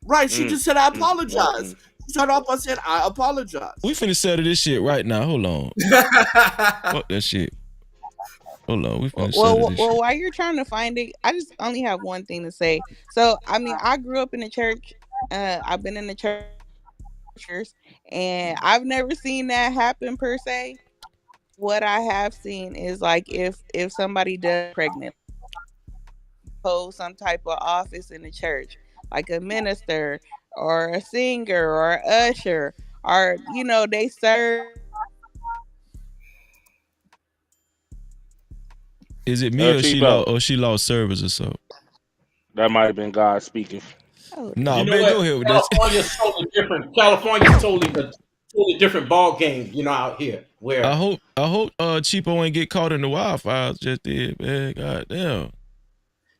[SPEAKER 14] Right, she just said I apologize. She started off by saying I apologize.
[SPEAKER 1] We finna settle this shit right now. Hold on. Fuck that shit. Hold on, we finna settle this shit.
[SPEAKER 17] Well, while you're trying to find it, I just only have one thing to say. So, I mean, I grew up in the church. I've been in the church. And I've never seen that happen per se. What I have seen is like if somebody does pregnant, hold some type of office in the church, like a minister or a singer or an usher, or they serve.
[SPEAKER 1] Is it me or she lost service or so?
[SPEAKER 16] That might have been God speaking.
[SPEAKER 1] No, man, go ahead with this.
[SPEAKER 12] California's totally different. California's totally different ball game, out here. Where
[SPEAKER 1] I hope Cheapo ain't get caught in the wildfires just did, man. God damn.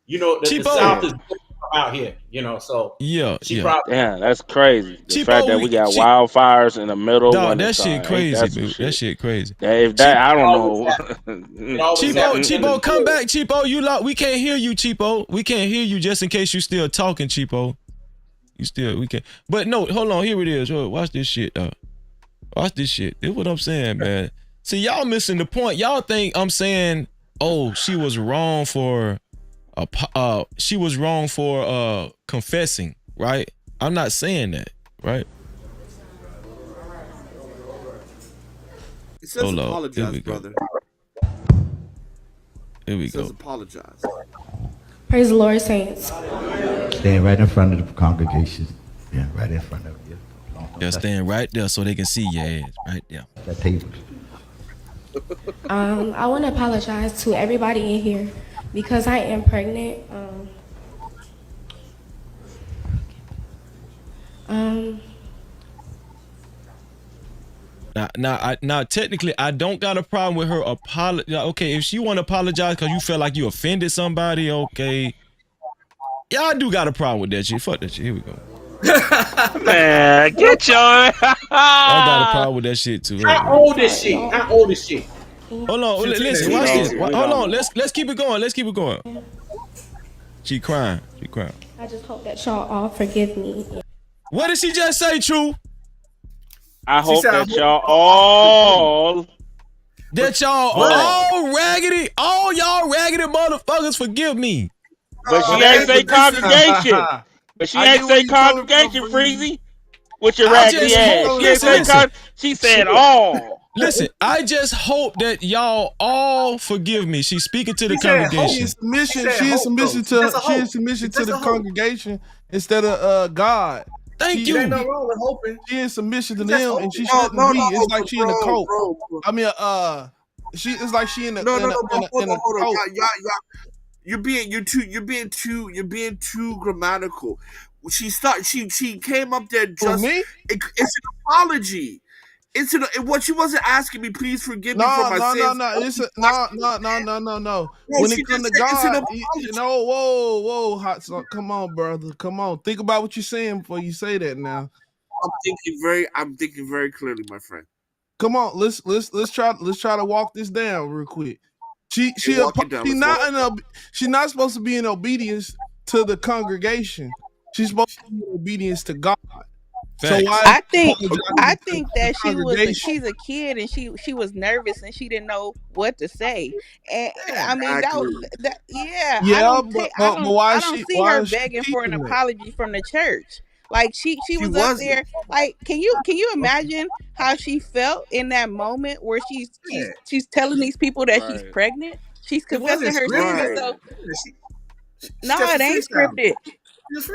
[SPEAKER 12] The South is different out here, so
[SPEAKER 1] yeah.
[SPEAKER 16] Damn, that's crazy. The fact that we got wildfires in the middle.
[SPEAKER 1] Dog, that shit crazy, dude. That shit crazy.
[SPEAKER 16] If that, I don't know.
[SPEAKER 1] Cheapo, come back, Cheapo. We can't hear you, Cheapo. We can't hear you just in case you still talking, Cheapo. We can't. But no, hold on. Here it is. Watch this shit, dog. Watch this shit. This is what I'm saying, man. See, y'all missing the point. Y'all think I'm saying, oh, she was wrong for confessing, right? I'm not saying that, right?
[SPEAKER 14] It says apologize, brother.
[SPEAKER 1] Here we
[SPEAKER 14] go. It says apologize.
[SPEAKER 6] Praise the Lord, saints.
[SPEAKER 8] Stand right in front of the congregation. Yeah, right in front of you.
[SPEAKER 1] Yeah, stand right there so they can see your ass right there.
[SPEAKER 8] That table.
[SPEAKER 6] I want to apologize to everybody in here because I am pregnant.
[SPEAKER 1] Now, technically, I don't got a problem with her apology. Okay, if she want to apologize because you feel like you offended somebody, okay. Yeah, I do got a problem with that shit. Fuck that shit. Here we go.
[SPEAKER 16] Man, get your.
[SPEAKER 1] I got a problem with that shit too.
[SPEAKER 12] How old is she?
[SPEAKER 1] Hold on, listen, watch this. Hold on, let's keep it going. She crying.
[SPEAKER 6] I just hope that y'all all forgive me.
[SPEAKER 1] What did she just say, True?
[SPEAKER 16] I hope that y'all all
[SPEAKER 1] raggedy, all y'all raggedy motherfuckers forgive me.
[SPEAKER 16] But she ain't say congregation. Freezy. With your raggedy ass. She said all.
[SPEAKER 1] Listen, I just hope that y'all all forgive me. She's speaking to the congregation.
[SPEAKER 18] She is submission to the congregation instead of God.
[SPEAKER 1] Thank you.
[SPEAKER 13] Ain't no wrong with hoping.
[SPEAKER 18] She is submission to them, and she shouldn't be. It's like she in the cult. I mean, it's like she in the cult.
[SPEAKER 14] You're being too grammatical. She came up there just.
[SPEAKER 18] Me?
[SPEAKER 14] It's an apology. what she wasn't asking me, please forgive me for my sins.
[SPEAKER 18] No. It's no. When it comes to God, no, whoa, hot sauce. Come on, brother. Come on. Think about what you're saying before you say that now.
[SPEAKER 14] I'm thinking very clearly, my friend.
[SPEAKER 18] Come on, let's try to walk this down real quick. She's not supposed to be in obedience to the congregation. She's supposed to be in obedience to God. So
[SPEAKER 17] I think that she's a kid and she was nervous and she didn't know what to say. And I mean I don't see her begging for an apology from the church. Like she was up there. Like can you imagine how she felt in that moment where she's telling these people that she's pregnant? She's confessing her sins. So no, it ain't scripted.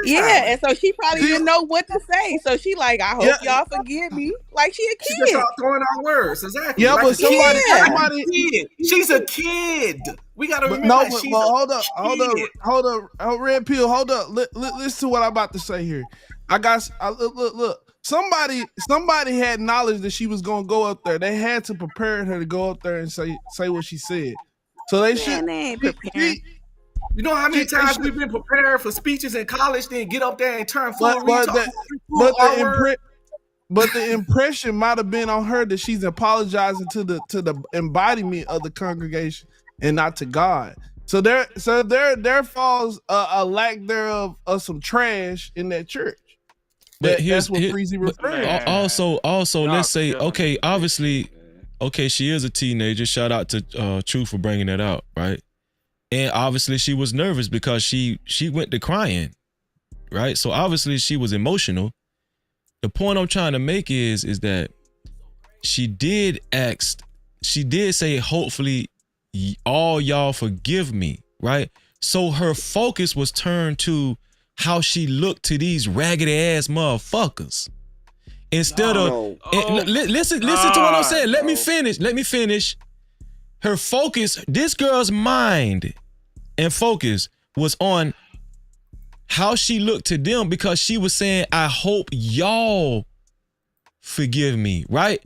[SPEAKER 17] Yeah, and so she probably didn't know what to say. So she like, I hope y'all forgive me. Like she a kid.
[SPEAKER 13] She just started throwing out words. Exactly.
[SPEAKER 18] Yeah,
[SPEAKER 13] like
[SPEAKER 18] but somebody,
[SPEAKER 13] she's a kid. We gotta remember.
[SPEAKER 18] No,
[SPEAKER 13] that she's
[SPEAKER 18] hold up, Red Pill, hold up. Listen to what I'm about to say here. Look. Somebody had knowledge that she was gonna go up there. They had to prepare her to go up there and say what she said. So they
[SPEAKER 17] ain't preparing.
[SPEAKER 13] You know how many times we've been prepared for speeches in college, then get up there and turn full
[SPEAKER 18] But the impression might have been on her that she's apologizing to the embodiment of the congregation and not to God. So there falls a lack thereof of some trash in that church.
[SPEAKER 1] But
[SPEAKER 18] that's what Freezy referred.
[SPEAKER 1] Also, let's say, okay, obviously, she is a teenager. Shout out to Truth for bringing that out, right? And obviously she was nervous because she went to crying, right? So obviously she was emotional. The point I'm trying to make is that she did say, hopefully all y'all forgive me, right? So her focus was turned to how she looked to these raggedy ass motherfuckers. Instead listen to what I'm saying. Let me finish. Her focus, this girl's mind and focus was on how she looked to them because she was saying, I hope y'all forgive me, right?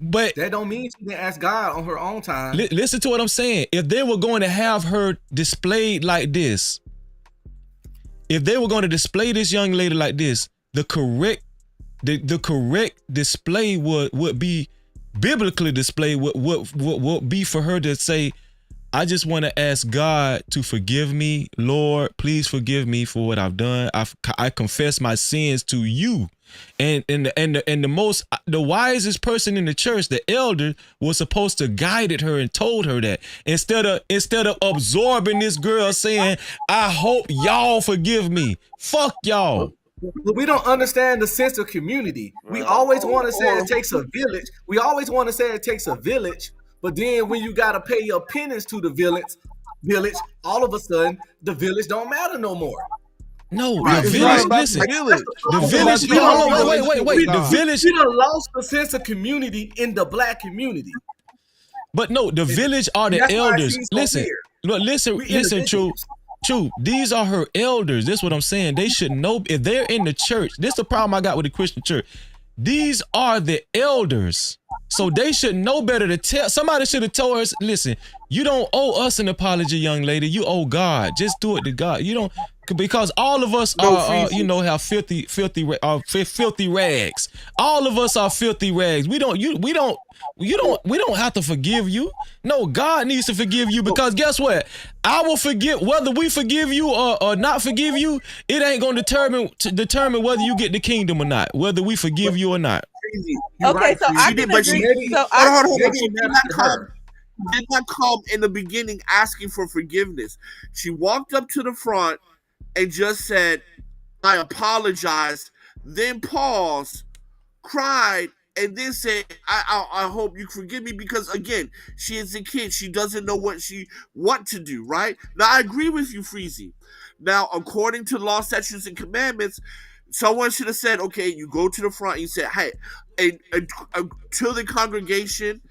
[SPEAKER 1] But
[SPEAKER 13] that don't mean she didn't ask God on her own time.
[SPEAKER 1] Listen to what I'm saying. If they were going to have her displayed like this, if they were going to display this young lady like this, the correct display would be biblically displayed. Would be for her to say, I just want to ask God to forgive me. Lord, please forgive me for what I've done. I confess my sins to you. And the wisest person in the church, the elder, was supposed to guided her and told her that instead of absorbing this girl saying, I hope y'all forgive me. Fuck y'all.
[SPEAKER 13] We don't understand the sense of community. We always want to say it takes a village. But then when you got to pay your penance to the village, all of a sudden the village don't matter no more.
[SPEAKER 1] No, the village. Listen, the village. Wait. The village.
[SPEAKER 13] We done lost the sense of community in the black community.
[SPEAKER 1] But no, the village are the elders. Listen, True. These are her elders. That's what I'm saying. They should know if they're in the church. This is the problem I got with the Christian church. These are the elders. So they should know better to tell. Somebody should have told us, listen, you don't owe us an apology, young lady. You owe God. Just do it to God. You don't, because all of us have filthy rags. All of us are filthy rags. We don't have to forgive you. No, God needs to forgive you because guess what? I will forgive whether we forgive you or not forgive you. It ain't gonna determine whether you get the kingdom or not. Whether we forgive you or not.
[SPEAKER 17] Okay, so I can agree.
[SPEAKER 14] She did not come in the beginning asking for forgiveness. She walked up to the front and just said, I apologized, then paused, cried, and then said, I hope you forgive me because, again, she is a kid. She doesn't know what she want to do, right? Now, I agree with you, Freezy. Now, according to law, statutes, and commandments, someone should have said, okay, you go to the front and you say, hey, to the congregation,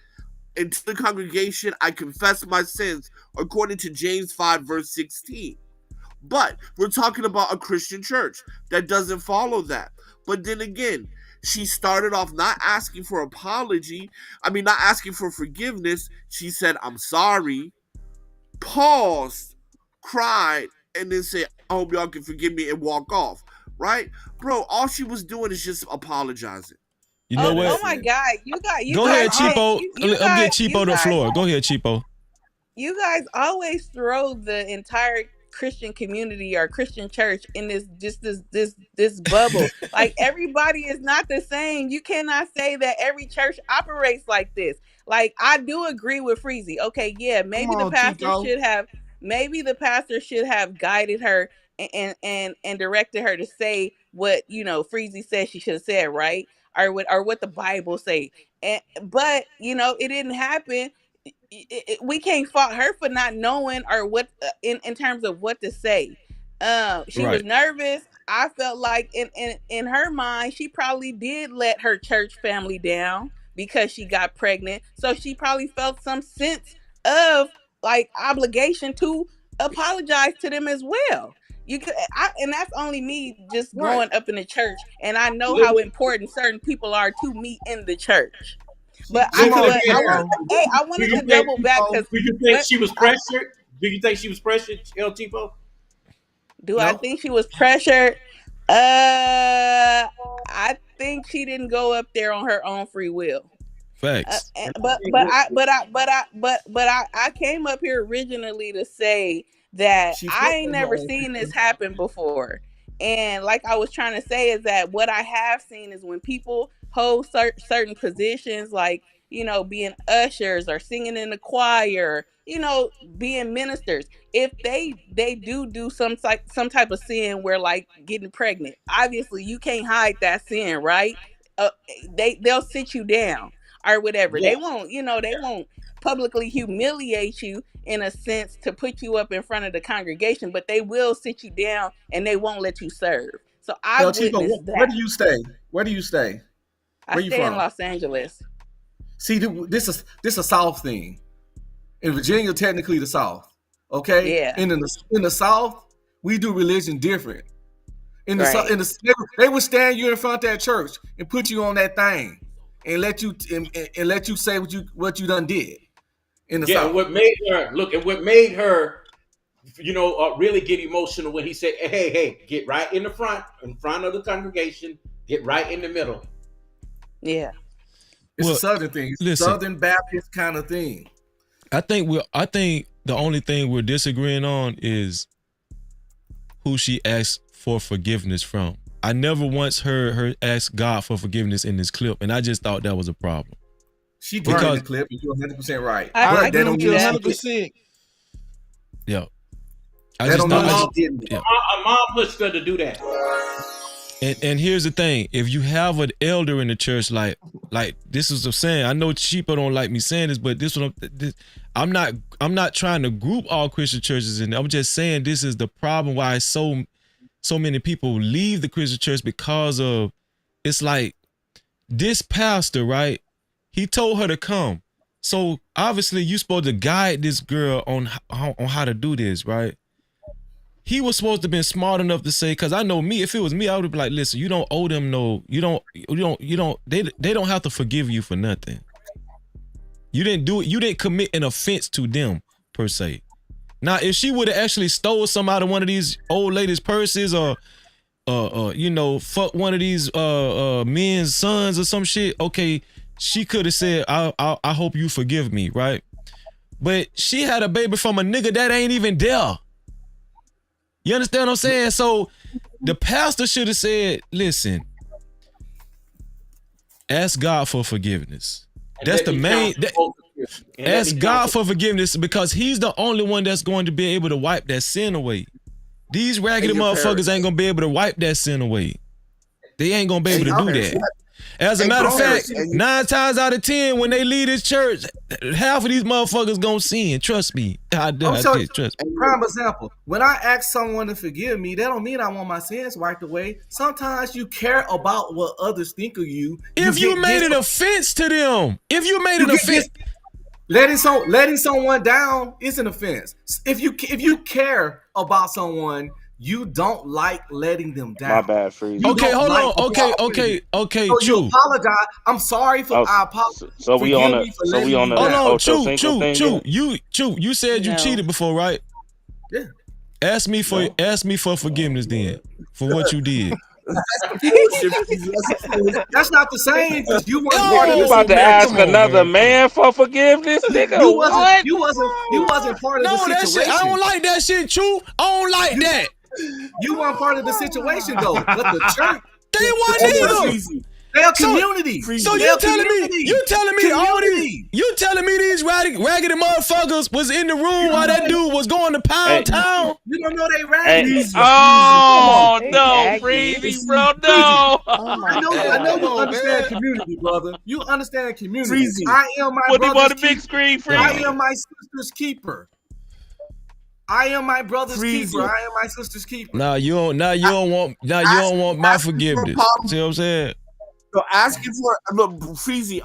[SPEAKER 14] I confess my sins, according to James 5, verse 16. But we're talking about a Christian church that doesn't follow that. But then again, she started off not asking for apology. I mean, not asking for forgiveness. She said, "I'm sorry," paused, cried, and then said, "I hope y'all can forgive me," and walk off. Right, bro? All she was doing is just apologizing.
[SPEAKER 1] You know what?
[SPEAKER 17] Oh my God, you
[SPEAKER 1] Go ahead, Cheapo. I'm getting
[SPEAKER 17] you
[SPEAKER 1] Cheapo the
[SPEAKER 17] guys-
[SPEAKER 1] floor. Go ahead, Cheapo.
[SPEAKER 17] You guys always throw the entire Christian community or Christian church in this bubble. Like, everybody is not the same. You cannot say that every church operates like this. Like, I do agree with Freezy. Okay, yeah, maybe the pastor should have guided her and directed her to say what, you know, Freezy said she should have said, right? Or what the Bible say. But you know, it didn't happen. We can't fault her for not knowing or what in terms of what to say. She was nervous. I felt like in her mind, she probably did let her church family down because she got pregnant. So she probably felt some sense of like obligation to apologize to them as well. And that's only me just growing up in the church, and I know how important certain people are to me in the church. But I wanted to double back because
[SPEAKER 12] do you think she was pressured? Do you think she was pressured, El Tipo?
[SPEAKER 17] I think she was pressured? I think she didn't go up there on her own free will.
[SPEAKER 1] Facts.
[SPEAKER 17] But I came up here originally to say that I ain't never seen this happen before. And like I was trying to say is that what I have seen is when people hold certain positions, like, you know, being ushers or singing in the choir, you know, being ministers, if they do some type of sin where, like, getting pregnant, obviously you can't hide that sin, right? They'll sit you down or whatever. They won't publicly humiliate you in a sense to put you up in front of the congregation, but they will sit you down and they won't let you serve. So I witnessed that.
[SPEAKER 13] Where do you stay? Where do you stay?
[SPEAKER 17] I stay in Los Angeles.
[SPEAKER 13] See, this is a South thing. In Virginia, technically the South. Okay?
[SPEAKER 17] Yeah.
[SPEAKER 13] In the South, we do religion different. They would stand you in front of that church and put you on that thing and let you say what you done did. In the South.
[SPEAKER 12] What made her, you know, really get emotional when he said, "Hey, get right in front of the congregation, get right in the middle."
[SPEAKER 17] Yeah,
[SPEAKER 13] it's a Southern thing. It's a Southern Baptist kind of thing.
[SPEAKER 1] I think the only thing we're disagreeing on is who she asked for forgiveness from. I never once heard her ask God for forgiveness in this clip, and I just thought that was a problem.
[SPEAKER 13] She did in the clip, and you're 100% right.
[SPEAKER 18] I agree with you 100%.
[SPEAKER 1] Yeah.
[SPEAKER 12] Mom pushed her to do that.
[SPEAKER 1] And here's the thing: if you have an elder in the church, like this is what I'm saying. I know Cheapo don't like me saying this, but I'm not trying to group all Christian churches in. I'm just saying this is the problem why so many people leave the Christian church because of, it's like this pastor, right? He told her to come. So obviously you're supposed to guide this girl on how to do this, right? He was supposed to have been smart enough to say, because I know me, if it was me, I would have been like, listen, you don't owe them they don't have to forgive you for nothing. You didn't do it. You didn't commit an offense to them per se. Now, if she would have actually stole some out of one of these old ladies' purses or fuck one of these men's sons or some shit, okay, she could have said, I hope you forgive me, right? But she had a baby from a nigga that ain't even there. You understand what I'm saying? So the pastor should have said, listen, ask God for forgiveness. That's the main. Ask God for forgiveness because he's the only one that's going to be able to wipe that sin away. These raggedy motherfuckers ain't going to be able to wipe that sin away. They ain't going to be able to do that. As a matter of fact, 9 times out of 10, when they leave this church, half of these motherfuckers gonna sin. Trust me. Trust me.
[SPEAKER 13] Prime example. When I ask someone to forgive me, that don't mean I want my sins wiped away. Sometimes you care about what others think of you.
[SPEAKER 1] If you made an offense to them,
[SPEAKER 13] letting someone down is an offense. If you care about someone, You don't like letting them down.
[SPEAKER 16] My bad, Freeze.
[SPEAKER 13] You
[SPEAKER 1] Okay,
[SPEAKER 13] don't
[SPEAKER 1] hold
[SPEAKER 13] like
[SPEAKER 1] on. Okay,
[SPEAKER 13] cooperating.
[SPEAKER 1] okay,
[SPEAKER 13] So you
[SPEAKER 1] Chew.
[SPEAKER 13] apologize. I'm sorry for. I apologize.
[SPEAKER 16] So we on the
[SPEAKER 1] Hold on,
[SPEAKER 16] Ocho
[SPEAKER 1] Chew,
[SPEAKER 16] Cinco thing.
[SPEAKER 1] You said you
[SPEAKER 17] No.
[SPEAKER 1] cheated before, right?
[SPEAKER 13] Yeah.
[SPEAKER 1] Ask me for forgiveness then for what you did.
[SPEAKER 13] That's not the same because you weren't
[SPEAKER 1] Yo,
[SPEAKER 13] part of
[SPEAKER 16] You
[SPEAKER 13] the
[SPEAKER 16] about to
[SPEAKER 13] situation.
[SPEAKER 16] ask another man for forgiveness, nigga?
[SPEAKER 13] You
[SPEAKER 16] What?
[SPEAKER 13] wasn't part of the
[SPEAKER 1] No, that
[SPEAKER 13] situation.
[SPEAKER 1] shit. I don't like that shit, Chew. I don't like that.
[SPEAKER 13] You weren't part of the situation though. But the church,
[SPEAKER 1] They wasn't either.
[SPEAKER 13] they're a community.
[SPEAKER 1] So you telling me all these, you telling me these raggedy motherfuckers was in the room while that dude was going to Pound Town?
[SPEAKER 13] You don't know they raggedy.
[SPEAKER 16] Oh no, Freezy, bro, no.
[SPEAKER 13] I know you understand community, brother. You understand community. I am my
[SPEAKER 16] Put him on
[SPEAKER 13] brother's
[SPEAKER 16] the big
[SPEAKER 13] keeper.
[SPEAKER 16] screen, Freezy.
[SPEAKER 13] I am my sister's keeper. I am my brother's keeper. I am my sister's keeper.
[SPEAKER 1] Now you don't want my forgiveness. See what I'm saying?
[SPEAKER 14] So asking for look, Freezy,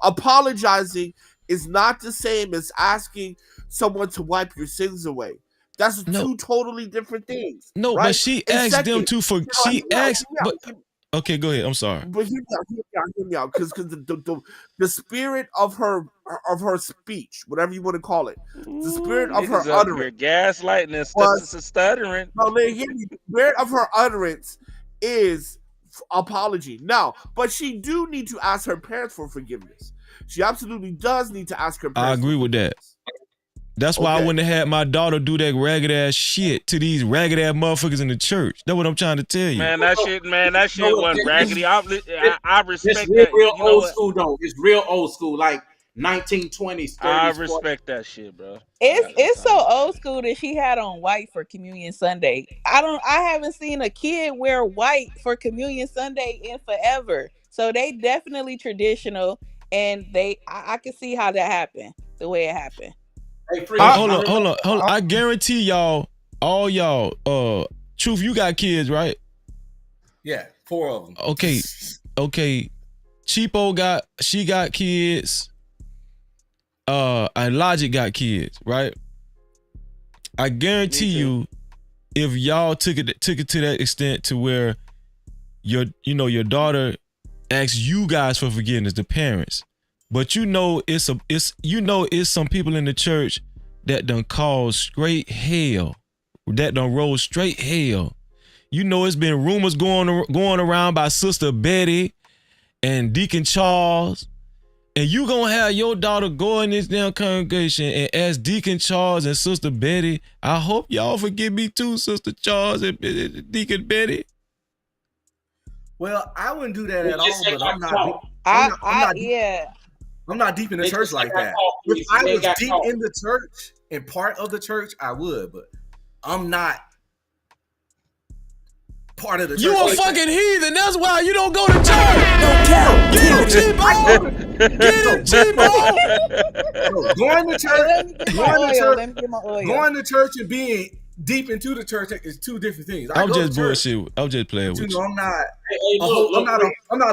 [SPEAKER 14] apologizing is not the same as asking someone to wipe your sins away. That's two totally different things.
[SPEAKER 1] No,
[SPEAKER 14] right?
[SPEAKER 1] but she asked them to Okay, go ahead. I'm sorry.
[SPEAKER 14] But hear me out, because the spirit of her speech, whatever you want to call it, the spirit of her utterance,
[SPEAKER 16] gaslighting and stuttering.
[SPEAKER 14] No, hear me. The spirit of her utterance is apology. Now, but she do need to ask her parents for forgiveness. She absolutely does need to ask her parents.
[SPEAKER 1] I agree with that. That's why I wouldn't have had my daughter do that ragged ass shit to these ragged ass motherfuckers in the church. That's what I'm trying to tell you.
[SPEAKER 16] Man, that shit wasn't raggedy. I respect
[SPEAKER 12] it's
[SPEAKER 16] that.
[SPEAKER 12] real old school though. It's real old school, like 1920s, 30s.
[SPEAKER 16] I respect that shit, bro.
[SPEAKER 17] It's so old school that she had on white for Communion Sunday. I haven't seen a kid wear white for Communion Sunday in forever. So they definitely traditional, and I can see how that happened, the way it happened.
[SPEAKER 12] Hey,
[SPEAKER 1] hold on. I guarantee y'all, all y'all, Truth, you got kids, right?
[SPEAKER 13] Yeah, 4 of them.
[SPEAKER 1] Okay. Cheapo got kids. And Logic got kids, right? I guarantee you, if y'all took it to that extent to where your daughter asks you guys for forgiveness, the parents, but it's some people in the church that done caused straight hell, that done rolled straight hell. It's been rumors going around by Sister Betty and Deacon Charles. And you gonna have your daughter go in this damn congregation and ask Deacon Charles and Sister Betty, I hope y'all forgive me too, Sister Charles and Deacon Betty.
[SPEAKER 13] Well, I wouldn't do that at all, but I'm not deep in the church like that. If I was deep in the church and part of the church, I would, but I'm not part of the church.
[SPEAKER 1] You a fucking heathen. That's why you don't go to church. Get him, Cheapo.
[SPEAKER 13] Going to church and being deep into the church is two different things.
[SPEAKER 1] I'm just bullshit. I'm just playing with you.
[SPEAKER 13] I'm not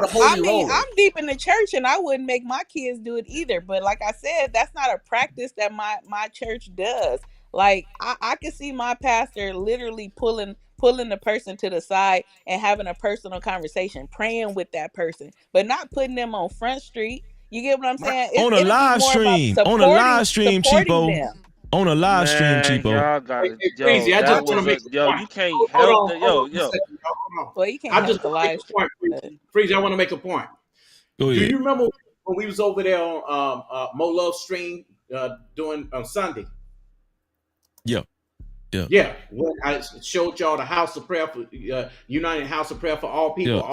[SPEAKER 13] a holy roller.
[SPEAKER 17] I'm deep in the church and I wouldn't make my kids do it either. But like I said, that's not a practice that my church does. Like I can see my pastor literally pulling the person to the side and having a personal conversation, praying with that person, but not putting them on Front Street. You get what I'm saying?
[SPEAKER 1] On a live stream, Cheapo. On a live stream, Cheapo.
[SPEAKER 16] Y'all got it.
[SPEAKER 12] Crazy. I just want to make
[SPEAKER 16] you can't help that. Yo.
[SPEAKER 17] Well, you can't help the live stream.
[SPEAKER 12] Freezy, I want to make a point.
[SPEAKER 1] Go ahead.
[SPEAKER 12] Do you remember when we was over there on Mo Love stream doing on Sunday? Yeah. When I showed y'all the House of Prayer for United House of Prayer for all people.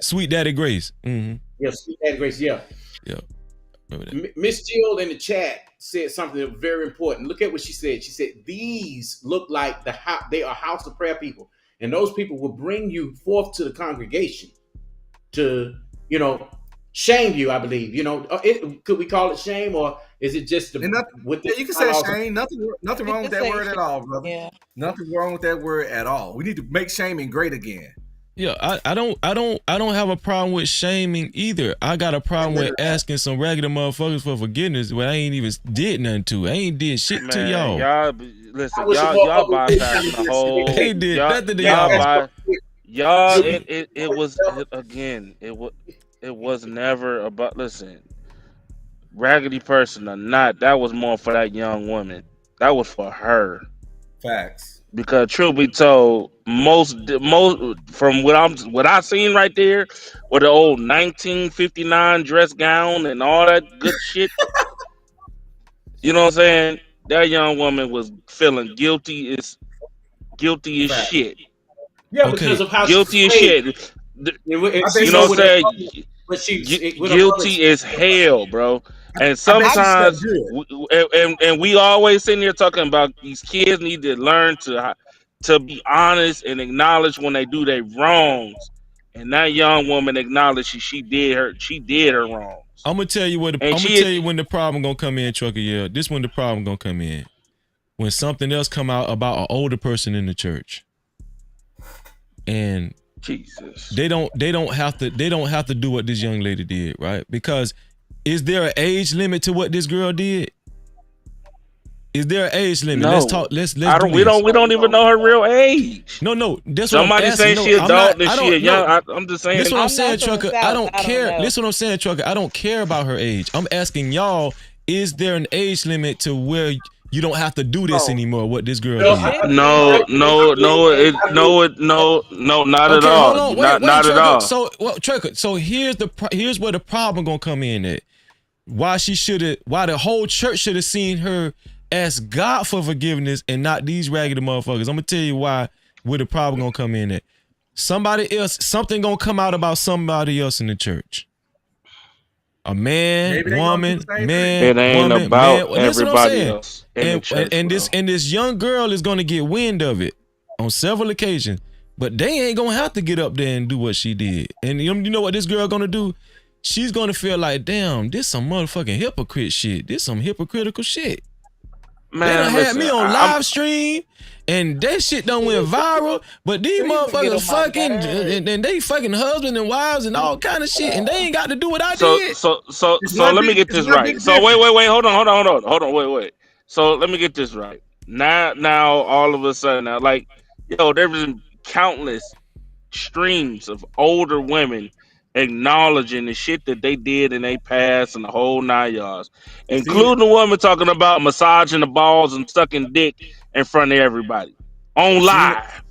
[SPEAKER 1] Sweet Daddy Grace. Mm-hmm.
[SPEAKER 12] Yeah, Sweet Daddy Grace. Yeah. Miss Jill in the chat said something very important. Look at what she said. She said these look like they are House of Prayer people, and those people will bring you forth to the congregation to shame you. I believe could we call it shame, or is it just
[SPEAKER 13] you can say shame. Nothing wrong with that word at all, brother. Yeah. Nothing wrong with that word at all. We need to make shaming great again.
[SPEAKER 1] Yeah, I don't have a problem with shaming either. I got a problem with asking some regular motherfuckers for forgiveness when I ain't even did nothing to. I ain't did shit to y'all.
[SPEAKER 16] listen,
[SPEAKER 12] wish
[SPEAKER 16] y'all bypassing the whole.
[SPEAKER 1] They did nothing to
[SPEAKER 16] y'all
[SPEAKER 1] y'all.
[SPEAKER 16] by y'all. It was again. It was never about. Listen, raggedy person or not, that was more for that young woman. That was for her.
[SPEAKER 13] Facts.
[SPEAKER 16] Because truth be told, most from what I seen right there, with the old 1959 dress gown and all that good shit. You know what I'm saying? That young woman was feeling guilty as
[SPEAKER 12] Facts.
[SPEAKER 16] shit.
[SPEAKER 12] Yeah,
[SPEAKER 1] Okay.
[SPEAKER 12] because of how
[SPEAKER 16] Guilty
[SPEAKER 12] she
[SPEAKER 16] as
[SPEAKER 12] played.
[SPEAKER 16] shit.
[SPEAKER 12] I
[SPEAKER 16] You
[SPEAKER 12] think
[SPEAKER 16] know
[SPEAKER 12] so
[SPEAKER 16] what
[SPEAKER 12] with her
[SPEAKER 16] I'm
[SPEAKER 12] mother,
[SPEAKER 16] saying?
[SPEAKER 12] but with her mother,
[SPEAKER 16] Guilty as hell, bro. And
[SPEAKER 12] I bet she slept
[SPEAKER 16] sometimes,
[SPEAKER 12] good.
[SPEAKER 16] and we always sitting here talking about these kids need to learn to be honest and acknowledge when they do their wrongs. And that young woman acknowledged she did her wrongs.
[SPEAKER 1] I'm gonna tell you
[SPEAKER 16] And
[SPEAKER 1] when the problem gonna come in, Trucker. Yeah, this when the problem gonna come in. When something else come out about an older person in the church, and
[SPEAKER 16] Jesus,
[SPEAKER 1] they don't have to do what this young lady did, right? Because is there an age limit to what this girl did? Is there an age limit?
[SPEAKER 16] No.
[SPEAKER 1] Let's talk. Let's do this.
[SPEAKER 16] We don't even know her real age.
[SPEAKER 1] No. That's
[SPEAKER 16] Somebody
[SPEAKER 1] what I'm asking.
[SPEAKER 16] saying she adult and she a young. I'm just saying.
[SPEAKER 1] This what I'm
[SPEAKER 17] I'm
[SPEAKER 1] saying,
[SPEAKER 17] not from the
[SPEAKER 1] Trucker.
[SPEAKER 17] South,
[SPEAKER 1] I don't
[SPEAKER 17] I don't
[SPEAKER 1] care.
[SPEAKER 17] know.
[SPEAKER 1] Listen what I'm saying, Trucker. I don't care about her age. I'm asking y'all, is there an age limit to where you don't have to do this anymore, what this girl did?
[SPEAKER 16] No, not at
[SPEAKER 1] Okay,
[SPEAKER 16] all.
[SPEAKER 1] hold on. Wait,
[SPEAKER 16] Not at
[SPEAKER 1] Trucker.
[SPEAKER 16] all.
[SPEAKER 1] So, Trucker, so here's where the problem gonna come in at. Why the whole church should have seen her ask God for forgiveness and not these raggedy motherfuckers. I'm gonna tell you where the problem gonna come in at. Something gonna come out about somebody else in the church. A man, woman, man,
[SPEAKER 16] It ain't
[SPEAKER 1] woman,
[SPEAKER 16] about
[SPEAKER 1] man. Listen what I'm
[SPEAKER 16] everybody
[SPEAKER 1] saying.
[SPEAKER 16] else in the church,
[SPEAKER 1] And
[SPEAKER 16] bro.
[SPEAKER 1] this young girl is gonna get wind of it on several occasions, but they ain't gonna have to get up there and do what she did. And you know what this girl gonna do? She's gonna feel like, damn, this some motherfucking hypocrite shit. This some hypocritical shit.
[SPEAKER 16] Man,
[SPEAKER 1] they done had
[SPEAKER 16] listen,
[SPEAKER 1] me on live stream, and that shit done went viral. But these motherfuckers fucking, and they fucking husbands and wives and all kind of shit, and they ain't got to do what I did.
[SPEAKER 16] So let me get this right. So wait, hold on, wait. So let me get this right. Now all of a sudden, now, like, there was countless streams of older women acknowledging the shit that they did in their past and the whole 9 yards, including the woman talking about massaging the balls and sucking dick in front of everybody on live.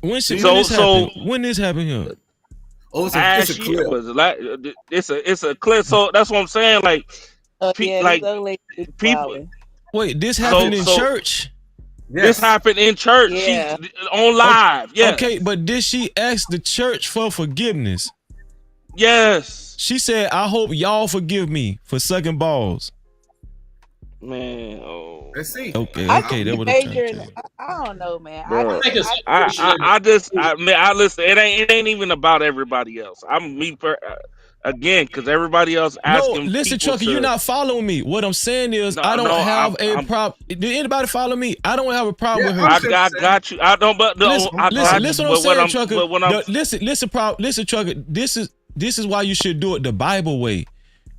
[SPEAKER 1] When this happened? When this happened here?
[SPEAKER 13] Oh, it's a clip.
[SPEAKER 16] It's a clip. So that's what I'm saying. Like, people.
[SPEAKER 1] Wait, this happened in church?
[SPEAKER 16] This happened in church.
[SPEAKER 17] Yeah.
[SPEAKER 16] She on live. Yes.
[SPEAKER 1] Okay, but did she ask the church for forgiveness?
[SPEAKER 16] Yes.
[SPEAKER 1] She said, I hope y'all forgive me for sucking balls.
[SPEAKER 16] Man,
[SPEAKER 13] let's see.
[SPEAKER 1] Okay,
[SPEAKER 17] that
[SPEAKER 1] would
[SPEAKER 17] I don't know, man.
[SPEAKER 16] Bro, I listen. It ain't even about everybody else. Again, because everybody else asking.
[SPEAKER 1] No, listen,
[SPEAKER 16] people
[SPEAKER 1] Trucker, you're not following me. What I'm saying is, I don't have a problem. Did anybody follow me? I don't have a problem with her.
[SPEAKER 16] I got you. I don't. But no,
[SPEAKER 1] listen what I'm saying, Trucker.
[SPEAKER 16] When I'm,
[SPEAKER 1] listen, Trucker. This is why you should do it the Bible way.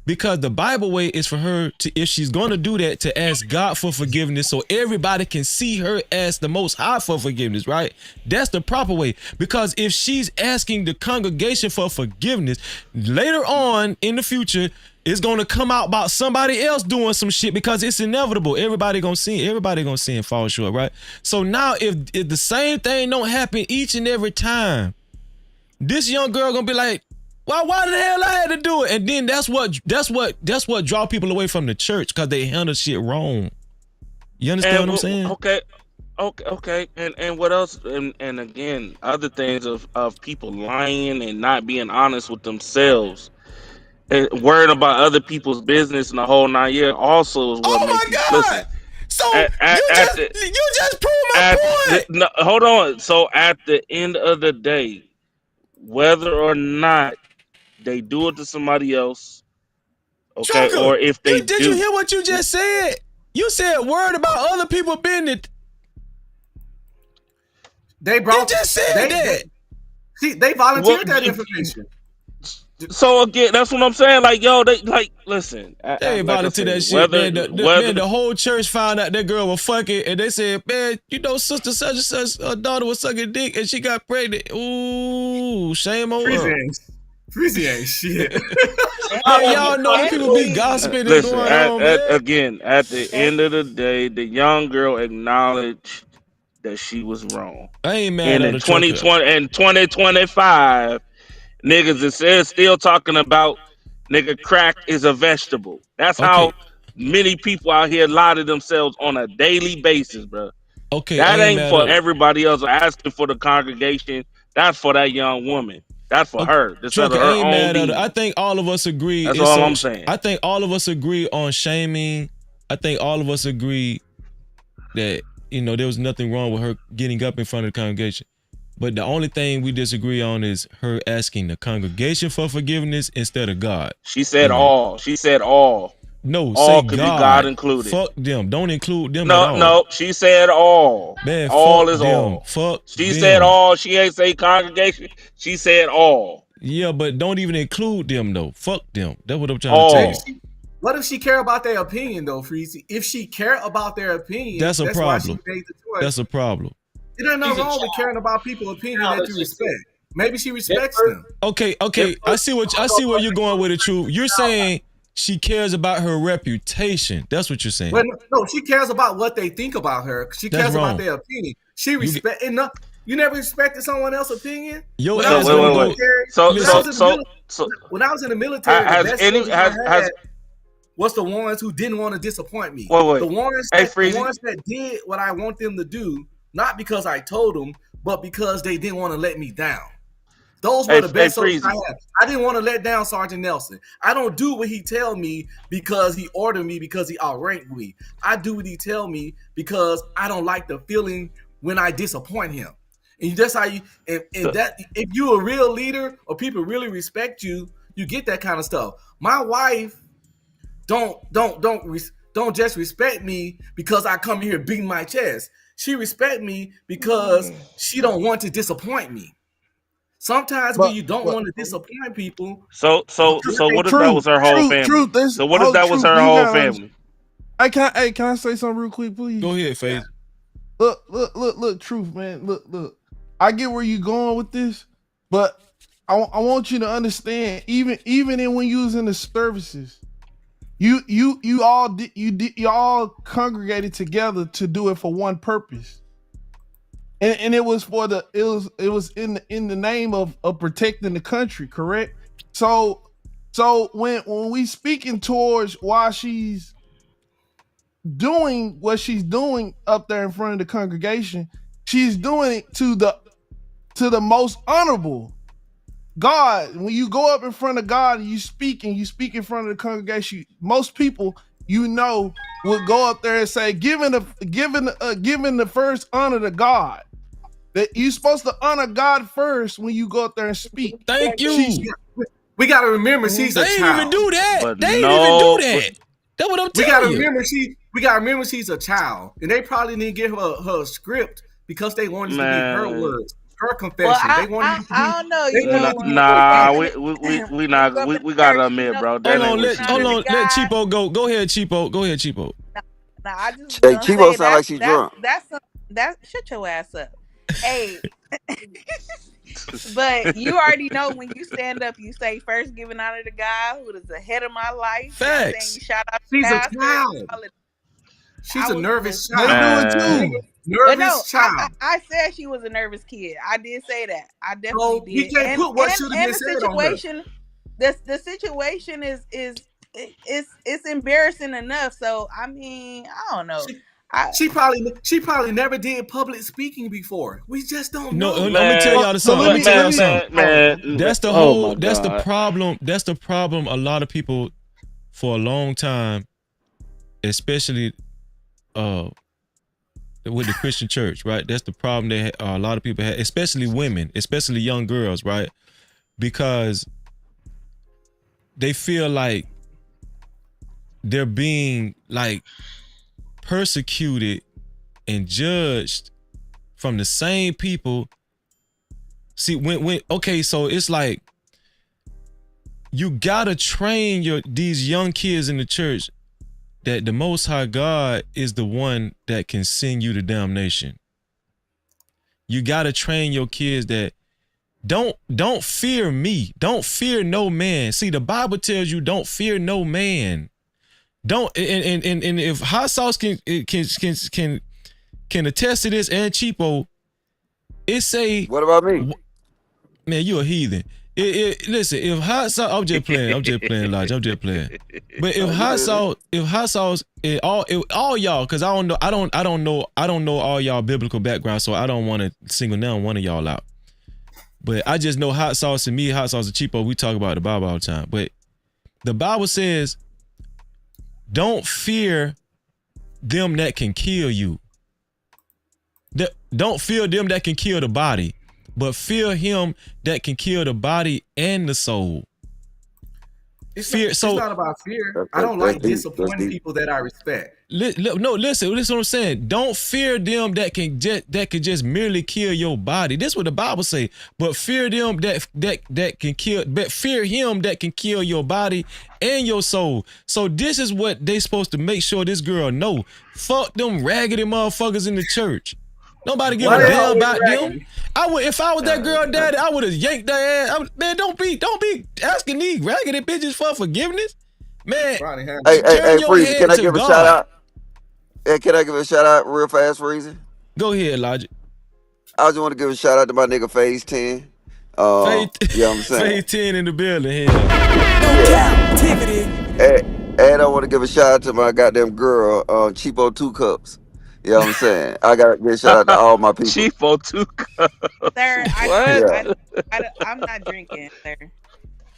[SPEAKER 1] Because the Bible way is for her to, if she's going to do that, to ask God for forgiveness so everybody can see her as the Most High for forgiveness, right? That's the proper way. Because if she's asking the congregation for forgiveness, later on in the future, it's going to come out about somebody else doing some shit because it's inevitable. Everybody going to sin and fall short, right? So now if the same thing don't happen each and every time, this young girl going to be like, why the hell I had to do it? And then that's what draw people away from the church because they handle shit wrong. You understand what I'm saying?
[SPEAKER 16] Okay. And what else? And again, other things of people lying and not being honest with themselves and worrying about other people's business and the whole 9 years also is what makes you listen.
[SPEAKER 1] So you just proved my point.
[SPEAKER 16] No, hold on. So at the end of the day, whether or not they do it to somebody else, okay,
[SPEAKER 1] Trucker,
[SPEAKER 16] or if they
[SPEAKER 1] did you hear what you just said? You said word about other people business.
[SPEAKER 13] They brought.
[SPEAKER 1] You just said that.
[SPEAKER 13] They volunteered that information.
[SPEAKER 16] So again, that's what I'm saying. Like, yo, they like listen.
[SPEAKER 1] They
[SPEAKER 16] Like I
[SPEAKER 1] invited to
[SPEAKER 16] said,
[SPEAKER 1] that shit,
[SPEAKER 16] whether
[SPEAKER 1] man.
[SPEAKER 16] whether
[SPEAKER 1] The whole church found out that girl was fucking, and they said, man, you know, sister such and such, her daughter was sucking dick, and she got pregnant. Ooh, shame on her.
[SPEAKER 13] Freezy ain't shit.
[SPEAKER 1] Man, y'all know the people be gossiping and
[SPEAKER 16] listen.
[SPEAKER 1] going on, man.
[SPEAKER 16] Again, at the end of the day, the young girl acknowledged that she was wrong.
[SPEAKER 1] I ain't mad
[SPEAKER 16] And
[SPEAKER 1] at
[SPEAKER 16] in
[SPEAKER 1] the trucker.
[SPEAKER 16] 2020 and 2025, niggas is still talking about nigga crack is a vegetable. That's
[SPEAKER 1] Okay.
[SPEAKER 16] how many people out here lie to themselves on a daily basis, bro.
[SPEAKER 1] Okay, I
[SPEAKER 16] That
[SPEAKER 1] ain't
[SPEAKER 16] ain't
[SPEAKER 1] mad
[SPEAKER 16] for
[SPEAKER 1] at her.
[SPEAKER 16] everybody else asking for the congregation. That's for that young woman. That's for her. That's out
[SPEAKER 1] Trucker,
[SPEAKER 16] of
[SPEAKER 1] I
[SPEAKER 16] her
[SPEAKER 1] ain't
[SPEAKER 16] own
[SPEAKER 1] mad at her.
[SPEAKER 16] being.
[SPEAKER 1] I think all of us agree.
[SPEAKER 16] That's
[SPEAKER 1] it's
[SPEAKER 16] all
[SPEAKER 1] so,
[SPEAKER 16] I'm saying.
[SPEAKER 1] I think all of us agree on shaming. I think all of us agree that, you know, there was nothing wrong with her getting up in front of the congregation. But the only thing we disagree on is her asking the congregation for forgiveness instead of God.
[SPEAKER 16] She said all. She said all.
[SPEAKER 1] No,
[SPEAKER 16] All
[SPEAKER 1] say
[SPEAKER 16] could be God
[SPEAKER 1] God.
[SPEAKER 16] included.
[SPEAKER 1] Fuck them. Don't include them at
[SPEAKER 16] No,
[SPEAKER 1] all.
[SPEAKER 16] no. She said all.
[SPEAKER 1] Man,
[SPEAKER 16] All
[SPEAKER 1] fuck
[SPEAKER 16] is
[SPEAKER 1] them.
[SPEAKER 16] all.
[SPEAKER 1] Fuck
[SPEAKER 16] She
[SPEAKER 1] them.
[SPEAKER 16] said all. She ain't say congregation. She said all.
[SPEAKER 1] Yeah, but don't even include them though. Fuck them. That's what I'm trying
[SPEAKER 16] All.
[SPEAKER 1] to tell you.
[SPEAKER 13] What if she care about their opinion though, Freezy? If she care about their opinion,
[SPEAKER 1] That's a
[SPEAKER 13] why she
[SPEAKER 1] problem.
[SPEAKER 13] made the choice.
[SPEAKER 1] That's a problem.
[SPEAKER 13] It ain't nothing wrong with caring about people's opinion that you respect. Maybe she respects them.
[SPEAKER 1] Okay. I see where you're going with it, True. You're saying she cares about her reputation. That's what you're saying.
[SPEAKER 13] Well, no, she cares about what they think about her. She
[SPEAKER 1] That's
[SPEAKER 13] cares
[SPEAKER 1] wrong.
[SPEAKER 13] about their opinion. She respect. You never respected someone else's opinion.
[SPEAKER 1] Yo,
[SPEAKER 13] When I was in the military, when I was in the military, the best soldiers I had was the ones who didn't want to disappoint me.
[SPEAKER 16] Wait.
[SPEAKER 13] The ones that did what I want them to do, not because I told them, but because they didn't want to let me down. Those were the best soldiers I had. I didn't want to let down Sergeant Nelson. I don't do what he tell me because he ordered me, because he outranked me. I do what he tell me because I don't like the feeling when I disappoint him. And that's how you. And that if you're a real leader or people really respect you, you get that kind of stuff. My wife don't just respect me because I come here beating my chest. She respect me because she don't want to disappoint me. Sometimes when you don't want to disappoint people.
[SPEAKER 16] So what if that was her whole family? So what if that was her whole family?
[SPEAKER 18] Can I say something real quick, please?
[SPEAKER 1] Go ahead, Faith.
[SPEAKER 18] Look, Truth, man. Look. I get where you going with this, but I want you to understand, even in when you was in the services, you all congregated together to do it for one purpose. And it was in the name of protecting the country, correct? So when we speaking towards why she's doing what she's doing up there in front of the congregation, she's doing it to the most honorable God. When you go up in front of God and you speak in front of the congregation, most people would go up there and say, giving the first honor to God. That you're supposed to honor God first when you go up there and speak.
[SPEAKER 1] Thank you.
[SPEAKER 13] We got to remember she's a child.
[SPEAKER 1] They ain't even do that.
[SPEAKER 16] But
[SPEAKER 1] They ain't even do that. That's what I'm telling you.
[SPEAKER 13] We got to remember she's a child, and they probably didn't give her a script because they wanted it to be her words, her confession.
[SPEAKER 17] Well,
[SPEAKER 13] they wanted it to be.
[SPEAKER 17] I don't know. You know,
[SPEAKER 16] we gotta admit, bro.
[SPEAKER 1] Hold on, let Cheapo go. Go ahead, Cheapo.
[SPEAKER 17] Nah, I just
[SPEAKER 11] Hey, Cheapo sound like she's drunk.
[SPEAKER 17] That's shut your ass up. Hey, but you already know when you stand up, you say first giving honor to God who is the head of my life.
[SPEAKER 1] Facts.
[SPEAKER 17] You shout out
[SPEAKER 13] She's
[SPEAKER 17] pastor,
[SPEAKER 13] a child. She's a nervous child.
[SPEAKER 18] They do it too.
[SPEAKER 13] Nervous child.
[SPEAKER 17] I said she was a nervous kid. I did say that. I definitely did.
[SPEAKER 13] We can't put what should have been said on her.
[SPEAKER 17] The situation is it's embarrassing enough. So I mean, I don't know.
[SPEAKER 13] She probably never did public speaking before. We just don't know.
[SPEAKER 1] No, let me tell y'all something. Let me tell you something. That's the whole. That's the problem. That's the problem. A lot of people, for a long time, especially, with the Christian church, right? That's the problem that a lot of people have, especially women, especially young girls, right? Because they feel like they're being like persecuted and judged from the same people. See, when okay, so it's like you gotta train these young kids in the church that the Most High God is the one that can send you to damnation. You gotta train your kids that don't fear me. Don't fear no man. See, the Bible tells you don't fear no man. Don't and if Hot Sauce can attest to this, and Cheapo, it say,
[SPEAKER 11] what about me?
[SPEAKER 1] Man, you a heathen. Listen, if Hot Sauce, I'm just playing, Lodge. I'm just playing. But if Hot Sauce, all y'all, because I don't know all y'all biblical background, so I don't want to single down one of y'all out. But I just know Hot Sauce and me, Hot Sauce and Cheapo, we talk about the Bible all the time. But the Bible says, don't fear them that can kill you. Don't fear them that can kill the body, but fear him that can kill the body and the soul.
[SPEAKER 13] It's not about fear. I don't like disappointing people that I respect.
[SPEAKER 1] No, listen what I'm saying. Don't fear them that can just merely kill your body. This is what the Bible say. But fear them that can kill. But fear him that can kill your body and your soul. So this is what they supposed to make sure this girl know. Fuck them raggedy motherfuckers in the church. Nobody give a damn about them. If I was that girl daddy, I would have yanked their ass. Man, don't be asking these raggedy bitches for forgiveness. Man,
[SPEAKER 11] hey, Freezy, can I give a shout out? Hey, can I give a shout out real fast, Freezy?
[SPEAKER 1] Go ahead, Logic.
[SPEAKER 11] I just want to give a shout out to my nigga Phase 10. You know what I'm saying?
[SPEAKER 1] Phase 10 in the building.
[SPEAKER 7] Cap-tivity.
[SPEAKER 11] And I want to give a shout out to my goddamn girl, Cheapo 2 Cups. You know what I'm saying? I got to give a shout out to all my people.
[SPEAKER 16] Cheapo 2 Cups.
[SPEAKER 17] Sir, I'm not drinking, sir.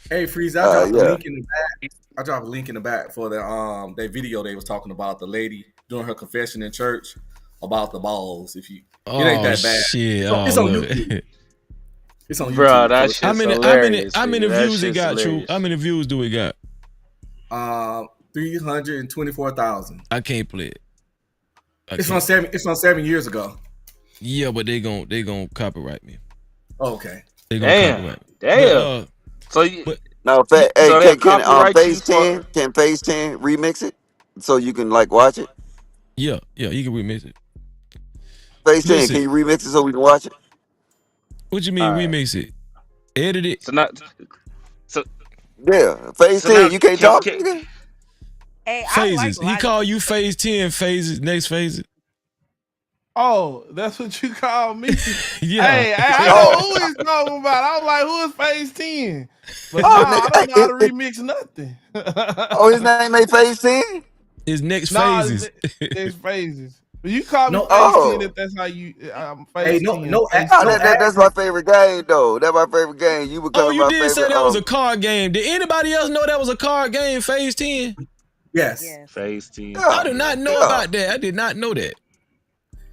[SPEAKER 13] Hey, Freeze, I dropped a link in the back. I dropped a link in the back for that video they was talking about, the lady doing her confession in church about the balls. It ain't that bad.
[SPEAKER 1] Shit.
[SPEAKER 13] It's on YouTube. It's on YouTube.
[SPEAKER 16] Bro, that shit's hilarious.
[SPEAKER 1] How many views it got, True? How many views do it got?
[SPEAKER 13] 324,000.
[SPEAKER 1] I can't play it.
[SPEAKER 13] It's from 7 years ago.
[SPEAKER 1] Yeah, but they gon' copyright me.
[SPEAKER 13] Oh, okay.
[SPEAKER 1] They gon' copyright me.
[SPEAKER 16] Damn.
[SPEAKER 11] Can Phase 10 remix it so you can like watch it?
[SPEAKER 1] Yeah, you can remix it.
[SPEAKER 11] Phase 10, can you remix it so we can watch it?
[SPEAKER 1] What you mean remix it? Edit it?
[SPEAKER 11] Yeah, Phase 10, you can't talk.
[SPEAKER 17] Hey,
[SPEAKER 1] phases. He called you Phase 10 phases. Next phases.
[SPEAKER 18] Oh, that's what you call me.
[SPEAKER 1] Yeah.
[SPEAKER 18] Hey, I know who he's talking about. I was like, who is Phase 10? But I don't know how to remix nothing.
[SPEAKER 11] His name ain't Phase 10?
[SPEAKER 1] It's next phases.
[SPEAKER 18] It's phases. But you call me Phase 10 if that's how you Phase 10.
[SPEAKER 11] That's my favorite game though. That's my favorite game. You become
[SPEAKER 1] you
[SPEAKER 11] my
[SPEAKER 1] did
[SPEAKER 11] favorite.
[SPEAKER 1] Say that was a card game. Did anybody else know that was a card game, Phase 10?
[SPEAKER 13] Yes.
[SPEAKER 16] Phase 10.
[SPEAKER 1] I did not know about that. I did not know that.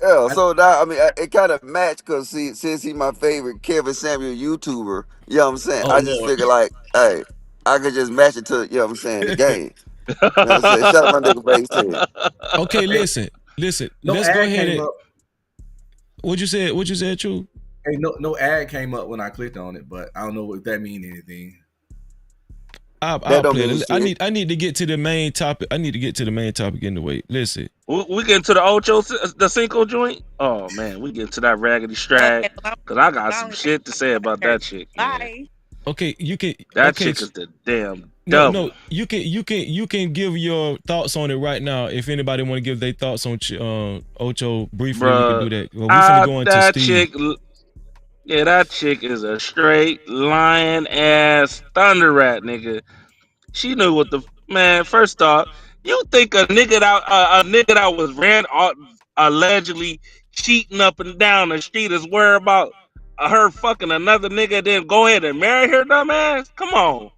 [SPEAKER 11] Yeah, so now it kind of matched because since he's my favorite Kevin Samuel YouTuber, you know what I'm saying? I just figured like, hey, I could just match it to, you know what I'm saying, the game. You know what I'm saying? Shout out my nigga Phase 10.
[SPEAKER 1] Okay, listen. Let's go ahead and what you said, True?
[SPEAKER 13] Hey, no ad came up when I clicked on it, but I don't know if that means anything.
[SPEAKER 1] I'll play it. I need to get to the main topic. Anyway. Listen.
[SPEAKER 16] We get to the Ocho, the Cinco joint? Oh, man. We get to that raggedy strag. Because I got some shit to say about that chick.
[SPEAKER 17] Bye.
[SPEAKER 1] Okay, you can.
[SPEAKER 16] That chick is the damn
[SPEAKER 1] No,
[SPEAKER 16] devil.
[SPEAKER 1] you can give your thoughts on it right now. If anybody want to give their thoughts on Ocho briefly, we can do that. Well, we finna go into Steve.
[SPEAKER 16] That chick is a straight lying ass thunder rat, nigga. She knew what the man. First off, you think a nigga that was allegedly cheating up and down the street is worried about her fucking another nigga? Then go ahead and marry her, dumbass. Come on,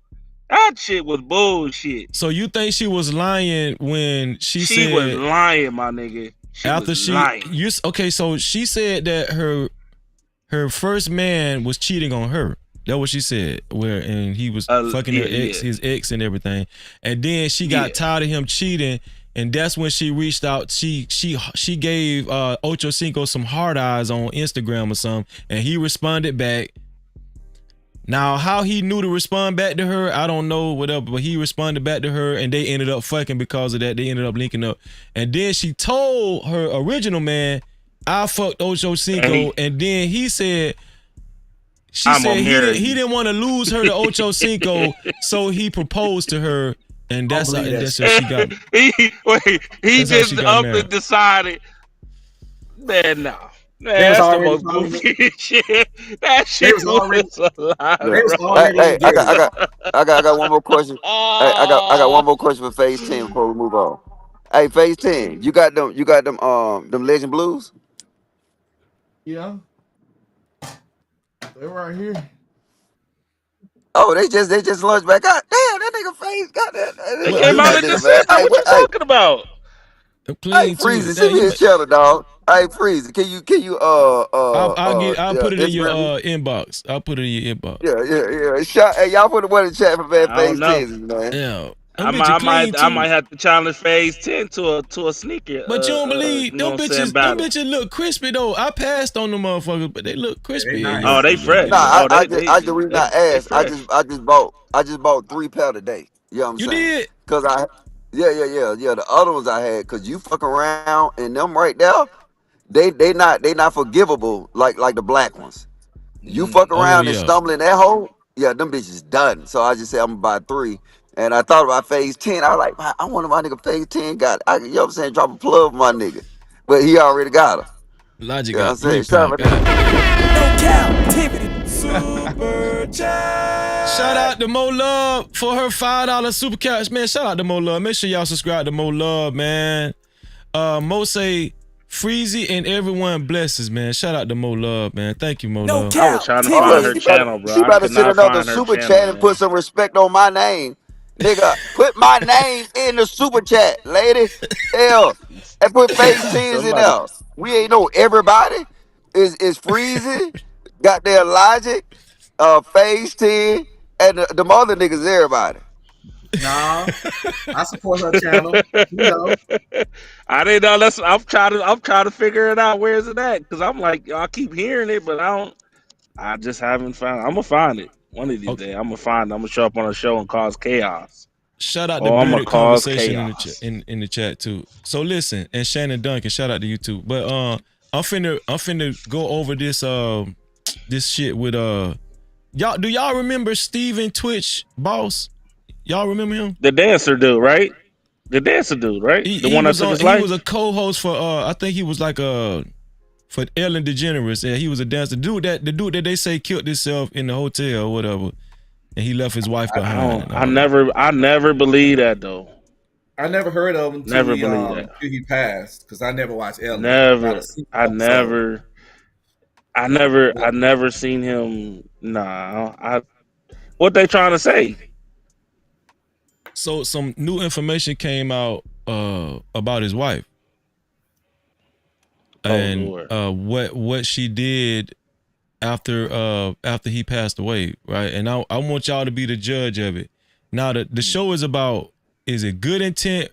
[SPEAKER 16] that shit was bullshit.
[SPEAKER 1] So you think she was lying when she said
[SPEAKER 16] she was lying, my nigga? Lying.
[SPEAKER 1] Okay, so she said that her first man was cheating on her. That's what she said. And he was fucking his ex and everything. And then she got tired of him cheating, and that's when she reached out. She gave Ocho Cinco some hard eyes on Instagram or something, and he responded back. Now, how he knew to respond back to her, I don't know, whatever, but he responded back to her and they ended up fucking because of that. They ended up linking up. And then she told her original man, I fucked Ocho Cinco. And then he said, he didn't want to lose her to Ocho Cinco, so he proposed to her. And that's how she got.
[SPEAKER 16] He just up and decided, man, no. Man, that's the most goofy shit. That shit was
[SPEAKER 11] Hey, I got one more question. Hey, I got one more question for Phase 10 before we move on. Hey, Phase 10, you got them Legend Blues?
[SPEAKER 18] Yeah. They're right here.
[SPEAKER 11] Oh, they just launched back out. Damn, that nigga Phase got that.
[SPEAKER 16] They came out in December. What you talking about?
[SPEAKER 11] Hey, Freezy, send me his channel, dog. Hey, Freezy, can you
[SPEAKER 1] I'll put it in your inbox. I'll put it in your inbox.
[SPEAKER 11] Yeah. Hey, y'all put the one in the chat for Phase 10, man.
[SPEAKER 1] Yeah.
[SPEAKER 16] I might have to challenge Phase 10 to a sneaker.
[SPEAKER 1] But you don't believe them bitches look crispy though. I passed on the motherfuckers, but they look crispy.
[SPEAKER 16] Oh, they fresh.
[SPEAKER 11] Nah, I just reason I asked. I just bought 3 pair today. You know what I'm saying?
[SPEAKER 1] You did?
[SPEAKER 11] Cause yeah. The other ones I had, cause you fuck around and them right there, they not forgivable like the black ones. You fuck around and stumble in that hole, yeah, them bitches done. So I just said I'm gonna buy 3. And I thought about Phase 10. I was like, I wonder my nigga Phase 10 got. You know what I'm saying? Drop a plug for my nigga, but he already got her.
[SPEAKER 1] Logic
[SPEAKER 11] You know
[SPEAKER 1] got
[SPEAKER 11] what I'm
[SPEAKER 1] 3
[SPEAKER 11] saying?
[SPEAKER 7] No Cap-tivity.
[SPEAKER 1] Super chat. Shout out to Mo Love for her $5 super cash, man. Shout out to Mo Love. Make sure y'all subscribe to Mo Love, man. Mo say Freezy and everyone blesses, man. Shout out to Mo Love, man. Thank you, Mo Love.
[SPEAKER 16] I was trying to find her channel, bro.
[SPEAKER 11] She better send another super chat and put some respect on my name. Nigga, put my name in the super chat, lady. Hell, and put Phase 10s in there. We ain't know everybody. Is Freezy, got their Logic, Phase 10, and the other niggas, everybody.
[SPEAKER 13] Nah, I support her channel. You know.
[SPEAKER 16] I didn't know. I'm trying to figure it out. Where is it at? Because I'm like, I keep hearing it, but I just haven't found. I'm gonna find it one of these days. I'm gonna find it. I'm gonna show up on a show and cause chaos.
[SPEAKER 1] Shout out to Bearded Conversation in the chat too. So listen, and Shannon Duncan, shout out to you too. But I'm finna go over this this shit with y'all. Do y'all remember Steven Twitch Boss? Y'all remember him?
[SPEAKER 16] The dancer dude, right? The dancer dude, right? The one that took his life.
[SPEAKER 1] He was a co-host for I think he was like for Ellen DeGeneres. Yeah, he was a dancer. The dude that they say killed himself in the hotel or whatever, and he left his wife behind.
[SPEAKER 16] I never believed that though.
[SPEAKER 13] I never heard of him until he passed, because I never watched Ellen.
[SPEAKER 16] I never seen him. Nah, what they trying to say?
[SPEAKER 1] So some new information came out about his wife, and what she did after he passed away, right? And I want y'all to be the judge of it. Now the show is about, is it good intent?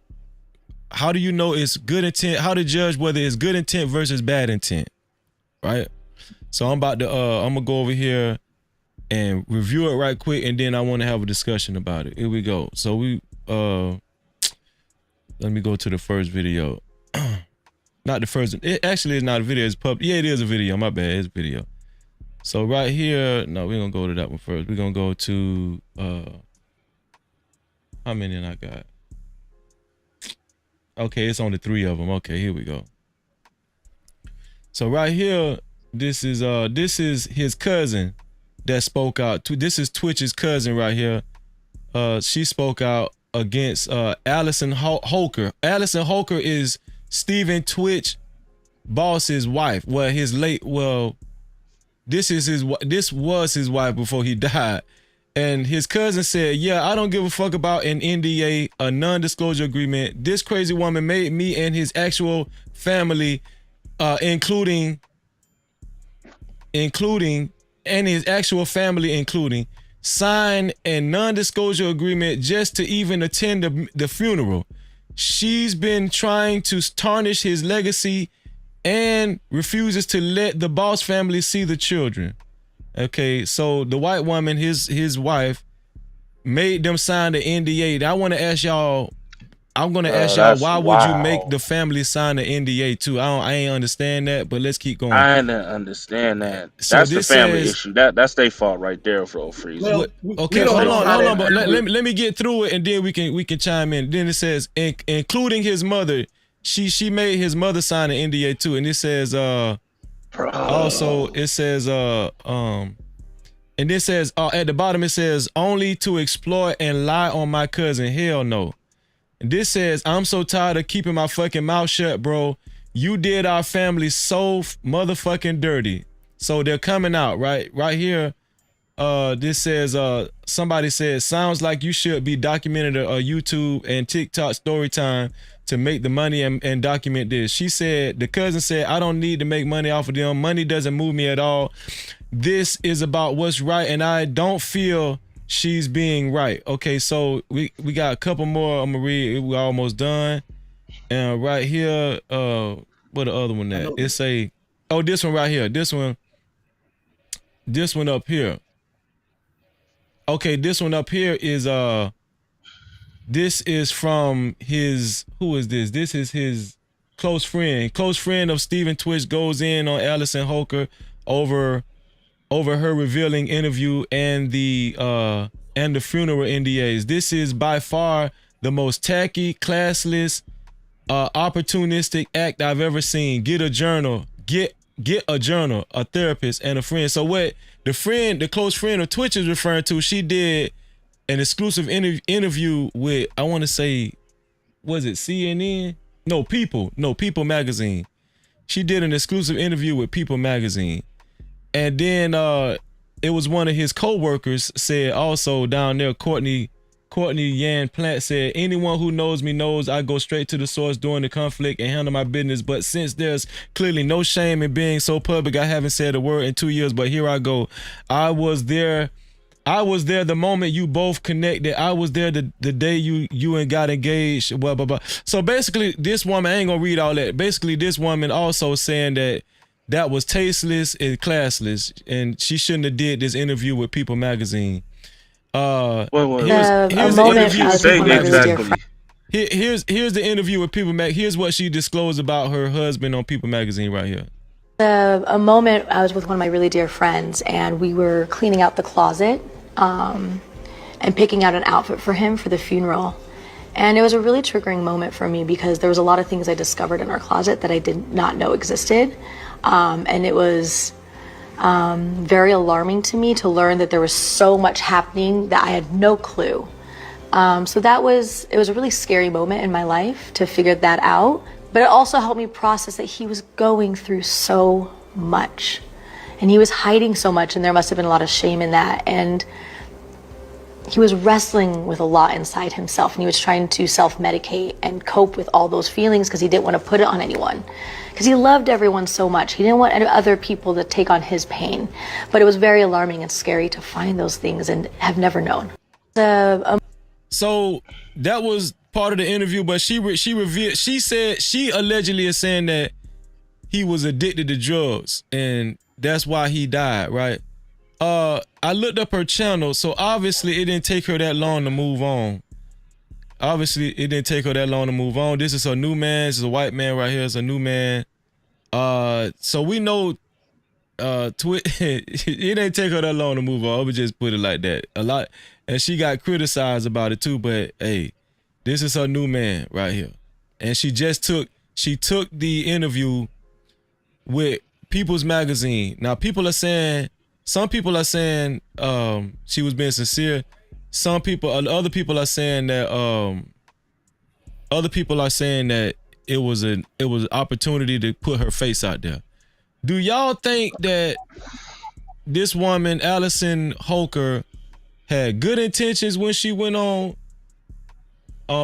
[SPEAKER 1] How do you know it's good intent? How to judge whether it's good intent versus bad intent, right? So I'm gonna go over here and review it right quick, and then I want to have a discussion about it. Here we go. So let me go to the first video. Not the first. It actually is not a video. It's public. Yeah, it is a video. My bad. It's a video. So right here, no, we're gonna go to that one first. We're gonna go to how many I got? Okay, it's only 3 of them. Okay, here we go. So right here, this is his cousin that spoke out. This is Twitch's cousin right here. She spoke out against Allison Holker. Allison Holker is Steven Twitch Boss's wife. This was his wife before he died. And his cousin said, yeah, I don't give a fuck about an NDA, a non-disclosure agreement. This crazy woman made me and his actual family, including sign a non-disclosure agreement just to even attend the funeral. She's been trying to tarnish his legacy and refuses to let the Boss family see the children. Okay, so the white woman, his wife, made them sign the NDA. I want to ask y'all. I'm gonna ask y'all,
[SPEAKER 16] That's
[SPEAKER 1] why would you make
[SPEAKER 16] wild.
[SPEAKER 1] the family sign the NDA too? I ain't understand that, but let's keep going.
[SPEAKER 16] I didn't understand that.
[SPEAKER 1] So
[SPEAKER 16] That's the
[SPEAKER 1] this
[SPEAKER 16] family
[SPEAKER 1] says,
[SPEAKER 16] issue. That's their fault right there, for Freezy.
[SPEAKER 12] Well,
[SPEAKER 1] what?
[SPEAKER 12] we
[SPEAKER 1] Okay,
[SPEAKER 12] don't
[SPEAKER 1] hold
[SPEAKER 12] know
[SPEAKER 1] on,
[SPEAKER 12] how
[SPEAKER 1] hold
[SPEAKER 12] that
[SPEAKER 1] on, but let,
[SPEAKER 12] happened.
[SPEAKER 1] let, me- let me get through it, and then we can chime in. Then it says, including his mother, she made his mother sign an NDA too, and it says, also
[SPEAKER 16] Bro.
[SPEAKER 1] it says, and this says, at the bottom it says, only to exploit and lie on my cousin. Hell no. This says, I'm so tired of keeping my fucking mouth shut, bro. You did our family so motherfucking dirty. So they're coming out, right? Right here. This says, somebody said, sounds like you should be documented a YouTube and TikTok story time to make the money and document this. She said, the cousin said, I don't need to make money off of them. Money doesn't move me at all. This is about what's right, and I don't feel she's being right. Okay, so we got a couple more. I'm gonna read. We're almost done. And right here, what the other one
[SPEAKER 12] I
[SPEAKER 1] at?
[SPEAKER 12] know.
[SPEAKER 1] It's this one right here. This one up here. Okay, this one up here is this is from his, who is this? This is his close friend. Close friend of Stephen Twitch goes in on Allison Holker over her revealing interview and the funeral NDAs. This is by far the most tacky, classless, opportunistic act I've ever seen. Get a journal. Get a journal, a therapist, and a friend. So what the close friend of Twitch is referring to, she did an exclusive interview with, I want to say, was it CNN? No, People magazine. She did an exclusive interview with People magazine. And then it was one of his co-workers said also down there, Courtney Yan Plant said, anyone who knows me knows I go straight to the source during the conflict and handle my business. But since there's clearly no shame in being so public, I haven't said a word in 2 years, but here I go. I was there the moment you both connected. I was there the day you and got engaged. Blah, blah, blah. So basically, this woman, I ain't gonna read all that. Basically, this woman also saying that was tasteless and classless, and she shouldn't have did this interview with People magazine. Here's the interview with People magazine. Here's the interview with People Mag. Here's what she disclosed about her husband on People magazine right here.
[SPEAKER 15] A moment I was with one of my really dear friends, and we were cleaning out the closet and picking out an outfit for him for the funeral. And it was a really triggering moment for me because there was a lot of things I discovered in our closet that I did not know existed. And it was very alarming to me to learn that there was so much happening that I had no clue. So it was a really scary moment in my life to figure that out. But it also helped me process that he was going through so much. And he was hiding so much, and there must have been a lot of shame in that. And he was wrestling with a lot inside himself, and he was trying to self-medicate and cope with all those feelings because he didn't want to put it on anyone. Because he loved everyone so much. He didn't want other people to take on his pain. But it was very alarming and scary to find those things and have never known.
[SPEAKER 1] So that was part of the interview, but she revealed, she said, she allegedly is saying that he was addicted to drugs and that's why he died, right? I looked up her channel, so obviously it didn't take her that long to move on. This is her new man. This is a white man right here. It's a new man. So we know it didn't take her that long to move on. I would just put it like that. A lot, and she got criticized about it too, but hey, this is her new man right here. And she took the interview with People's magazine. Now some people are saying she was being sincere. Other people are saying that it was an opportunity to put her face out there. Do y'all think that this woman, Allison Holker, had good intentions when she went on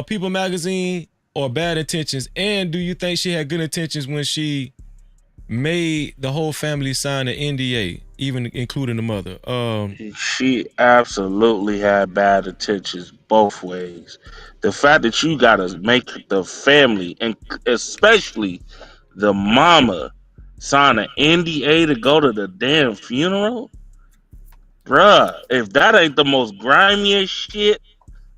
[SPEAKER 1] People magazine, or bad intentions? And do you think she had good intentions when she made the whole family sign an NDA, even including the mother?
[SPEAKER 16] She absolutely had bad intentions both ways. The fact that you gotta make the family, and especially the mama, sign an NDA to go to the damn funeral. Bruh, if that ain't the most grimiest shit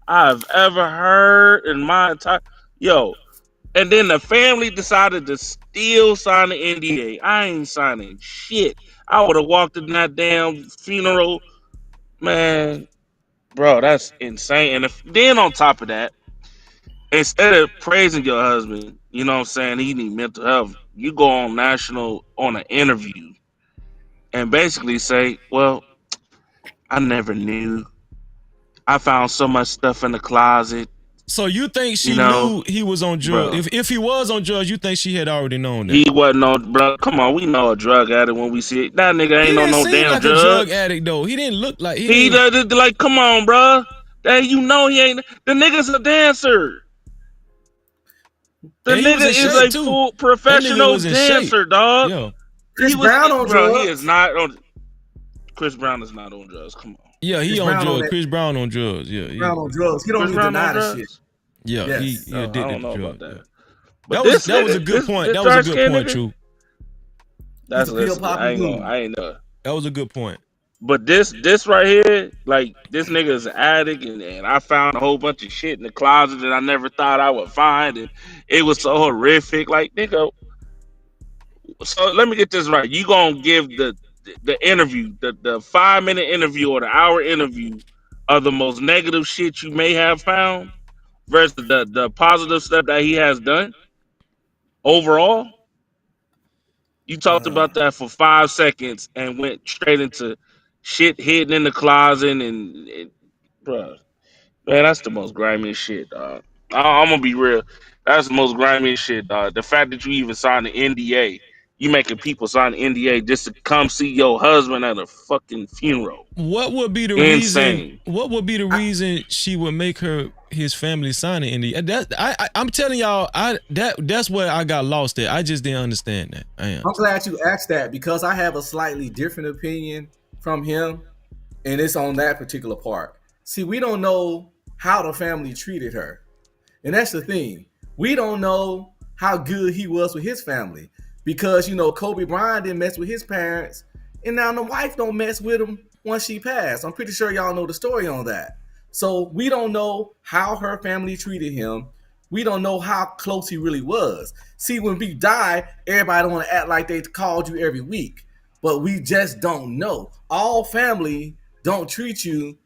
[SPEAKER 16] I've ever heard in my entire yo, and then the family decided to still sign the NDA. I ain't signing shit. I would have walked in that damn funeral, man. Bro, that's insane. And then on top of that, instead of praising your husband, you know what I'm saying, he need mental health, you go on national on an interview and basically say, well, I never knew. I found so much stuff in the closet.
[SPEAKER 1] So you think
[SPEAKER 16] You
[SPEAKER 1] she
[SPEAKER 16] know,
[SPEAKER 1] knew he was on drugs?
[SPEAKER 16] bro.
[SPEAKER 1] If he was on drugs, you think she had already known that?
[SPEAKER 16] He wasn't on, bro. Come on, we know a drug addict when we see it. That nigga
[SPEAKER 1] He
[SPEAKER 16] ain't on
[SPEAKER 1] didn't
[SPEAKER 16] no
[SPEAKER 1] seem
[SPEAKER 16] damn
[SPEAKER 1] like a drug
[SPEAKER 16] drugs.
[SPEAKER 1] addict though. He didn't look like he
[SPEAKER 16] He
[SPEAKER 1] didn't.
[SPEAKER 16] does like, come on, bro. That you know he ain't. The nigga's a dancer. The
[SPEAKER 1] And he was
[SPEAKER 16] nigga
[SPEAKER 1] in
[SPEAKER 16] is
[SPEAKER 1] shape
[SPEAKER 16] a
[SPEAKER 1] too.
[SPEAKER 16] full
[SPEAKER 1] That nigga
[SPEAKER 16] professional
[SPEAKER 1] was in shape.
[SPEAKER 16] dancer, dog.
[SPEAKER 1] Yo.
[SPEAKER 16] He
[SPEAKER 13] Chris
[SPEAKER 16] was,
[SPEAKER 13] Brown on
[SPEAKER 16] bro. He
[SPEAKER 13] drugs.
[SPEAKER 16] is not on. Chris Brown is not on drugs. Come on.
[SPEAKER 1] Yeah, he
[SPEAKER 13] Chris
[SPEAKER 1] on
[SPEAKER 13] Brown on
[SPEAKER 1] drugs.
[SPEAKER 13] that.
[SPEAKER 1] Chris Brown on drugs. Yeah,
[SPEAKER 13] Brown on drugs. He don't
[SPEAKER 16] Chris
[SPEAKER 13] even
[SPEAKER 16] Brown on
[SPEAKER 13] deny the shit.
[SPEAKER 16] drugs.
[SPEAKER 1] yeah,
[SPEAKER 13] Yes.
[SPEAKER 1] he
[SPEAKER 16] I
[SPEAKER 1] addicted
[SPEAKER 16] don't know
[SPEAKER 1] to
[SPEAKER 16] about
[SPEAKER 1] drugs.
[SPEAKER 16] that.
[SPEAKER 1] Yeah.
[SPEAKER 16] But
[SPEAKER 1] That was a good point. That was a good point, True.
[SPEAKER 13] He's
[SPEAKER 16] That's
[SPEAKER 13] a pill
[SPEAKER 16] listen. I
[SPEAKER 13] popping
[SPEAKER 16] ain't gonna.
[SPEAKER 13] goon.
[SPEAKER 16] I ain't know.
[SPEAKER 1] That was a good point.
[SPEAKER 16] But this right here, like this nigga is an addict, and I found a whole bunch of shit in the closet that I never thought I would find, and it was so horrific. Like nigga, so let me get this right. You gonna give the interview, the 5 minute interview or the hour interview of the most negative shit you may have found versus the positive stuff that he has done overall? You talked about that for 5 seconds and went straight into shit hidden in the closet and bro, man, that's the most grimy shit, dog. I'm gonna be real. That's the most grimy shit, dog. The fact that you even signed the NDA, you making people sign the NDA just to come see your husband at a fucking funeral.
[SPEAKER 1] What would be the reason?
[SPEAKER 16] Insane.
[SPEAKER 1] What would be the reason she would make his family sign it in the? I'm telling y'all, that's where I got lost at. I just didn't understand that.
[SPEAKER 13] I'm glad you asked that because I have a slightly different opinion from him, and it's on that particular part. See, we don't know how the family treated her, and that's the thing. We don't know how good he was with his family because Kobe Bryant didn't mess with his parents, and now the wife don't mess with him once she passed. I'm pretty sure y'all know the story on that. So we don't know how her family treated him. We don't know how close he really was. See, when people die, everybody want to act like they called you every week, but we just don't know. All family don't treat you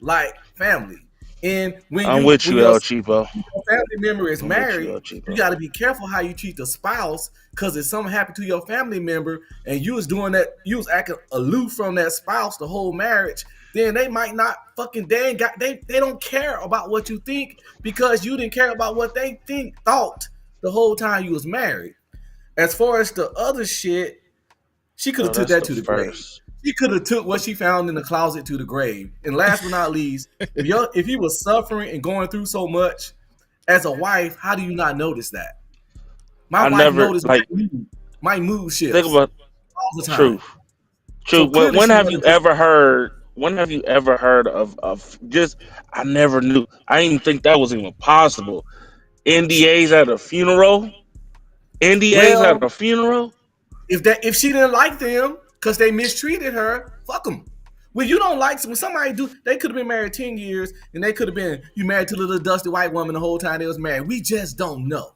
[SPEAKER 13] like family. And when
[SPEAKER 16] I'm with you,
[SPEAKER 13] your
[SPEAKER 16] El Cheapo.
[SPEAKER 13] family member is
[SPEAKER 16] I'm with you,
[SPEAKER 13] married,
[SPEAKER 16] El Cheapo.
[SPEAKER 13] you got to be careful how you treat the spouse, because if something happened to your family member and you was doing that, you was acting aloof from that spouse the whole marriage, then they might not fucking they don't care about what you think because you didn't care about what they thought the whole time you was married. As far as the other shit, she could have took
[SPEAKER 16] That's
[SPEAKER 13] that
[SPEAKER 16] the
[SPEAKER 13] to the grave.
[SPEAKER 16] first.
[SPEAKER 13] She could have took what she found in the closet to the grave. And last but not least, if he was suffering and going through so much as a wife, how do you not notice that? My
[SPEAKER 16] I
[SPEAKER 13] wife
[SPEAKER 16] never
[SPEAKER 13] noticed
[SPEAKER 16] like
[SPEAKER 13] my mood shifts
[SPEAKER 16] think about
[SPEAKER 13] all the time.
[SPEAKER 16] truth.
[SPEAKER 13] So
[SPEAKER 16] Truth.
[SPEAKER 13] clearly
[SPEAKER 16] When
[SPEAKER 13] she
[SPEAKER 16] have you
[SPEAKER 13] wasn't just
[SPEAKER 16] ever heard? When have you ever heard of just? I never knew. I didn't even think that was even possible. NDAs at a funeral. NDAs at
[SPEAKER 13] well.
[SPEAKER 16] a funeral.
[SPEAKER 13] If she didn't like them because they mistreated her, fuck them. When you don't like when somebody they could have been married 10 years and they could have been you married to a little dusty white woman the whole time they was married. We just don't know.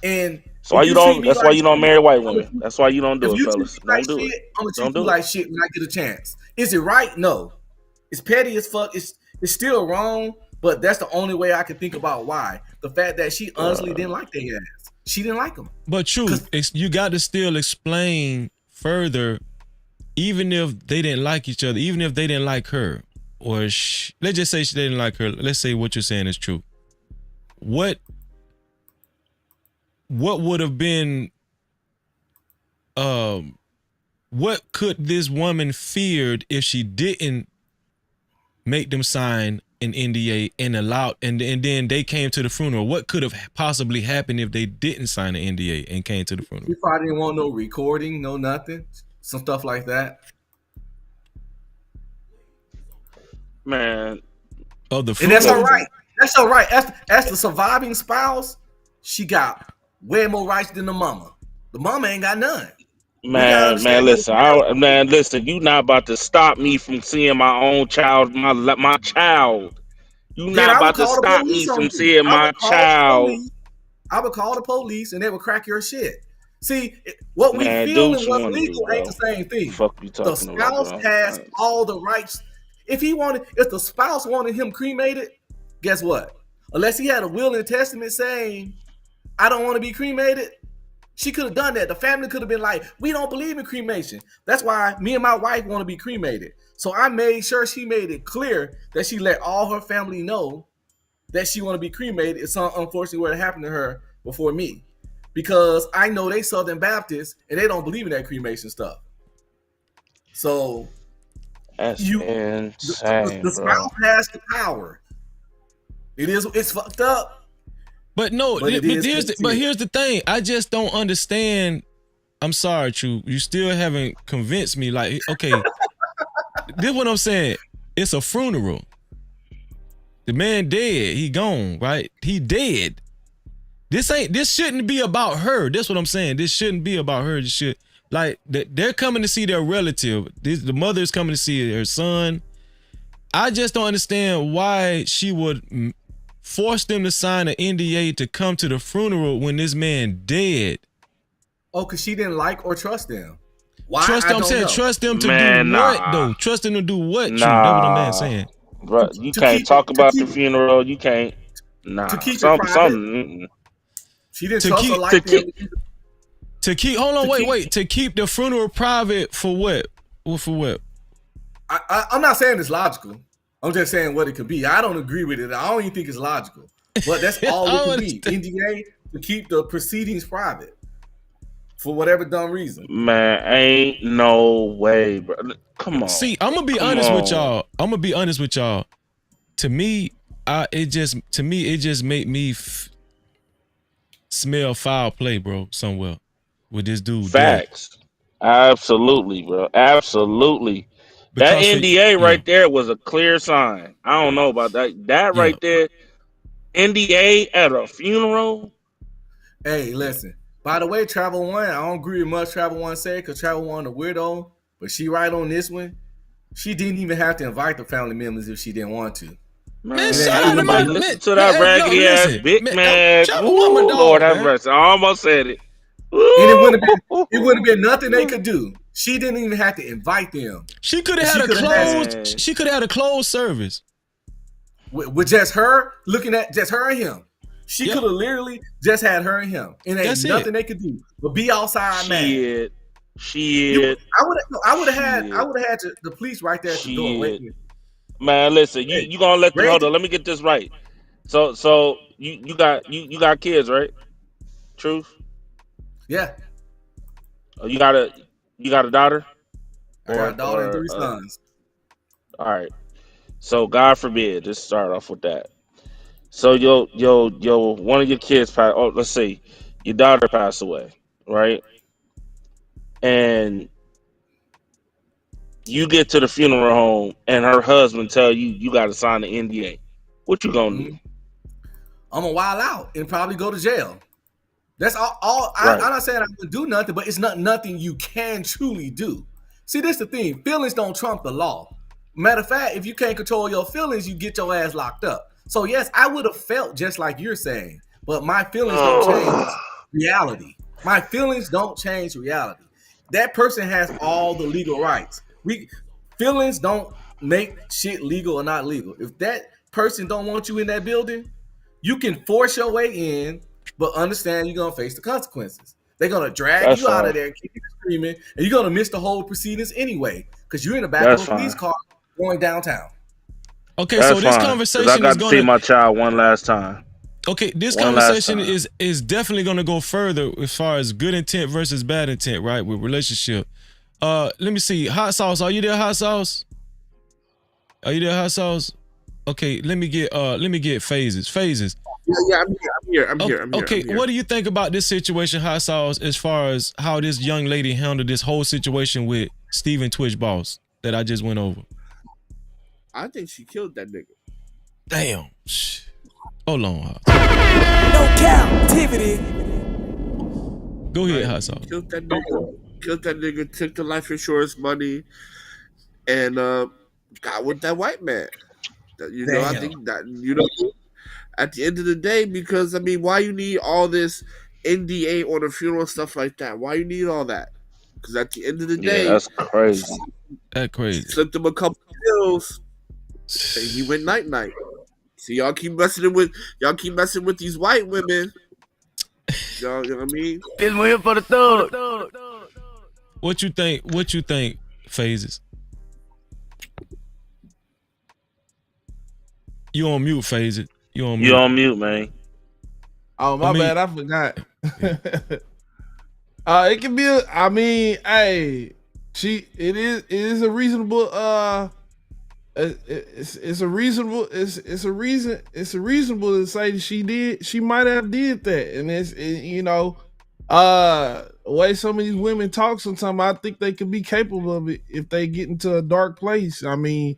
[SPEAKER 13] And
[SPEAKER 16] So why
[SPEAKER 13] if
[SPEAKER 16] you
[SPEAKER 13] you treat
[SPEAKER 16] don't?
[SPEAKER 13] me
[SPEAKER 16] That's why
[SPEAKER 13] like
[SPEAKER 16] you don't
[SPEAKER 13] shit,
[SPEAKER 16] marry white women. That's why you don't do
[SPEAKER 13] if
[SPEAKER 16] it,
[SPEAKER 13] you treat
[SPEAKER 16] fellas.
[SPEAKER 13] me like
[SPEAKER 16] Don't do it.
[SPEAKER 13] shit, I'm gonna
[SPEAKER 16] Don't
[SPEAKER 13] treat you
[SPEAKER 16] do it.
[SPEAKER 13] like shit when I get a chance. Is it right? No. It's petty as fuck. It's still wrong, but that's the only way I can think about why. The fact that she honestly didn't like their ass. She didn't like them.
[SPEAKER 1] But truth, you got to still explain further, even if they didn't like each other, even if they didn't like her, or let's just say she didn't like her. Let's say what you're saying is true. What would have been, what could this woman feared if she didn't make them sign an NDA and then they came to the funeral? What could have possibly happened if they didn't sign an NDA and came to the funeral?
[SPEAKER 13] She probably didn't want no recording, no nothing, some stuff like that.
[SPEAKER 16] Man.
[SPEAKER 1] Oh, the
[SPEAKER 13] and that's all right. That's all right. As the surviving spouse, she got way more rights than the mama. The mama ain't got none.
[SPEAKER 16] Man, listen. You not about to stop me from seeing my own child, my child. You
[SPEAKER 13] Then
[SPEAKER 16] not
[SPEAKER 13] I would
[SPEAKER 16] about to
[SPEAKER 13] call the
[SPEAKER 16] stop me
[SPEAKER 13] police on
[SPEAKER 16] from
[SPEAKER 13] you.
[SPEAKER 16] seeing
[SPEAKER 13] I
[SPEAKER 16] my
[SPEAKER 13] would call the
[SPEAKER 16] child.
[SPEAKER 13] police. I would call the police, and they would crack your shit. See, what we
[SPEAKER 16] Man,
[SPEAKER 13] feel
[SPEAKER 16] do
[SPEAKER 13] and
[SPEAKER 16] what you
[SPEAKER 13] what's
[SPEAKER 16] want to do,
[SPEAKER 13] legal ain't
[SPEAKER 16] bro.
[SPEAKER 13] the same thing.
[SPEAKER 16] Fuck you
[SPEAKER 13] The
[SPEAKER 16] talking about,
[SPEAKER 13] spouse
[SPEAKER 16] bro.
[SPEAKER 13] has all the rights. If the spouse wanted him cremated, guess what? Unless he had a will and testament saying, "I don't want to be cremated," she could have done that. The family could have been like, "We don't believe in cremation." That's why me and my wife want to be cremated. So I made sure she made it clear that she let all her family know that she want to be cremated. It's unfortunately what happened to her before me, because I know they Southern Baptists and they don't believe in that cremation stuff. So
[SPEAKER 16] That's
[SPEAKER 13] the
[SPEAKER 16] insane, bro.
[SPEAKER 13] spouse has the power. It's fucked up.
[SPEAKER 1] But no,
[SPEAKER 13] But
[SPEAKER 1] here's the thing. I just don't understand. I'm sorry, True. You still haven't convinced me. Like, okay, this is what I'm saying. It's a funeral. The man dead. He gone, right? He dead. This shouldn't be about her. That's what I'm saying. This shouldn't be about her. This shit, like, they're coming to see their relative. The mother is coming to see her son. I just don't understand why she would force them to sign an NDA to come to the funeral when this man dead.
[SPEAKER 13] Oh, because she didn't like or trust them. Why?
[SPEAKER 1] Trust them, I'm saying, trust them to do what though? Trust them to do what? True. That's what I'm saying.
[SPEAKER 16] Bro, you can't talk about the funeral. You can't.
[SPEAKER 13] To keep it private. She didn't trust her like them.
[SPEAKER 1] To keep. Hold on. Wait. To keep the funeral private for what? For what?
[SPEAKER 13] I'm not saying it's logical. I'm just saying what it could be. I don't agree with it. I don't even think it's logical. But that's all it could be. NDA to keep the proceedings private for whatever dumb reason.
[SPEAKER 16] Man, ain't no way, bro. Come on.
[SPEAKER 1] See, I'm gonna be honest with y'all. To me, it just made me smell foul play, bro, somewhere with this dude.
[SPEAKER 16] Facts. Absolutely, bro. Absolutely. That NDA right there was a clear sign. I don't know about that. That right there, NDA at a funeral.
[SPEAKER 13] Hey, listen. By the way, Travel One, I don't agree with much Travel One said, because Travel One a weirdo, but she right on this one. She didn't even have to invite the family members if she didn't want to.
[SPEAKER 16] Man, listen to that raggedy ass Big man. Lord have mercy. I almost said it.
[SPEAKER 13] And it would have been nothing they could do. She didn't even have to invite them.
[SPEAKER 1] She could have had a closed service
[SPEAKER 13] with just her looking at just her and him. She could have literally just had her and him, and ain't nothing they could do but be outside mad. I would have had the police right there at the door waiting.
[SPEAKER 16] Man, listen, you gonna let them hold on. Let me get this right. So you got kids, right? Truth?
[SPEAKER 13] Yeah.
[SPEAKER 16] Oh, you got a daughter?
[SPEAKER 13] I got a daughter and 3 sons.
[SPEAKER 16] All right. So God forbid, let's start off with that. So yo, one of your kids passed. Oh, let's see, your daughter passed away, right? And you get to the funeral home, and her husband tell you got to sign the NDA. What you gonna do?
[SPEAKER 13] I'm gonna wild out and probably go to jail. That's all. I'm not saying I'm gonna do nothing, but it's nothing you can truly do. See, this is the thing. Feelings don't trump the law. Matter of fact, if you can't control your feelings, you get your ass locked up. So yes, I would have felt just like you're saying, but my feelings don't change reality. My feelings don't change reality. That person has all the legal rights. Feelings don't make shit legal or not legal. If that person don't want you in that building, you can force your way in, but understand you're gonna face the consequences. They're gonna drag you out of there, kicking and screaming, and you're gonna miss the whole proceedings anyway, because you're in the back of a police car going downtown.
[SPEAKER 1] Okay, so this conversation
[SPEAKER 16] I got to see my child one last time.
[SPEAKER 1] Okay, this conversation is definitely going to go further as far as good intent versus bad intent, right? With relationship. Let me see. Hot Sauce, are you there, Hot Sauce? Are you there, Hot Sauce? Okay, let me get Phases.
[SPEAKER 14] Yeah, I'm here.
[SPEAKER 1] Okay, what do you think about this situation, Hot Sauce, as far as how this young lady handled this whole situation with Steven Twitch Boss that I just went over?
[SPEAKER 14] I think she killed that nigga.
[SPEAKER 1] Damn. Hold on.
[SPEAKER 7] No Cap-tivity.
[SPEAKER 1] Go ahead, Hot Sauce.
[SPEAKER 14] Killed that nigga. killed that nigga, took the life insurance money, and got with that white man. I
[SPEAKER 13] Damn.
[SPEAKER 14] think that at the end of the day, because I mean, why you need all this NDA on a funeral and stuff like that? Why you need all that? Because at the end of the
[SPEAKER 16] Yeah,
[SPEAKER 14] day,
[SPEAKER 16] that's crazy.
[SPEAKER 1] That crazy.
[SPEAKER 14] slipped him a couple pills, and he went night night. See, y'all keep messing with these white women. Y'all, you know what I mean?
[SPEAKER 10] This one here for the thug.
[SPEAKER 1] What you think? What you think? Phases. You on mute, Phases. You on mute.
[SPEAKER 16] You on mute, man.
[SPEAKER 18] Oh, my bad. I forgot. It can be. Hey, it is a reasonable. It's a reasonable to say that she might have did that, and the way some of these women talk sometimes, I think they could be capable of it if they get into a dark place. I mean,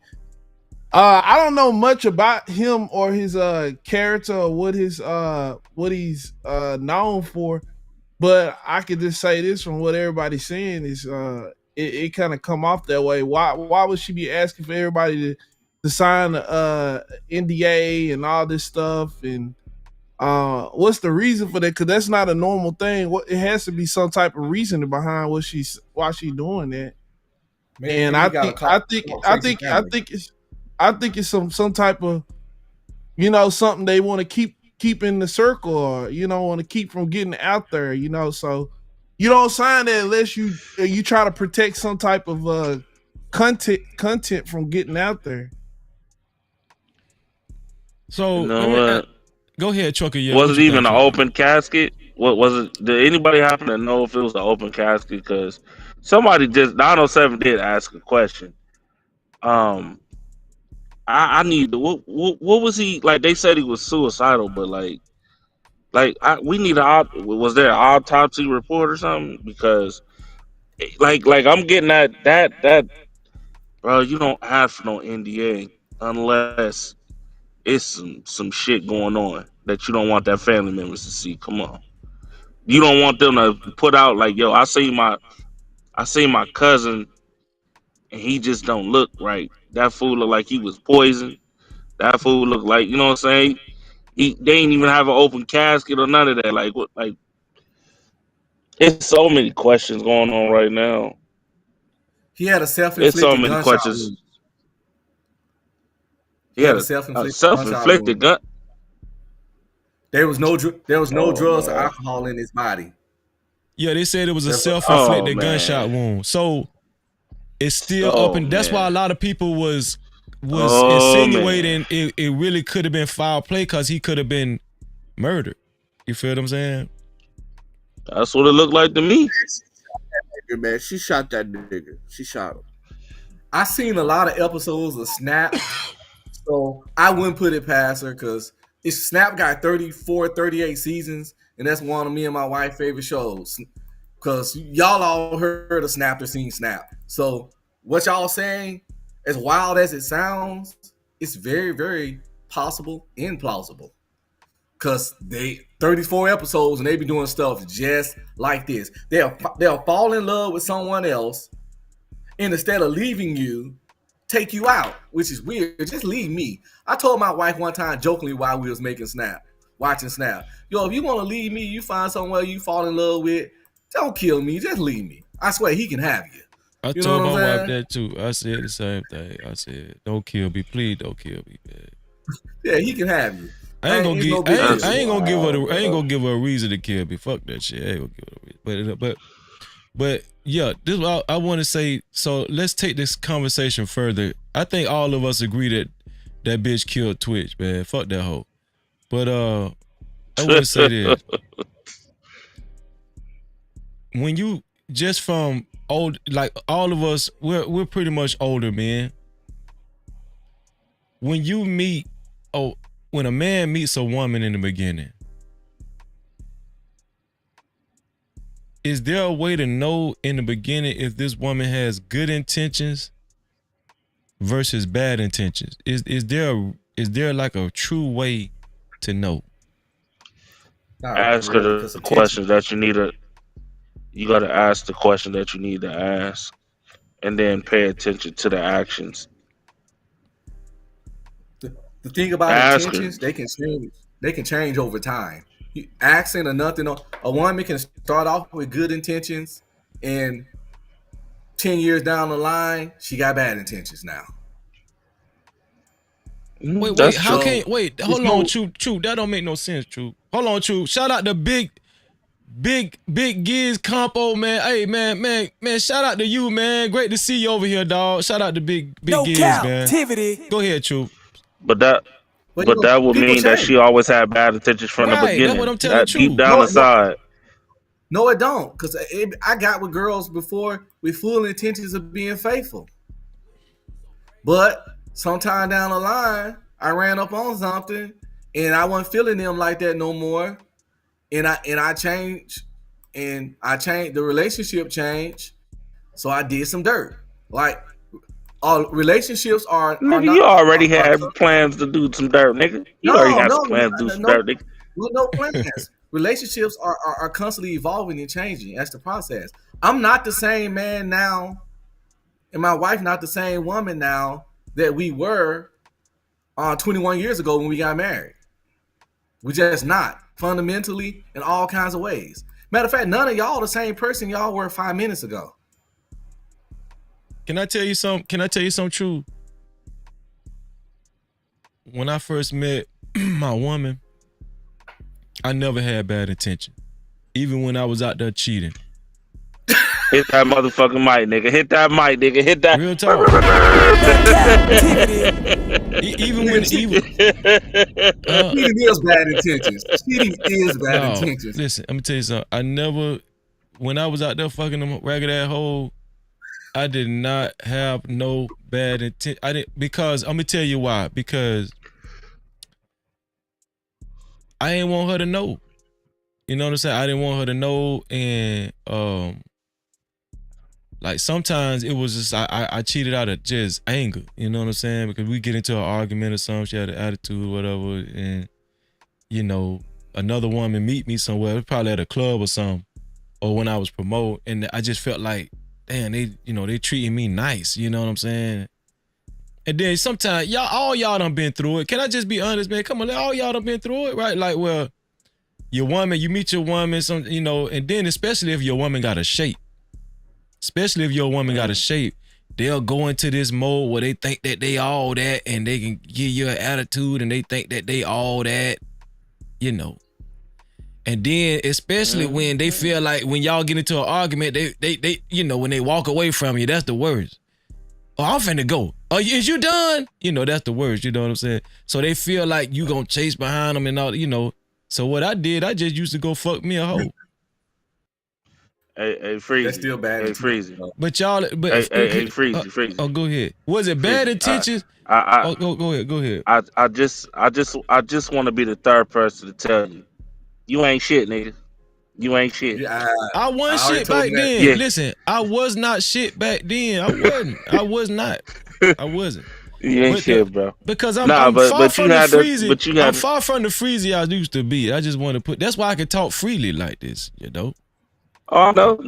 [SPEAKER 18] I don't know much about him or his character or what he's known for, but I could just say this from what everybody's saying is it kind of come off that way. Why would she be asking for everybody to sign NDA and all this stuff? And what's the reason for that? Because that's not a normal thing. It has to be some type of reason behind why she's doing that.
[SPEAKER 13] Man,
[SPEAKER 18] and I think it's some type of something they want to keep in the circle, or want to keep from getting out there. So you don't sign that unless you try to protect some type of content from getting out there.
[SPEAKER 1] So
[SPEAKER 16] You know what?
[SPEAKER 1] Go ahead, Trucker. Yeah,
[SPEAKER 16] Was
[SPEAKER 1] what
[SPEAKER 16] it
[SPEAKER 1] you
[SPEAKER 16] even
[SPEAKER 1] think,
[SPEAKER 16] an
[SPEAKER 1] Trucker?
[SPEAKER 16] open casket? What was it? Did anybody happen to know if it was an open casket? Because somebody just 907 did ask a question. I need what was he like? They said he was suicidal, but we need was there an autopsy report or something? Because like I'm getting that bro, you don't have no NDA unless it's some shit going on that you don't want that family members to see. Come on. You don't want them to put out like, yo, I seen my cousin and he just don't look right. That fool look like he was poisoned. That fool look like, you know what I'm saying? They ain't even have an open casket or none of that. Like what? Like it's so many questions going on right now.
[SPEAKER 13] He had a
[SPEAKER 16] It's so
[SPEAKER 13] self-inflicted
[SPEAKER 16] many
[SPEAKER 13] gunshot
[SPEAKER 16] questions.
[SPEAKER 13] wound.
[SPEAKER 16] He
[SPEAKER 13] He
[SPEAKER 16] had
[SPEAKER 13] had a
[SPEAKER 16] a
[SPEAKER 13] self-inflicted gunshot
[SPEAKER 16] self-inflicted
[SPEAKER 13] wound.
[SPEAKER 16] gun.
[SPEAKER 13] There was no
[SPEAKER 16] Oh
[SPEAKER 13] drugs or
[SPEAKER 16] man.
[SPEAKER 13] alcohol in his body.
[SPEAKER 1] Yeah, they said it was a
[SPEAKER 13] That's what-
[SPEAKER 16] Oh
[SPEAKER 1] self-inflicted gunshot
[SPEAKER 16] man.
[SPEAKER 1] wound. So it's still up,
[SPEAKER 16] Oh
[SPEAKER 1] and that's why a
[SPEAKER 16] man.
[SPEAKER 1] lot of people was
[SPEAKER 16] Oh man.
[SPEAKER 1] insinuating it really could have been foul play because he could have been murdered. You feel what I'm saying?
[SPEAKER 16] That's what it looked like to me.
[SPEAKER 14] Man, she shot that nigga. She shot him.
[SPEAKER 13] I seen a lot of episodes of Snap, so I wouldn't put it past her because Snap got 34, 38 seasons, and that's one of me and my wife's favorite shows. Because y'all all heard of Snap or seen Snap. So what y'all saying, as wild as it sounds, it's very, very possible and plausible. Because they 34 episodes and they be doing stuff just like this. They'll fall in love with someone else, and instead of leaving you, take you out, which is weird. Just leave me. I told my wife one time jokingly while we was watching Snap, yo, if you want to leave me, you find somewhere you fall in love with, don't kill me, just leave me. I swear he can have you.
[SPEAKER 1] I
[SPEAKER 13] You know
[SPEAKER 1] told
[SPEAKER 13] what
[SPEAKER 1] my
[SPEAKER 13] I'm
[SPEAKER 1] wife
[SPEAKER 13] saying?
[SPEAKER 1] that too. I said the same thing. I said, "Don't kill me, please. Don't kill me, man."
[SPEAKER 13] Yeah, he can have you.
[SPEAKER 1] I ain't
[SPEAKER 13] It's no big
[SPEAKER 1] gonna
[SPEAKER 13] deal.
[SPEAKER 1] give her a reason to kill me. Fuck that shit. I ain't gonna give her a reason. But yeah, this is what I want to say. So let's take this conversation further. I think all of us agree that bitch killed Twitch, man. Fuck that hoe. But I want to say this: when you just from old, like all of us, we're pretty much older men. When you meet, when a man meets a woman in the beginning, is there a way to know in the beginning if this woman has good intentions versus bad intentions? Is there like a true way to know?
[SPEAKER 16] Ask her the questions that you need to You got to ask the question that you need to ask, and then pay attention to the actions.
[SPEAKER 13] The thing about
[SPEAKER 16] Ask her.
[SPEAKER 13] intentions, they can change. They can change over time. Accent or nothing. A woman can start off with good intentions, and 10 years down the line, she got bad intentions now.
[SPEAKER 1] Wait, how
[SPEAKER 13] So,
[SPEAKER 1] can wait? Hold on, True. That don't make no sense, True. Hold on, True. Shout out to big Giz Compo, man. Hey, man. Shout out to you, man. Great to see you over here, dog. Shout out to big Giz, man.
[SPEAKER 7] Captivity.
[SPEAKER 1] Go ahead, True.
[SPEAKER 16] But that would mean that she always had bad intentions from the beginning.
[SPEAKER 1] That's what I'm telling
[SPEAKER 16] That
[SPEAKER 1] you.
[SPEAKER 16] deep down inside.
[SPEAKER 13] No, it don't. Because I got with girls before with full intentions of being faithful. But sometime down the line, I ran up on something and I wasn't feeling them like that no more. And I changed, and the relationship changed. So I did some dirt. Like, relationships are
[SPEAKER 16] Nigga,
[SPEAKER 13] not,
[SPEAKER 16] you already had plans to do some dirt, nigga. You already had some plans to do some dirt, nigga.
[SPEAKER 13] No plans. Relationships are constantly evolving and changing. That's the process. I'm not the same man now, and my wife not the same woman now that we were 21 years ago when we got married. We just not, fundamentally, in all kinds of ways. Matter of fact, none of y'all the same person y'all were 5 minutes ago.
[SPEAKER 1] Can I tell you something true? When I first met my woman, I never had bad intention. Even when I was out there cheating.
[SPEAKER 16] Hit that motherfucking mic, nigga. Hit that mic, nigga. Hit that.
[SPEAKER 1] Real talk. Even when cheating
[SPEAKER 13] is bad intentions. Cheating is bad intentions.
[SPEAKER 1] Listen, let me tell you something. When I was out there fucking them ragged ass hole, I did not have no bad intent. Because I'm gonna tell you why. Because I didn't want her to know. You know what I'm saying? I didn't want her to know, and like sometimes it was just I cheated out of just anger. You know what I'm saying? Because we get into an argument or something, she had an attitude or whatever, and you know, another woman meet me somewhere, probably at a club or something, or when I was promoting, and I just felt like, damn, they treating me nice. You know what I'm saying? And then sometimes all y'all done been through it. Can I just be honest, man? Come on, all y'all done been through it, right? Like, well, you meet your woman, and then especially if your woman got a shape. Especially if your woman got a shape, they'll go into this mode where they think that they all that, and they can give you an attitude, and they think that they all that, you know. And then especially when they feel like when y'all get into an argument, they you know, when they walk away from you, that's the worst. Oh, I'm finna go. Oh, is you done? You know, that's the worst. You know what I'm saying? So they feel like you gonna chase behind them and all, you know. So what I did, I just used to go fuck me a hoe.
[SPEAKER 16] Hey, Freezy.
[SPEAKER 13] That's still bad.
[SPEAKER 16] Hey, Freezy.
[SPEAKER 1] But y'all,
[SPEAKER 16] Hey, Freezy.
[SPEAKER 1] Oh, go ahead. Was it bad intentions? Go ahead.
[SPEAKER 16] I just want to be the third person to tell you, you ain't shit, nigga. You ain't shit.
[SPEAKER 1] I wasn't shit back then. Yeah. Listen, I was not shit back then. I wasn't. I was not. I wasn't.
[SPEAKER 16] You ain't shit, bro.
[SPEAKER 1] Because I'm far from the freezy I used to be. I just want to put. That's why I can talk freely like this, you know.
[SPEAKER 16] Oh no,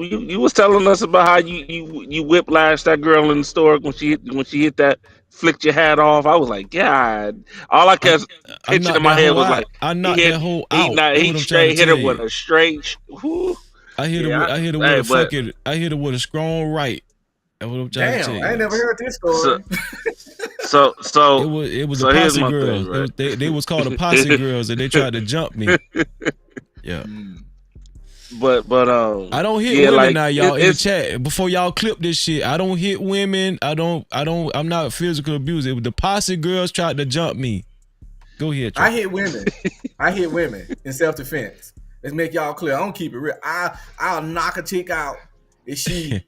[SPEAKER 16] you was telling us about how you whiplashed that girl in the store when she hit that, flicked your hat off. I was like, God. All I kept picturing in my head was like,
[SPEAKER 1] I knocked that whole out.
[SPEAKER 16] He straight hit her with a straight. Whoo.
[SPEAKER 1] I hit her with a strong right. That's what I'm trying to tell you.
[SPEAKER 13] I ain't never heard this story.
[SPEAKER 16] So
[SPEAKER 1] it was the posse girls. Thing, right? They was called the posse girls, and they tried to jump me. Yeah.
[SPEAKER 16] But
[SPEAKER 1] I don't hit women like, now, y'all. In the chat, before y'all clip this shit, I don't hit women. I'm not physical abuse. It was the posse girls tried to jump me. Go ahead.
[SPEAKER 13] I hit women. I hit women in self-defense. Let's make y'all clear. I don't keep it real. I'll knock a chick out if she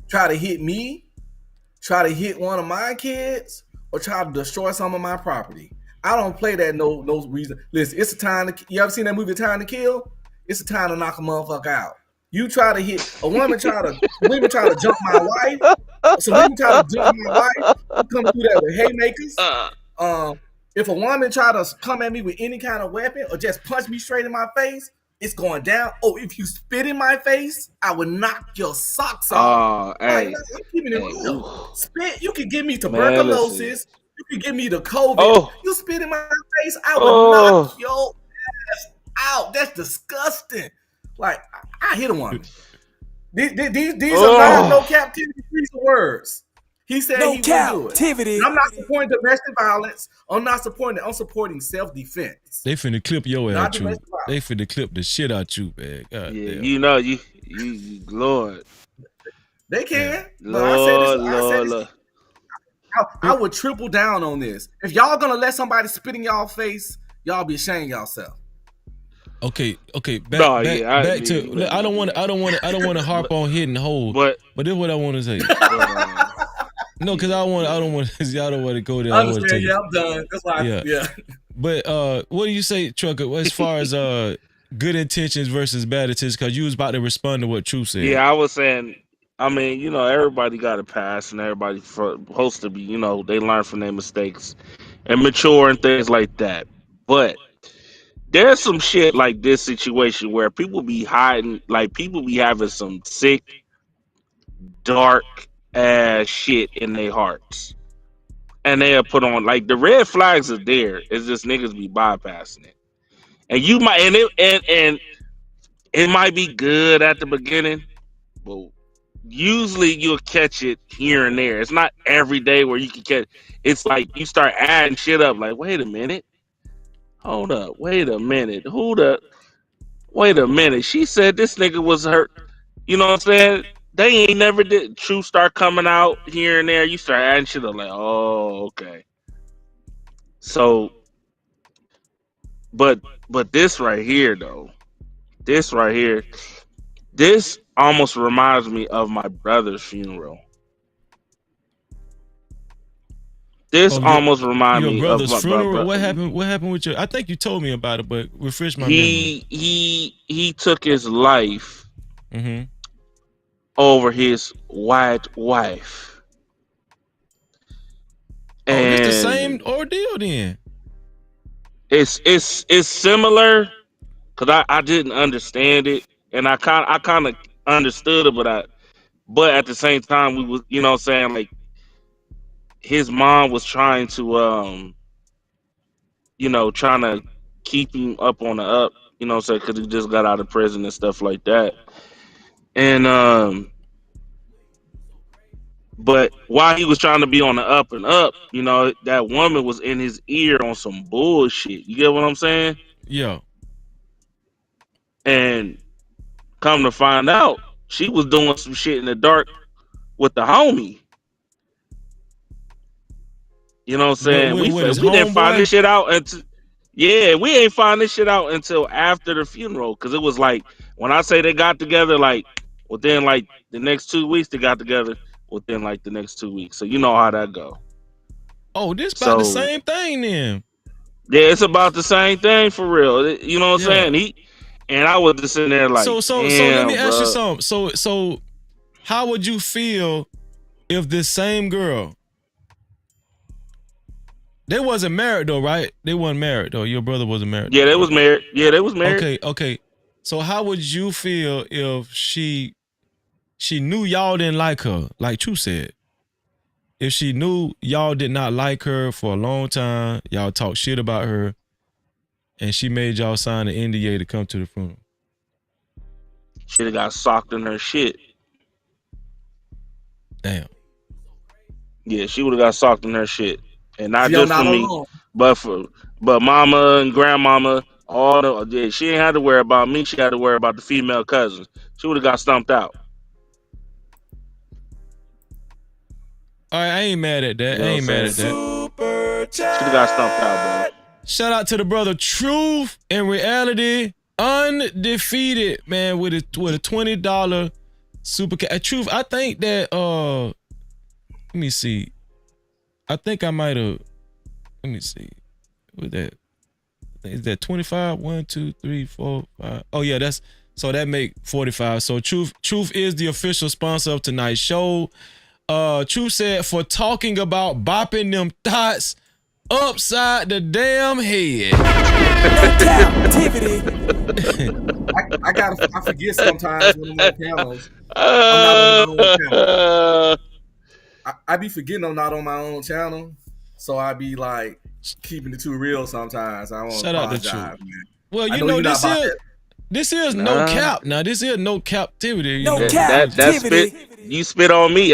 [SPEAKER 13] try to hit me, try to hit one of my kids, or try to destroy some of my property. I don't play that no reason. Listen, it's a time to. You ever seen that movie Time to Kill? It's a time to knock a motherfucker out. You try to hit a women try to jump my wife. So women try to jump my wife. You come through that with haymakers. If a woman try to come at me with any kind of weapon or just punch me straight in my face, It's going down. Oh, if you spit in my face, I would knock your socks off. Like,
[SPEAKER 16] Hey,
[SPEAKER 13] I'm keeping it
[SPEAKER 16] hey,
[SPEAKER 13] real.
[SPEAKER 16] ooh.
[SPEAKER 13] Spit, you could give me
[SPEAKER 16] Man, listen.
[SPEAKER 13] tuberculosis. You could give me the COVID.
[SPEAKER 16] Oh,
[SPEAKER 13] You spit in my face, I would knock
[SPEAKER 16] oh,
[SPEAKER 13] your ass out. That's disgusting. Like, I hit a woman. These are not no captivity. These are words. He said
[SPEAKER 7] No
[SPEAKER 13] he wouldn't do it.
[SPEAKER 7] captivity.
[SPEAKER 13] And I'm not supporting domestic violence. I'm not supporting it. I'm supporting self-defense.
[SPEAKER 1] They finna clip your
[SPEAKER 13] Not
[SPEAKER 1] ass, Truth.
[SPEAKER 13] domestic violence.
[SPEAKER 1] They finna clip the shit out you, man. God
[SPEAKER 16] yeah,
[SPEAKER 1] damn.
[SPEAKER 16] you know, you Lord,
[SPEAKER 13] They can, but
[SPEAKER 16] Lord,
[SPEAKER 13] I would triple down on this. If y'all gonna let somebody spit in y'all face, y'all be ashamed y'allself.
[SPEAKER 1] Okay. Back
[SPEAKER 16] No,
[SPEAKER 1] to.
[SPEAKER 16] yeah,
[SPEAKER 1] Look, I don't want to harp on hitting holes.
[SPEAKER 16] but
[SPEAKER 1] this is what I want to say. No, because I don't want. Y'all don't want to go there.
[SPEAKER 13] I understand. Yeah, I'm done. That's why. Yeah.
[SPEAKER 1] But what do you say, Trucker? As far as good intentions versus bad intentions? Because you was about to respond to what Truth said.
[SPEAKER 16] yeah, I was saying. I mean, you know, everybody got a past, and everybody supposed to be, you know, they learn from their mistakes and mature and things like that. But there's some shit like this situation where people be hiding, like people be having some sick, dark ass shit in their hearts, and they'll put on like the red flags are there. It's just niggas be bypassing it, and you might and it might be good at the beginning, but usually you'll catch it here and there. It's not every day where you can catch. It's like you start adding shit up. Like, wait a minute, hold up, wait a minute, wait a minute. She said this nigga was hurt. You know what I'm saying? They ain't never did. Truth start coming out here and there. You start adding shit up. Like, oh, okay. So, but this right here though, this right here, this almost reminds me of my brother's funeral. This almost reminds me of my
[SPEAKER 1] funeral. What happened? What happened with your? I think you told me about it, but refresh my memory.
[SPEAKER 16] He took his life over his white wife. And
[SPEAKER 1] it's the same ordeal then.
[SPEAKER 16] It's similar because I didn't understand it, and I kind of understood it, but at the same time we was, you know what I'm saying, like his mom was trying to you know, trying to keep him up on the up, you know what I'm saying, because he just got out of prison and stuff like that. And but while he was trying to be on the up and up, you know, that woman was in his ear on some bullshit. You get what I'm saying?
[SPEAKER 1] Yeah.
[SPEAKER 16] And come to find out, she was doing some shit in the dark with the homie. You know what I'm saying? We didn't find this shit out until we ain't find this shit out until after the funeral. Cause it was like when I say they got together, like within like the next 2 weeks, they got together within like the next 2 weeks. So you know how that go.
[SPEAKER 1] Oh, this about the same thing then.
[SPEAKER 16] Yeah, it's about the same thing for real. You know what I'm saying? And I was just sitting there like,
[SPEAKER 1] so let me ask you something. So how would you feel if this same girl, they wasn't married though, right? They wasn't married though. Your brother wasn't married.
[SPEAKER 16] Yeah, they was married. Yeah, they was married.
[SPEAKER 1] Okay. So how would you feel if she knew y'all didn't like her, like True said? If she knew y'all did not like her for a long time, y'all talked shit about her, and she made y'all sign an NDA to come to the funeral.
[SPEAKER 16] She'd have got socked in her shit.
[SPEAKER 1] Damn.
[SPEAKER 16] Yeah, she would have got socked in her shit. And not just for me, but mama and grandmama, she ain't had to worry about me. She had to worry about the female cousins. She would have got stumped out.
[SPEAKER 1] All right, I ain't mad at that.
[SPEAKER 16] You know Should have got stumped out, bro.
[SPEAKER 1] Shout out to the brother Truth in Reality, undefeated, man, with a $20 super cat. Truth, I think that let me see. I think I might have. Let me see. What that? Is that 25? 1, 2, 3, 4, 5. Oh yeah, that make 45. So Truth is the official sponsor of tonight's show. Truth said, for talking about bopping them thoughts, upside the damn head.
[SPEAKER 13] Captivity. I forget sometimes when I'm on panels. I'm not on my own channel. I be forgetting I'm not on my own channel, so I be like keeping it too real sometimes. I want to
[SPEAKER 1] Shout out to Truth.
[SPEAKER 13] apologize, man.
[SPEAKER 1] Well, you know this is no cap. Now this is no captivity.
[SPEAKER 16] That spit you spit on me.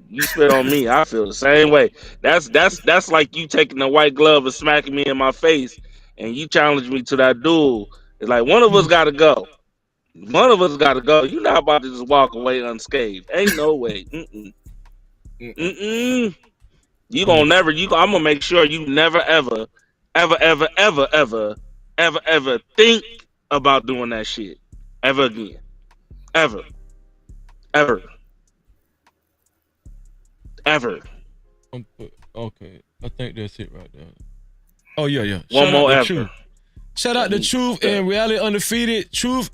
[SPEAKER 16] You spit on me. I feel the same way. That's like you taking a white glove and smacking me in my face, and you challenge me to that duel. It's like one of us got to go. One of us got to go. You're not about to just walk away unscathed. Ain't no way. You gonna never. I'm gonna make sure you never ever think about doing that shit ever again. Ever.
[SPEAKER 1] Okay, I think that's it right there. Oh yeah.
[SPEAKER 16] One more ever.
[SPEAKER 1] Shout out to Truth and Reality Undefeated. Truth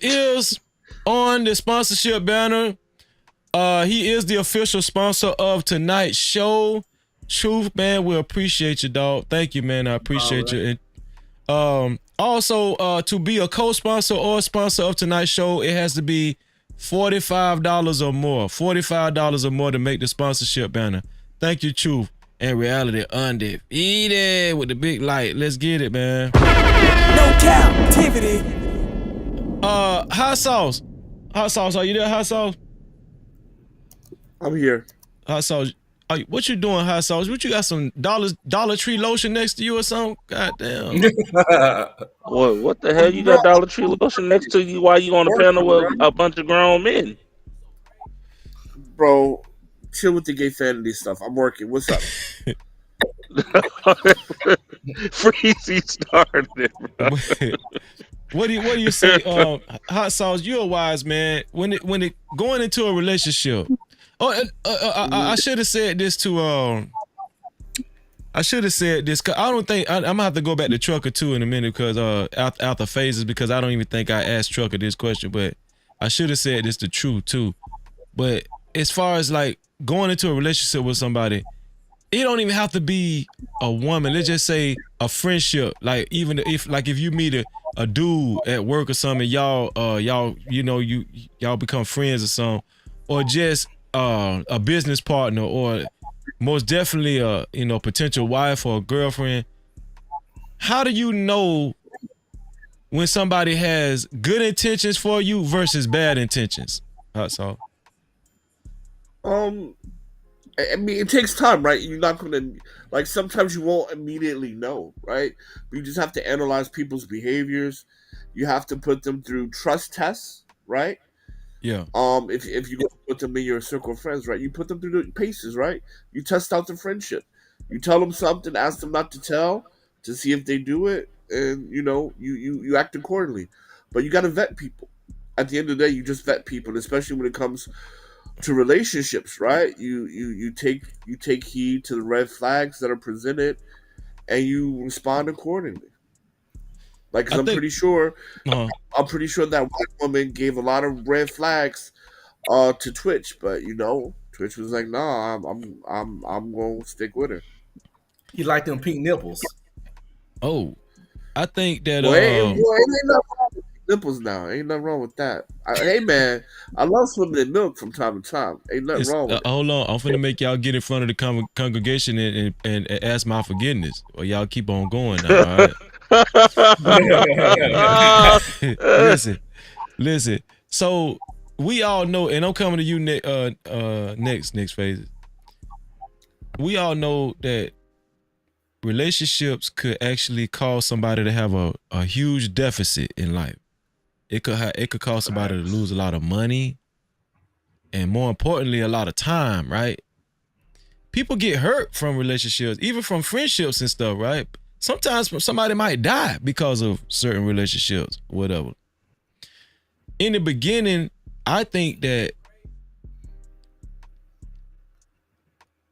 [SPEAKER 1] is on the sponsorship banner. He is the official sponsor of tonight's show. Truth, man, we appreciate you, dog. Thank you, man. I appreciate you. And also, to be a co-sponsor or sponsor of tonight's show, it has to be $45 or more. $45 or more to make the sponsorship banner. Thank you, Truth and Reality Undefeated with the big light. Let's get it, man.
[SPEAKER 7] No captivity.
[SPEAKER 1] Hot sauce. Hot sauce, are you there, Hot sauce?
[SPEAKER 14] I'm here.
[SPEAKER 1] Hot sauce. What you doing, Hot sauce? What you got, some Dollar Tree lotion next to you or something? God damn.
[SPEAKER 16] What the hell? You got Dollar Tree lotion next to you while you on the panel with a bunch of grown men?
[SPEAKER 14] Bro, chill with the gay fantasy stuff. I'm working. What's up?
[SPEAKER 16] Freezy started it, bro.
[SPEAKER 1] What do you say, Hot sauce? You're a wise man. When it going into a relationship. I should have said this to I should have said this because I don't think I'm gonna have to go back to Trucker too in a minute because after phases, because I don't even think I asked Trucker this question, but I should have said this to Truth too. But as far as like going into a relationship with somebody, it don't even have to be a woman. Let's just say a friendship. Like even if you meet a dude at work or something, y'all become friends or something, or just a business partner, or most definitely a potential wife or a girlfriend. How do you know when somebody has good intentions for you versus bad intentions? That's all.
[SPEAKER 14] I mean, it takes time, right? You're not gonna, like, sometimes you won't immediately know, right? You just have to analyze people's behaviors. You have to put them through trust tests, right?
[SPEAKER 1] Yeah.
[SPEAKER 14] If you put them in your circle of friends, right? You put them through the paces, right? You test out the friendship. You tell them something, ask them not to tell, to see if they do it, and you act accordingly. But you got to vet people. At the end of the day, you just vet people, and especially when it comes to relationships, right? You take heed to the red flags that are presented, and you respond accordingly. Like, cause I'm pretty sure that white woman gave a lot of red flags to Twitch, but Twitch was like, "Nah, I'm gonna stick with her."
[SPEAKER 13] He liked them pink nipples.
[SPEAKER 1] Oh, I think that
[SPEAKER 14] ain't nothing wrong with nipples now. Ain't nothing wrong with that. Hey man, I love swimming in milk from time to time. Ain't nothing wrong with it.
[SPEAKER 1] Hold on, I'm finna make y'all get in front of the congregation and ask my forgiveness, or y'all keep on going now. All right. Listen. So we all know, and I'm coming to you next phase. We all know that relationships could actually cause somebody to have a huge deficit in life. It could cause somebody to lose a lot of money, and more importantly, a lot of time, right? People get hurt from relationships, even from friendships and stuff, right? Sometimes somebody might die because of certain relationships, whatever. In the beginning, I think that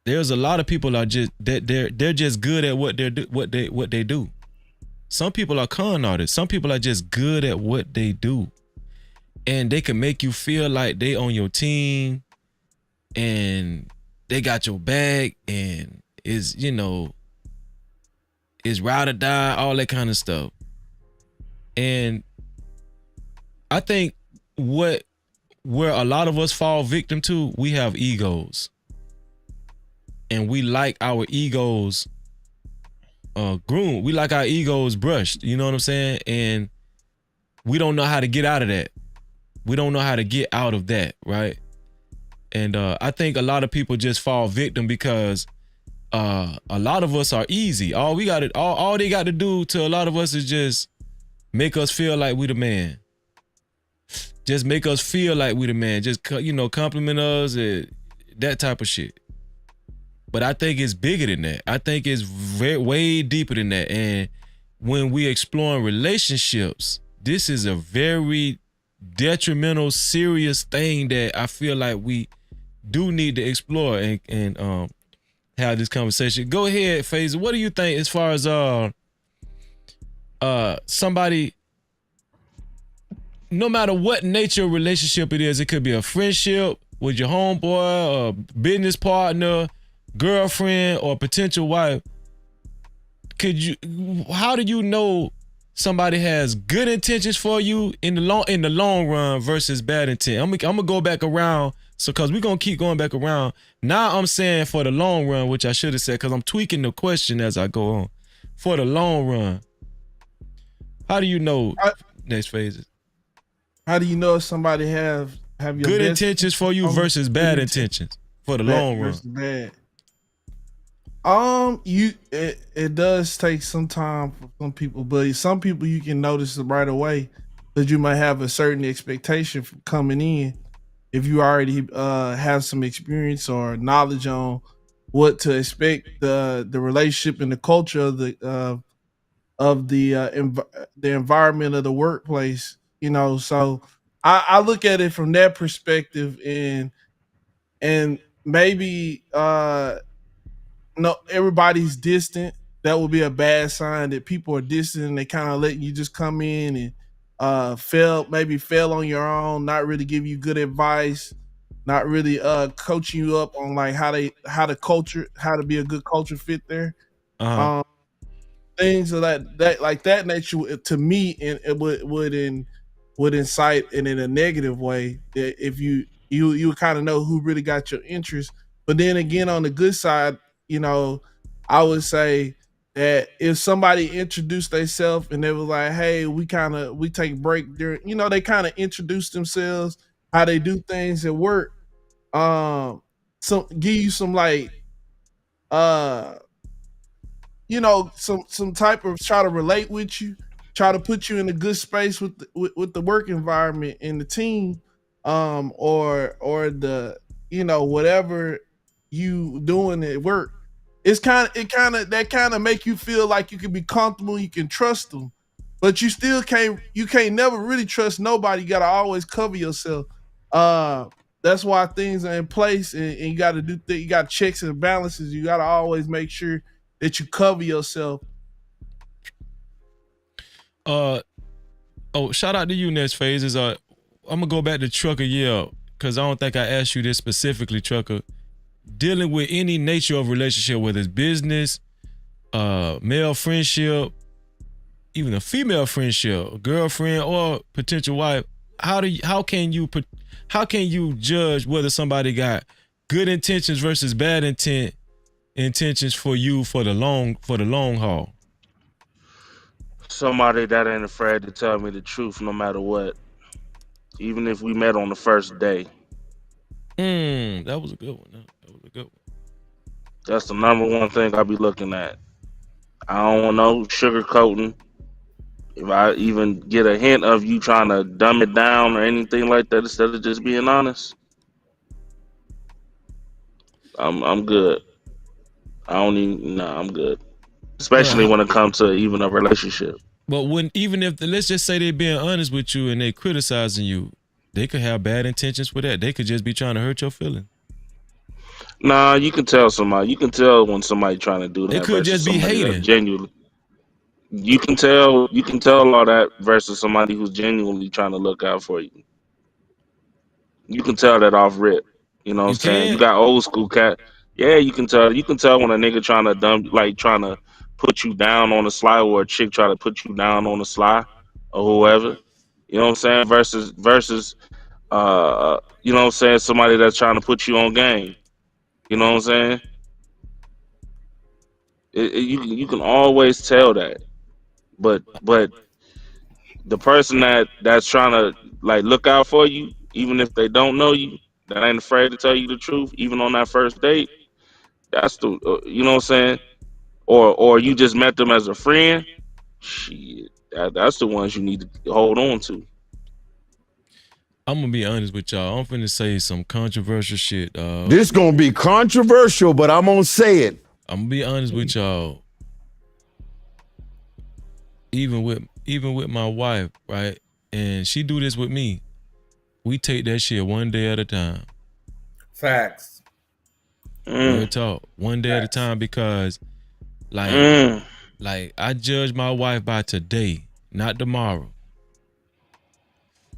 [SPEAKER 1] there's a lot of people they're just good at what they do. Some people are con artists. Some people are just good at what they do, and they can make you feel like they on your team, and they got your bag and is is ride or die, all that kind of stuff. And I think where a lot of us fall victim to, we have egos. And we like our egos groomed. We like our egos brushed. You know what I'm saying? And we don't know how to get out of that. We don't know how to get out of that, right? And I think a lot of people just fall victim because a lot of us are easy. All they got to do to a lot of us is just make us feel like we the man. Just make us feel like we the man. Just compliment us, that type of shit. But I think it's bigger than that. I think it's way deeper than that. And when we exploring relationships, this is a very detrimental, serious thing that I feel like we do need to explore and have this conversation. Go ahead, FaZe. What do you think as far as somebody, no matter what nature of relationship it is, it could be a friendship with your homeboy, a business partner, girlfriend, or potential wife. How do you know somebody has good intentions for you in the long run versus bad intent? I'm gonna go back around, cause we're gonna keep going back around. Now I'm saying for the long run, which I should have said, cause I'm tweaking the question as I go on. For the long run, how do you know next phases?
[SPEAKER 18] How do you know if somebody have your
[SPEAKER 1] good intentions for you versus bad intentions for the long run?
[SPEAKER 18] Bad. It does take some time for some people, but some people you can notice it right away that you might have a certain expectation from coming in if you already have some experience or knowledge on what to expect the relationship and the culture of the environment of the workplace. So I look at it from that perspective, and maybe no, everybody's distant. That would be a bad sign that people are distant and they kind of letting you just come in and fail on your own, not really give you good advice, not really coaching you up on like how to be a good culture fit there. Things of that nature to me, and it would incite in a negative way that if you kind of know who really got your interest. But then again, on the good side, I would say that if somebody introduced themselves and they were like, hey, we take break during, they kind of introduce themselves, how they do things at work, give you some like some type of try to relate with you, try to put you in a good space with the work environment and the team, or the whatever you doing at work. That kind of make you feel like you can be comfortable, you can trust them, but you still can't never really trust nobody. You gotta always cover yourself. That's why things are in place, and you got to do you got checks and balances. You got to always make sure that you cover yourself.
[SPEAKER 1] Shout out to you, next phases. I'm gonna go back to Trucker Yell, because I don't think I asked you this specifically, Trucker. Dealing with any nature of relationship, whether it's business, male friendship, even a female friendship, girlfriend or potential wife, how can you judge whether somebody got good intentions versus bad intentions for you for the long haul?
[SPEAKER 16] Somebody that ain't afraid to tell me the truth no matter what, even if we met on the first day.
[SPEAKER 1] That was a good one. That was a good one.
[SPEAKER 16] That's the number one thing I be looking at. I don't want no sugarcoating. If I even get a hint of you trying to dumb it down or anything like that, instead of just being honest, I'm good. I'm good. Especially when it comes to even a relationship.
[SPEAKER 1] But let's just say they're being honest with you and they criticizing you, they could have bad intentions for that. They could just be trying to hurt your feelings.
[SPEAKER 16] Nah, you can tell somebody. You can tell when somebody trying to do that.
[SPEAKER 1] They could just be hating.
[SPEAKER 16] Genuinely. You can tell all that versus somebody who's genuinely trying to look out for you. You can tell that off rip. You know what I'm saying? You got old school cat. Yeah, you can tell. You can tell when a nigga trying to put you down on the sly, or a chick try to put you down on the sly, or whoever. You know what I'm saying? Versus you know what I'm saying, somebody that's trying to put you on game. You know what I'm saying? You can always tell that. But the person that's trying to like look out for you, even if they don't know you, that ain't afraid to tell you the truth, even on that first date. That's the you know what I'm saying? Or you just met them as a friend. Shit, that's the ones you need to hold on to.
[SPEAKER 1] I'm gonna be honest with y'all. I'm finna say some controversial shit.
[SPEAKER 3] This gonna be controversial, but I'm gonna say it.
[SPEAKER 1] I'm gonna be honest with y'all. Even with my wife, right? And she do this with me. We take that shit one day at a time.
[SPEAKER 13] Facts.
[SPEAKER 1] Real talk. One day at a time, because like I judge my wife by today, not tomorrow.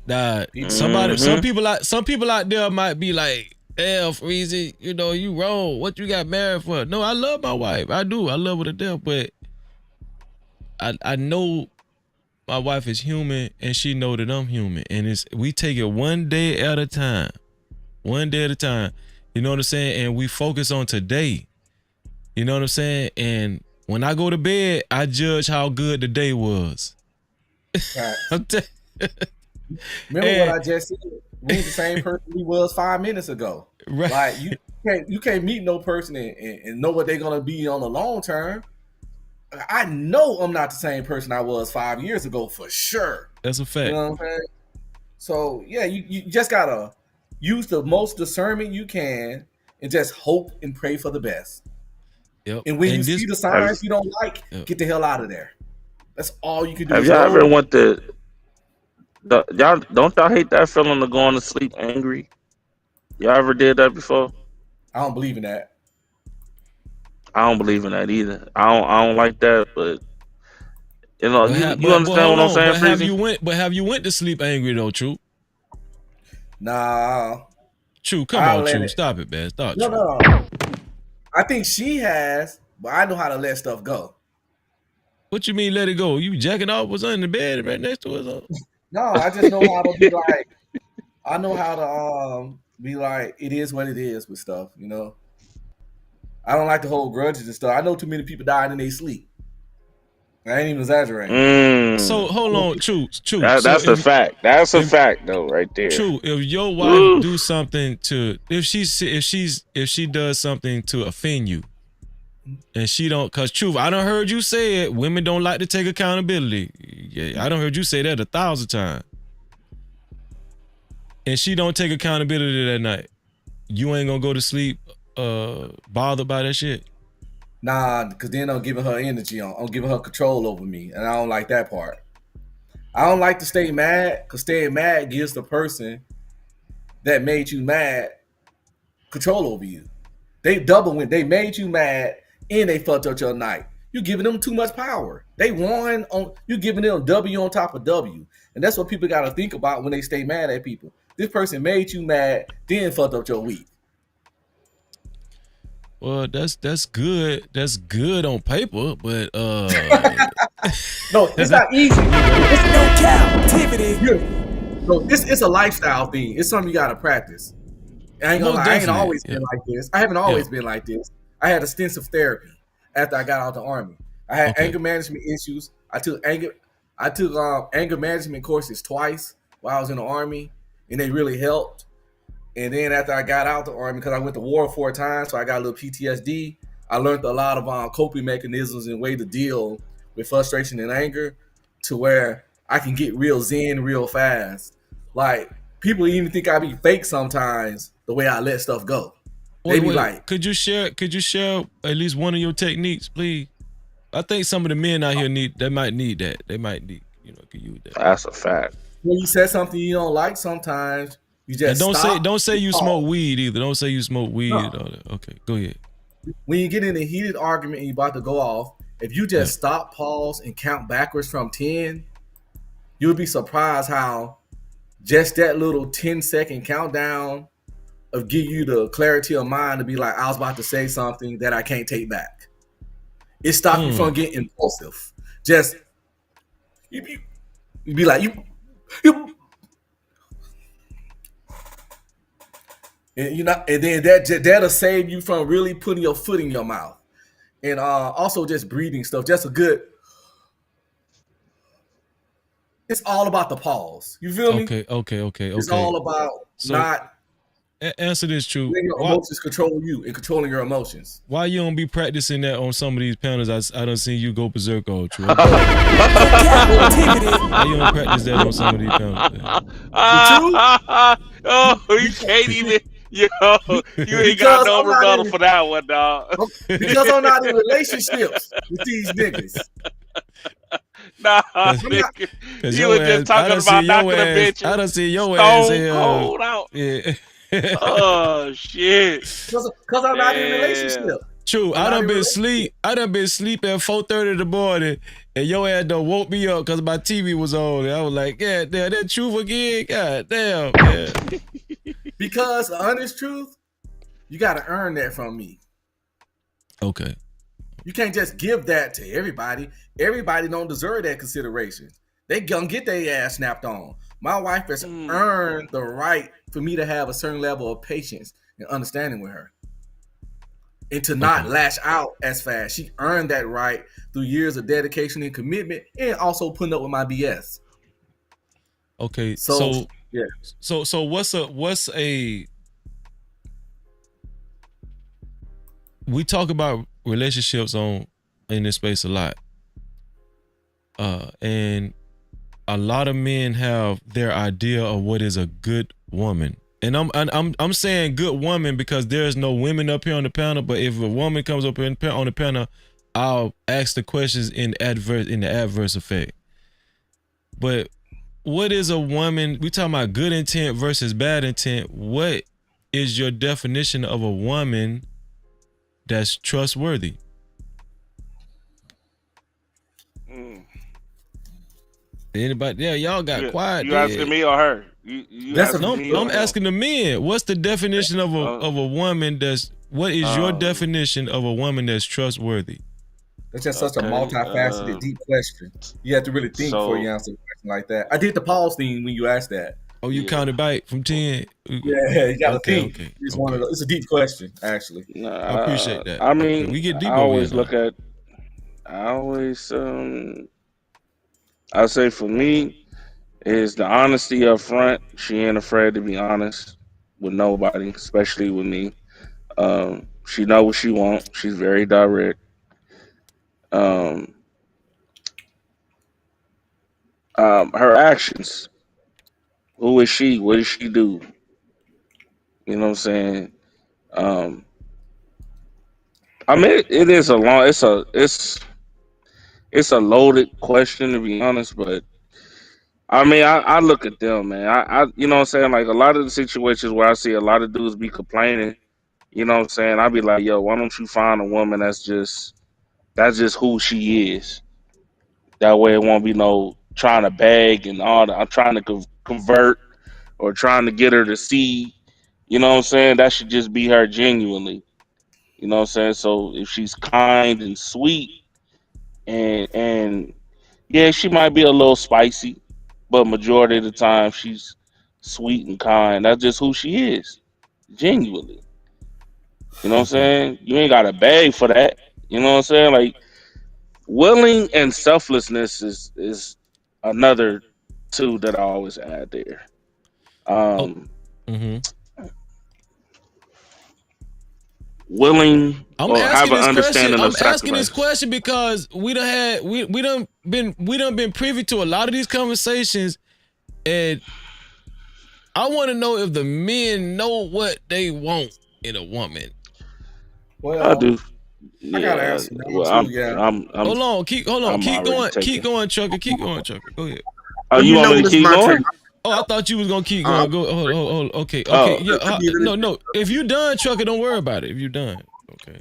[SPEAKER 1] That some people out there might be like, "Hell, Freezy, you know you wrong. What you got married for?" No, I love my wife. I do. I love her to death, but I know my wife is human, and she know that I'm human, and we take it one day at a time. One day at a time. You know what I'm saying? And we focus on today. You know what I'm saying? And when I go to bed, I judge how good the day was.
[SPEAKER 13] Remember what I just said? We the same person we was 5 minutes ago.
[SPEAKER 1] Right.
[SPEAKER 13] Like you can't meet no person and know what they're gonna be on the long term. I know I'm not the same person I was 5 years ago for sure.
[SPEAKER 1] That's a fact.
[SPEAKER 13] You know what I'm saying? So yeah, you just gotta use the most discernment you can and just hope and pray for the best.
[SPEAKER 1] Yep.
[SPEAKER 13] And when you see the signs you don't like, get the hell out of there. That's all you can do.
[SPEAKER 16] Have y'all ever went to y'all don't y'all hate that feeling of going to sleep angry? Y'all ever did that before?
[SPEAKER 13] I don't believe in that.
[SPEAKER 16] I don't believe in that either. I don't like that, but you know, you understand what I'm saying, Freezy?
[SPEAKER 1] Have you went to sleep angry though, True?
[SPEAKER 13] Nah.
[SPEAKER 1] True, come on, True. Stop it, man. Stop.
[SPEAKER 13] No. I think she has, but I know how to let stuff go.
[SPEAKER 1] What you mean let it go? You jacking off was under the bed right next to us?
[SPEAKER 13] No, I just know how to be like, I know how to be like, it is what it is with stuff, you know. I don't like to hold grudges and stuff. I know too many people died in their sleep. I ain't even exaggerating.
[SPEAKER 1] So hold on, True.
[SPEAKER 16] That's a fact. That's a fact, though, right there.
[SPEAKER 1] True. If your wife do something if she does something to offend you, and she don't, cause True, I done heard you say it. Women don't like to take accountability. Yeah, I done heard you say that 1,000 times. And she don't take accountability that night. You ain't gonna go to sleep bothered by that shit.
[SPEAKER 13] Nah, because then I'm giving her energy I'm giving her control over me, and I don't like that part. I don't like to stay mad, because staying mad gives the person that made you mad control over you. They double when they made you mad and they fucked up your night. You're giving them too much power. They won on you, giving them W on top of W. And that's what people got to think about when they stay mad at people. This person made you mad, then fucked up your week.
[SPEAKER 1] Well, that's good. That's good on paper, but
[SPEAKER 13] no, it's not easy. It's no captivity. No, it's a lifestyle thing. It's something you gotta practice. I ain't gonna lie, I ain't always been like this. I haven't always been like this. I had extensive therapy after I got out of the Army. I had anger management issues. I took anger management courses twice while I was in the Army, and they really helped. And then after I got out the Army, because I went to war 4 times, so I got a little PTSD, I learned a lot of coping mechanisms and way to deal with frustration and anger, to where I can get real zen real fast. Like, people even think I be fake sometimes the way I let stuff go. They be like,
[SPEAKER 1] could you share at least one of your techniques, please? I think some of the men out here might need that. They might need, could use that.
[SPEAKER 16] That's a fact.
[SPEAKER 13] When you said something you don't like sometimes, you just
[SPEAKER 1] don't say you smoke weed either. Don't say you smoke weed. No. And all that. Okay, go ahead.
[SPEAKER 13] When you get in a heated argument and you're about to go off, if you just stop, pause, and count backwards from 10, you'll be surprised how just that little 10-second countdown give you the clarity of mind to be like, I was about to say something that I can't take back. It stops you from getting impulsive. Just you be like you and and then that'll save you from really putting your foot in your mouth. And also just breathing stuff. Just a good. It's all about the pause. You feel me?
[SPEAKER 1] Okay.
[SPEAKER 13] It's all about not
[SPEAKER 1] answer this true.
[SPEAKER 13] letting your emotions control you and controlling your emotions.
[SPEAKER 1] Why you don't be practicing that on some of these panels? I don't see you go berserk on true. Why you don't practice that on some of these panels?
[SPEAKER 16] Oh, you can't even. Yo, you ain't got no rebuttal for that one, dog.
[SPEAKER 13] Because I'm not in relationships with these niggas.
[SPEAKER 16] Nah, nigga. You were just talking about knocking a bitch.
[SPEAKER 1] I done see your ass here.
[SPEAKER 16] Cold out.
[SPEAKER 1] Yeah.
[SPEAKER 16] Oh shit.
[SPEAKER 13] Because I'm not in a relationship.
[SPEAKER 1] True. I done been asleep at 4:30 in the morning, and your ass done woke me up because my TV was on. And I was like, yeah, damn, that truth again. God damn. Yeah.
[SPEAKER 13] Because the honest truth, you got to earn that from me.
[SPEAKER 1] Okay.
[SPEAKER 13] You can't just give that to everybody. Everybody don't deserve that consideration. They gonna get their ass snapped on. My wife has earned the right for me to have a certain level of patience and understanding with her. And to not lash out as fast. She earned that right through years of dedication and commitment, and also putting up with my BS.
[SPEAKER 1] Okay,
[SPEAKER 13] so yeah.
[SPEAKER 1] So what's a we talk about relationships in this space a lot. And a lot of men have their idea of what is a good woman. And I'm saying good woman because there's no women up here on the panel, but if a woman comes up on the panel, I'll ask the questions in the adverse effect. But what is a woman? We talking about good intent versus bad intent. What is your definition of a woman that's trustworthy? Anybody? Yeah, y'all got quiet.
[SPEAKER 16] You asking me or her? You asking me?
[SPEAKER 1] I'm asking the men. What's the definition of a woman that's? What is your definition of a woman that's trustworthy?
[SPEAKER 13] That's just such a multifaceted, deep question. You have to really think before you answer a question like that. I did the pause thing when you asked that.
[SPEAKER 1] Oh, you counted back from 10?
[SPEAKER 13] Yeah, you gotta think. It's a deep question, actually.
[SPEAKER 1] I appreciate that.
[SPEAKER 16] I mean,
[SPEAKER 1] we get deep.
[SPEAKER 16] I always I say for me is the honesty up front. She ain't afraid to be honest with nobody, especially with me. She know what she wants. She's very direct. Her actions. Who is she? What does she do? You know what I'm saying? I mean, it is a long. It's a loaded question, to be honest, but I mean, I look at them, man. I you know what I'm saying? Like a lot of the situations where I see a lot of dudes be complaining, you know what I'm saying? I be like, yo, why don't you find a woman that's just who she is? That way it won't be no trying to beg and all that. I'm trying to convert or trying to get her to see, you know what I'm saying? That should just be her genuinely. You know what I'm saying? So if she's kind and sweet and yeah, she might be a little spicy, but majority of the time she's sweet and kind. That's just who she is, genuinely. You know what I'm saying? You ain't gotta beg for that. You know what I'm saying? Like willing and selflessness is another two that I always add there. Willing or have an understanding of sacrifice.
[SPEAKER 1] I'm asking this question because we done been privy to a lot of these conversations, and I want to know if the men know what they want in a woman.
[SPEAKER 13] Well,
[SPEAKER 16] I do.
[SPEAKER 13] I gotta answer that too.
[SPEAKER 1] Hold on, keep going, Trucker. Keep going, Trucker. Go ahead.
[SPEAKER 16] Oh, you want me to keep going?
[SPEAKER 1] Oh, I thought you was gonna keep going. Go. Hold. Okay. No. If you done, Trucker, don't worry about it. If you done, okay.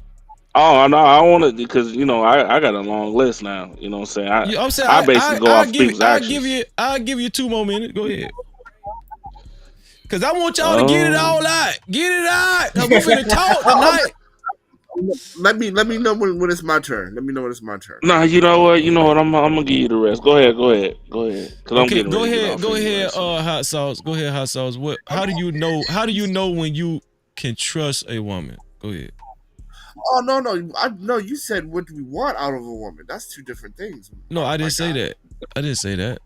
[SPEAKER 16] Oh no, I want to because I got a long list now. You know what I'm saying? I basically go off people's actions.
[SPEAKER 1] I'll give you 2 more minutes. Go ahead. Cause I want y'all to get it all out. Get it out. Cause we finna talk tonight.
[SPEAKER 14] Let me know when it's my turn. Let me know when it's my turn.
[SPEAKER 16] Nah, you know what? I'm gonna give you the rest. Go ahead. Cause I'm
[SPEAKER 1] Okay,
[SPEAKER 16] getting
[SPEAKER 1] go
[SPEAKER 16] ready to get
[SPEAKER 1] ahead.
[SPEAKER 16] off
[SPEAKER 1] Go
[SPEAKER 16] anyway,
[SPEAKER 1] ahead.
[SPEAKER 16] so.
[SPEAKER 1] Hot sauce. Go ahead, hot sauce. What? How do you know? How do you know when you can trust a woman? Go ahead.
[SPEAKER 14] Oh no! You said what do we want out of a woman? That's two different things.
[SPEAKER 1] No, I didn't say that. I didn't say that.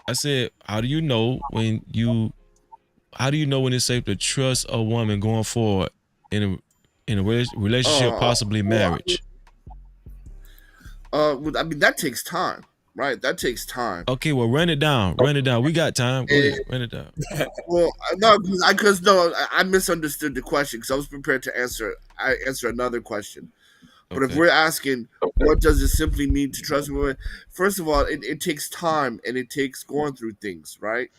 [SPEAKER 1] I said, how do you know when it's safe to trust a woman going forward in a relationship, possibly marriage?
[SPEAKER 14] I mean that takes time, right? That takes time.
[SPEAKER 1] Okay, well, run it down. Run it down. We got time. Go ahead, run it down.
[SPEAKER 14] Well, I misunderstood the question because I was prepared to answer. I answer another question. But if we're asking, what does it simply mean to trust women? First of all, it takes time and it takes going through things, right?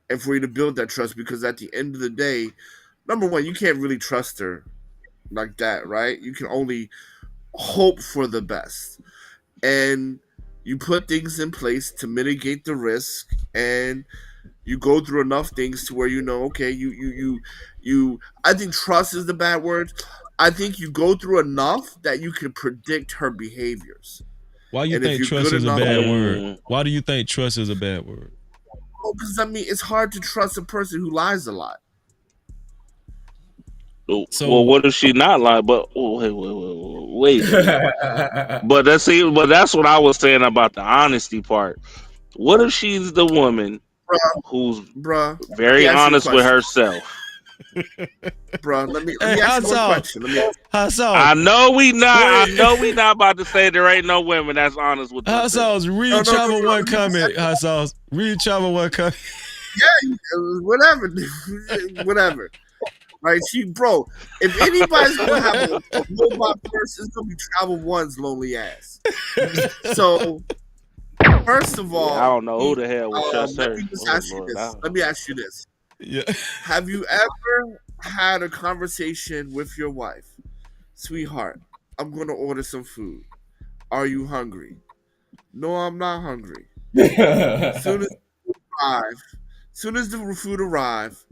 [SPEAKER 14] And for you to build that trust, because at the end of the day, number one, you can't really trust her like that, right? You can only hope for the best. And you put things in place to mitigate the risk, and you go through enough things to where okay, you I think trust is the bad word. I think you go through enough that you can predict her behaviors.
[SPEAKER 1] Why you think trust is a bad word? Why do you think trust is a bad word?
[SPEAKER 14] Well, because I mean, it's hard to trust a person who lies a lot.
[SPEAKER 16] Well, what if she not lying? But wait a minute. But that's what I was saying about the honesty part. What if she's the woman who's very honest with herself?
[SPEAKER 14] Bro, let me ask you one question.
[SPEAKER 16] I know we not about to say there ain't no women that's honest with
[SPEAKER 1] Hot sauce, read Chava one comment. Hot sauce, read Chava one comment.
[SPEAKER 14] Yeah, whatever. Right, if anybody's gonna have a robot person, it's gonna be Travel One's lonely ass. So, first of all,
[SPEAKER 16] I don't know who the hell would trust her.
[SPEAKER 14] Let me ask you this.
[SPEAKER 1] Yeah.
[SPEAKER 14] Have you ever had a conversation with your wife? Sweetheart, I'm gonna order some food. Are you hungry? No, I'm not hungry. Soon as the food arrives,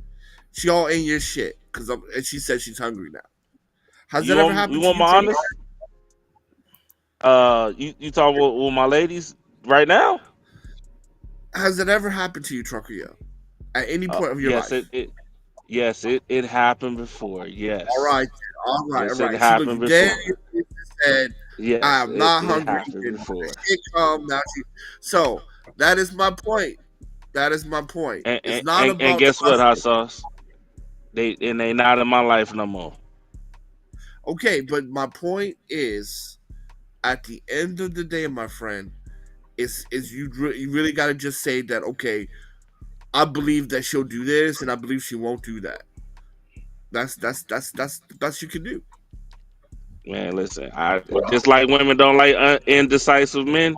[SPEAKER 14] she all in your shit and she said she's hungry now. Has that ever happened?
[SPEAKER 16] You want my honest? You talking with my ladies right now?
[SPEAKER 14] Has it ever happened to you, Trucker? At any point of your life?
[SPEAKER 16] Yes, it happened before. Yes.
[SPEAKER 14] All right.
[SPEAKER 16] Yes, it happened before.
[SPEAKER 14] Said,
[SPEAKER 16] yes,
[SPEAKER 14] I'm not
[SPEAKER 16] it
[SPEAKER 14] hungry.
[SPEAKER 16] Happened before.
[SPEAKER 14] So that is my point. It's not about.
[SPEAKER 16] And guess what, hot sauce? They not in my life no more.
[SPEAKER 14] Okay, but my point is, at the end of the day, my friend, is you really got to just say that. Okay, I believe that she'll do this, and I believe she won't do that. That's the best you can do.
[SPEAKER 16] Man, listen, I just like women don't like indecisive men.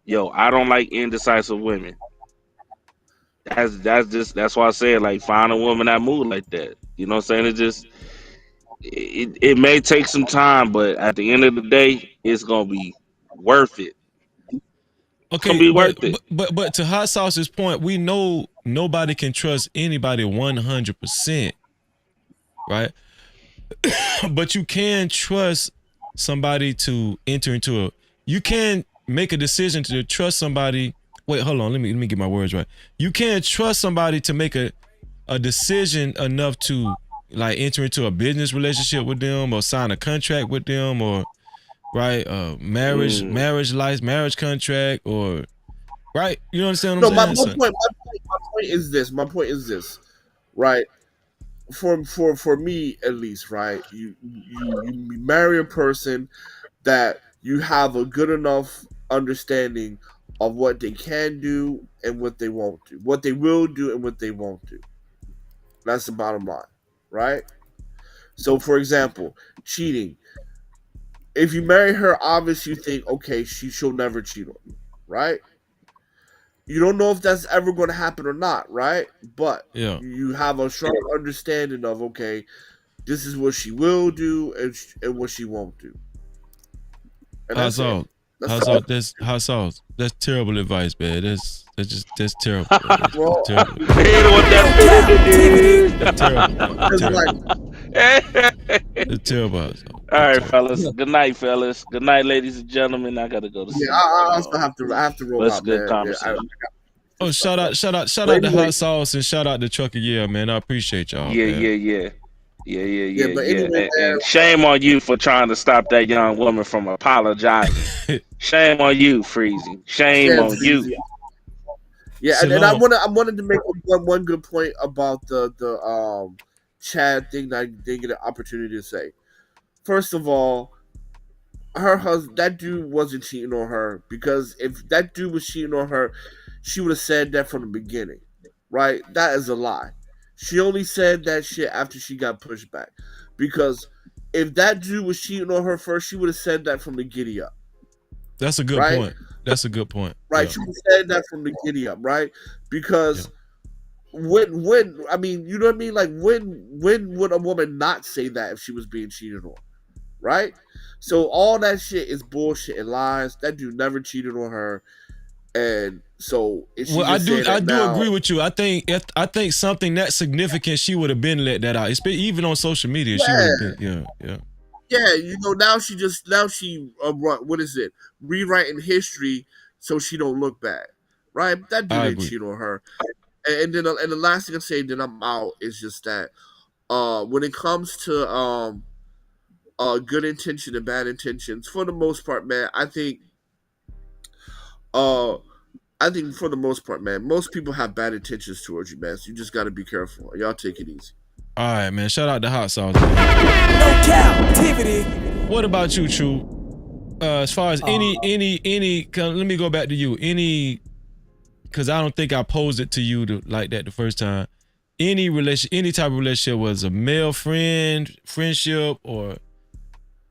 [SPEAKER 16] Yo, I don't like indecisive women. That's why I said, like, find a woman that move like that. You know what I'm saying? It may take some time, but at the end of the day, it's gonna be worth it.
[SPEAKER 1] Okay, but to Hot Sauce's point, we know nobody can trust anybody 100%, right? But you can trust somebody to enter into you can make a decision to trust somebody. Wait, hold on. Let me get my words right. You can't trust somebody to make a decision enough to like enter into a business relationship with them or sign a contract with them or marriage contract or right. You understand what I'm saying?
[SPEAKER 14] My point is this. Right. For me at least, right? You marry a person that you have a good enough understanding of what they can do and what they won't do, what they will do and what they won't do. That's the bottom line, right? So, for example, cheating. If you marry her, obviously you think, okay, she'll never cheat on you, right? You don't know if that's ever going to happen or not, right? But you have a strong understanding of, okay, this is what she will do and what she won't do. And that's it.
[SPEAKER 1] Hot sauce. That's terrible advice, man. That's terrible.
[SPEAKER 14] Well,
[SPEAKER 1] Terrible.
[SPEAKER 16] That's
[SPEAKER 1] It's terrible.
[SPEAKER 16] All right, fellas. Good night, fellas. Good night, ladies and gentlemen. I gotta go to sleep.
[SPEAKER 14] Yeah, I also have to roll
[SPEAKER 16] That's
[SPEAKER 14] out,
[SPEAKER 16] good
[SPEAKER 14] man.
[SPEAKER 16] conversation.
[SPEAKER 1] Oh, shout out to Hot Sauce and shout out to Trucker Yeah, man. I appreciate y'all.
[SPEAKER 16] Yeah.
[SPEAKER 14] But anyway,
[SPEAKER 16] And shame on you for trying to stop that young woman from apologizing. Shame on you, Freezy. Shame on you.
[SPEAKER 14] Yeah, and I wanted to make one good point about the Chad thing that I didn't get an opportunity to say. First of all, her husband, that dude wasn't cheating on her, because if that dude was cheating on her, she would have said that from the beginning, right? That is a lie. She only said that shit after she got pushed back, because if that dude was cheating on her first, she would have said that from the giddy up.
[SPEAKER 1] That's a good point. That's a good point.
[SPEAKER 14] Right?
[SPEAKER 1] Yeah.
[SPEAKER 14] She would have said that from the giddy up, right? Because when I mean, you know what I mean? Like when would a woman not say that if she was being cheated on? Right? So all that shit is bullshit and lies. That dude never cheated on her. And so if she
[SPEAKER 1] I do
[SPEAKER 14] now,
[SPEAKER 1] agree with you. I think something that significant, she would have been let that out. It's been, even on social media, she would have been.
[SPEAKER 14] Yeah, you know, now she what is it? Rewriting history so she don't look bad. Right? That dude didn't cheat on her. And then the last thing I say, then I'm out, is just that when it comes to good intention and bad intentions, for the most part, man, I think for the most part, man, most people have bad intentions towards you, man. So you just got to be careful. Y'all take it easy.
[SPEAKER 1] All right, man. Shout out to Hot Sauce. Man.
[SPEAKER 7] No Cap-tivity.
[SPEAKER 1] What about you, Chu? As far as any, let me go back to you. Because I don't think I posed it to you like that the first time. Any type of relationship, was a male friendship, or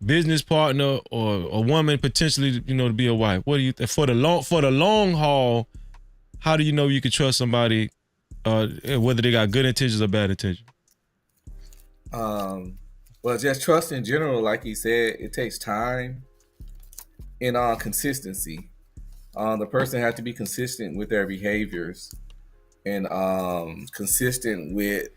[SPEAKER 1] business partner, or a woman potentially, to be a wife. What do you for the long haul? How do you know you can trust somebody, whether they got good intentions or bad intentions?
[SPEAKER 13] Well, just trust in general, like he said, it takes time and consistency. The person has to be consistent with their behaviors and consistent with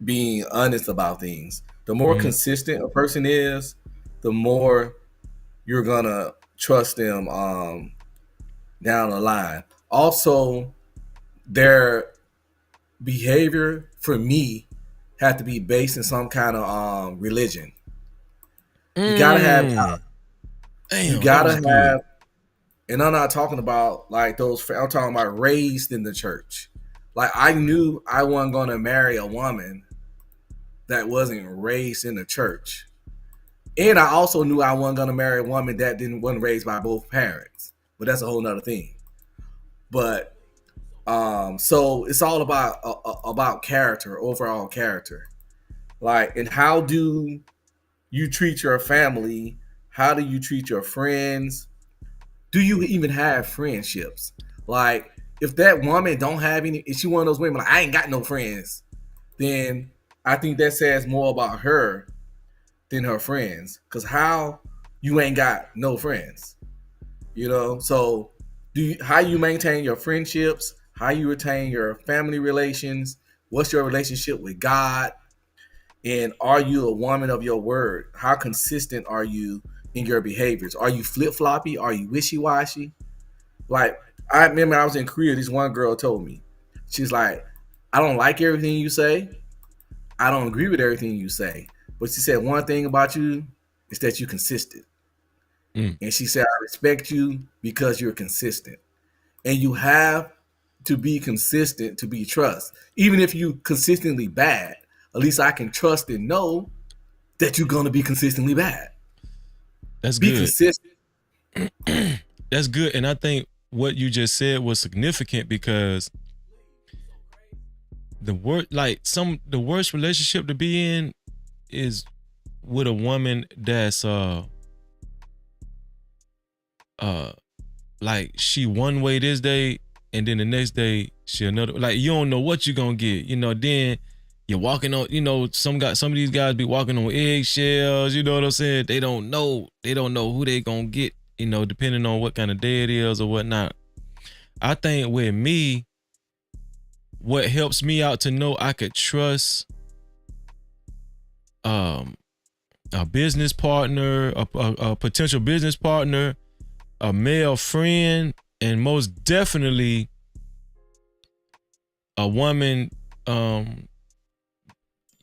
[SPEAKER 13] being honest about things. The more consistent a person is, the more you're gonna trust them down the line. Also, their behavior, for me, have to be based in some kind of religion. You gotta have. You gotta have. And I'm not talking about like those. I'm talking about raised in the church. Like I knew I wasn't gonna marry a woman that wasn't raised in the church, and I also knew I wasn't gonna marry a woman that wasn't raised by both parents. But that's a whole nother thing. But so it's all about character, overall character. Like, and how do you treat your family? How do you treat your friends? Do you even have friendships? Like, if that woman don't have any, if she one of those women like, I ain't got no friends, then I think that says more about her than her friends. Because how you ain't got no friends, So how you maintain your friendships, how you retain your family relations, what's your relationship with God, and are you a woman of your word? How consistent are you in your behaviors? Are you flip-floppy? Are you wishy-washy? Like, I remember I was in Korea, this one girl told me, she's like, I don't like everything you say. I don't agree with everything you say. But she said one thing about you is that you're consistent. And she said, I respect you because you're consistent. And you have to be consistent to be trust. Even if you consistently bad, at least I can trust and know that you're going to be consistently bad.
[SPEAKER 1] That's
[SPEAKER 13] be
[SPEAKER 1] good.
[SPEAKER 13] Consistent.
[SPEAKER 1] That's good. And I think what you just said was significant, because the worst relationship to be in is with a woman that's like she one way this day and then the next day she another. Like, you don't know what you're gonna get. Then you're walking on, some of these guys be walking on eggshells, you know what I'm saying? They don't know who they gonna get you know, depending on what kind of day it is or whatnot. I think with me, what helps me out to know I could trust a business partner, a potential business partner, a male friend, and most definitely a woman, you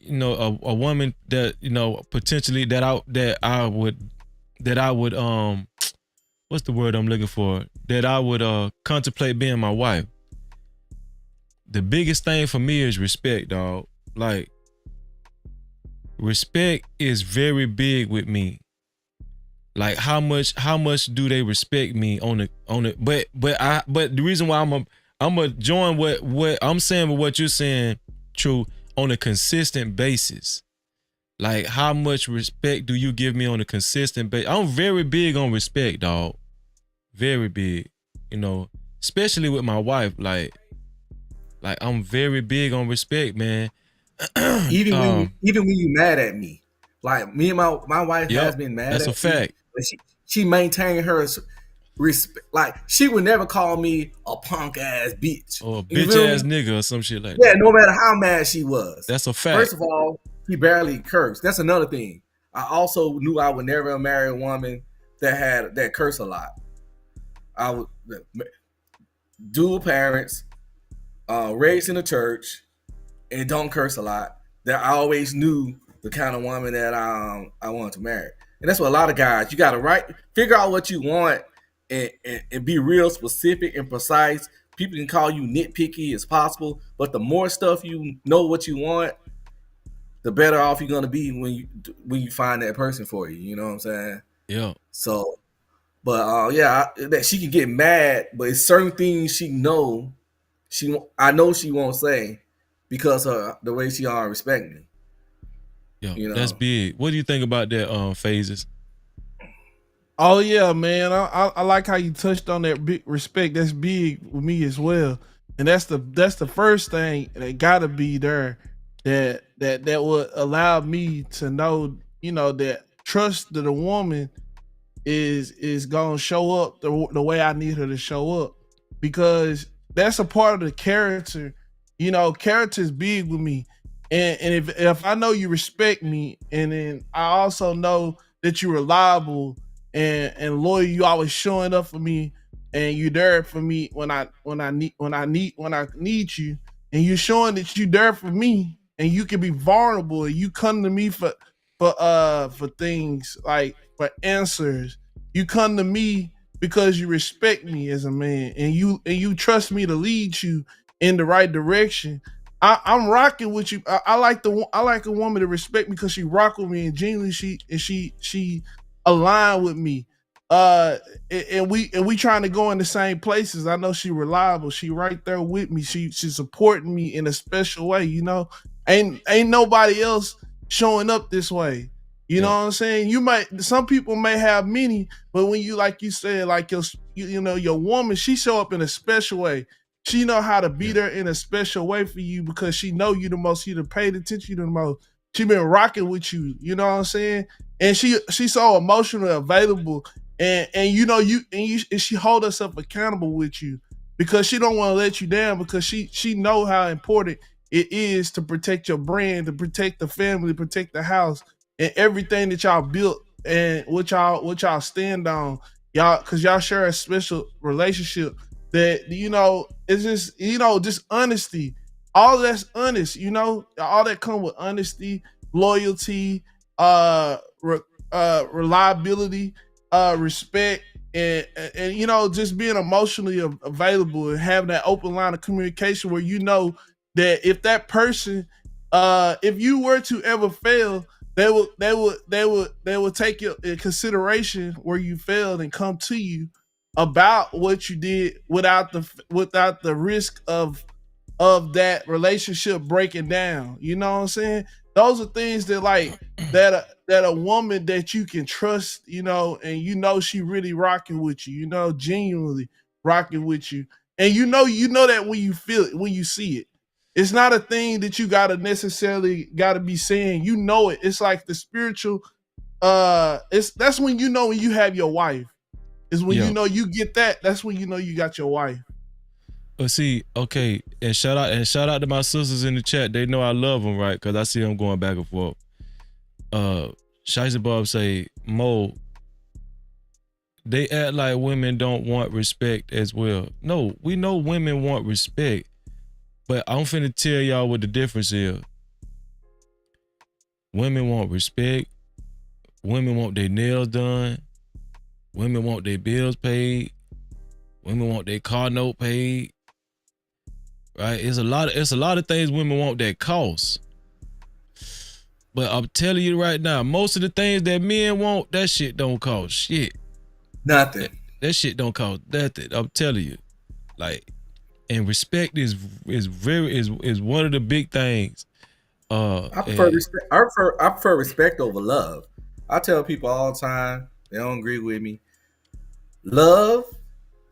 [SPEAKER 1] know, a woman that, you know, potentially that I would what's the word I'm looking for? That I would contemplate being my wife. The biggest thing for me is respect, dog. Like, respect is very big with me. Like, how much do they respect me on it? But the reason why I'm gonna join what I'm saying with what you're saying, true, on a consistent basis. Like, how much respect do you give me on a consistent basis? I'm very big on respect, dog. Very big, you know, especially with my wife. Like I'm very big on respect, man.
[SPEAKER 13] even when you mad at me, like me and my wife has been mad.
[SPEAKER 1] That's
[SPEAKER 13] at
[SPEAKER 1] a fact.
[SPEAKER 13] Me, but she maintained her respect. Like, she would never call me a punk ass bitch
[SPEAKER 1] or a bitch ass nigga or some shit like that.
[SPEAKER 13] Yeah, no matter how mad she was.
[SPEAKER 1] That's a fact.
[SPEAKER 13] First of all, she barely cursed. That's another thing. I also knew I would never marry a woman that cursed a lot. I would dual parents, raised in the church, and don't curse a lot. That I always knew the kind of woman that I wanted to marry. And that's what a lot of guys, you gotta figure out what you want and be real specific and precise. People can call you nitpicky as possible, but the more stuff you know what you want, the better off you're gonna be when you find that person for you. You know what I'm saying?
[SPEAKER 1] Yeah.
[SPEAKER 13] So, but that she can get mad, but it's certain things she know. I know she won't say because of the way she all respect me.
[SPEAKER 1] Yeah,
[SPEAKER 13] you know?
[SPEAKER 1] That's big. What do you think about that, Phases?
[SPEAKER 18] Oh yeah, man. I like how you touched on that big respect. That's big with me as well. And that's the first thing that gotta be there that would allow me to know, you know, that trust that a woman is gonna show up the way I need her to show up. Because that's a part of the character. You know, character is big with me. And if I know you respect me, and then I also know that you're reliable and loyal, you always showing up for me, and you're there for me when I need you, and you're showing that you're there for me, and you can be vulnerable, and you come to me for things, like for answers. You come to me because you respect me as a man, and you trust me to lead you in the right direction. I'm rocking with you. I like a woman to respect me because she rock with me, and genuinely she align with me. And we trying to go in the same places. I know she reliable. She right there with me. She's supporting me in a special way. You know, ain't nobody else showing up this way. You know what I'm saying? Some people may have many, but when you, like you said, like your woman, she show up in a special way. She know how to be there in a special way for you because she know you the most. She done paid attention to you the most. She been rocking with you. You know what I'm saying? And she's so emotionally available, and she hold herself accountable with you because she don't want to let you down, because she know how important it is to protect your brand, to protect the family, protect the house, and everything that y'all built and what y'all stand on, y'all, because y'all share a special relationship that, you know, it's just, you know, just honesty. All that's honest, you know, all that come with honesty, loyalty, reliability, respect, and you know, just being emotionally available and having that open line of communication where you know that if that person, if you were to ever fail, they would take your in consideration where you failed and come to you about what you did without the risk of that relationship breaking down. You know what I'm saying? Those are things that that a woman that you can trust, you know, and you know she really rocking with you, you know, genuinely rocking with you. And you know that when you feel it, when you see it. It's not a thing that you gotta be saying. You know it. It's like the spiritual. That's when you know when you have your wife. is when you know you get that. That's when you know you got your wife.
[SPEAKER 1] But see, okay, and shout out to my sisters in the chat. They know I love them, right? Because I see them going back and forth. Shiesty Bob say, Mo, they act like women don't want respect as well. No, we know women want respect, but I'm finna tell y'all what the difference is. Women want respect. Women want their nails done. Women want their bills paid. Women want their car note paid. Right? It's a lot of things women want that cost. But I'm telling you right now, most of the things that men want, that shit don't cost shit.
[SPEAKER 13] Nothing.
[SPEAKER 1] That shit don't cost nothing. I'm telling you. Like, and respect is one of the big things.
[SPEAKER 13] I prefer respect. I prefer respect over love. I tell people all the time, they don't agree with me.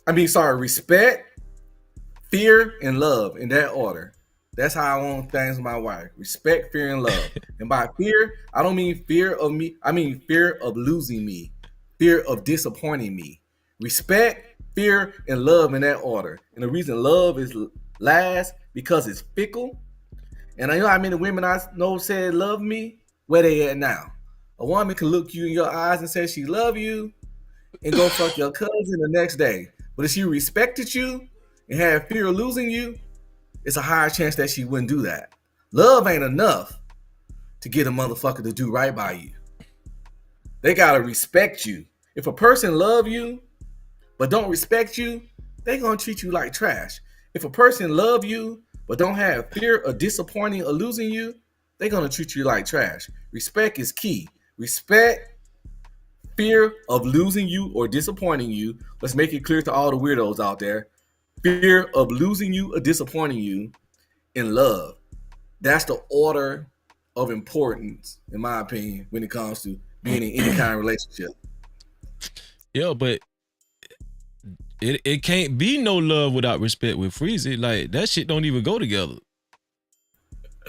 [SPEAKER 13] Respect, fear, and love in that order. That's how I want things with my wife. Respect, fear, and love. And by fear, I don't mean fear of me. I mean fear of losing me, fear of disappointing me. Respect, fear, and love in that order. And the reason love is last because it's fickle. And I know how many women I know said love me. Where they at now? A woman can look you in your eyes and say she love you and go fuck your cousin the next day. But if she respected you and had fear of losing you, it's a higher chance that she wouldn't do that. Love ain't enough to get a motherfucker to do right by you. They gotta respect you. If a person love you but don't respect you, they gonna treat you like trash. If a person love you but don't have fear of disappointing or losing you, they gonna treat you like trash. Respect is key. Respect, fear of losing you or disappointing you. Let's make it clear to all the weirdos out there. Fear of losing you or disappointing you, and love. That's the order of importance, in my opinion, when it comes to being in any kind of relationship.
[SPEAKER 1] Yeah, but it can't be no love without respect with Freezy. Like, that shit don't even go together.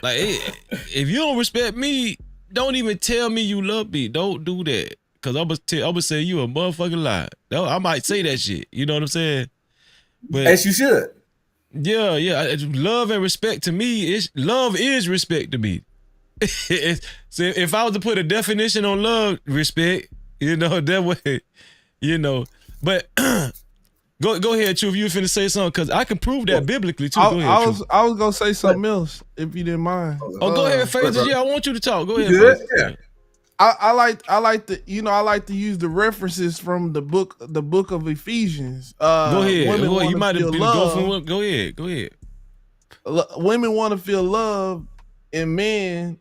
[SPEAKER 1] Like, if you don't respect me, don't even tell me you love me. Don't do that. Cause I'm gonna say you a motherfucking lie. I might say that shit. You know what I'm saying? But
[SPEAKER 13] as you should.
[SPEAKER 1] Yeah. Love and respect to me, love is respect to me. So if I was to put a definition on love, respect, that way, But go ahead, Truth. You finna say something because I can prove that biblically too. Go ahead, Truth.
[SPEAKER 18] I was gonna say something else if you didn't mind.
[SPEAKER 1] Go ahead, Phases. Yeah, I want you to talk. Go ahead. Phases.
[SPEAKER 18] Yeah. I like to use the references from the book of Ephesians.
[SPEAKER 1] Go ahead. You might have been go ahead.
[SPEAKER 18] Women want to feel love, and men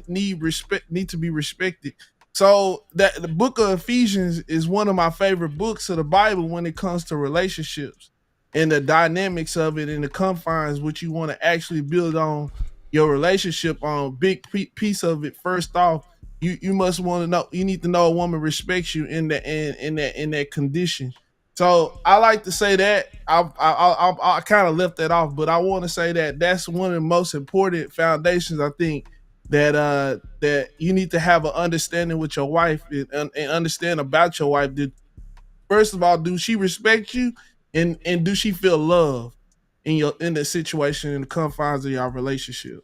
[SPEAKER 18] need to be respected. So that the book of Ephesians is one of my favorite books of the Bible when it comes to relationships and the dynamics of it and the confines which you want to actually build on your relationship on. Big piece of it. First off, you must want to know. You need to know a woman respects you in that condition. So I like to say that I kind of left that off, but I want to say that that's one of the most important foundations. I think that you need to have an understanding with your wife and understand about your wife. First of all, do she respect you, and do she feel love in the situation, in the confines of your relationship?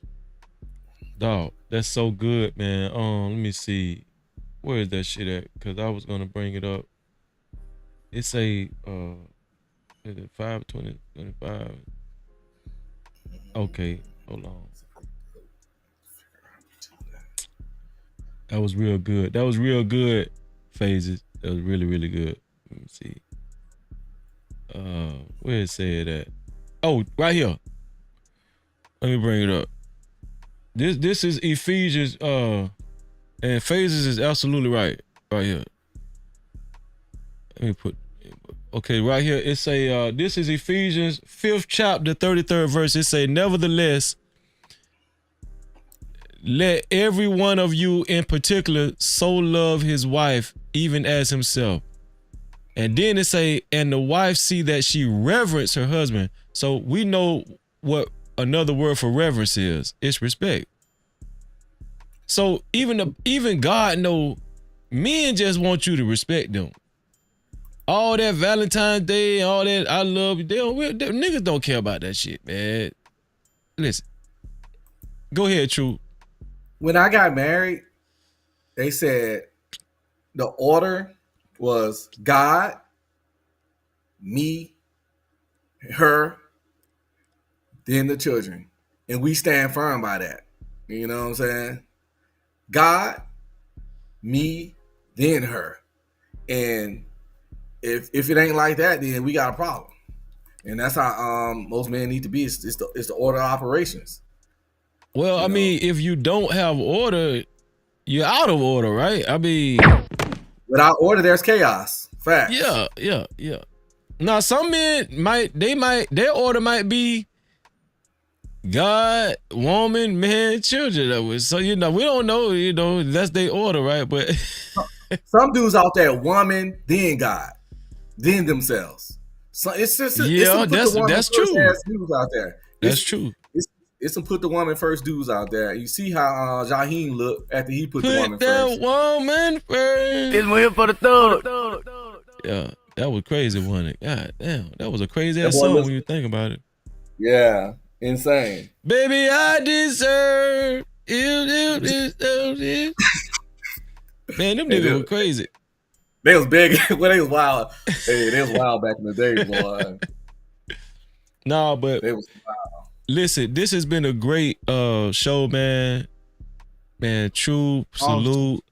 [SPEAKER 1] Dog, that's so good, man. Let me see, where is that shit at? Because I was gonna bring it up. It's a 5:20:25. Okay, hold on. That was real good. Phases. That was really, really good. Let me see. Where it said that? Oh, right here. Let me bring it up. This is Ephesians, and Phases is absolutely right here. Let me put. Okay, right here it say this is Ephesians 5th chapter 33rd verse. It say, nevertheless, let every one of you in particular so love his wife even as himself. And then it say, and the wife see that she reverence her husband. So we know what another word for reverence is. It's respect. So even God know men just want you to respect them. All that Valentine's Day, all that I love you. Niggas don't care about that shit, man. Listen, go ahead, True.
[SPEAKER 13] When I got married, they said the order was God, me, her, then the children. And we stand firm by that. You know what I'm saying? God, me, then her. And if it ain't like that, then we got a problem. And that's how most men need to be. It's the order of operations.
[SPEAKER 1] Well, I mean, if you don't have order, you're out of order, right? I mean,
[SPEAKER 13] without order, there's chaos. Facts.
[SPEAKER 1] Yeah. Now, some men their order might be God, woman, man, children. So, we don't know, that's their order, right? But
[SPEAKER 13] some dudes out there, woman, then God, then themselves. So it's just
[SPEAKER 1] that's true.
[SPEAKER 13] Dudes out there.
[SPEAKER 1] That's true.
[SPEAKER 13] It's some put the woman first dudes out there. You see how Jaheim looked after he put the woman first.
[SPEAKER 1] Woman first.
[SPEAKER 10] It's here for the thug.
[SPEAKER 1] Yeah, that was crazy, wasn't it? God damn, that was a crazy ass song when you think about it.
[SPEAKER 13] Yeah, insane.
[SPEAKER 1] Baby, I deserve it. Man, them niggas were crazy.
[SPEAKER 13] They was big. Well, they was wild. Hey, they was wild back in the day, boy.
[SPEAKER 1] Nah, but
[SPEAKER 13] they was wild.
[SPEAKER 1] Listen, this has been a great show, man. Man, True, salute.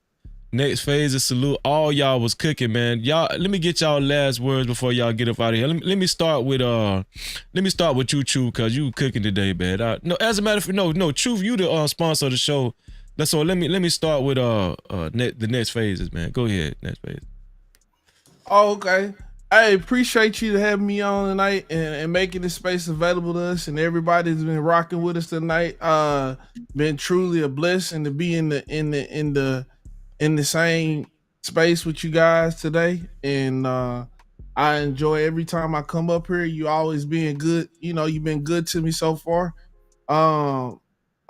[SPEAKER 1] Next phase of salute. All y'all was cooking, man. Y'all, let me get y'all last words before y'all get up out of here. Let me start with you, True, cause you cooking today, man. No, as a matter of fact, no, True, you the sponsor of the show. That's all. Let me start with the next phases, man. Go ahead, next phase.
[SPEAKER 18] Oh, okay. I appreciate you having me on tonight and making this space available to us and everybody's been rocking with us tonight. Been truly a blessing to be in the same space with you guys today. And I enjoy every time I come up here. You always being good. You've been good to me so far. And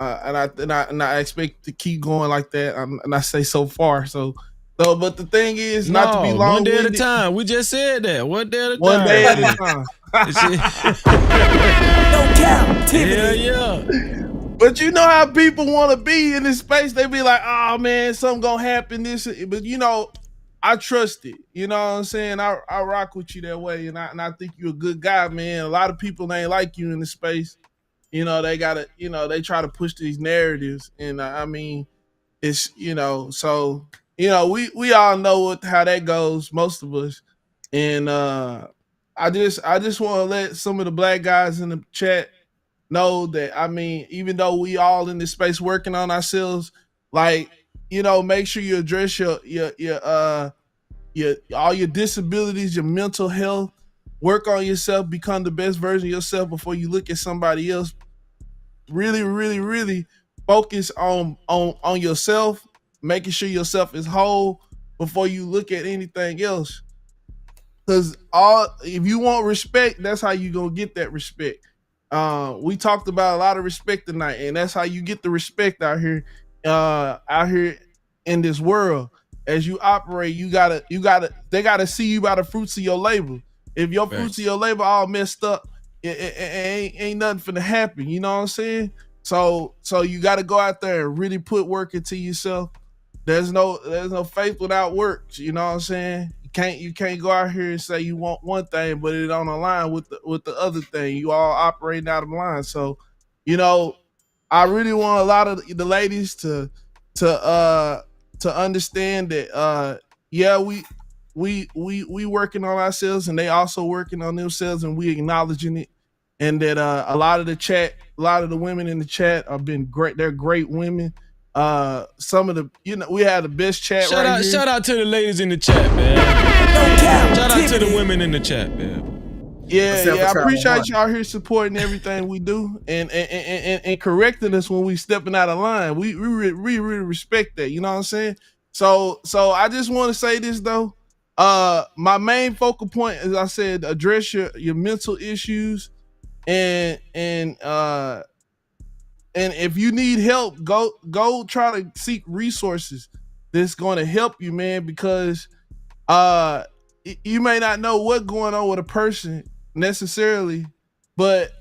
[SPEAKER 18] I expect to keep going like that. And I say so far. So, but the thing is, not to be long.
[SPEAKER 1] One day at a time. We just said that. One day at a time.
[SPEAKER 18] One day at a time.
[SPEAKER 7] No Cap-tivity.
[SPEAKER 1] Yeah.
[SPEAKER 18] But you know how people want to be in this space. They be like, oh man, something gonna happen. But I trust it. You know what I'm saying? I rock with you that way, and I think you're a good guy, man. A lot of people ain't like you in this space. They gotta, they try to push these narratives, and I mean, it's so. We all know how that goes, most of us. And I just want to let some of the black guys in the chat know that, I mean, even though we all in this space working on ourselves, like, make sure you address your all your disabilities, your mental health, work on yourself, become the best version of yourself before you look at somebody else. Really, really, really focus on yourself, making sure yourself is whole before you look at anything else. Because if you want respect, that's how you gonna get that respect. We talked about a lot of respect tonight, and that's how you get the respect out here in this world. As you operate, they gotta see you by the fruits of your labor. If your fruits of your labor all messed up, it ain't nothing finna happen. You know what I'm saying? So you got to go out there and really put work into yourself. There's no faith without works. You know what I'm saying? You can't go out here and say you want one thing, but it don't align with the other thing. You all operating out of line. So, I really want a lot of the ladies to understand that we working on ourselves and they also working on themselves, and we acknowledging it. And that a lot of the women in the chat have been great. They're great women. Some of the, we had the best chat.
[SPEAKER 1] Shout out to the ladies in the chat, man. Shout out to the women in the chat, man.
[SPEAKER 18] Yeah, I appreciate y'all here supporting everything we do and correcting us when we stepping out of line. We really respect that. You know what I'm saying? So I just want to say this though. My main focal point, as I said, address your mental issues, and if you need help, go try to seek resources that's going to help you, man, because you may not know what's going on with a person necessarily, but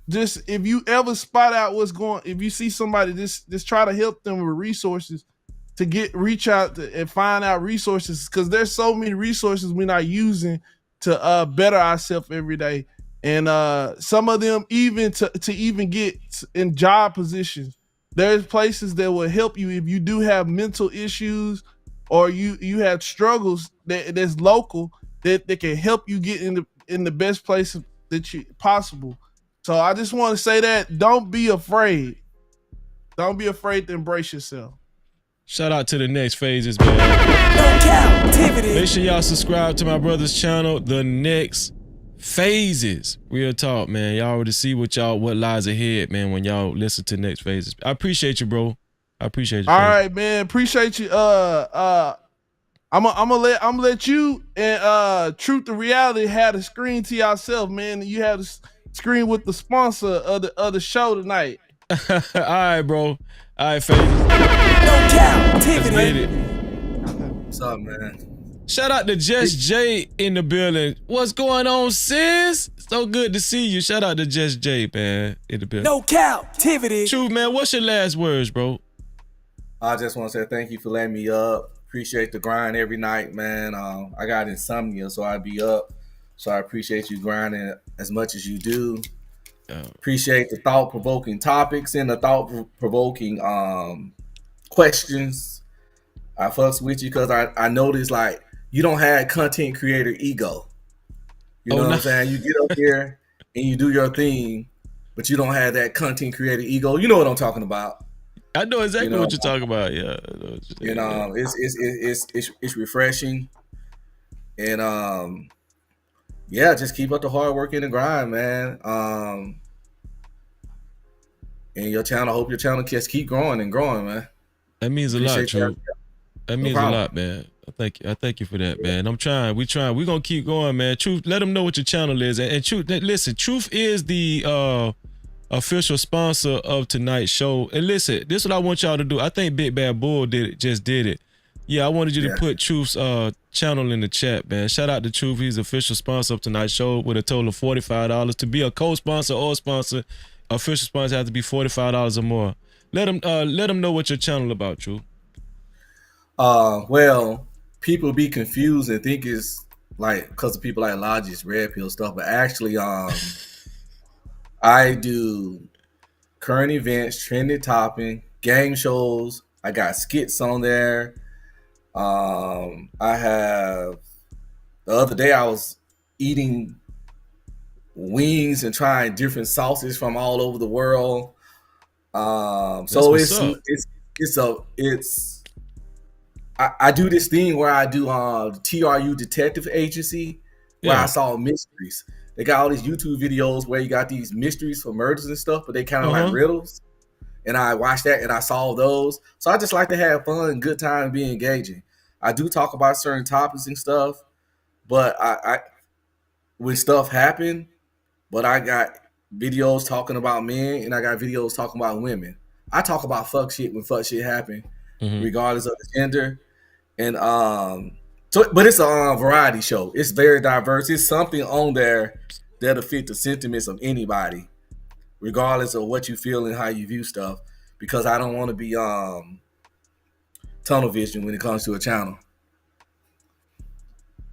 [SPEAKER 18] just if you ever spot out what's going, if you see somebody, just try to help them with resources to reach out and find out resources, because there's so many resources we're not using to better ourselves every day. And some of them even to even get in job positions. There's places that will help you if you do have mental issues or you have struggles that's local that can help you get in the best place that you possible. So I just want to say that don't be afraid. Don't be afraid to embrace yourself.
[SPEAKER 1] Shout out to the next phases, man. Make sure y'all subscribe to my brother's channel, The Next Phases. Real talk, man. Y'all already see what lies ahead, man, when y'all listen to Next Phases. I appreciate you, bro. I appreciate you.
[SPEAKER 18] All right, man. Appreciate you. I'm gonna let you and Truth to Reality have the screen to yourself, man. You have the screen with the sponsor of the show tonight.
[SPEAKER 1] All right, bro. All right, phases.
[SPEAKER 7] Cap-tivity.
[SPEAKER 13] What's up, man?
[SPEAKER 1] Shout out to Just J in the building. What's going on, sis? So good to see you. Shout out to Just J, man, in the building.
[SPEAKER 7] No captivity.
[SPEAKER 1] True, man. What's your last words, bro?
[SPEAKER 13] I just want to say thank you for letting me up. Appreciate the grind every night, man. I got insomnia, so I be up. So I appreciate you grinding as much as you do. Appreciate the thought-provoking topics and the thought-provoking questions. I fucks with you because I noticed like you don't have content creator ego. You know what I'm saying? You get up here and you do your thing, but you don't have that content creator ego. You know what I'm talking about.
[SPEAKER 1] I know exactly what you're talking about. Yeah.
[SPEAKER 13] It's refreshing. And yeah, just keep up the hard work and the grind, man. And your channel, hope your channel just keep growing and growing, man.
[SPEAKER 1] That means a lot, True. That means a lot, man. I thank you for that, man. I'm trying. We're gonna keep going, man. Truth, let them know what your channel is. And Truth, listen, Truth is the official sponsor of tonight's show. And listen, this is what I want y'all to do. I think Big Bad Bull just did it. Yeah, I wanted you to put Truth's channel in the chat, man. Shout out to Truth. He's the official sponsor of tonight's show with a total of $45. To be a co-sponsor or sponsor, official sponsor has to be $45 or more. Let them know what your channel about, Truth.
[SPEAKER 13] Well, people be confused and think it's like because of people like Logic's Red Pill stuff, but actually, I do current events, trending topping, game shows. I got skits on there. I have the other day I was eating wings and trying different sauces from all over the world. So I do this thing where I do TRU Detective Agency where I solve mysteries. They got all these YouTube videos where you got these mysteries for murders and stuff, but they kind of like riddles. And I watch that and I solve those. So I just like to have fun and good time and be engaging. I do talk about certain topics and stuff, but I when stuff happen, but I got videos talking about men and I got videos talking about women. I talk about fuck shit when fuck shit happen, regardless of the gender. And but it's a variety show. It's very diverse. It's something on there that'll fit the sentiments of anybody, regardless of what you feel and how you view stuff. Because I don't want to be tunnel vision when it comes to a channel.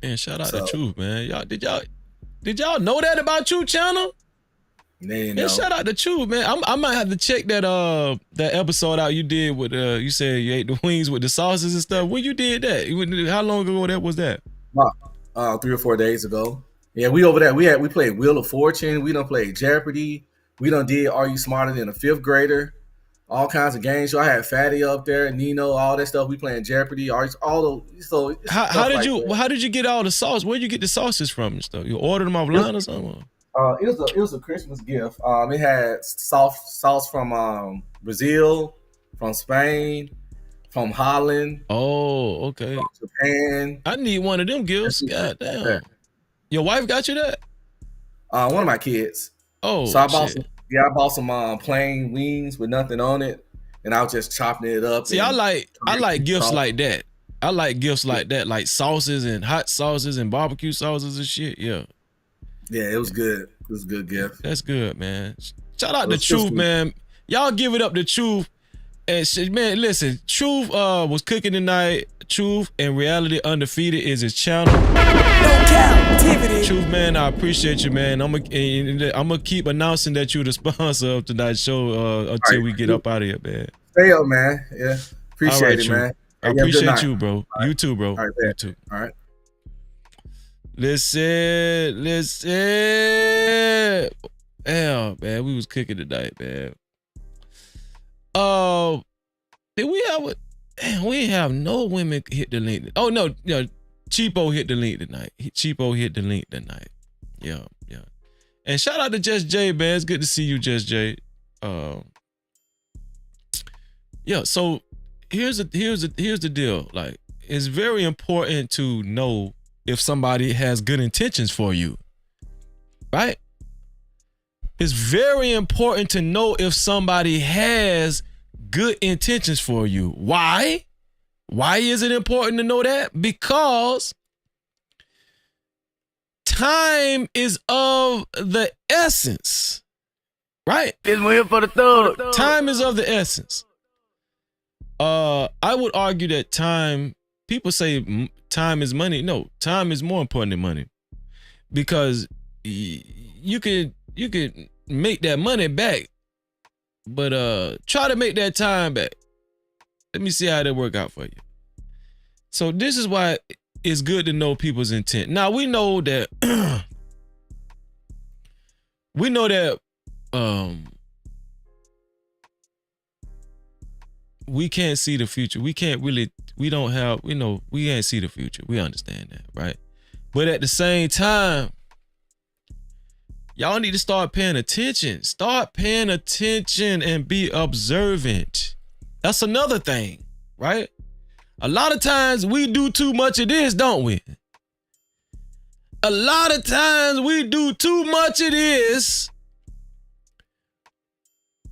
[SPEAKER 1] Man, shout out to Truth, man. Did y'all know that about you channel?
[SPEAKER 13] Man,
[SPEAKER 1] shout out to Truth, man. I might have to check that episode out you did with you said you ate the wings with the sauces and stuff. When you did that? How long ago was that?
[SPEAKER 13] 3 or 4 days ago. Yeah, we over there. We played Wheel of Fortune. We done played Jeopardy. We done did Are You Smarter Than a Fifth Grader? All kinds of games. So I had Fatty up there, Nino, all that stuff. We playing Jeopardy. How
[SPEAKER 1] did you get all the sauce? Where'd you get the sauces from and stuff? You ordered them offline or something?
[SPEAKER 13] It was a Christmas gift. It had sauce from Brazil, from Spain, from Holland.
[SPEAKER 1] Oh, okay.
[SPEAKER 13] From Japan.
[SPEAKER 1] I need one of them gifts. God damn. Yeah. Your wife got you that?
[SPEAKER 13] One of my kids.
[SPEAKER 1] Oh,
[SPEAKER 13] so I bought some plain wings with nothing on it, and I was just chopping it up.
[SPEAKER 1] See, I like gifts like that. like gifts like that, like sauces and hot sauces and barbecue sauces and shit. Yeah.
[SPEAKER 13] Yeah, it was good. It was a good gift.
[SPEAKER 1] That's good, man. Shout out to Truth, man. Y'all give it up to Truth. And shit, man, listen, Truth was cooking tonight. Truth and Reality Undefeated is his channel.
[SPEAKER 7] Cap-tivity.
[SPEAKER 1] Truth, man, I appreciate you, man. I'm gonna keep announcing that you're the sponsor of tonight's show until we get up out of here, man.
[SPEAKER 13] Stay up, man. Yeah. Appreciate it,
[SPEAKER 1] Truth.
[SPEAKER 13] man.
[SPEAKER 1] I appreciate you, bro.
[SPEAKER 13] Right.
[SPEAKER 1] You too, bro.
[SPEAKER 13] All right,
[SPEAKER 1] you too.
[SPEAKER 13] All right.
[SPEAKER 1] Listen. Damn, man, we was cooking tonight, man. Did we have damn, we ain't have no women hit the link. Oh no, Cheapo hit the link tonight. Cheapo hit the link tonight. Yeah. And shout out to Just J, man. It's good to see you, Just J. Yeah, so here's the deal. Like, it's very important to know if somebody has good intentions for you. Right? It's very important to know if somebody has good intentions for you. Why? Why is it important to know that? Because time is of the essence. Right?
[SPEAKER 10] For the thug.
[SPEAKER 1] Time is of the essence. I would argue that time, people say time is money. No, time is more important than money. Because you could make that money back, but try to make that time back. Let me see how that work out for you. So this is why it's good to know people's intent. Now we know that we can't see the future. We can't see the future. We understand that, right? But at the same time, y'all need to start paying attention. Start paying attention and be observant. That's another thing, right? A lot of times we do too much of this, don't we? A lot of times we do too much of this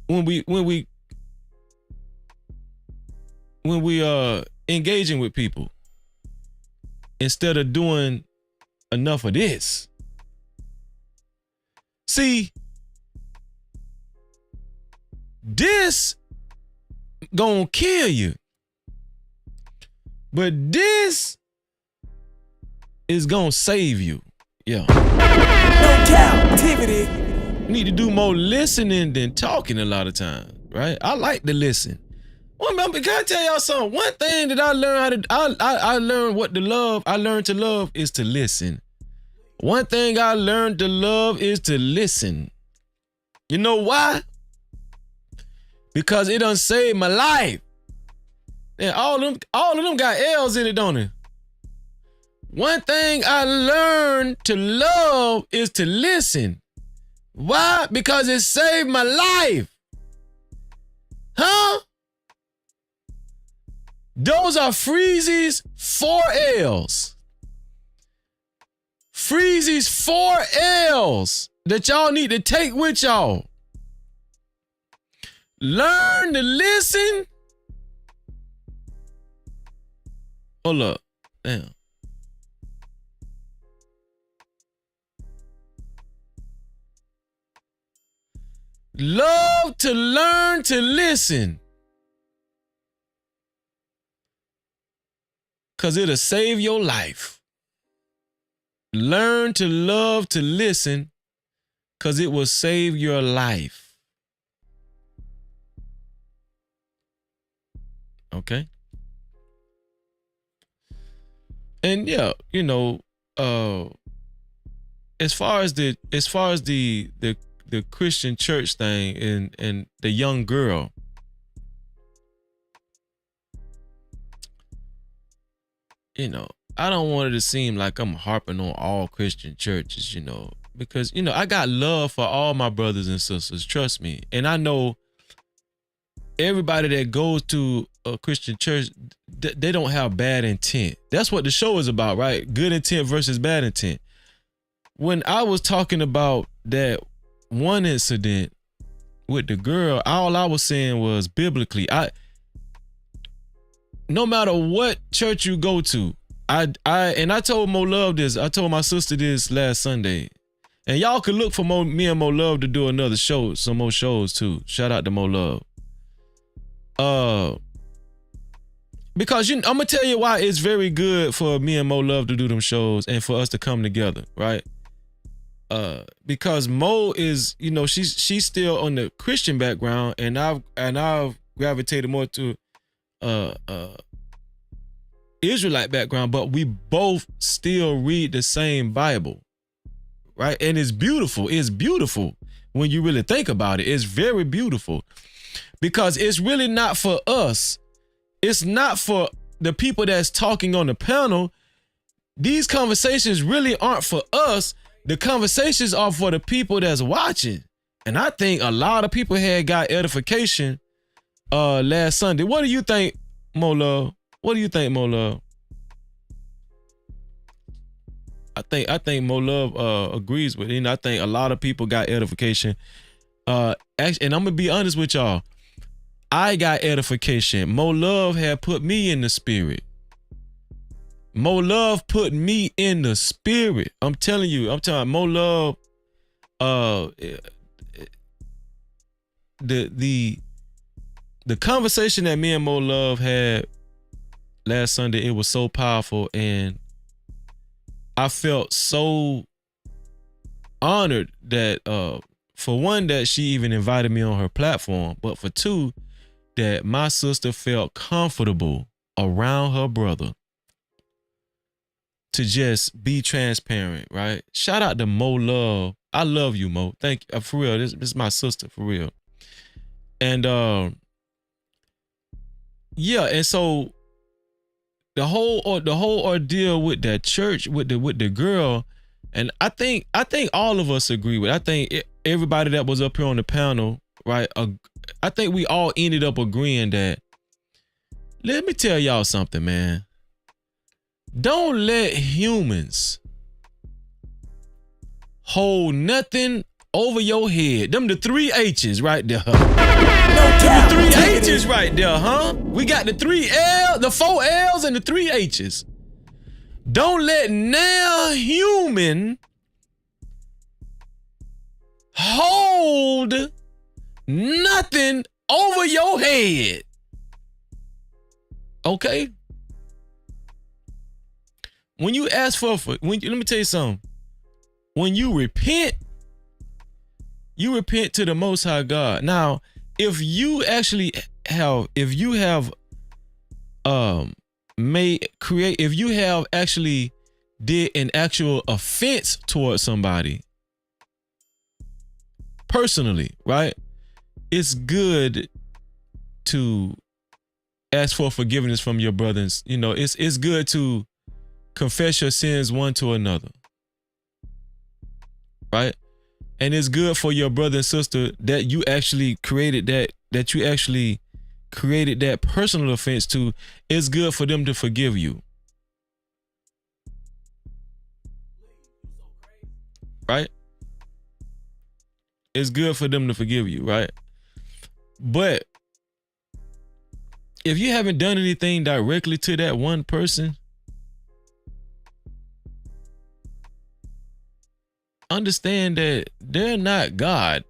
[SPEAKER 1] when we engaging with people instead of doing enough of this. See, this gonna kill you, but this is gonna save you. Yeah.
[SPEAKER 7] Cap-tivity.
[SPEAKER 1] You need to do more listening than talking a lot of times, right? I like to listen. Well, can I tell y'all something? One thing that I learned I learned to love is to listen. One thing I learned to love is to listen. You know why? Because it done saved my life. And all of them got L's in it, don't it? One thing I learned to love is to listen. Why? Because it saved my life. Huh? Those are Freezy's 4 L's. Freezy's 4 L's that y'all need to take with y'all. Learn to listen. Hold up. Damn. Love to learn to listen. Because it'll save your life. Learn to love to listen because it will save your life. Okay? And yeah, you know, as far as the Christian church thing and the young girl, you know, I don't want it to seem like I'm harping on all Christian churches, you know, because, you know, I got love for all my brothers and sisters, trust me. And I know everybody that goes to a Christian church, they don't have bad intent. That's what the show is about, right? Good intent versus bad intent. When I was talking about that one incident with the girl, all I was saying was biblically, no matter what church you go to, I told Mo Love this. I told my sister this last Sunday. And y'all could look for me and Mo Love to do another show, some more shows too. Shout out to Mo Love. Because I'm gonna tell you why it's very good for me and Mo Love to do them shows and for us to come together, right? Because Mo is, she's still on the Christian background, and I've gravitated more to Israelite background, but we both still read the same Bible, right? And it's beautiful. It's beautiful when you really think about it. It's very beautiful because it's really not for us. It's not for the people that's talking on the panel. These conversations really aren't for us. The conversations are for the people that's watching. And I think a lot of people had got edification last Sunday. What do you think, Mo Love? What do you think, Mo Love? I think Mo Love agrees with it. I think a lot of people got edification. Actually, and I'm gonna be honest with y'all. I got edification. Mo Love had put me in the spirit. Mo Love put me in the spirit. I'm telling you. Mo Love. The conversation that me and Mo Love had last Sunday, it was so powerful, and I felt so honored that for one, that she even invited me on her platform, but for two, that my sister felt comfortable around her brother to just be transparent, right? Shout out to Mo Love. I love you, Mo. Thank you. For real, this is my sister, for real. And yeah, and so the whole ordeal with that church, with the girl, and I think all of us agree with. I think everybody that was up here on the panel, right? I think we all ended up agreeing that. Let me tell y'all something, man. Don't let humans hold nothing over your head. Them the 3 H's right there. The 3 H's right there, huh? We got the 3 L, the 4 L's, and the 3 H's. Don't let now human hold nothing over your head. Okay? When you ask let me tell you something. When you repent to the Most High God. Now, if you have actually did an actual offense towards somebody personally, right? It's good to ask for forgiveness from your brothers. It's good to confess your sins one to another, right? And it's good for your brother and sister that you actually created that personal offense to. It's good for them to forgive you. Right? It's good for them to forgive you, right? But if you haven't done anything directly to that one person, understand that they're not God.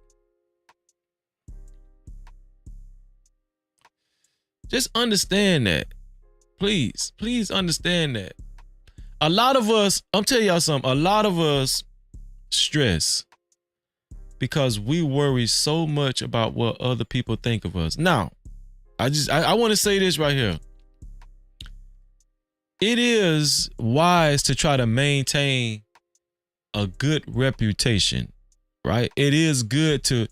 [SPEAKER 1] Just understand that. Please understand that. A lot of us, I'm telling y'all something, a lot of us stress because we worry so much about what other people think of us. Now, I want to say this right here. It is wise to try to maintain a good reputation, right? It is good to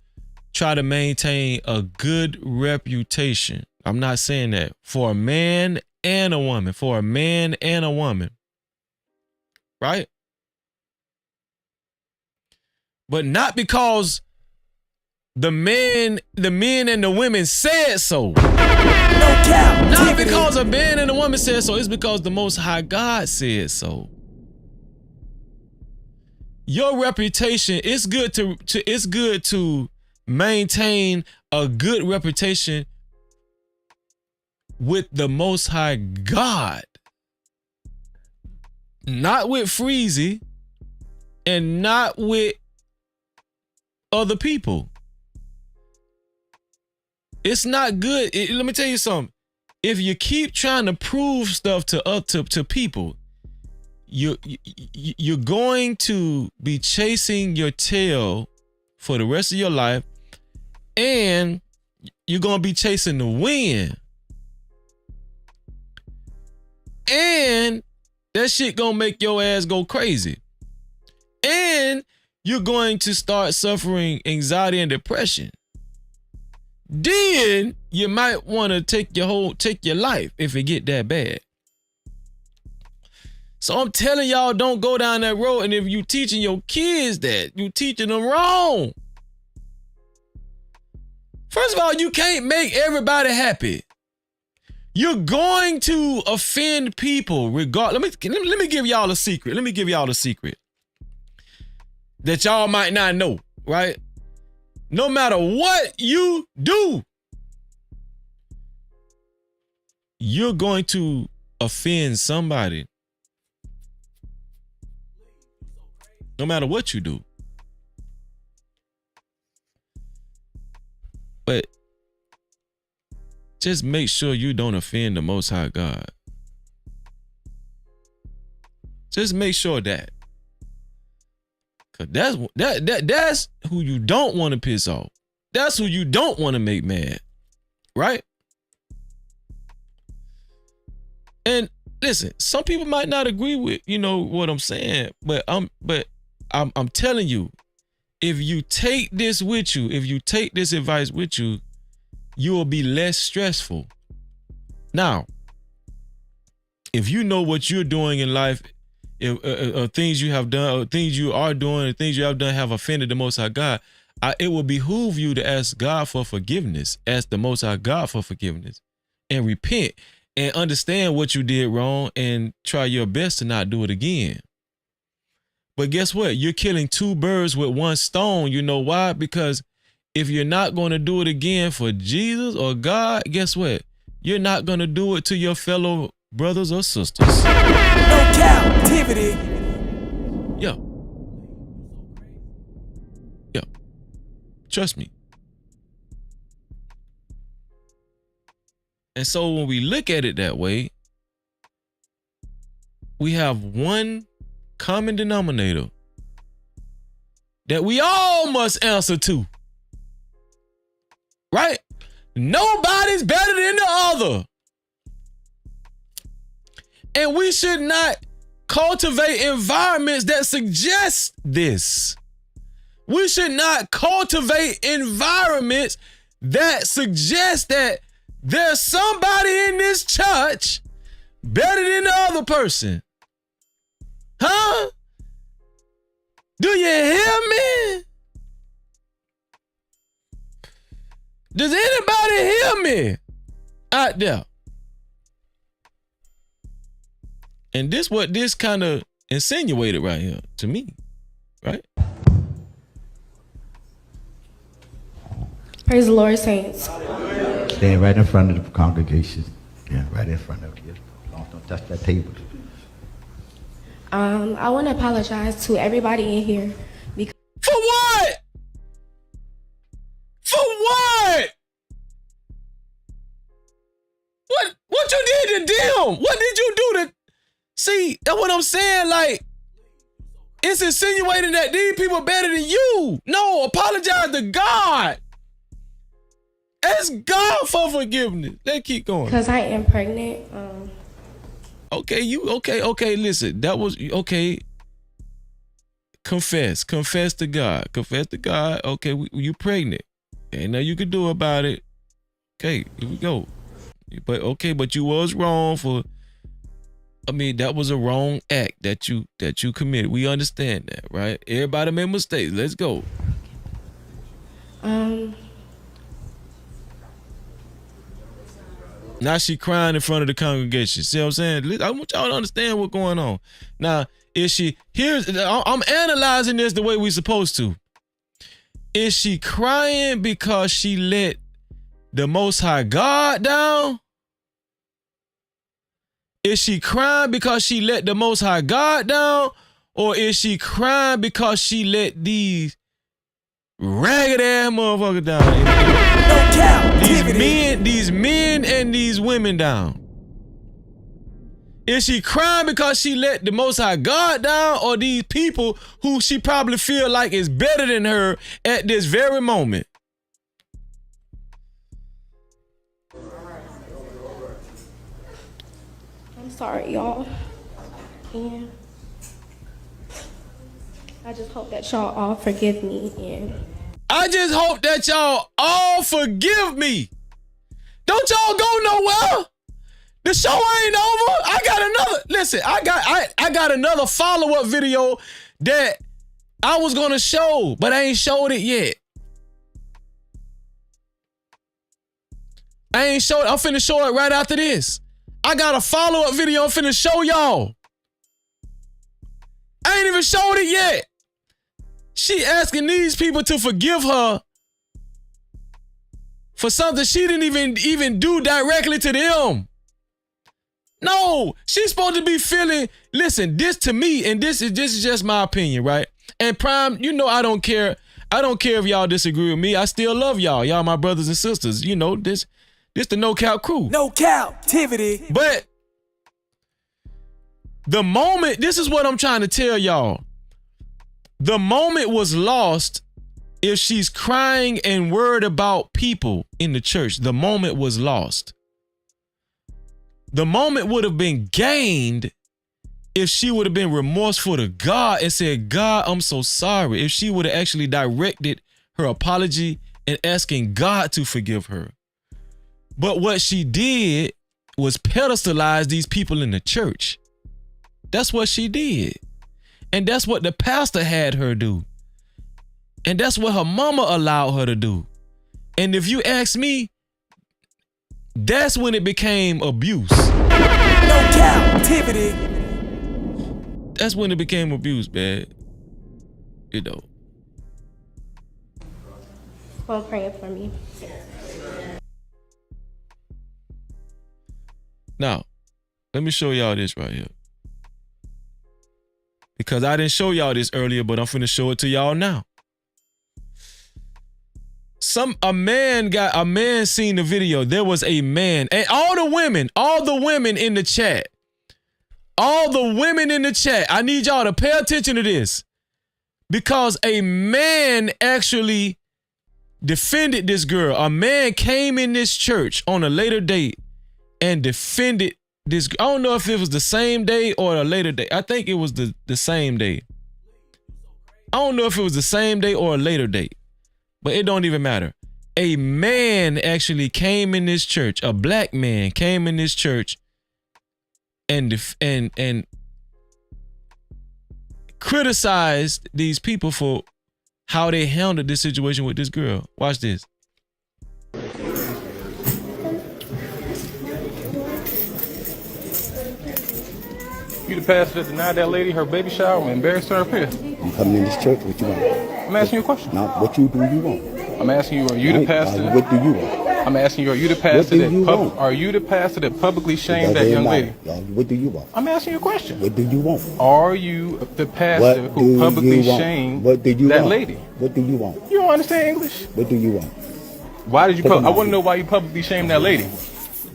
[SPEAKER 1] try to maintain a good reputation. I'm not saying that for a man and a woman, right? But not because the men and the women said so. Not because a man and a woman said so. It's because the Most High God said so. Your reputation, it's good to maintain a good reputation with the Most High God, not with Freezy and not with other people. It's not good. Let me tell you something. If you keep trying to prove stuff to people, you're going to be chasing your tail for the rest of your life, and you're going to be chasing the wind. And that shit going to make your ass go crazy. And you're going to start suffering anxiety and depression. Then you might want to take your life if it get that bad. So I'm telling y'all, don't go down that road. And if you teaching your kids that, you teaching them wrong. First of all, you can't make everybody happy. You're going to offend people regardless. Let me give y'all a secret. Let me give y'all a secret that y'all might not know, right? No matter what you do, you're going to offend somebody. No matter what you do. But just make sure you don't offend the Most High God. Just make sure that. Cause that's who you don't want to piss off. That's who you don't want to make mad. Right? And listen, some people might not agree with, what I'm saying, but I'm telling you, if you take this with you, if you take this advice with you, you will be less stressful. Now, if you know what you're doing in life, if things you have done, or things you are doing, or things you have done have offended the Most High God, it will behoove you to ask God for forgiveness, ask the Most High God for forgiveness, and repent, and understand what you did wrong, and try your best to not do it again. But guess what? You're killing two birds with one stone. You know why? Because if you're not going to do it again for Jesus or God, guess what? You're not going to do it to your fellow brothers or sisters.
[SPEAKER 7] No captivity.
[SPEAKER 1] Yo. Trust me. And so when we look at it that way, we have one common denominator that we all must answer to. Right? Nobody's better than the other. And we should not cultivate environments that suggest this. We should not cultivate environments that suggest that there's somebody in this church better than the other person. Huh? Do you hear me? Does anybody hear me out there? And this what this kind of insinuated right here to me, right?
[SPEAKER 6] Praise the Lord, saints.
[SPEAKER 8] Stand right in front of the congregation. Yeah, right in front of you. Don't touch that table.
[SPEAKER 6] I want to apologize to everybody in here.
[SPEAKER 1] For what? For what? What you did to them? What did you do to... See, that's what I'm saying. Like, it's insinuating that these people are better than you. No, apologize to God. Ask God for forgiveness. Let's keep going.
[SPEAKER 6] Because I am pregnant.
[SPEAKER 1] Okay, listen. That was, okay. Confess to God. Okay, you pregnant. Ain't nothing you can do about it. Okay, here we go. But you was wrong for, that was a wrong act that you committed. We understand that, right? Everybody made mistakes. Let's go. Now she crying in front of the congregation. See what I'm saying? I want y'all to understand what's going on. Now, I'm analyzing this the way we supposed to. Is she crying because she let the Most High God down? Is she crying because she let the Most High God down? Or is she crying because she let these ragged ass motherfuckers down? These men and these women down. Is she crying because she let the Most High God down, or these people who she probably feel like is better than her at this very moment?
[SPEAKER 6] I'm sorry, y'all. And I just hope that y'all all forgive me. And
[SPEAKER 1] I just hope that y'all all forgive me. Don't y'all go nowhere. The show ain't over. I got another. Listen, I got another follow-up video that I was gonna show, but I ain't showed it yet. I'm finna show it right after this. I got a follow-up video I'm finna show y'all. I ain't even showed it yet. She asking these people to forgive her for something she didn't even do directly to them. No, she's supposed to be feeling, listen, this to me, and this is just my opinion, right? And Prime, you know I don't care. I don't care if y'all disagree with me. I still love y'all. Y'all my brothers and sisters. You know, this the No Cap crew.
[SPEAKER 7] No Cap-tivity.
[SPEAKER 1] But the moment, this is what I'm trying to tell y'all. The moment was lost if she's crying and worried about people in the church. The moment was lost. The moment would have been gained if she would have been remorseful to God and said, God, I'm so sorry. If she would have actually directed her apology and asking God to forgive her. But what she did was pedestalize these people in the church. That's what she did. And that's what the pastor had her do. And that's what her mama allowed her to do. And if you ask me, that's when it became abuse.
[SPEAKER 7] No Cap-tivity.
[SPEAKER 1] That's when it became abuse, man. You know.
[SPEAKER 6] well, praying for me.
[SPEAKER 1] Now, let me show y'all this right here. Because I didn't show y'all this earlier, but I'm finna show it to y'all now. A man seen the video. There was a man, and all the women in the chat, I need y'all to pay attention to this, because a man actually defended this girl. A man came in this church on a later date and defended this. I don't know if it was the same day or a later day. I think it was the same day. I don't know if it was the same day or a later date, but it don't even matter. A man actually came in this church. A black man came in this church and criticized these people for how they handled this situation with this girl. Watch this.
[SPEAKER 19] You the pastor that denied that lady her baby shower and embarrassed her up here?
[SPEAKER 20] You coming in this church, what you want?
[SPEAKER 19] I'm asking you a question.
[SPEAKER 20] Now, what do you want?
[SPEAKER 19] I'm asking you, are you the pastor?
[SPEAKER 20] What do you want?
[SPEAKER 19] I'm asking you, are you the pastor are you the pastor that publicly shamed that young lady?
[SPEAKER 20] What do you want?
[SPEAKER 19] I'm asking you a question.
[SPEAKER 20] What do you want?
[SPEAKER 19] Are you the pastor who publicly shamed that lady?
[SPEAKER 20] What do you want?
[SPEAKER 19] You don't understand English?
[SPEAKER 20] What do you want?
[SPEAKER 19] Why did you? I want to know why you publicly shamed that lady.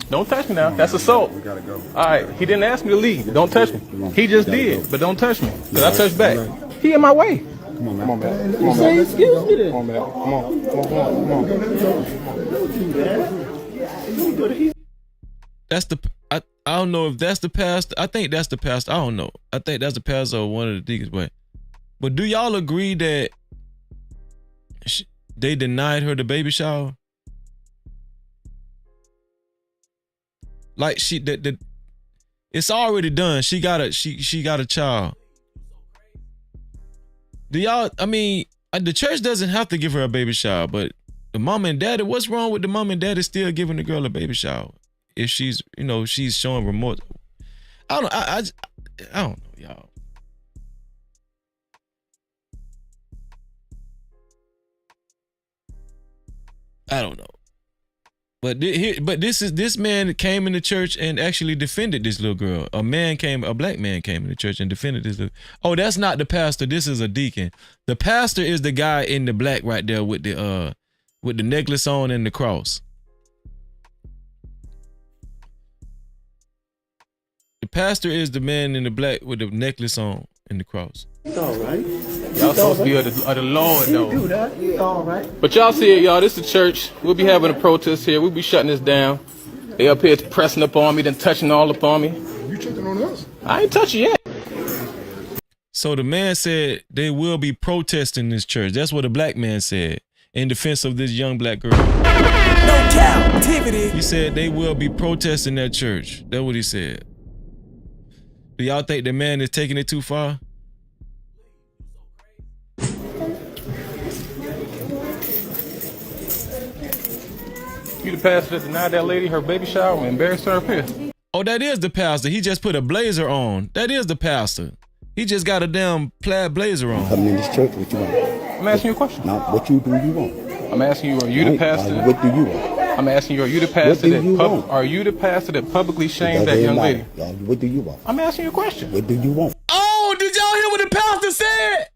[SPEAKER 19] Don't touch me now. That's assault. We gotta go. All right. He didn't ask me to leave. Don't touch me. He just did, but don't touch me because I touched back. He in my way. Come on, man. Come on, man. Come on, man. Excuse me then. Come on, man. Come on.
[SPEAKER 1] That's the. I don't know if that's the pastor. I think that's the pastor. I don't know. I think that's the pastor or one of the deacons. But do y'all agree that they denied her the baby shower? Like it's already done. She got a child. Do y'all? I mean, the church doesn't have to give her a baby shower, but the mom and daddy. What's wrong with the mom and daddy still giving the girl a baby shower if she's showing remorse? I don't know. I don't know, y'all. I don't know. But this man came in the church and actually defended this little girl. A black man came in the church and defended this little. Oh, that's not the pastor. This is a deacon. The pastor is the guy in the black right there with the necklace on and the cross. The pastor is the man in the black with the necklace on and the cross.
[SPEAKER 20] It's all right.
[SPEAKER 19] Y'all supposed to be of the Lord, though.
[SPEAKER 20] You do that. It's all right.
[SPEAKER 19] But y'all see it, y'all. This is the church. We'll be having a protest here. We'll be shutting this down. They up here pressing up on me, then touching all up on me.
[SPEAKER 18] You checking on us?
[SPEAKER 19] I ain't touching yet.
[SPEAKER 1] So the man said they will be protesting this church. That's what a black man said in defense of this young black girl.
[SPEAKER 7] No Cap-tivity.
[SPEAKER 1] He said they will be protesting that church. That's what he said. Do y'all think the man is taking it too far?
[SPEAKER 19] You the pastor that denied that lady her baby shower and embarrassed her up here.
[SPEAKER 1] Oh, that is the pastor. He just put a blazer on. That is the pastor. He just got a damn plaid blazer on.
[SPEAKER 20] Coming in this church, what you want?
[SPEAKER 19] I'm asking you a question.
[SPEAKER 20] Now, what you want?
[SPEAKER 19] I'm asking you, are you the pastor?
[SPEAKER 20] What do you want?
[SPEAKER 19] I'm asking you, are you the pastor are you the pastor that publicly shamed that young lady?
[SPEAKER 20] What do you want?
[SPEAKER 19] I'm asking you a question.
[SPEAKER 20] What do you want?
[SPEAKER 1] Oh, did y'all hear what the pastor said?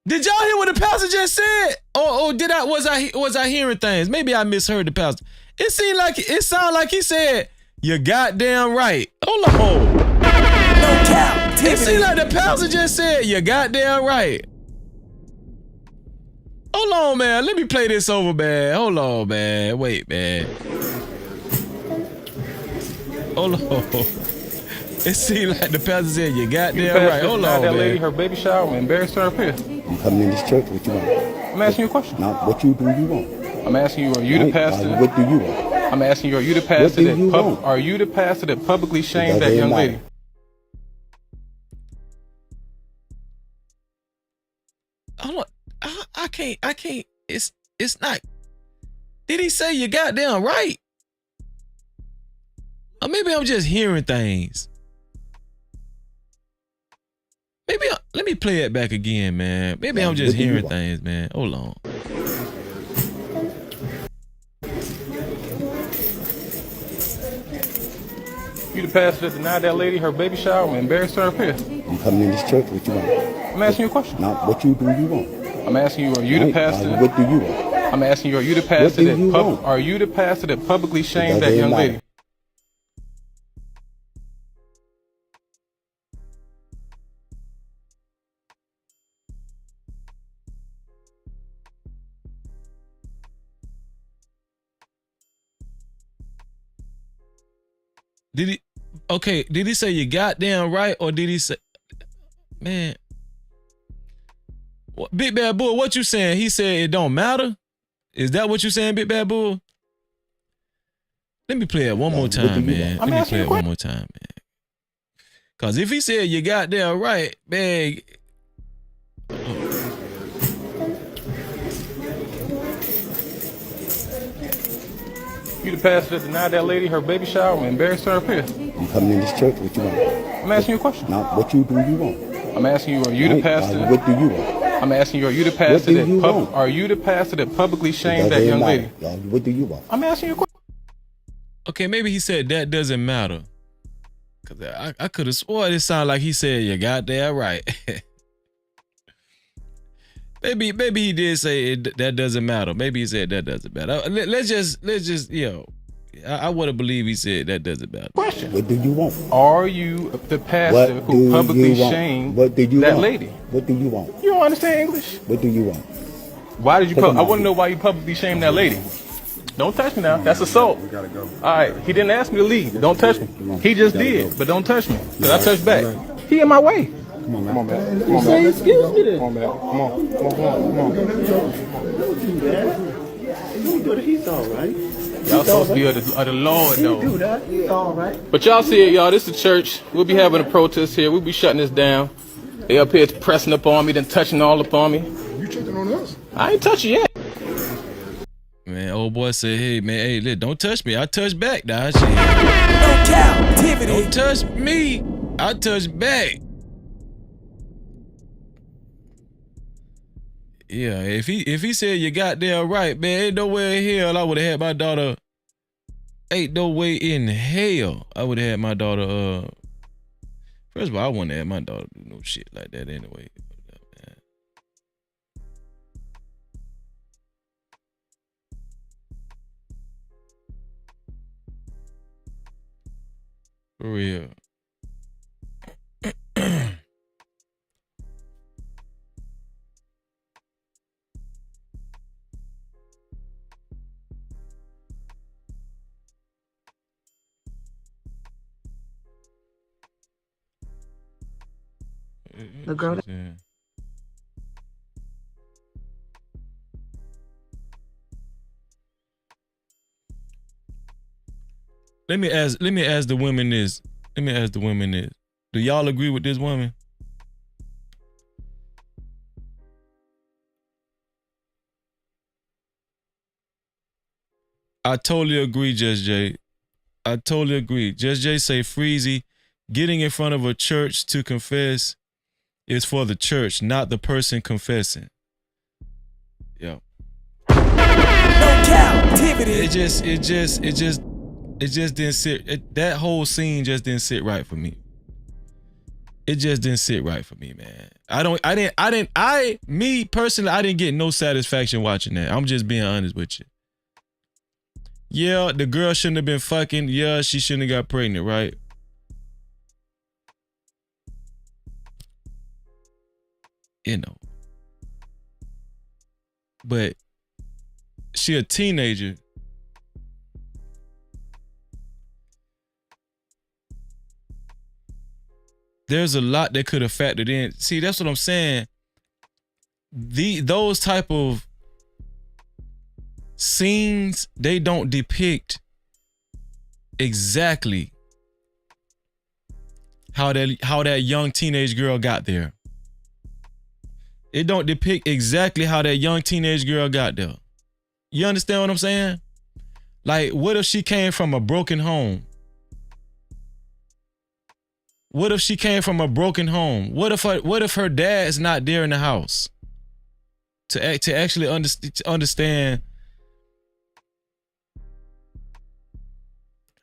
[SPEAKER 1] Did y'all hear what the pastor just said? Or was I hearing things? Maybe I misheard the pastor. It sounded like he said, "You're goddamn right." Hold on.
[SPEAKER 7] No cap.
[SPEAKER 1] It seemed like the pastor just said, "You're goddamn right." Hold on, man. Let me play this over, man. Hold on, man. Wait, man. Hold on. It seemed like the pastor said, "You goddamn right." Hold on,
[SPEAKER 19] that
[SPEAKER 1] man.
[SPEAKER 19] lady her baby shower and embarrassed her up here.
[SPEAKER 20] You coming in this church, what you want?
[SPEAKER 19] I'm asking you a question.
[SPEAKER 20] Now, what do you want?
[SPEAKER 19] I'm asking you, are you the pastor?
[SPEAKER 20] What do you want?
[SPEAKER 19] I'm asking you, are you the pastor are you the pastor that publicly shamed that young lady?
[SPEAKER 1] Hold on. I can't. It's not. Did he say you goddamn right? Or maybe I'm just hearing things. Let me play it back again, man. Maybe I'm just hearing things, man. Hold on.
[SPEAKER 19] You the pastor that denied that lady her baby shower and embarrassed her up here.
[SPEAKER 20] You coming in this church, what you want?
[SPEAKER 19] I'm asking you a question.
[SPEAKER 20] Now, what do you want?
[SPEAKER 19] I'm asking you, are you the pastor?
[SPEAKER 20] What do you want?
[SPEAKER 19] I'm asking you, are you the pastor are you the pastor that publicly shamed that young lady?
[SPEAKER 1] Did he say you goddamn right, or did he say, man? Big Bad Bull, what you saying? He said it don't matter? Is that what you saying, Big Bad Bull? Let me play it one more time, man. Let me play it one more time, man. Cause if he said you goddamn right, man.
[SPEAKER 19] You the pastor that denied that lady her baby shower and embarrassed her up here.
[SPEAKER 20] You coming in this church, what you want?
[SPEAKER 19] I'm asking you a question.
[SPEAKER 20] Now, what do you want?
[SPEAKER 19] I'm asking you, are you the pastor?
[SPEAKER 20] What do you want?
[SPEAKER 19] I'm asking you, are you the pastor are you the pastor that publicly shamed that young lady?
[SPEAKER 20] What do you want?
[SPEAKER 19] I'm asking you a question.
[SPEAKER 1] Okay, maybe he said that doesn't matter. Cause I could have swore it sounded like he said you goddamn right. Maybe he did say that doesn't matter. Maybe he said that doesn't matter. Let's just I would have believed he said that doesn't matter.
[SPEAKER 19] Question.
[SPEAKER 20] What do you want?
[SPEAKER 19] Are you the pastor who publicly shamed that lady?
[SPEAKER 20] What do you want?
[SPEAKER 19] You don't understand English?
[SPEAKER 20] What do you want?
[SPEAKER 19] Why did you I want to know why you publicly shamed that lady. Don't touch me now. That's assault. We gotta go. All right. He didn't ask me to leave. Don't touch me. He just did, but don't touch me. Cause I touched back. He in my way.
[SPEAKER 18] Come on, man. Come on, man. Come on, man. Excuse me. Come on, man. Come on. Don't do that. Don't do that. He's all right.
[SPEAKER 19] Y'all supposed to be of the Lord, though.
[SPEAKER 20] Do that. He's all right.
[SPEAKER 19] But y'all see it, y'all. This is the church. We'll be having a protest here. We'll be shutting this down. They up here pressing up on me, then touching all up on me.
[SPEAKER 18] You checking on us?
[SPEAKER 19] I ain't touching yet.
[SPEAKER 1] Man, old boy said, hey, man, hey, don't touch me. I touch back, dog.
[SPEAKER 7] No Cap-tivity.
[SPEAKER 1] Don't touch me. I touch back. Yeah, if he said you got there right, man, ain't no way in hell I would have had my daughter. Ain't no way in hell I would have had my daughter. First of all, I wouldn't have had my daughter do no shit like that anyway. For real.
[SPEAKER 4] The girl that
[SPEAKER 1] Let me ask the women this. Do y'all agree with this woman? I totally agree, Just Jay. I totally agree. Just Jay say Freezy, getting in front of a church to confess is for the church, not the person confessing. Yeah.
[SPEAKER 7] No Cap-tivity.
[SPEAKER 1] It just didn't sit. That whole scene just didn't sit right for me. It just didn't sit right for me, man. Me personally, I didn't get no satisfaction watching that. I'm just being honest with you. Yeah, the girl shouldn't have been fucking. Yeah, she shouldn't have got pregnant, right? You know. But she a teenager. There's a lot that could have factored in. See, that's what I'm saying. Those type of scenes, they don't depict exactly how that young teenage girl got there. It don't depict exactly how that young teenage girl got there. You understand what I'm saying? Like, what if she came from a broken home? What if she came from a broken home? What if her dad's not there in the house to actually understand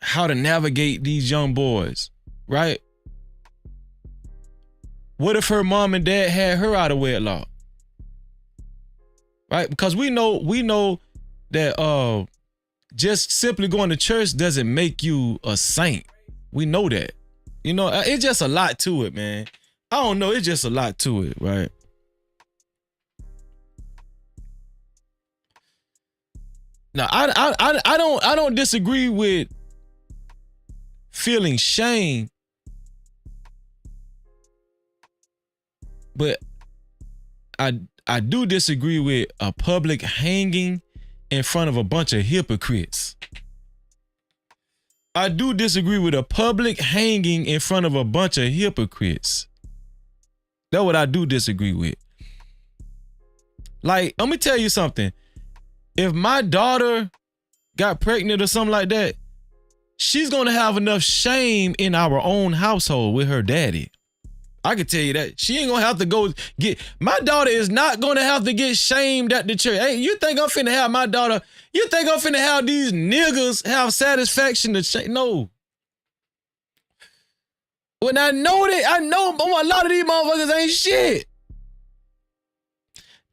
[SPEAKER 1] how to navigate these young boys, right? What if her mom and dad had her out of wedlock? Right? Because we know that just simply going to church doesn't make you a saint. We know that. You know, it's just a lot to it, man. I don't know, it's just a lot to it, right? Now, I don't disagree with feeling shame, but I do disagree with a public hanging in front of a bunch of hypocrites. I do disagree with a public hanging in front of a bunch of hypocrites. That's what I do disagree with. Like, let me tell you something. If my daughter got pregnant or something like that, she's gonna have enough shame in our own household with her daddy. I can tell you that. She ain't gonna have to go get, my daughter is not gonna have to get shamed at the church. Hey, you think I'm finna have my daughter, you think I'm finna have these niggas have satisfaction to shame? No. When I know a lot of these motherfuckers ain't shit.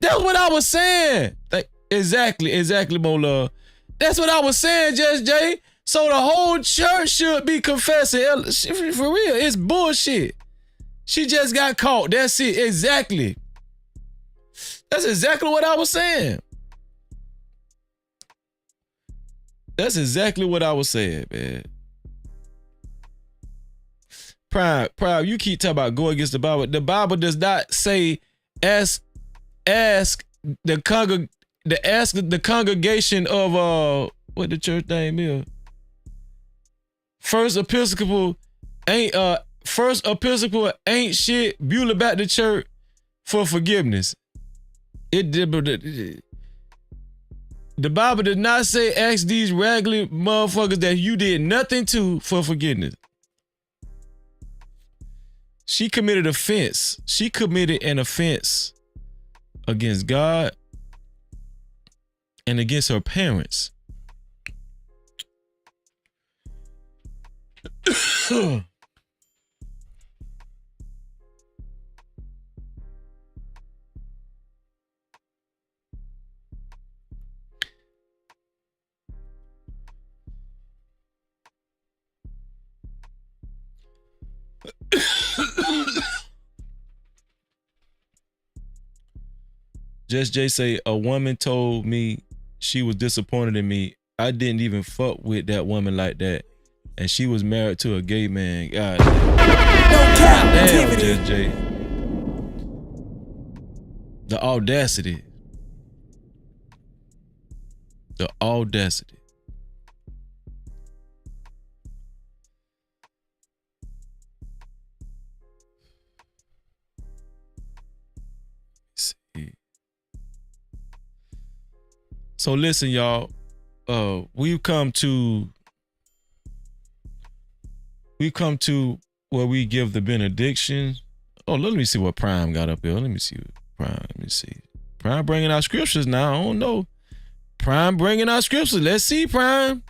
[SPEAKER 1] That's what I was saying. Like, exactly, Mo Love. That's what I was saying, Just Jay. So the whole church should be confessing. For real, it's bullshit. She just got caught. That's it. Exactly. That's exactly what I was saying. That's exactly what I was saying, man. Prime, you keep talking about go against the Bible. The Bible does not say ask the congregation of what the church name is. First Episcopal ain't shit. Beulah Baptist Church for forgiveness. The Bible did not say ask these raggedy motherfuckers that you did nothing to for forgiveness. She committed offense. She committed an offense against God and against her parents. Just Jay say, a woman told me she was disappointed in me. I didn't even fuck with that woman like that. And she was married to a gay man. God damn, Just Jay. The audacity. The audacity. So listen, y'all. We've come to where we give the benediction. Oh, let me see what Prime got up here. Let me see. Prime bringing our scriptures now. I don't know. Prime bringing our scriptures. Let's see, Prime.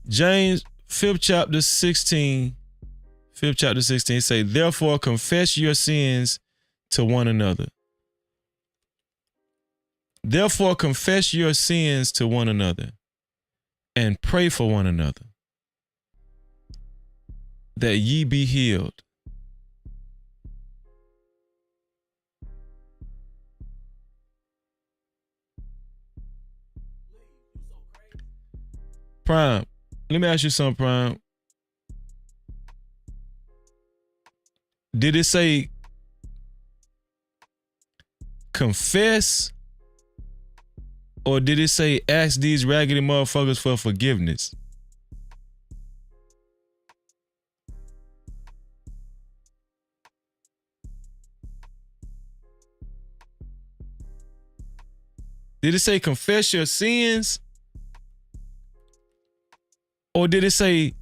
[SPEAKER 1] James 5th chapter 16 say, therefore confess your sins to one another. Therefore confess your sins to one another and pray for one another that ye be healed. Prime, let me ask you something, Prime. Did it say confess, or did it say ask these raggedy motherfuckers for forgiveness? Did it say confess your sins? Or did it say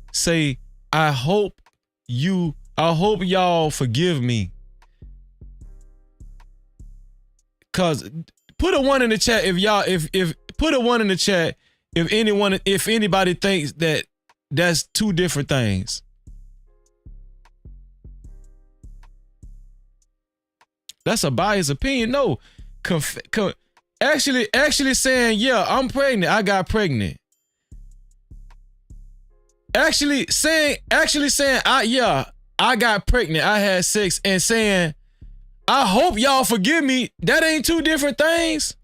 [SPEAKER 1] I hope y'all forgive me? Cause put a 1 in the chat if put a 1 in the chat if anybody thinks that that's two different things. That's a biased opinion. No, actually saying, yeah, I'm pregnant. I got pregnant. Actually saying, I got pregnant. I had sex, and saying, I hope y'all forgive me. That ain't two different things.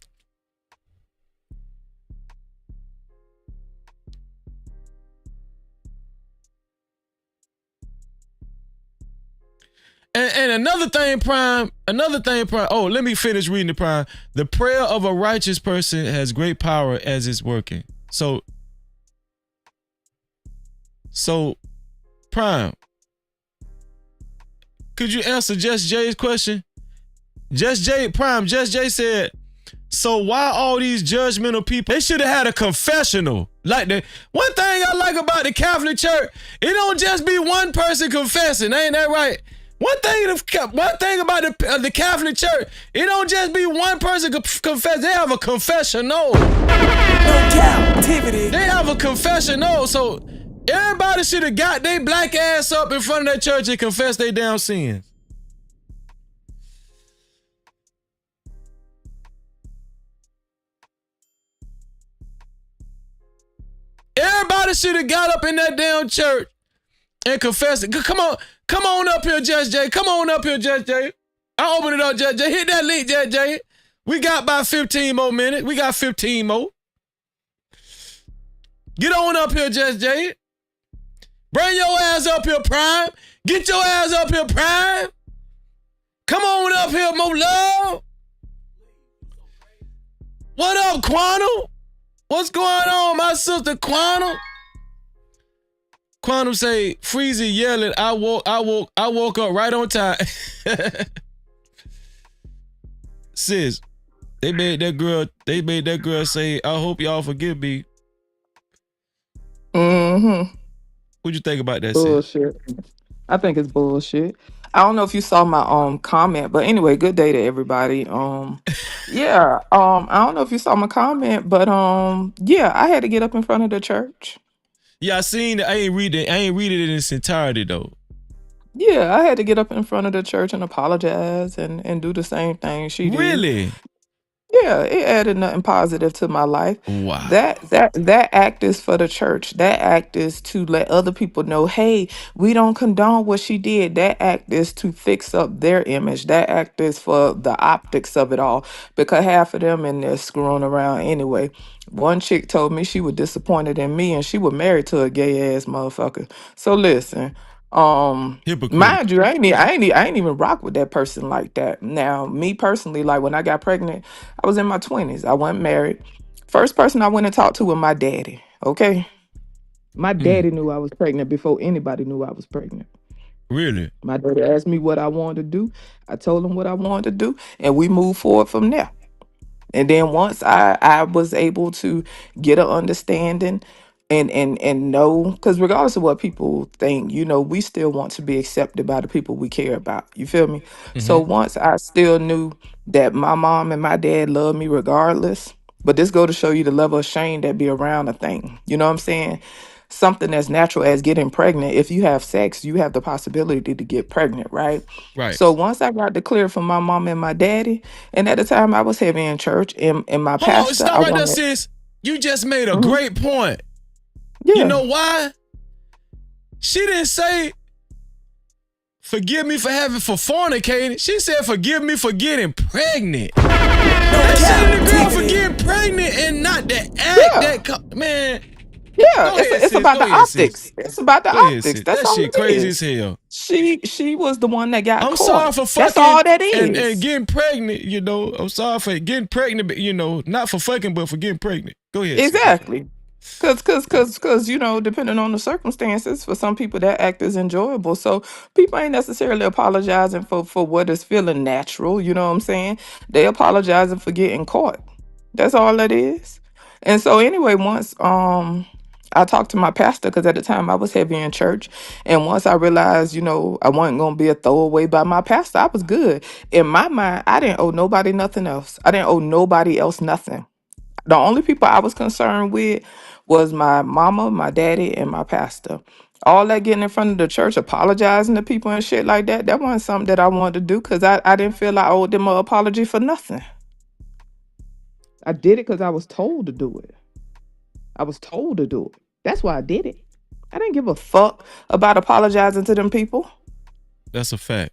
[SPEAKER 1] And another thing, Prime. Oh, let me finish reading the Prime. The prayer of a righteous person has great power as it's working. So Prime, could you answer Just Jay's question? Just Jay said, so why all these judgmental people? They should have had a confessional. Like the one thing I like about the Catholic Church, it don't just be one person confessing. Ain't that right? One thing about the Catholic Church, it don't just be one person confess. They have a confessional. Captivity. They have a confessional. So everybody should have got their black ass up in front of that church and confessed their damn sins. Everybody should have got up in that damn church and confessed it. Come on up here, Just Jay. Come on up here, Just Jay. I'll open it up, Just Jay. Hit that link, Just Jay. We got about 15 more minutes. We got 15 more. Get on up here, Just Jay. Bring your ass up here, Prime. Get your ass up here, Prime. Come on up here, Mo Love. What up, Quantum? What's going on, my sister Quantum? Quantum say, Freezy yelling, I woke up right on time. Sis, they made that girl say, I hope y'all forgive me.
[SPEAKER 4] Mm-hmm.
[SPEAKER 1] What'd you think about that,
[SPEAKER 4] bullshit?
[SPEAKER 1] Sis?
[SPEAKER 4] I think it's bullshit. I don't know if you saw my comment, but anyway, good day to everybody. Yeah, I don't know if you saw my comment, but yeah, I had to get up in front of the church.
[SPEAKER 1] Yeah, I seen it. I ain't read it. I ain't read it in its entirety though.
[SPEAKER 4] Yeah, I had to get up in front of the church and apologize and do the same thing she did.
[SPEAKER 1] Really?
[SPEAKER 4] Yeah, it added nothing positive to my life.
[SPEAKER 1] Wow.
[SPEAKER 4] That act is for the church. That act is to let other people know, hey, we don't condone what she did. That act is to fix up their image. That act is for the optics of it all. Because half of them in there screwing around anyway. One chick told me she was disappointed in me and she was married to a gay ass motherfucker. So listen, mind you, I ain't even rock with that person like that. Now, me personally, like when I got pregnant, I was in my 20s. I wasn't married. First person I went and talked to was my daddy. Okay. My daddy knew I was pregnant before anybody knew I was pregnant.
[SPEAKER 1] Really?
[SPEAKER 4] My daddy asked me what I wanted to do. I told him what I wanted to do, and we moved forward from there. And then once I was able to get an understanding and know, because regardless of what people think, you know, we still want to be accepted by the people we care about. You feel me? So once I still knew that my mom and my dad love me regardless, but this go to show you the level of shame that be around a thing. You know what I'm saying? Something as natural as getting pregnant. If you have sex, you have the possibility to get pregnant, right?
[SPEAKER 1] Right.
[SPEAKER 4] So once I got declared from my mom and my daddy, and at the time I was heavy in church, and my
[SPEAKER 1] Hold on,
[SPEAKER 4] pastor,
[SPEAKER 1] stop
[SPEAKER 4] I
[SPEAKER 1] right there,
[SPEAKER 4] wanted,
[SPEAKER 1] sis. You just made a great point.
[SPEAKER 4] Yeah.
[SPEAKER 1] You know why? She didn't say, forgive me for fornicating. She said, forgive me for getting pregnant. That shit the girl for getting pregnant and not the act man.
[SPEAKER 4] Yeah, it's about the optics. It's about the optics. That's
[SPEAKER 1] That
[SPEAKER 4] all
[SPEAKER 1] shit
[SPEAKER 4] it
[SPEAKER 1] crazy
[SPEAKER 4] is.
[SPEAKER 1] as hell.
[SPEAKER 4] She was the one that got
[SPEAKER 1] I'm
[SPEAKER 4] caught.
[SPEAKER 1] sorry for
[SPEAKER 4] That's
[SPEAKER 1] fucking
[SPEAKER 4] all that
[SPEAKER 1] and
[SPEAKER 4] is.
[SPEAKER 1] getting pregnant, you know. I'm sorry for getting pregnant, but you know, not for fucking, but for getting pregnant. Go ahead. sis.
[SPEAKER 4] Exactly. Cause you know, depending on the circumstances, for some people that act is enjoyable. So people ain't necessarily apologizing for what is feeling natural. You know what I'm saying? They apologizing for getting caught. That's all that is. And so anyway, once I talked to my pastor because at the time I was heavy in church, and once I realized, you know, I wasn't gonna be a throwaway by my pastor, I was good. In my mind, I didn't owe nobody nothing else. I didn't owe nobody else nothing. The only people I was concerned with was my mama, my daddy, and my pastor. All that getting in front of the church, apologizing to people and shit like that, that wasn't something that I wanted to do because I didn't feel I owed them an apology for nothing. I did it because I was told to do it. I was told to do it. That's why I did it. I didn't give a fuck about apologizing to them people.
[SPEAKER 1] That's a fact.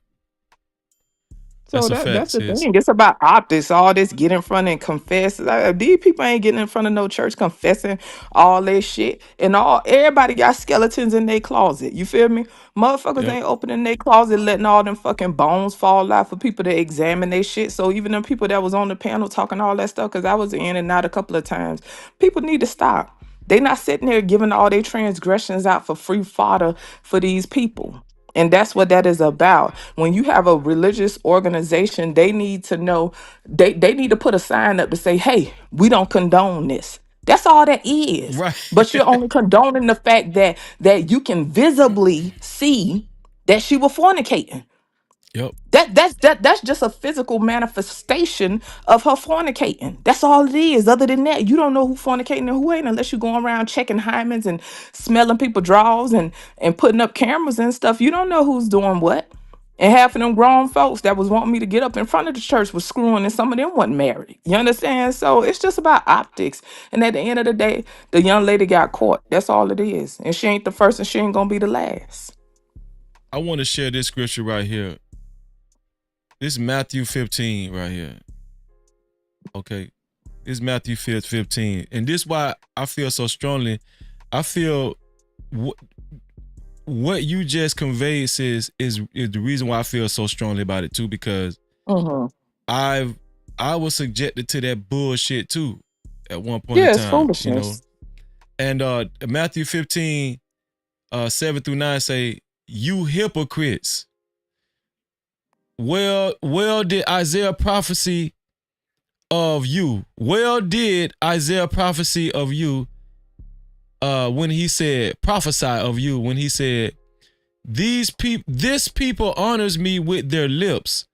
[SPEAKER 4] So
[SPEAKER 1] That's a fact,
[SPEAKER 4] that's the
[SPEAKER 1] sis.
[SPEAKER 4] thing. It's about optics. All this get in front and confess. These people ain't getting in front of no church confessing all their shit. And everybody got skeletons in their closet. You feel me? Motherfuckers
[SPEAKER 1] Yep.
[SPEAKER 4] ain't opening their closet, letting all them fucking bones fall out for people to examine their shit. So even them people that was on the panel talking all that stuff, because I was in and out a couple of times, people need to stop. They not sitting there giving all their transgressions out for free fodder for these people. And that's what that is about. When you have a religious organization, they need to know, they need to put a sign up to say, hey, we don't condone this. That's all that is.
[SPEAKER 1] Right.
[SPEAKER 4] But you're only condoning the fact that you can visibly see that she was fornicating.
[SPEAKER 1] Yep.
[SPEAKER 4] That's just a physical manifestation of her fornicating. That's all it is. Other than that, you don't know who fornicating and who ain't unless you going around checking hymens and smelling people drawers and putting up cameras and stuff. You don't know who's doing what. And half of them grown folks that was wanting me to get up in front of the church was screwing, and some of them wasn't married. You understand? So it's just about optics. And at the end of the day, the young lady got caught. That's all it is. And she ain't the first, and she ain't gonna be the last.
[SPEAKER 1] I want to share this scripture right here. This is Matthew 15 right here. Okay. This is Matthew 15. And this is why I feel so strongly. I feel what you just conveyed is the reason why I feel so strongly about it too, because I was subjected to that bullshit too at one point in
[SPEAKER 4] it's
[SPEAKER 1] time.
[SPEAKER 4] foolishness.
[SPEAKER 1] You know? And Matthew 15, 7-9 say, you hypocrites. Well did Isaiah prophecy of you. Well did Isaiah prophecy of you when he said, prophesy of you when he said, This people honors me with their lips,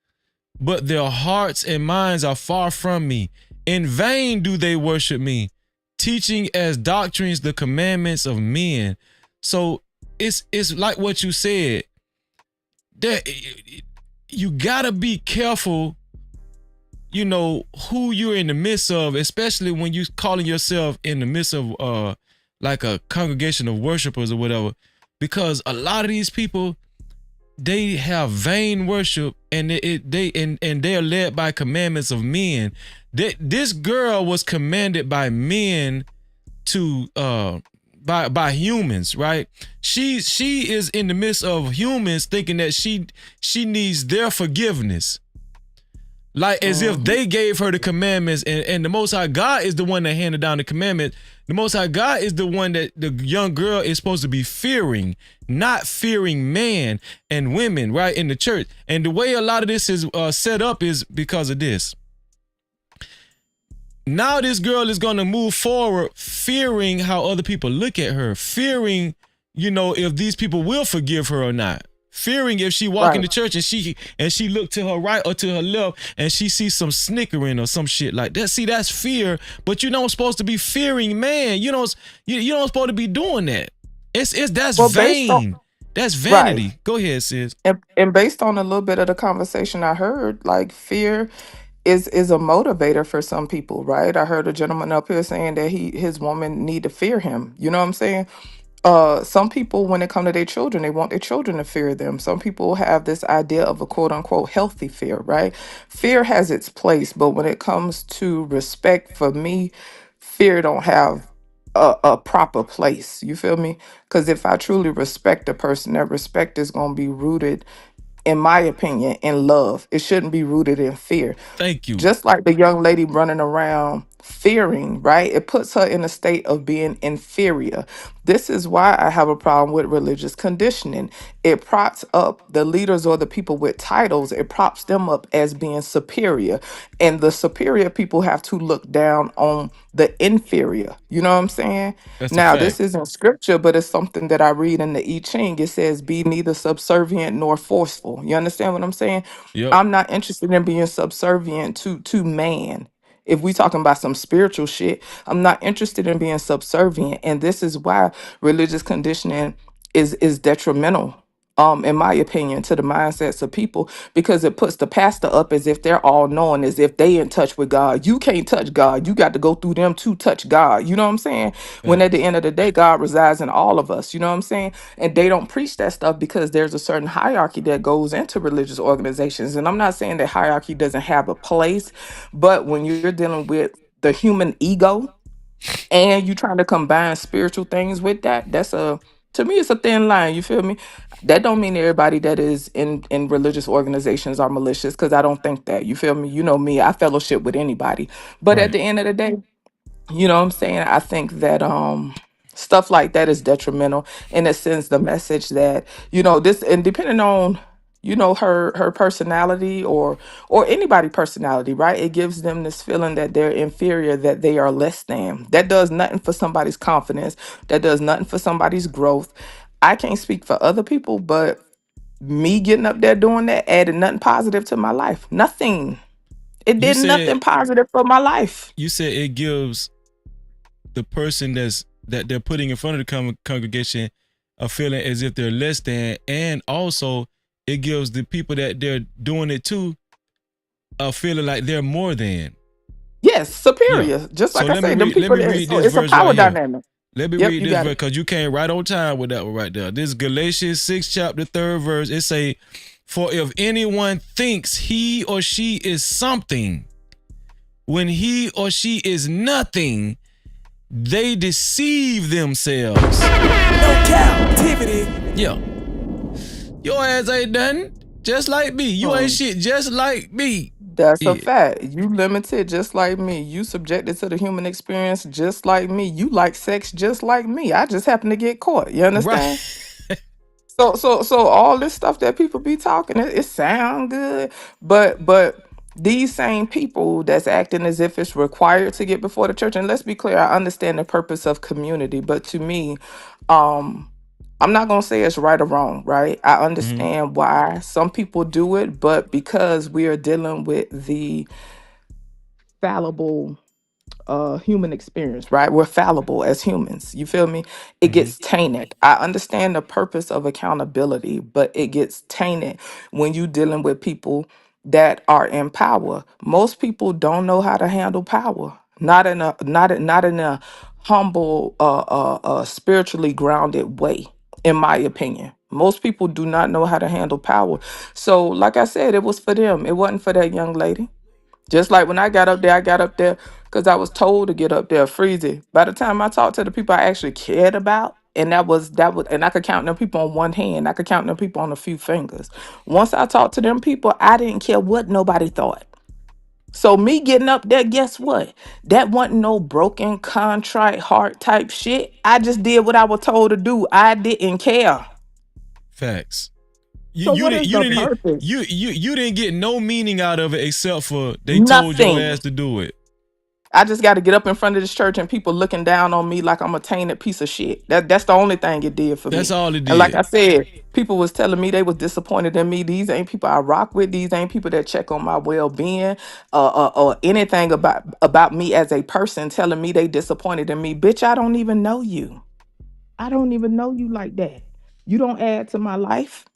[SPEAKER 1] but their hearts and minds are far from me. In vain do they worship me, teaching as doctrines the commandments of men. So it's like what you said. That you gotta be careful, who you're in the midst of, especially when you calling yourself in the midst of like a congregation of worshipers or whatever, because a lot of these people, they have vain worship, and they are led by commandments of men. This girl was commanded by men to by humans, right? She is in the midst of humans thinking that she needs their forgiveness. Like as if they gave her the commandments, and the Most High God is the one that handed down the commandments. The Most High God is the one that the young girl is supposed to be fearing, not fearing man and women, right, in the church. And the way a lot of this is set up is because of this. Now this girl is going to move forward fearing how other people look at her, fearing, if these people will forgive her or not. Fearing if she walk into church and she look to her right or to her left and she sees some snickering or some shit like that. See, that's fear, but you're not supposed to be fearing man. You don't supposed to be doing that. That's vain. That's vanity.
[SPEAKER 4] Right.
[SPEAKER 1] Go ahead, sis.
[SPEAKER 4] And based on a little bit of the conversation I heard, like fear is a motivator for some people, right? I heard a gentleman up here saying that his woman need to fear him. You know what I'm saying? Some people, when it comes to their children, they want their children to fear them. Some people have this idea of a quote unquote healthy fear, right? Fear has its place, but when it comes to respect, for me, fear don't have a proper place. You feel me? Because if I truly respect a person, that respect is going to be rooted, in my opinion, in love. It shouldn't be rooted in fear.
[SPEAKER 1] Thank you.
[SPEAKER 4] Just like the young lady running around fearing, right? It puts her in a state of being inferior. This is why I have a problem with religious conditioning. It props up the leaders or the people with titles, it props them up as being superior. And the superior people have to look down on the inferior. You know what I'm saying?
[SPEAKER 1] That's a
[SPEAKER 4] Now,
[SPEAKER 1] fact.
[SPEAKER 4] this isn't scripture, but it's something that I read in the I Ching. It says, be neither subservient nor forceful. You understand what I'm saying?
[SPEAKER 1] Yep.
[SPEAKER 4] I'm not interested in being subservient to man. If we talking about some spiritual shit, I'm not interested in being subservient. And this is why religious conditioning is detrimental, in my opinion, to the mindsets of people, because it puts the pastor up as if they're all knowing, as if they in touch with God. You can't touch God. You got to go through them to touch God. You know what I'm saying? When at the end of the day, God resides in all of us. You know what I'm saying? And they don't preach that stuff because there's a certain hierarchy that goes into religious organizations. And I'm not saying that hierarchy doesn't have a place, but when you're dealing with the human ego and you trying to combine spiritual things with that, to me, it's a thin line. You feel me? That don't mean everybody that is in religious organizations are malicious, because I don't think that. You feel me? You know me, I fellowship with anybody. But at
[SPEAKER 1] Right.
[SPEAKER 4] the end of the day, you know what I'm saying? I think that stuff like that is detrimental, and it sends the message that, this, and depending on, her personality, or anybody personality, right? It gives them this feeling that they're inferior, that they are less than. That does nothing for somebody's confidence. That does nothing for somebody's growth. I can't speak for other people, but me getting up there doing that added nothing positive to my life. Nothing. It
[SPEAKER 1] You
[SPEAKER 4] did
[SPEAKER 1] said
[SPEAKER 4] nothing positive for my life.
[SPEAKER 1] it gives the person that they're putting in front of the congregation a feeling as if they're less than, and also it gives the people that they're doing it to a feeling like they're more than.
[SPEAKER 4] Yes,
[SPEAKER 1] Yeah.
[SPEAKER 4] superior. Just
[SPEAKER 1] So
[SPEAKER 4] like I
[SPEAKER 1] let me
[SPEAKER 4] say, them
[SPEAKER 1] read. Let
[SPEAKER 4] people
[SPEAKER 1] me
[SPEAKER 4] there.
[SPEAKER 1] read
[SPEAKER 4] So
[SPEAKER 1] this
[SPEAKER 4] it's a
[SPEAKER 1] verse
[SPEAKER 4] power
[SPEAKER 1] right here.
[SPEAKER 4] dynamic.
[SPEAKER 1] Let me
[SPEAKER 4] Yep,
[SPEAKER 1] read
[SPEAKER 4] you
[SPEAKER 1] this
[SPEAKER 4] got
[SPEAKER 1] verse
[SPEAKER 4] it.
[SPEAKER 1] because you came right on time with that one right there. This is Galatians 6 chapter 3rd verse. It say, "For if anyone thinks he or she is something, when he or she is nothing, they deceive themselves."
[SPEAKER 7] No captivity.
[SPEAKER 1] Yeah. Your ass ain't nothing. Just like me. You ain't shit. Just like me.
[SPEAKER 4] That's a
[SPEAKER 1] Yeah.
[SPEAKER 4] fact. You limited just like me. You subjected to the human experience just like me. You like sex just like me. I just happen to get caught. You
[SPEAKER 1] Right.
[SPEAKER 4] understand? So all this stuff that people be talking, it sound good, but these same people that's acting as if it's required to get before the church. And let's be clear, I understand the purpose of community, but to me, um, I'm not gonna say it's right or wrong, right? I understand why some people do it, but because we are dealing with the fallible human experience, right? We're fallible as humans. You feel me? It gets tainted. I understand the purpose of accountability, but it gets tainted when you dealing with people that are in power. Most people don't know how to handle power. Not in a humble, spiritually grounded way, in my opinion. Most people do not know how to handle power. So, like I said, it was for them. It wasn't for that young lady. Just like when I got up there because I was told to get up there, freezy. By the time I talked to the people I actually cared about, and that was, and I could count them people on one hand. I could count them people on a few fingers. Once I talked to them people, I didn't care what nobody thought. So me getting up there, guess what? That wasn't no broken, contrite heart type shit. I just did what I was told to do. I didn't care.
[SPEAKER 1] Facts.
[SPEAKER 4] So what is the purpose?
[SPEAKER 1] You didn't get no meaning out of it except for they told your
[SPEAKER 4] Nothing.
[SPEAKER 1] ass to do it.
[SPEAKER 4] I just got to get up in front of this church and people looking down on me like I'm a tainted piece of shit. That's the only thing it did for me.
[SPEAKER 1] That's all it
[SPEAKER 4] And like
[SPEAKER 1] did.
[SPEAKER 4] I said, people was telling me they was disappointed in me. These ain't people I rock with. These ain't people that check on my well-being or anything about me as a person, telling me they disappointed in me. Bitch, I don't even know you. I don't even know you like that. You don't add to my life.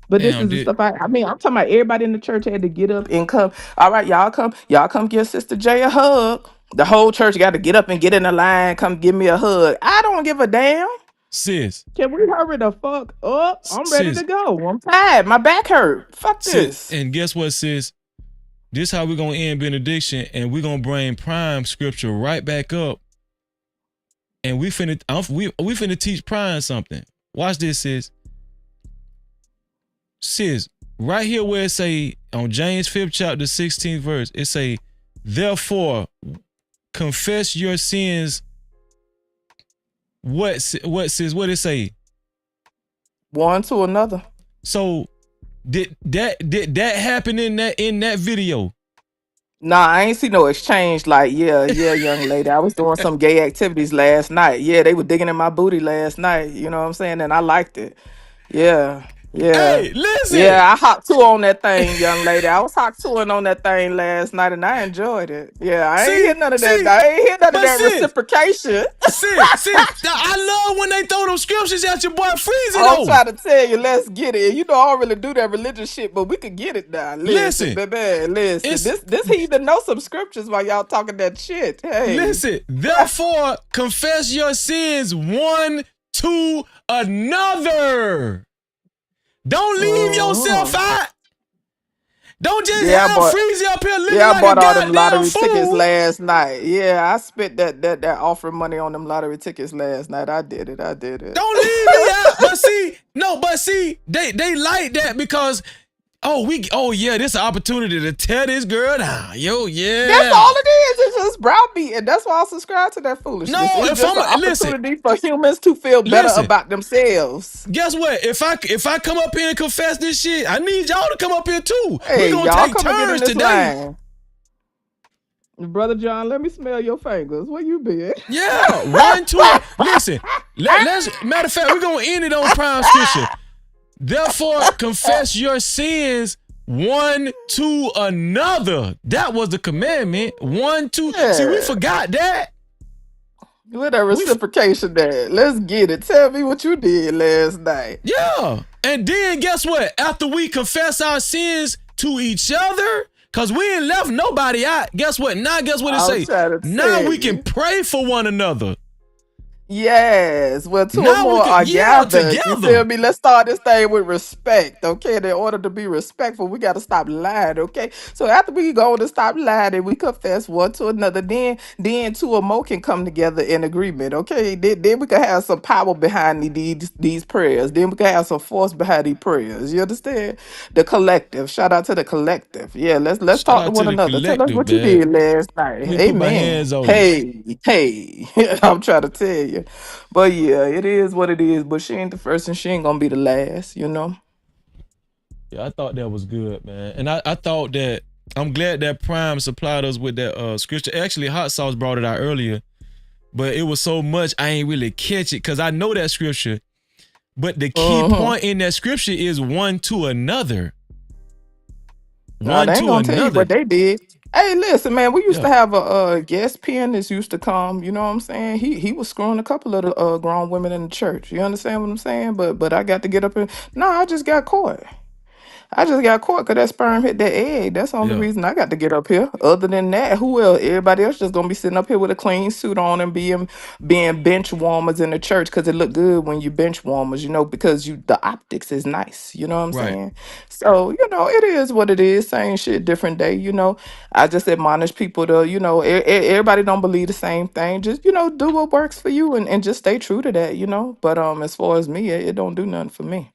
[SPEAKER 4] But this
[SPEAKER 1] Damn,
[SPEAKER 4] is the stuff I mean, I'm talking about everybody in the church had to get up and come. All right, y'all come give Sister J a hug. The whole church got to get up and get in the line, come give me a hug. I don't give a damn.
[SPEAKER 1] Sis.
[SPEAKER 4] Can we hurry the fuck up? I'm ready
[SPEAKER 1] Sis.
[SPEAKER 4] to go. I'm tired. My back hurt. Fuck this.
[SPEAKER 1] And guess what, sis? This how we're gonna end benediction, and we're gonna bring prime scripture right back up. And we finna teach Prime something. Watch this, sis. Sis, right here where it say on James 5th chapter 16th verse, it say, therefore, confess your sins. What sis? What it say?
[SPEAKER 4] One to another.
[SPEAKER 1] So did that happen in that video?
[SPEAKER 4] Nah, I ain't see no exchange like, yeah, young lady. I was doing some gay activities last night. Yeah, they were digging in my booty last night. You know what I'm saying? And I liked it. Yeah.
[SPEAKER 1] Hey, listen.
[SPEAKER 4] Yeah, I hopped two on that thing, young lady. I was hot twoing on that thing last night and I enjoyed it. Yeah, I ain't hear none of that. I ain't hear none of that reciprocation.
[SPEAKER 1] I love when they throw them scriptures at your boy Freezy
[SPEAKER 4] I'm
[SPEAKER 1] though.
[SPEAKER 4] trying to tell you, let's get it. You know, I don't really do that religious shit, but we could get it now. Listen, baby, listen. This heathen know some scriptures while y'all talking that shit. Hey.
[SPEAKER 1] Listen, therefore confess your sins one to another. Don't leave yourself out. Don't just have Freezy up here looking like
[SPEAKER 4] I bought
[SPEAKER 1] a
[SPEAKER 4] all them lottery
[SPEAKER 1] fool.
[SPEAKER 4] tickets last night. Yeah, I spent that offering money on them lottery tickets last night. I did it.
[SPEAKER 1] Don't leave me out. But see, they like that because this is an opportunity to tear this girl down. Yeah.
[SPEAKER 4] That's all it is. It's just browbeating. That's why I subscribe to that foolishness.
[SPEAKER 1] No,
[SPEAKER 4] it's just an opportunity for humans to feel better about themselves.
[SPEAKER 1] Guess what? If I come up here and confess this shit, I need y'all to come up here too.
[SPEAKER 4] Hey,
[SPEAKER 1] we're gonna take turns today.
[SPEAKER 4] Line. Brother John, let me smell your fingers. Where you been?
[SPEAKER 1] Yeah, 1, 2. Listen, let's matter of fact, we're gonna end it on prime scripture. Therefore, confess your sins one to another. That was the commandment. 1, 2. Yeah. See, we forgot that.
[SPEAKER 4] With that reciprocation there. Let's get it. Tell me what you did last night.
[SPEAKER 1] Yeah. And then guess what? After we confess our sins to each other, because we ain't left nobody out. Guess what? Now guess what it say? Now we can pray for one another.
[SPEAKER 4] Yes, well, two or more are gathered. You feel me? Let's start this thing with respect, okay? And in order to be respectful, we got to stop lying, okay? So after we go to stop lying and we confess one to another, then two or more can come together in agreement, okay? Then we can have some power behind these prayers. Then we can have some force behind these prayers. You understand? The collective. Shout out to the collective. Yeah, let's talk to one another. Tell us what you did last night. Amen. Hey, I'm trying to tell you. But yeah, it is what it is. But she ain't the first and she ain't gonna be the last, you know?
[SPEAKER 1] Yeah, I thought that was good, man. And I thought that, I'm glad that Prime supplied us with that scripture. Actually, Hot Sauce brought it out earlier, but it was so much I ain't really catch it because I know that scripture. But the key point in that scripture is one to another.
[SPEAKER 4] No,
[SPEAKER 1] One
[SPEAKER 4] they ain't
[SPEAKER 1] to
[SPEAKER 4] gonna tell you
[SPEAKER 1] another.
[SPEAKER 4] what they did. Hey, listen, man, we used to have a guest pianist used to come. You know what I'm saying? He was screwing a couple of the grown women in the church. You understand what I'm saying? But I got to get up and no, I just got caught. I just got caught because that sperm hit that egg. That's the only
[SPEAKER 1] Yeah.
[SPEAKER 4] reason I got to get up here. Other than that, who else? Everybody else just gonna be sitting up here with a clean suit on and being bench warmers in the church because it look good when you bench warmers, because the optics is nice. You know what I'm
[SPEAKER 1] Right.
[SPEAKER 4] saying? So, it is what it is. Same shit, different day. I just admonish people to, everybody don't believe the same thing. Just, do what works for you and just stay true to that. But as far as me, it don't do nothing for me.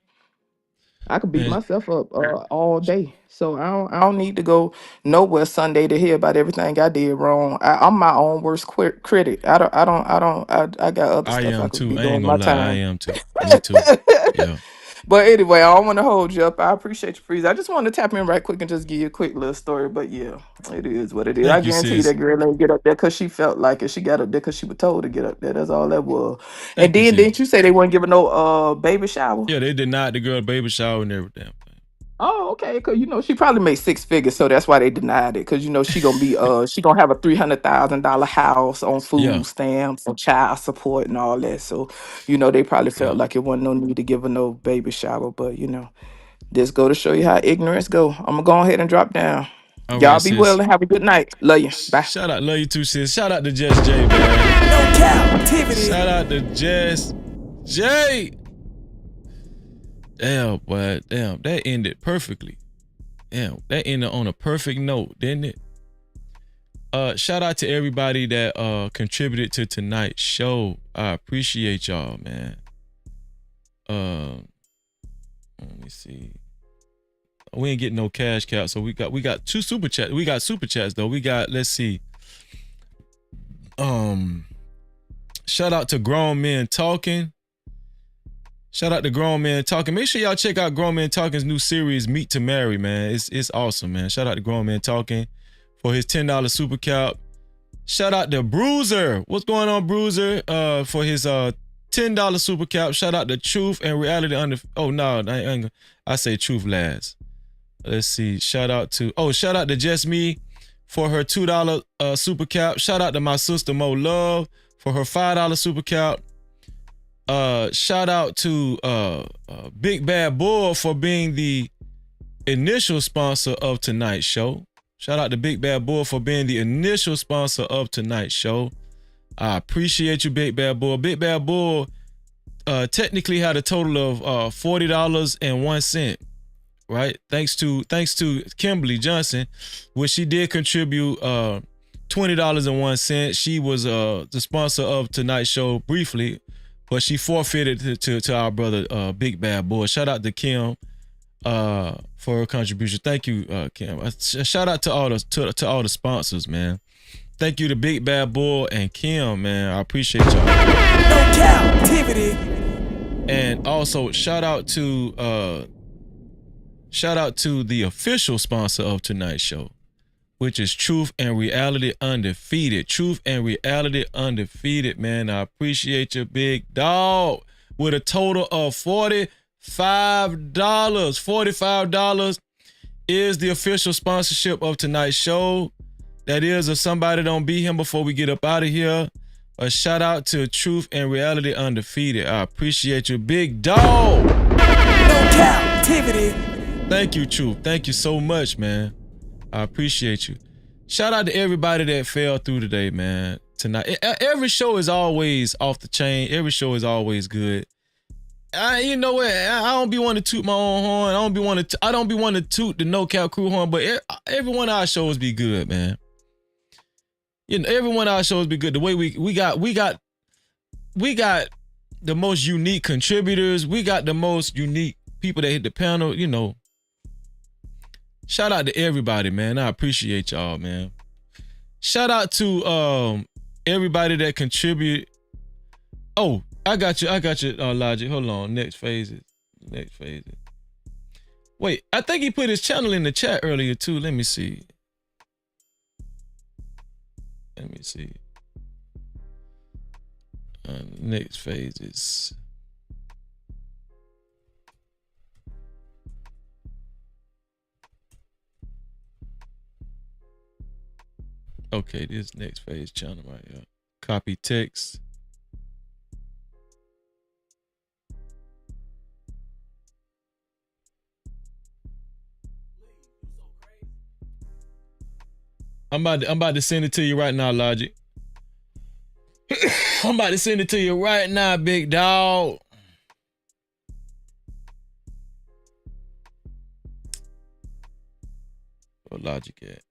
[SPEAKER 4] I could beat
[SPEAKER 1] Man,
[SPEAKER 4] myself up all day, so I don't need to go nowhere Sunday to hear about everything I did wrong. I'm my own worst critic. I got other
[SPEAKER 1] I
[SPEAKER 4] stuff I
[SPEAKER 1] am
[SPEAKER 4] could
[SPEAKER 1] too.
[SPEAKER 4] be
[SPEAKER 1] I
[SPEAKER 4] doing
[SPEAKER 1] ain't
[SPEAKER 4] with my
[SPEAKER 1] gonna lie. I
[SPEAKER 4] time.
[SPEAKER 1] am too. Me too. Yeah.
[SPEAKER 4] But anyway, I don't want to hold you up. I appreciate you, freeze. I just wanted to tap in right quick and just give you a quick little story. But yeah, it is what it is. I
[SPEAKER 1] Thank you,
[SPEAKER 4] guarantee you
[SPEAKER 1] sis.
[SPEAKER 4] that girl didn't get up there because she felt like it. She got up there because she was told to get up there. That's all that was. And
[SPEAKER 1] Thank you,
[SPEAKER 4] then
[SPEAKER 1] sis.
[SPEAKER 4] didn't you say they weren't giving no baby shower?
[SPEAKER 1] Yeah, they denied the girl a baby shower and everything.
[SPEAKER 4] Oh, okay. Cause she probably made 6 figures, so that's why they denied it. Cause she gonna have a $300,000 house on
[SPEAKER 1] Yeah.
[SPEAKER 4] food stamps and child support and all that. So, they probably felt
[SPEAKER 1] Yeah.
[SPEAKER 4] like it wasn't no need to give her no baby shower. But this go to show you how ignorance go. I'm gonna go ahead and drop down.
[SPEAKER 1] All
[SPEAKER 4] Y'all
[SPEAKER 1] right,
[SPEAKER 4] be well
[SPEAKER 1] sis.
[SPEAKER 4] and have a good night. Love you. Bye.
[SPEAKER 1] Shout out, love you too, sis. Shout out to Just J, man.
[SPEAKER 7] No captivity.
[SPEAKER 1] Shout out to Just J. Damn, boy. Damn, that ended perfectly. Damn, that ended on a perfect note, didn't it? Shout out to everybody that contributed to tonight's show. I appreciate y'all, man. Let me see. We ain't getting no cash cap, so we got 2 super chats. We got super chats though. We got, let's see. Shout out to Grown Men Talking. Shout out to Grown Men Talking. Make sure y'all check out Grown Men Talking's new series, Meet to Marry, man. It's awesome, man. Shout out to Grown Men Talking for his $10 super cap. Shout out to Bruiser. What's going on, Bruiser? For his $10 super cap. Shout out to Truth and Reality Under. Oh no, I say Truth last. Let's see. Shout out to Just Me for her $2 super cap. Shout out to my sister Mo Love for her $5 super cap. Shout out to Big Bad Bull for being the initial sponsor of tonight's show. Shout out to Big Bad Bull for being the initial sponsor of tonight's show. I appreciate you, Big Bad Bull. Big Bad Bull technically had a total of $40.01, right? Thanks to Kimberly Johnson, which she did contribute $20.01. She was the sponsor of tonight's show briefly, but she forfeited to our brother Big Bad Boy. Shout out to Kim for her contribution. Thank you, Kim. Shout out to all the sponsors, man. Thank you to Big Bad Bull and Kim, man. I appreciate y'all.
[SPEAKER 7] No captivity.
[SPEAKER 1] And also shout out to the official sponsor of tonight's show, which is Truth and Reality Undefeated. Truth and Reality Undefeated, man. I appreciate you, big dog. With a total of $45. $45 is the official sponsorship of tonight's show. That is, if somebody don't beat him before we get up out of here. A shout out to Truth and Reality Undefeated. I appreciate you, big dog.
[SPEAKER 7] No captivity.
[SPEAKER 1] Thank you, Truth. Thank you so much, man. I appreciate you. Shout out to everybody that fell through today, man. Tonight, every show is always off the chain. Every show is always good. You know what? I don't be wanting to toot my own horn. I don't be wanting to toot the No Cap Crew horn. But every one of our shows be good, man. Every one of our shows be good. The way we got the most unique contributors. We got the most unique people that hit the panel. Shout out to everybody, man. I appreciate y'all, man. Shout out to everybody that contribute. Oh, I got you, Logic. Hold on. Next phases. Wait, I think he put his channel in the chat earlier too. Let me see. Next phases. Okay, this next phase channel right here. Copy text. I'm about to send it to you right now, Logic. I'm about to send it to you right now, big dog. What Logic at?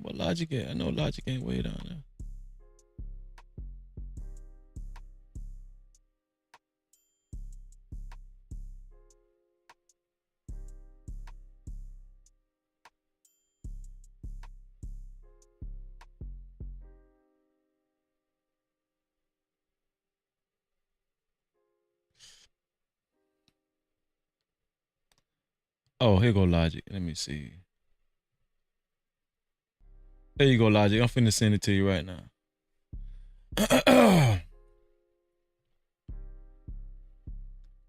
[SPEAKER 1] What Logic at? I know Logic ain't way down there. Oh, here go Logic. Let me see. There you go, Logic. I'm finna send it to you right now.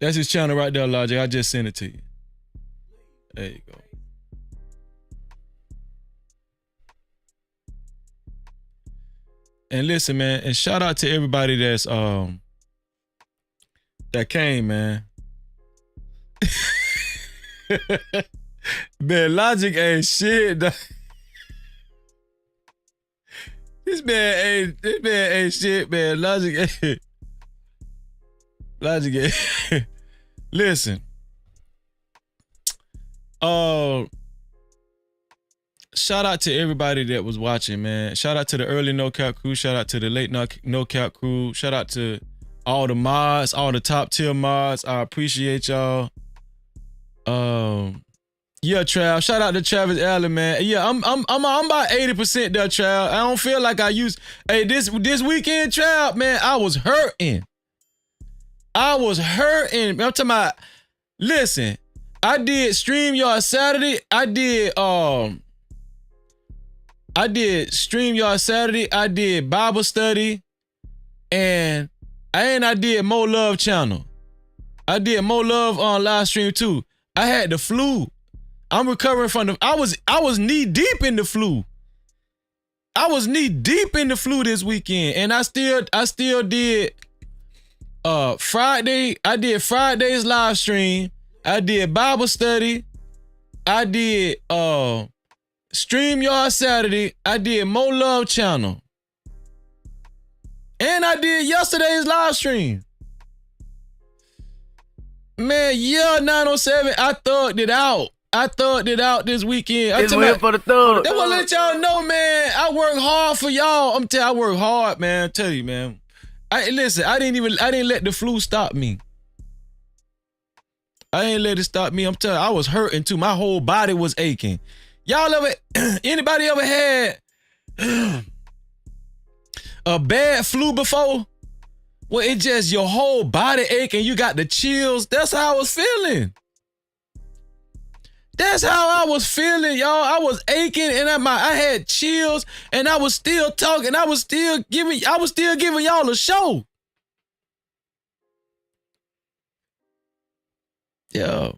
[SPEAKER 1] That's his channel right there, Logic. I just sent it to you. There you go. And listen, man, and shout out to everybody that's that came, man. Man, Logic ain't shit. This man ain't shit, man. Logic ain't. Listen. Shout out to everybody that was watching, man. Shout out to the early No Cap crew. Shout out to the late No Cap crew. Shout out to all the mods, all the top tier mods. I appreciate y'all. Yeah, Trav. Shout out to Travis Allen, man. Yeah, I'm about 80% there, Trav. I don't feel like I used. Hey, this weekend, Trav, man, I was hurting. I'm talking about. Listen, I did StreamYard Saturday. I did StreamYard Saturday. I did Bible study, and I did Mo Love channel. I did Mo Love on live stream too. I had the flu. I'm recovering from the. I was knee deep in the flu. I was knee deep in the flu this weekend, and I still did. Friday. I did Friday's live stream. I did Bible study. I did StreamYard Saturday. I did Mo Love channel, and I did yesterday's live stream. Man, yeah, 907. I thugged it out. This weekend. I'm
[SPEAKER 10] waiting for the thug.
[SPEAKER 1] They want to let y'all know, man. I work hard for y'all. I work hard, man. I tell you, man. I didn't let the flu stop me. I didn't let it stop me. I'm telling you, I was hurting too. My whole body was aching. Y'all anybody ever had a bad flu before? Well, it just your whole body aching. You got the chills. That's how I was feeling. That's how I was feeling, y'all. I was aching and I had chills, and I was still talking. I was still giving y'all a show. Yeah.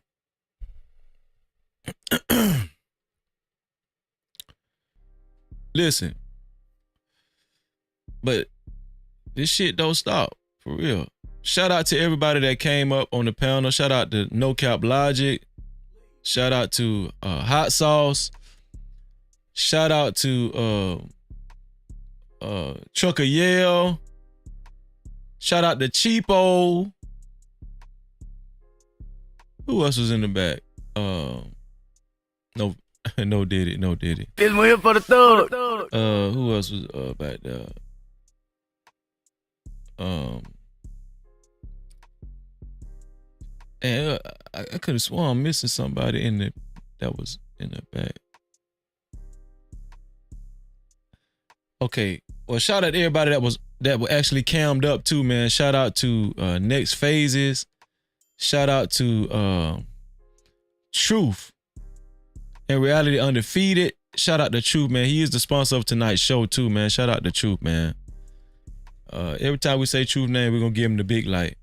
[SPEAKER 1] Listen. But this shit don't stop, for real. Shout out to everybody that came up on the panel. Shout out to No Cap Logic. Shout out to Hot Sauce. Shout out to Trucker Yale. Shout out to Cheapo. Who else was in the back? No did it.
[SPEAKER 10] This one here for the thug.
[SPEAKER 1] Who else was back there? And I could have sworn I'm missing somebody that was in the back. Okay, well, shout out to everybody that was actually cammed up too, man. Shout out to Next Phases. Shout out to Truth and Reality Undefeated. shout out to Truth, man. He is the sponsor of tonight's show too, man. Shout out to Truth, man. Every time we say Truth name, we're gonna give him the big light.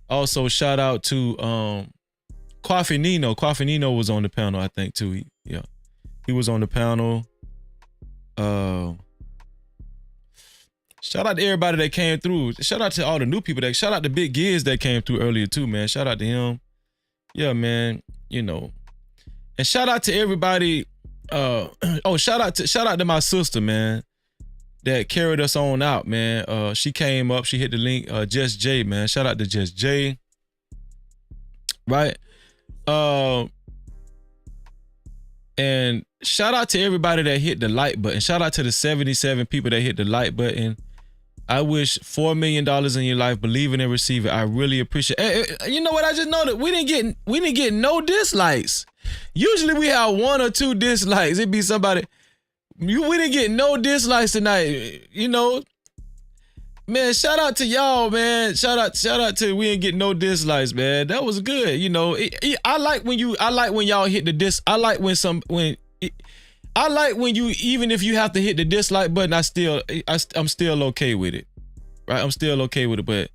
[SPEAKER 1] Also, shout out to Coffee Nino. Coffee Nino was on the panel, I think, too. He was on the panel. Shout out to everybody that came through. Shout out to all the new people shout out to Big Giz that came through earlier too, man. Shout out to him. Yeah, man. You know. And shout out to everybody. Shout out to my sister, man, that carried us on out, man. She came up, she hit the link. Just J, man. Shout out to Just J. Right? And shout out to everybody that hit the like button. Shout out to the 77 people that hit the like button. I wish $4 million in your life. Believe it and receive it. I really appreciate it. You know what? I just noticed we didn't get no dislikes. Usually we have 1 or 2 dislikes. It'd be somebody. We didn't get no dislikes tonight. You know, man. Shout out to y'all, man. Shout out to we didn't get no dislikes, man. That was good. You know, I like when y'all hit the dis. I like when you, even if you have to hit the dislike button, I'm still okay with it, right? I'm still okay with it. But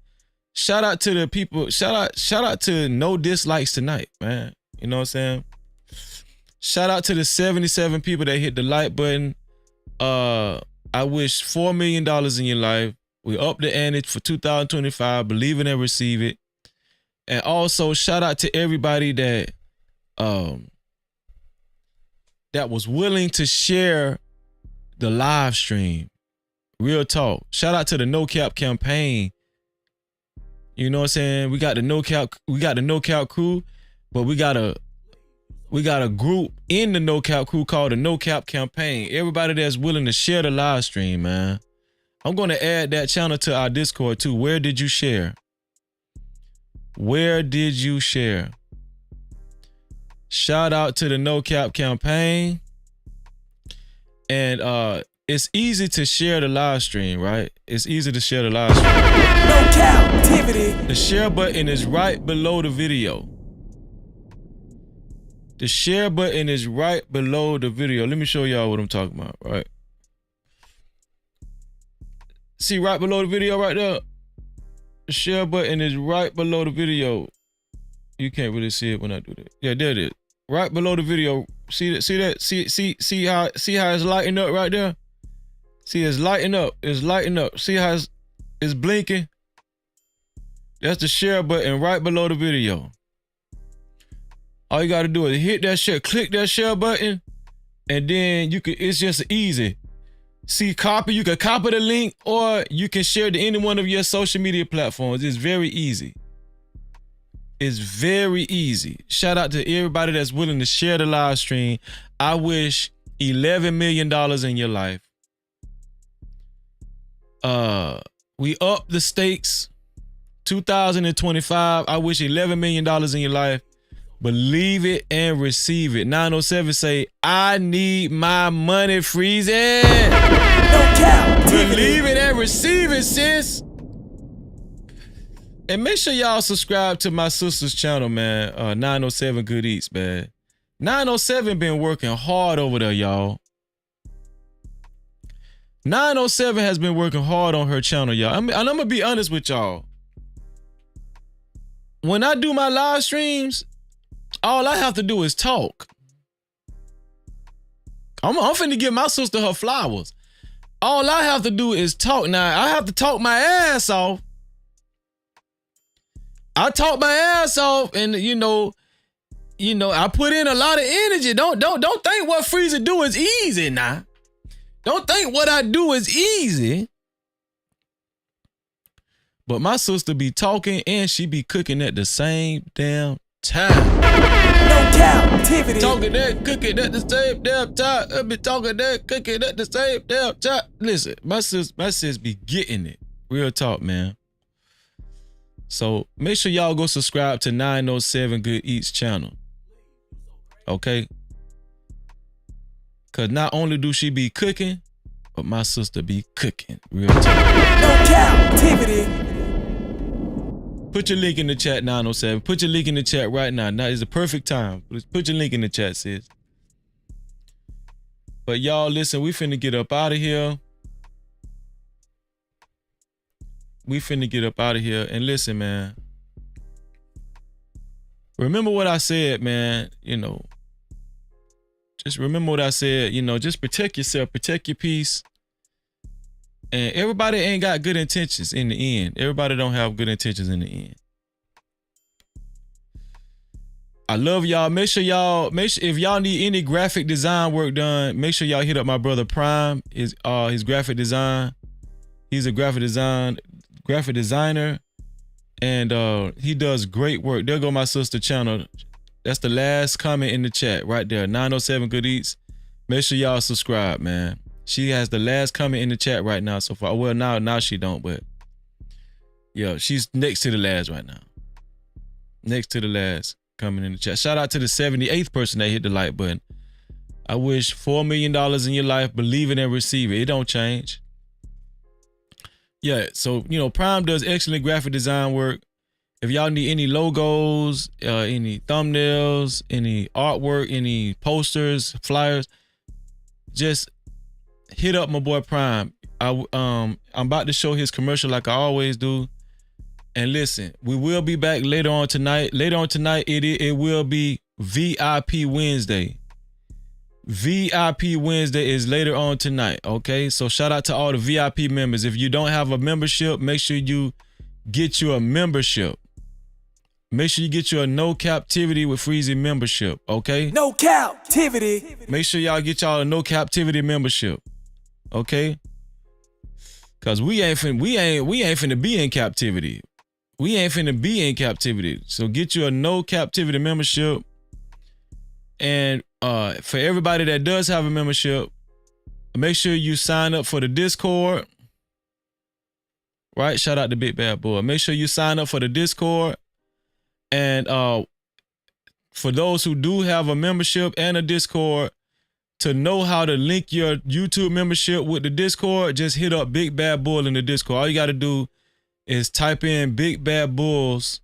[SPEAKER 1] shout out to the people. Shout out to no dislikes tonight, man. You know what I'm saying? Shout out to the 77 people that hit the like button. I wish $4 million in your life. We up the ante for 2025. Believe it and receive it. And also shout out to everybody that was willing to share the live stream. Real talk. Shout out to the No Cap campaign. You know what I'm saying? We got the No Cap crew, but we got a group in the No Cap crew called the No Cap campaign. Everybody that's willing to share the live stream, man. I'm going to add that channel to our Discord too. Where did you share? Where did you share? Shout out to the No Cap campaign. And it's easy to share the live stream, right? It's easy to share the live stream.
[SPEAKER 7] No Cap-tivity.
[SPEAKER 1] The share button is right below the video. The share button is right below the video. Let me show y'all what I'm talking about, right? See right below the video right there? The share button is right below the video. You can't really see it when I do that. Yeah, there it is. Right below the video. See that? See how it's lighting up right there? See, it's lighting up. It's lighting up. See how it's blinking? That's the share button right below the video. All you gotta do is hit that share, click that share button, and then it's just easy. See, you can copy the link, or you can share to any one of your social media platforms. It's very easy. It's very easy. Shout out to everybody that's willing to share the live stream. I wish $11 million in your life. We up the stakes. 2025. I wish $11 million in your life. Believe it and receive it. 907 say, I need my money, freezing.
[SPEAKER 7] No Cap.
[SPEAKER 1] Believe it and receive it, sis. And make sure y'all subscribe to my sister's channel, man. 907 Good Eats, man. 907 been working hard over there, y'all. 907 has been working hard on her channel, y'all. And I'm gonna be honest with y'all. When I do my live streams, all I have to do is talk. I'm finna give my sister her flowers. All I have to do is talk. Now, I have to talk my ass off. I talk my ass off, and you know, I put in a lot of energy. Don't think what Freezer do is easy now. Don't think what I do is easy. But my sister be talking and she be cooking at the same damn time.
[SPEAKER 7] No Cap-tivity.
[SPEAKER 1] Talking that, cooking at the same damn time. I be talking that, cooking at the same damn time. Listen, my sis be getting it. Real talk, man. So make sure y'all go subscribe to 907 Good Eats channel. Okay? Cause not only do she be cooking, but my sister be cooking. Real talk.
[SPEAKER 7] No Cap-tivity.
[SPEAKER 1] Put your link in the chat, 907. Put your link in the chat right now. Now is the perfect time. Put your link in the chat, sis. But y'all, listen, we finna get up out of here. And listen, man. Remember what I said, man. You know, just remember what I said. You know, just protect yourself, protect your peace. And everybody ain't got good intentions in the end. Everybody don't have good intentions in the end. I love y'all. Make sure if y'all need any graphic design work done, make sure y'all hit up my brother Prime. His graphic design. He's a graphic designer. And he does great work. There go my sister channel. That's the last comment in the chat right there. 907 Good Eats. Make sure y'all subscribe, man. She has the last comment in the chat right now so far. Well, now she don't, but yeah, she's next to the last right now. Next to the last comment in the chat. Shout out to the 78th person that hit the like button. I wish $4 million in your life, believe it and receive it. It don't change. Yeah, so, you know, Prime does excellent graphic design work. If y'all need any logos, any thumbnails, any artwork, any posters, flyers, just hit up my boy Prime. I'm about to show his commercial like I always do. And listen, we will be back later on tonight. Later on tonight, it will be VIP Wednesday. VIP Wednesday is later on tonight, okay? So shout out to all the VIP members. If you don't have a membership, make sure you get you a membership. Make sure you get you a No Cap-tivity with Freezy membership, okay?
[SPEAKER 7] No Cap-tivity.
[SPEAKER 1] Make sure y'all get y'all a No Cap-tivity membership, okay? Cause we ain't finna be in captivity. We ain't finna be in captivity. So get you a No Cap-tivity membership. And for everybody that does have a membership, make sure you sign up for the Discord. Right? Shout out to Big Bad Boy. Make sure you sign up for the Discord. And for those who do have a membership and a Discord, to know how to link your YouTube membership with the Discord, just hit up Big Bad Bull in the Discord. All you got to do is type in Big Bad Bull's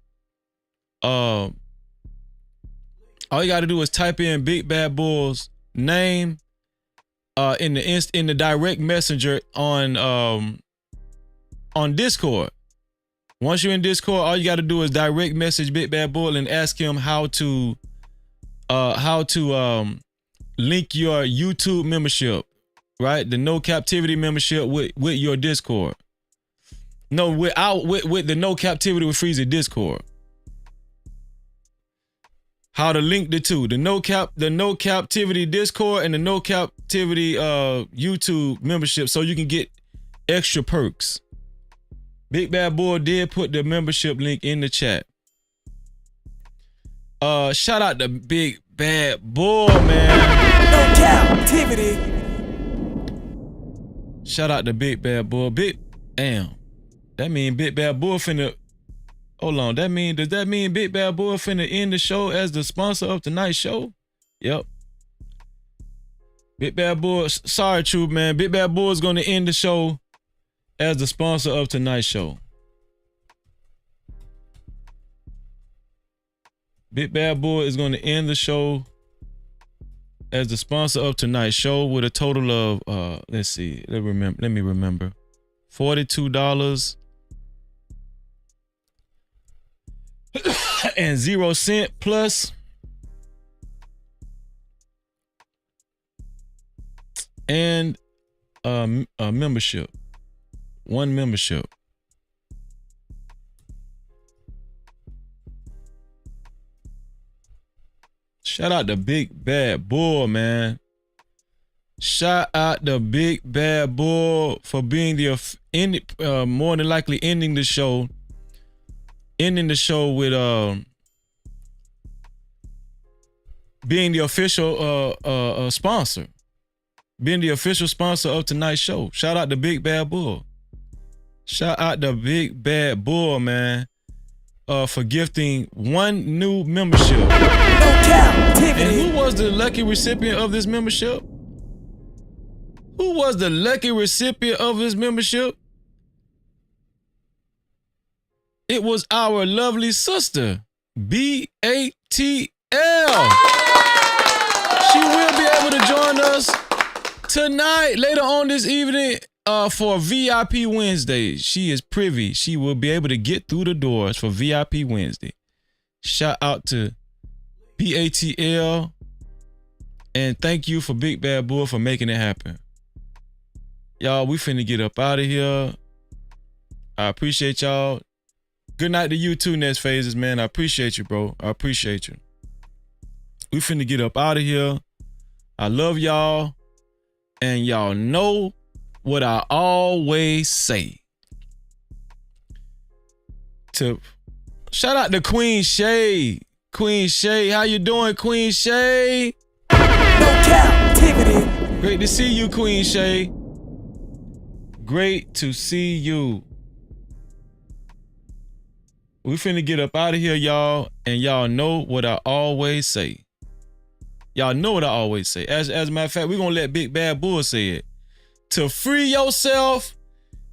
[SPEAKER 1] all you got to do is type in Big Bad Bull's name in the direct messenger on Discord. Once you're in Discord, all you got to do is direct message Big Bad Bull and ask him how to link your YouTube membership, right? The No Cap-tivity membership with your Discord. No, with the No Cap-tivity with Freezy Discord. How to link the two, the No Cap-tivity Discord and the No Cap-tivity YouTube membership, so you can get extra perks. Big Bad Boy did put the membership link in the chat. Shout out to Big Bad Boy, man.
[SPEAKER 7] No Cap-tivity.
[SPEAKER 1] Shout out to Big Bad Boy. Damn. That mean Big Bad Boy finna. Hold on. Does that mean Big Bad Boy finna end the show as the sponsor of tonight's show? Yep. Big Bad Boy. Sorry, True Man. Big Bad Boy is gonna end the show as the sponsor of tonight's show. Big Bad Boy is going to end the show as the sponsor of tonight's show with a total of let's see, let me remember. $42 and 0 cent plus and a membership. One membership. Shout out to Big Bad Bull, man. Shout out to Big Bad Bull for being the more than likely ending the show with being the official sponsor. Being the official sponsor of tonight's show. Shout out to Big Bad Bull. Shout out to Big Bad Bull, man, for gifting one new membership.
[SPEAKER 7] No Cap-tivity.
[SPEAKER 1] And who was the lucky recipient of this membership? Who was the lucky recipient of his membership? It was our lovely sister, BATL. She will be able to join us Tonight, later on this evening, for VIP Wednesday, she is privy. She will be able to get through the doors for VIP Wednesday. Shout out to BATL. And thank you for Big Bad Bull for making it happen. Y'all, we finna get up out of here. I appreciate y'all. Good night to you too, Next Phases, man. I appreciate you, bro. I appreciate you. We finna get up out of here. I love y'all. And y'all know what I always say. Shout out to Queen Shay. Queen Shay, how you doing, Queen Shay?
[SPEAKER 7] No captivity.
[SPEAKER 1] Great to see you, Queen Shay. Great to see you. We finna get up out of here, y'all, and y'all know what I always say. Y'all know what I always say. As a matter of fact, we're gonna let Big Bad Bull say it. To free yourself,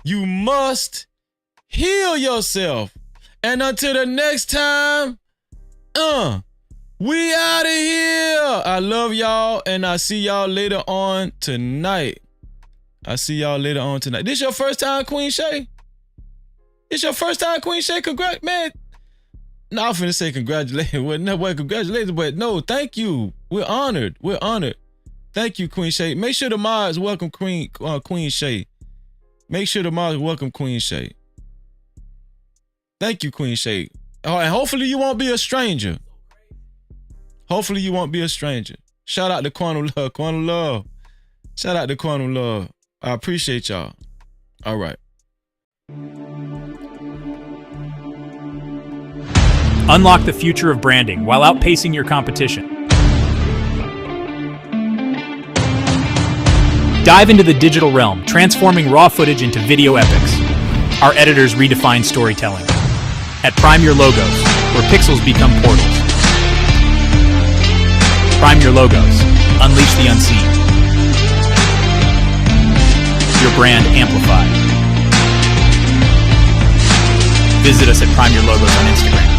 [SPEAKER 1] you must heal yourself. And until the next time, we out of here. I love y'all, and I see y'all later on tonight. This your first time, Queen Shay? It's your first time, Queen Shay? Congrats, man. No, I'm finna say congratulations. Well, no, congratulations, but no, thank you. We're honored. Thank you, Queen Shay. Make sure the mods welcome Queen Shay. Make sure the mods welcome Queen Shay. Thank you, Queen Shay. Oh, and hopefully you won't be a stranger. Shout out to Quantum Love. Shout out to Quantum Love. I appreciate y'all. All right.
[SPEAKER 2] Unlock the future of branding while outpacing your competition. Dive into the digital realm, transforming raw footage into video epics. Our editors redefine storytelling. At Prime Your Logos, where pixels become portals. Prime Your Logos. Unleash the unseen. Your brand amplified. Visit us at Prime Your Logos on Instagram.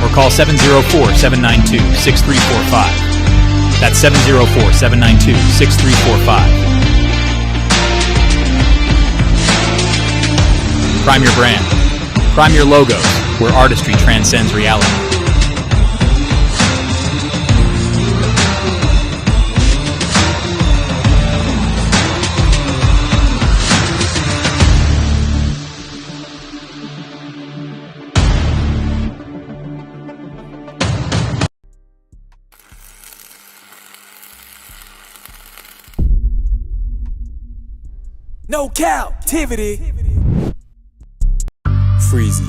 [SPEAKER 2] Or call 704-792-6345. That's 704-792-6345. Prime your brand. Prime your logos, where artistry transcends reality.
[SPEAKER 7] No captivity. Freezy.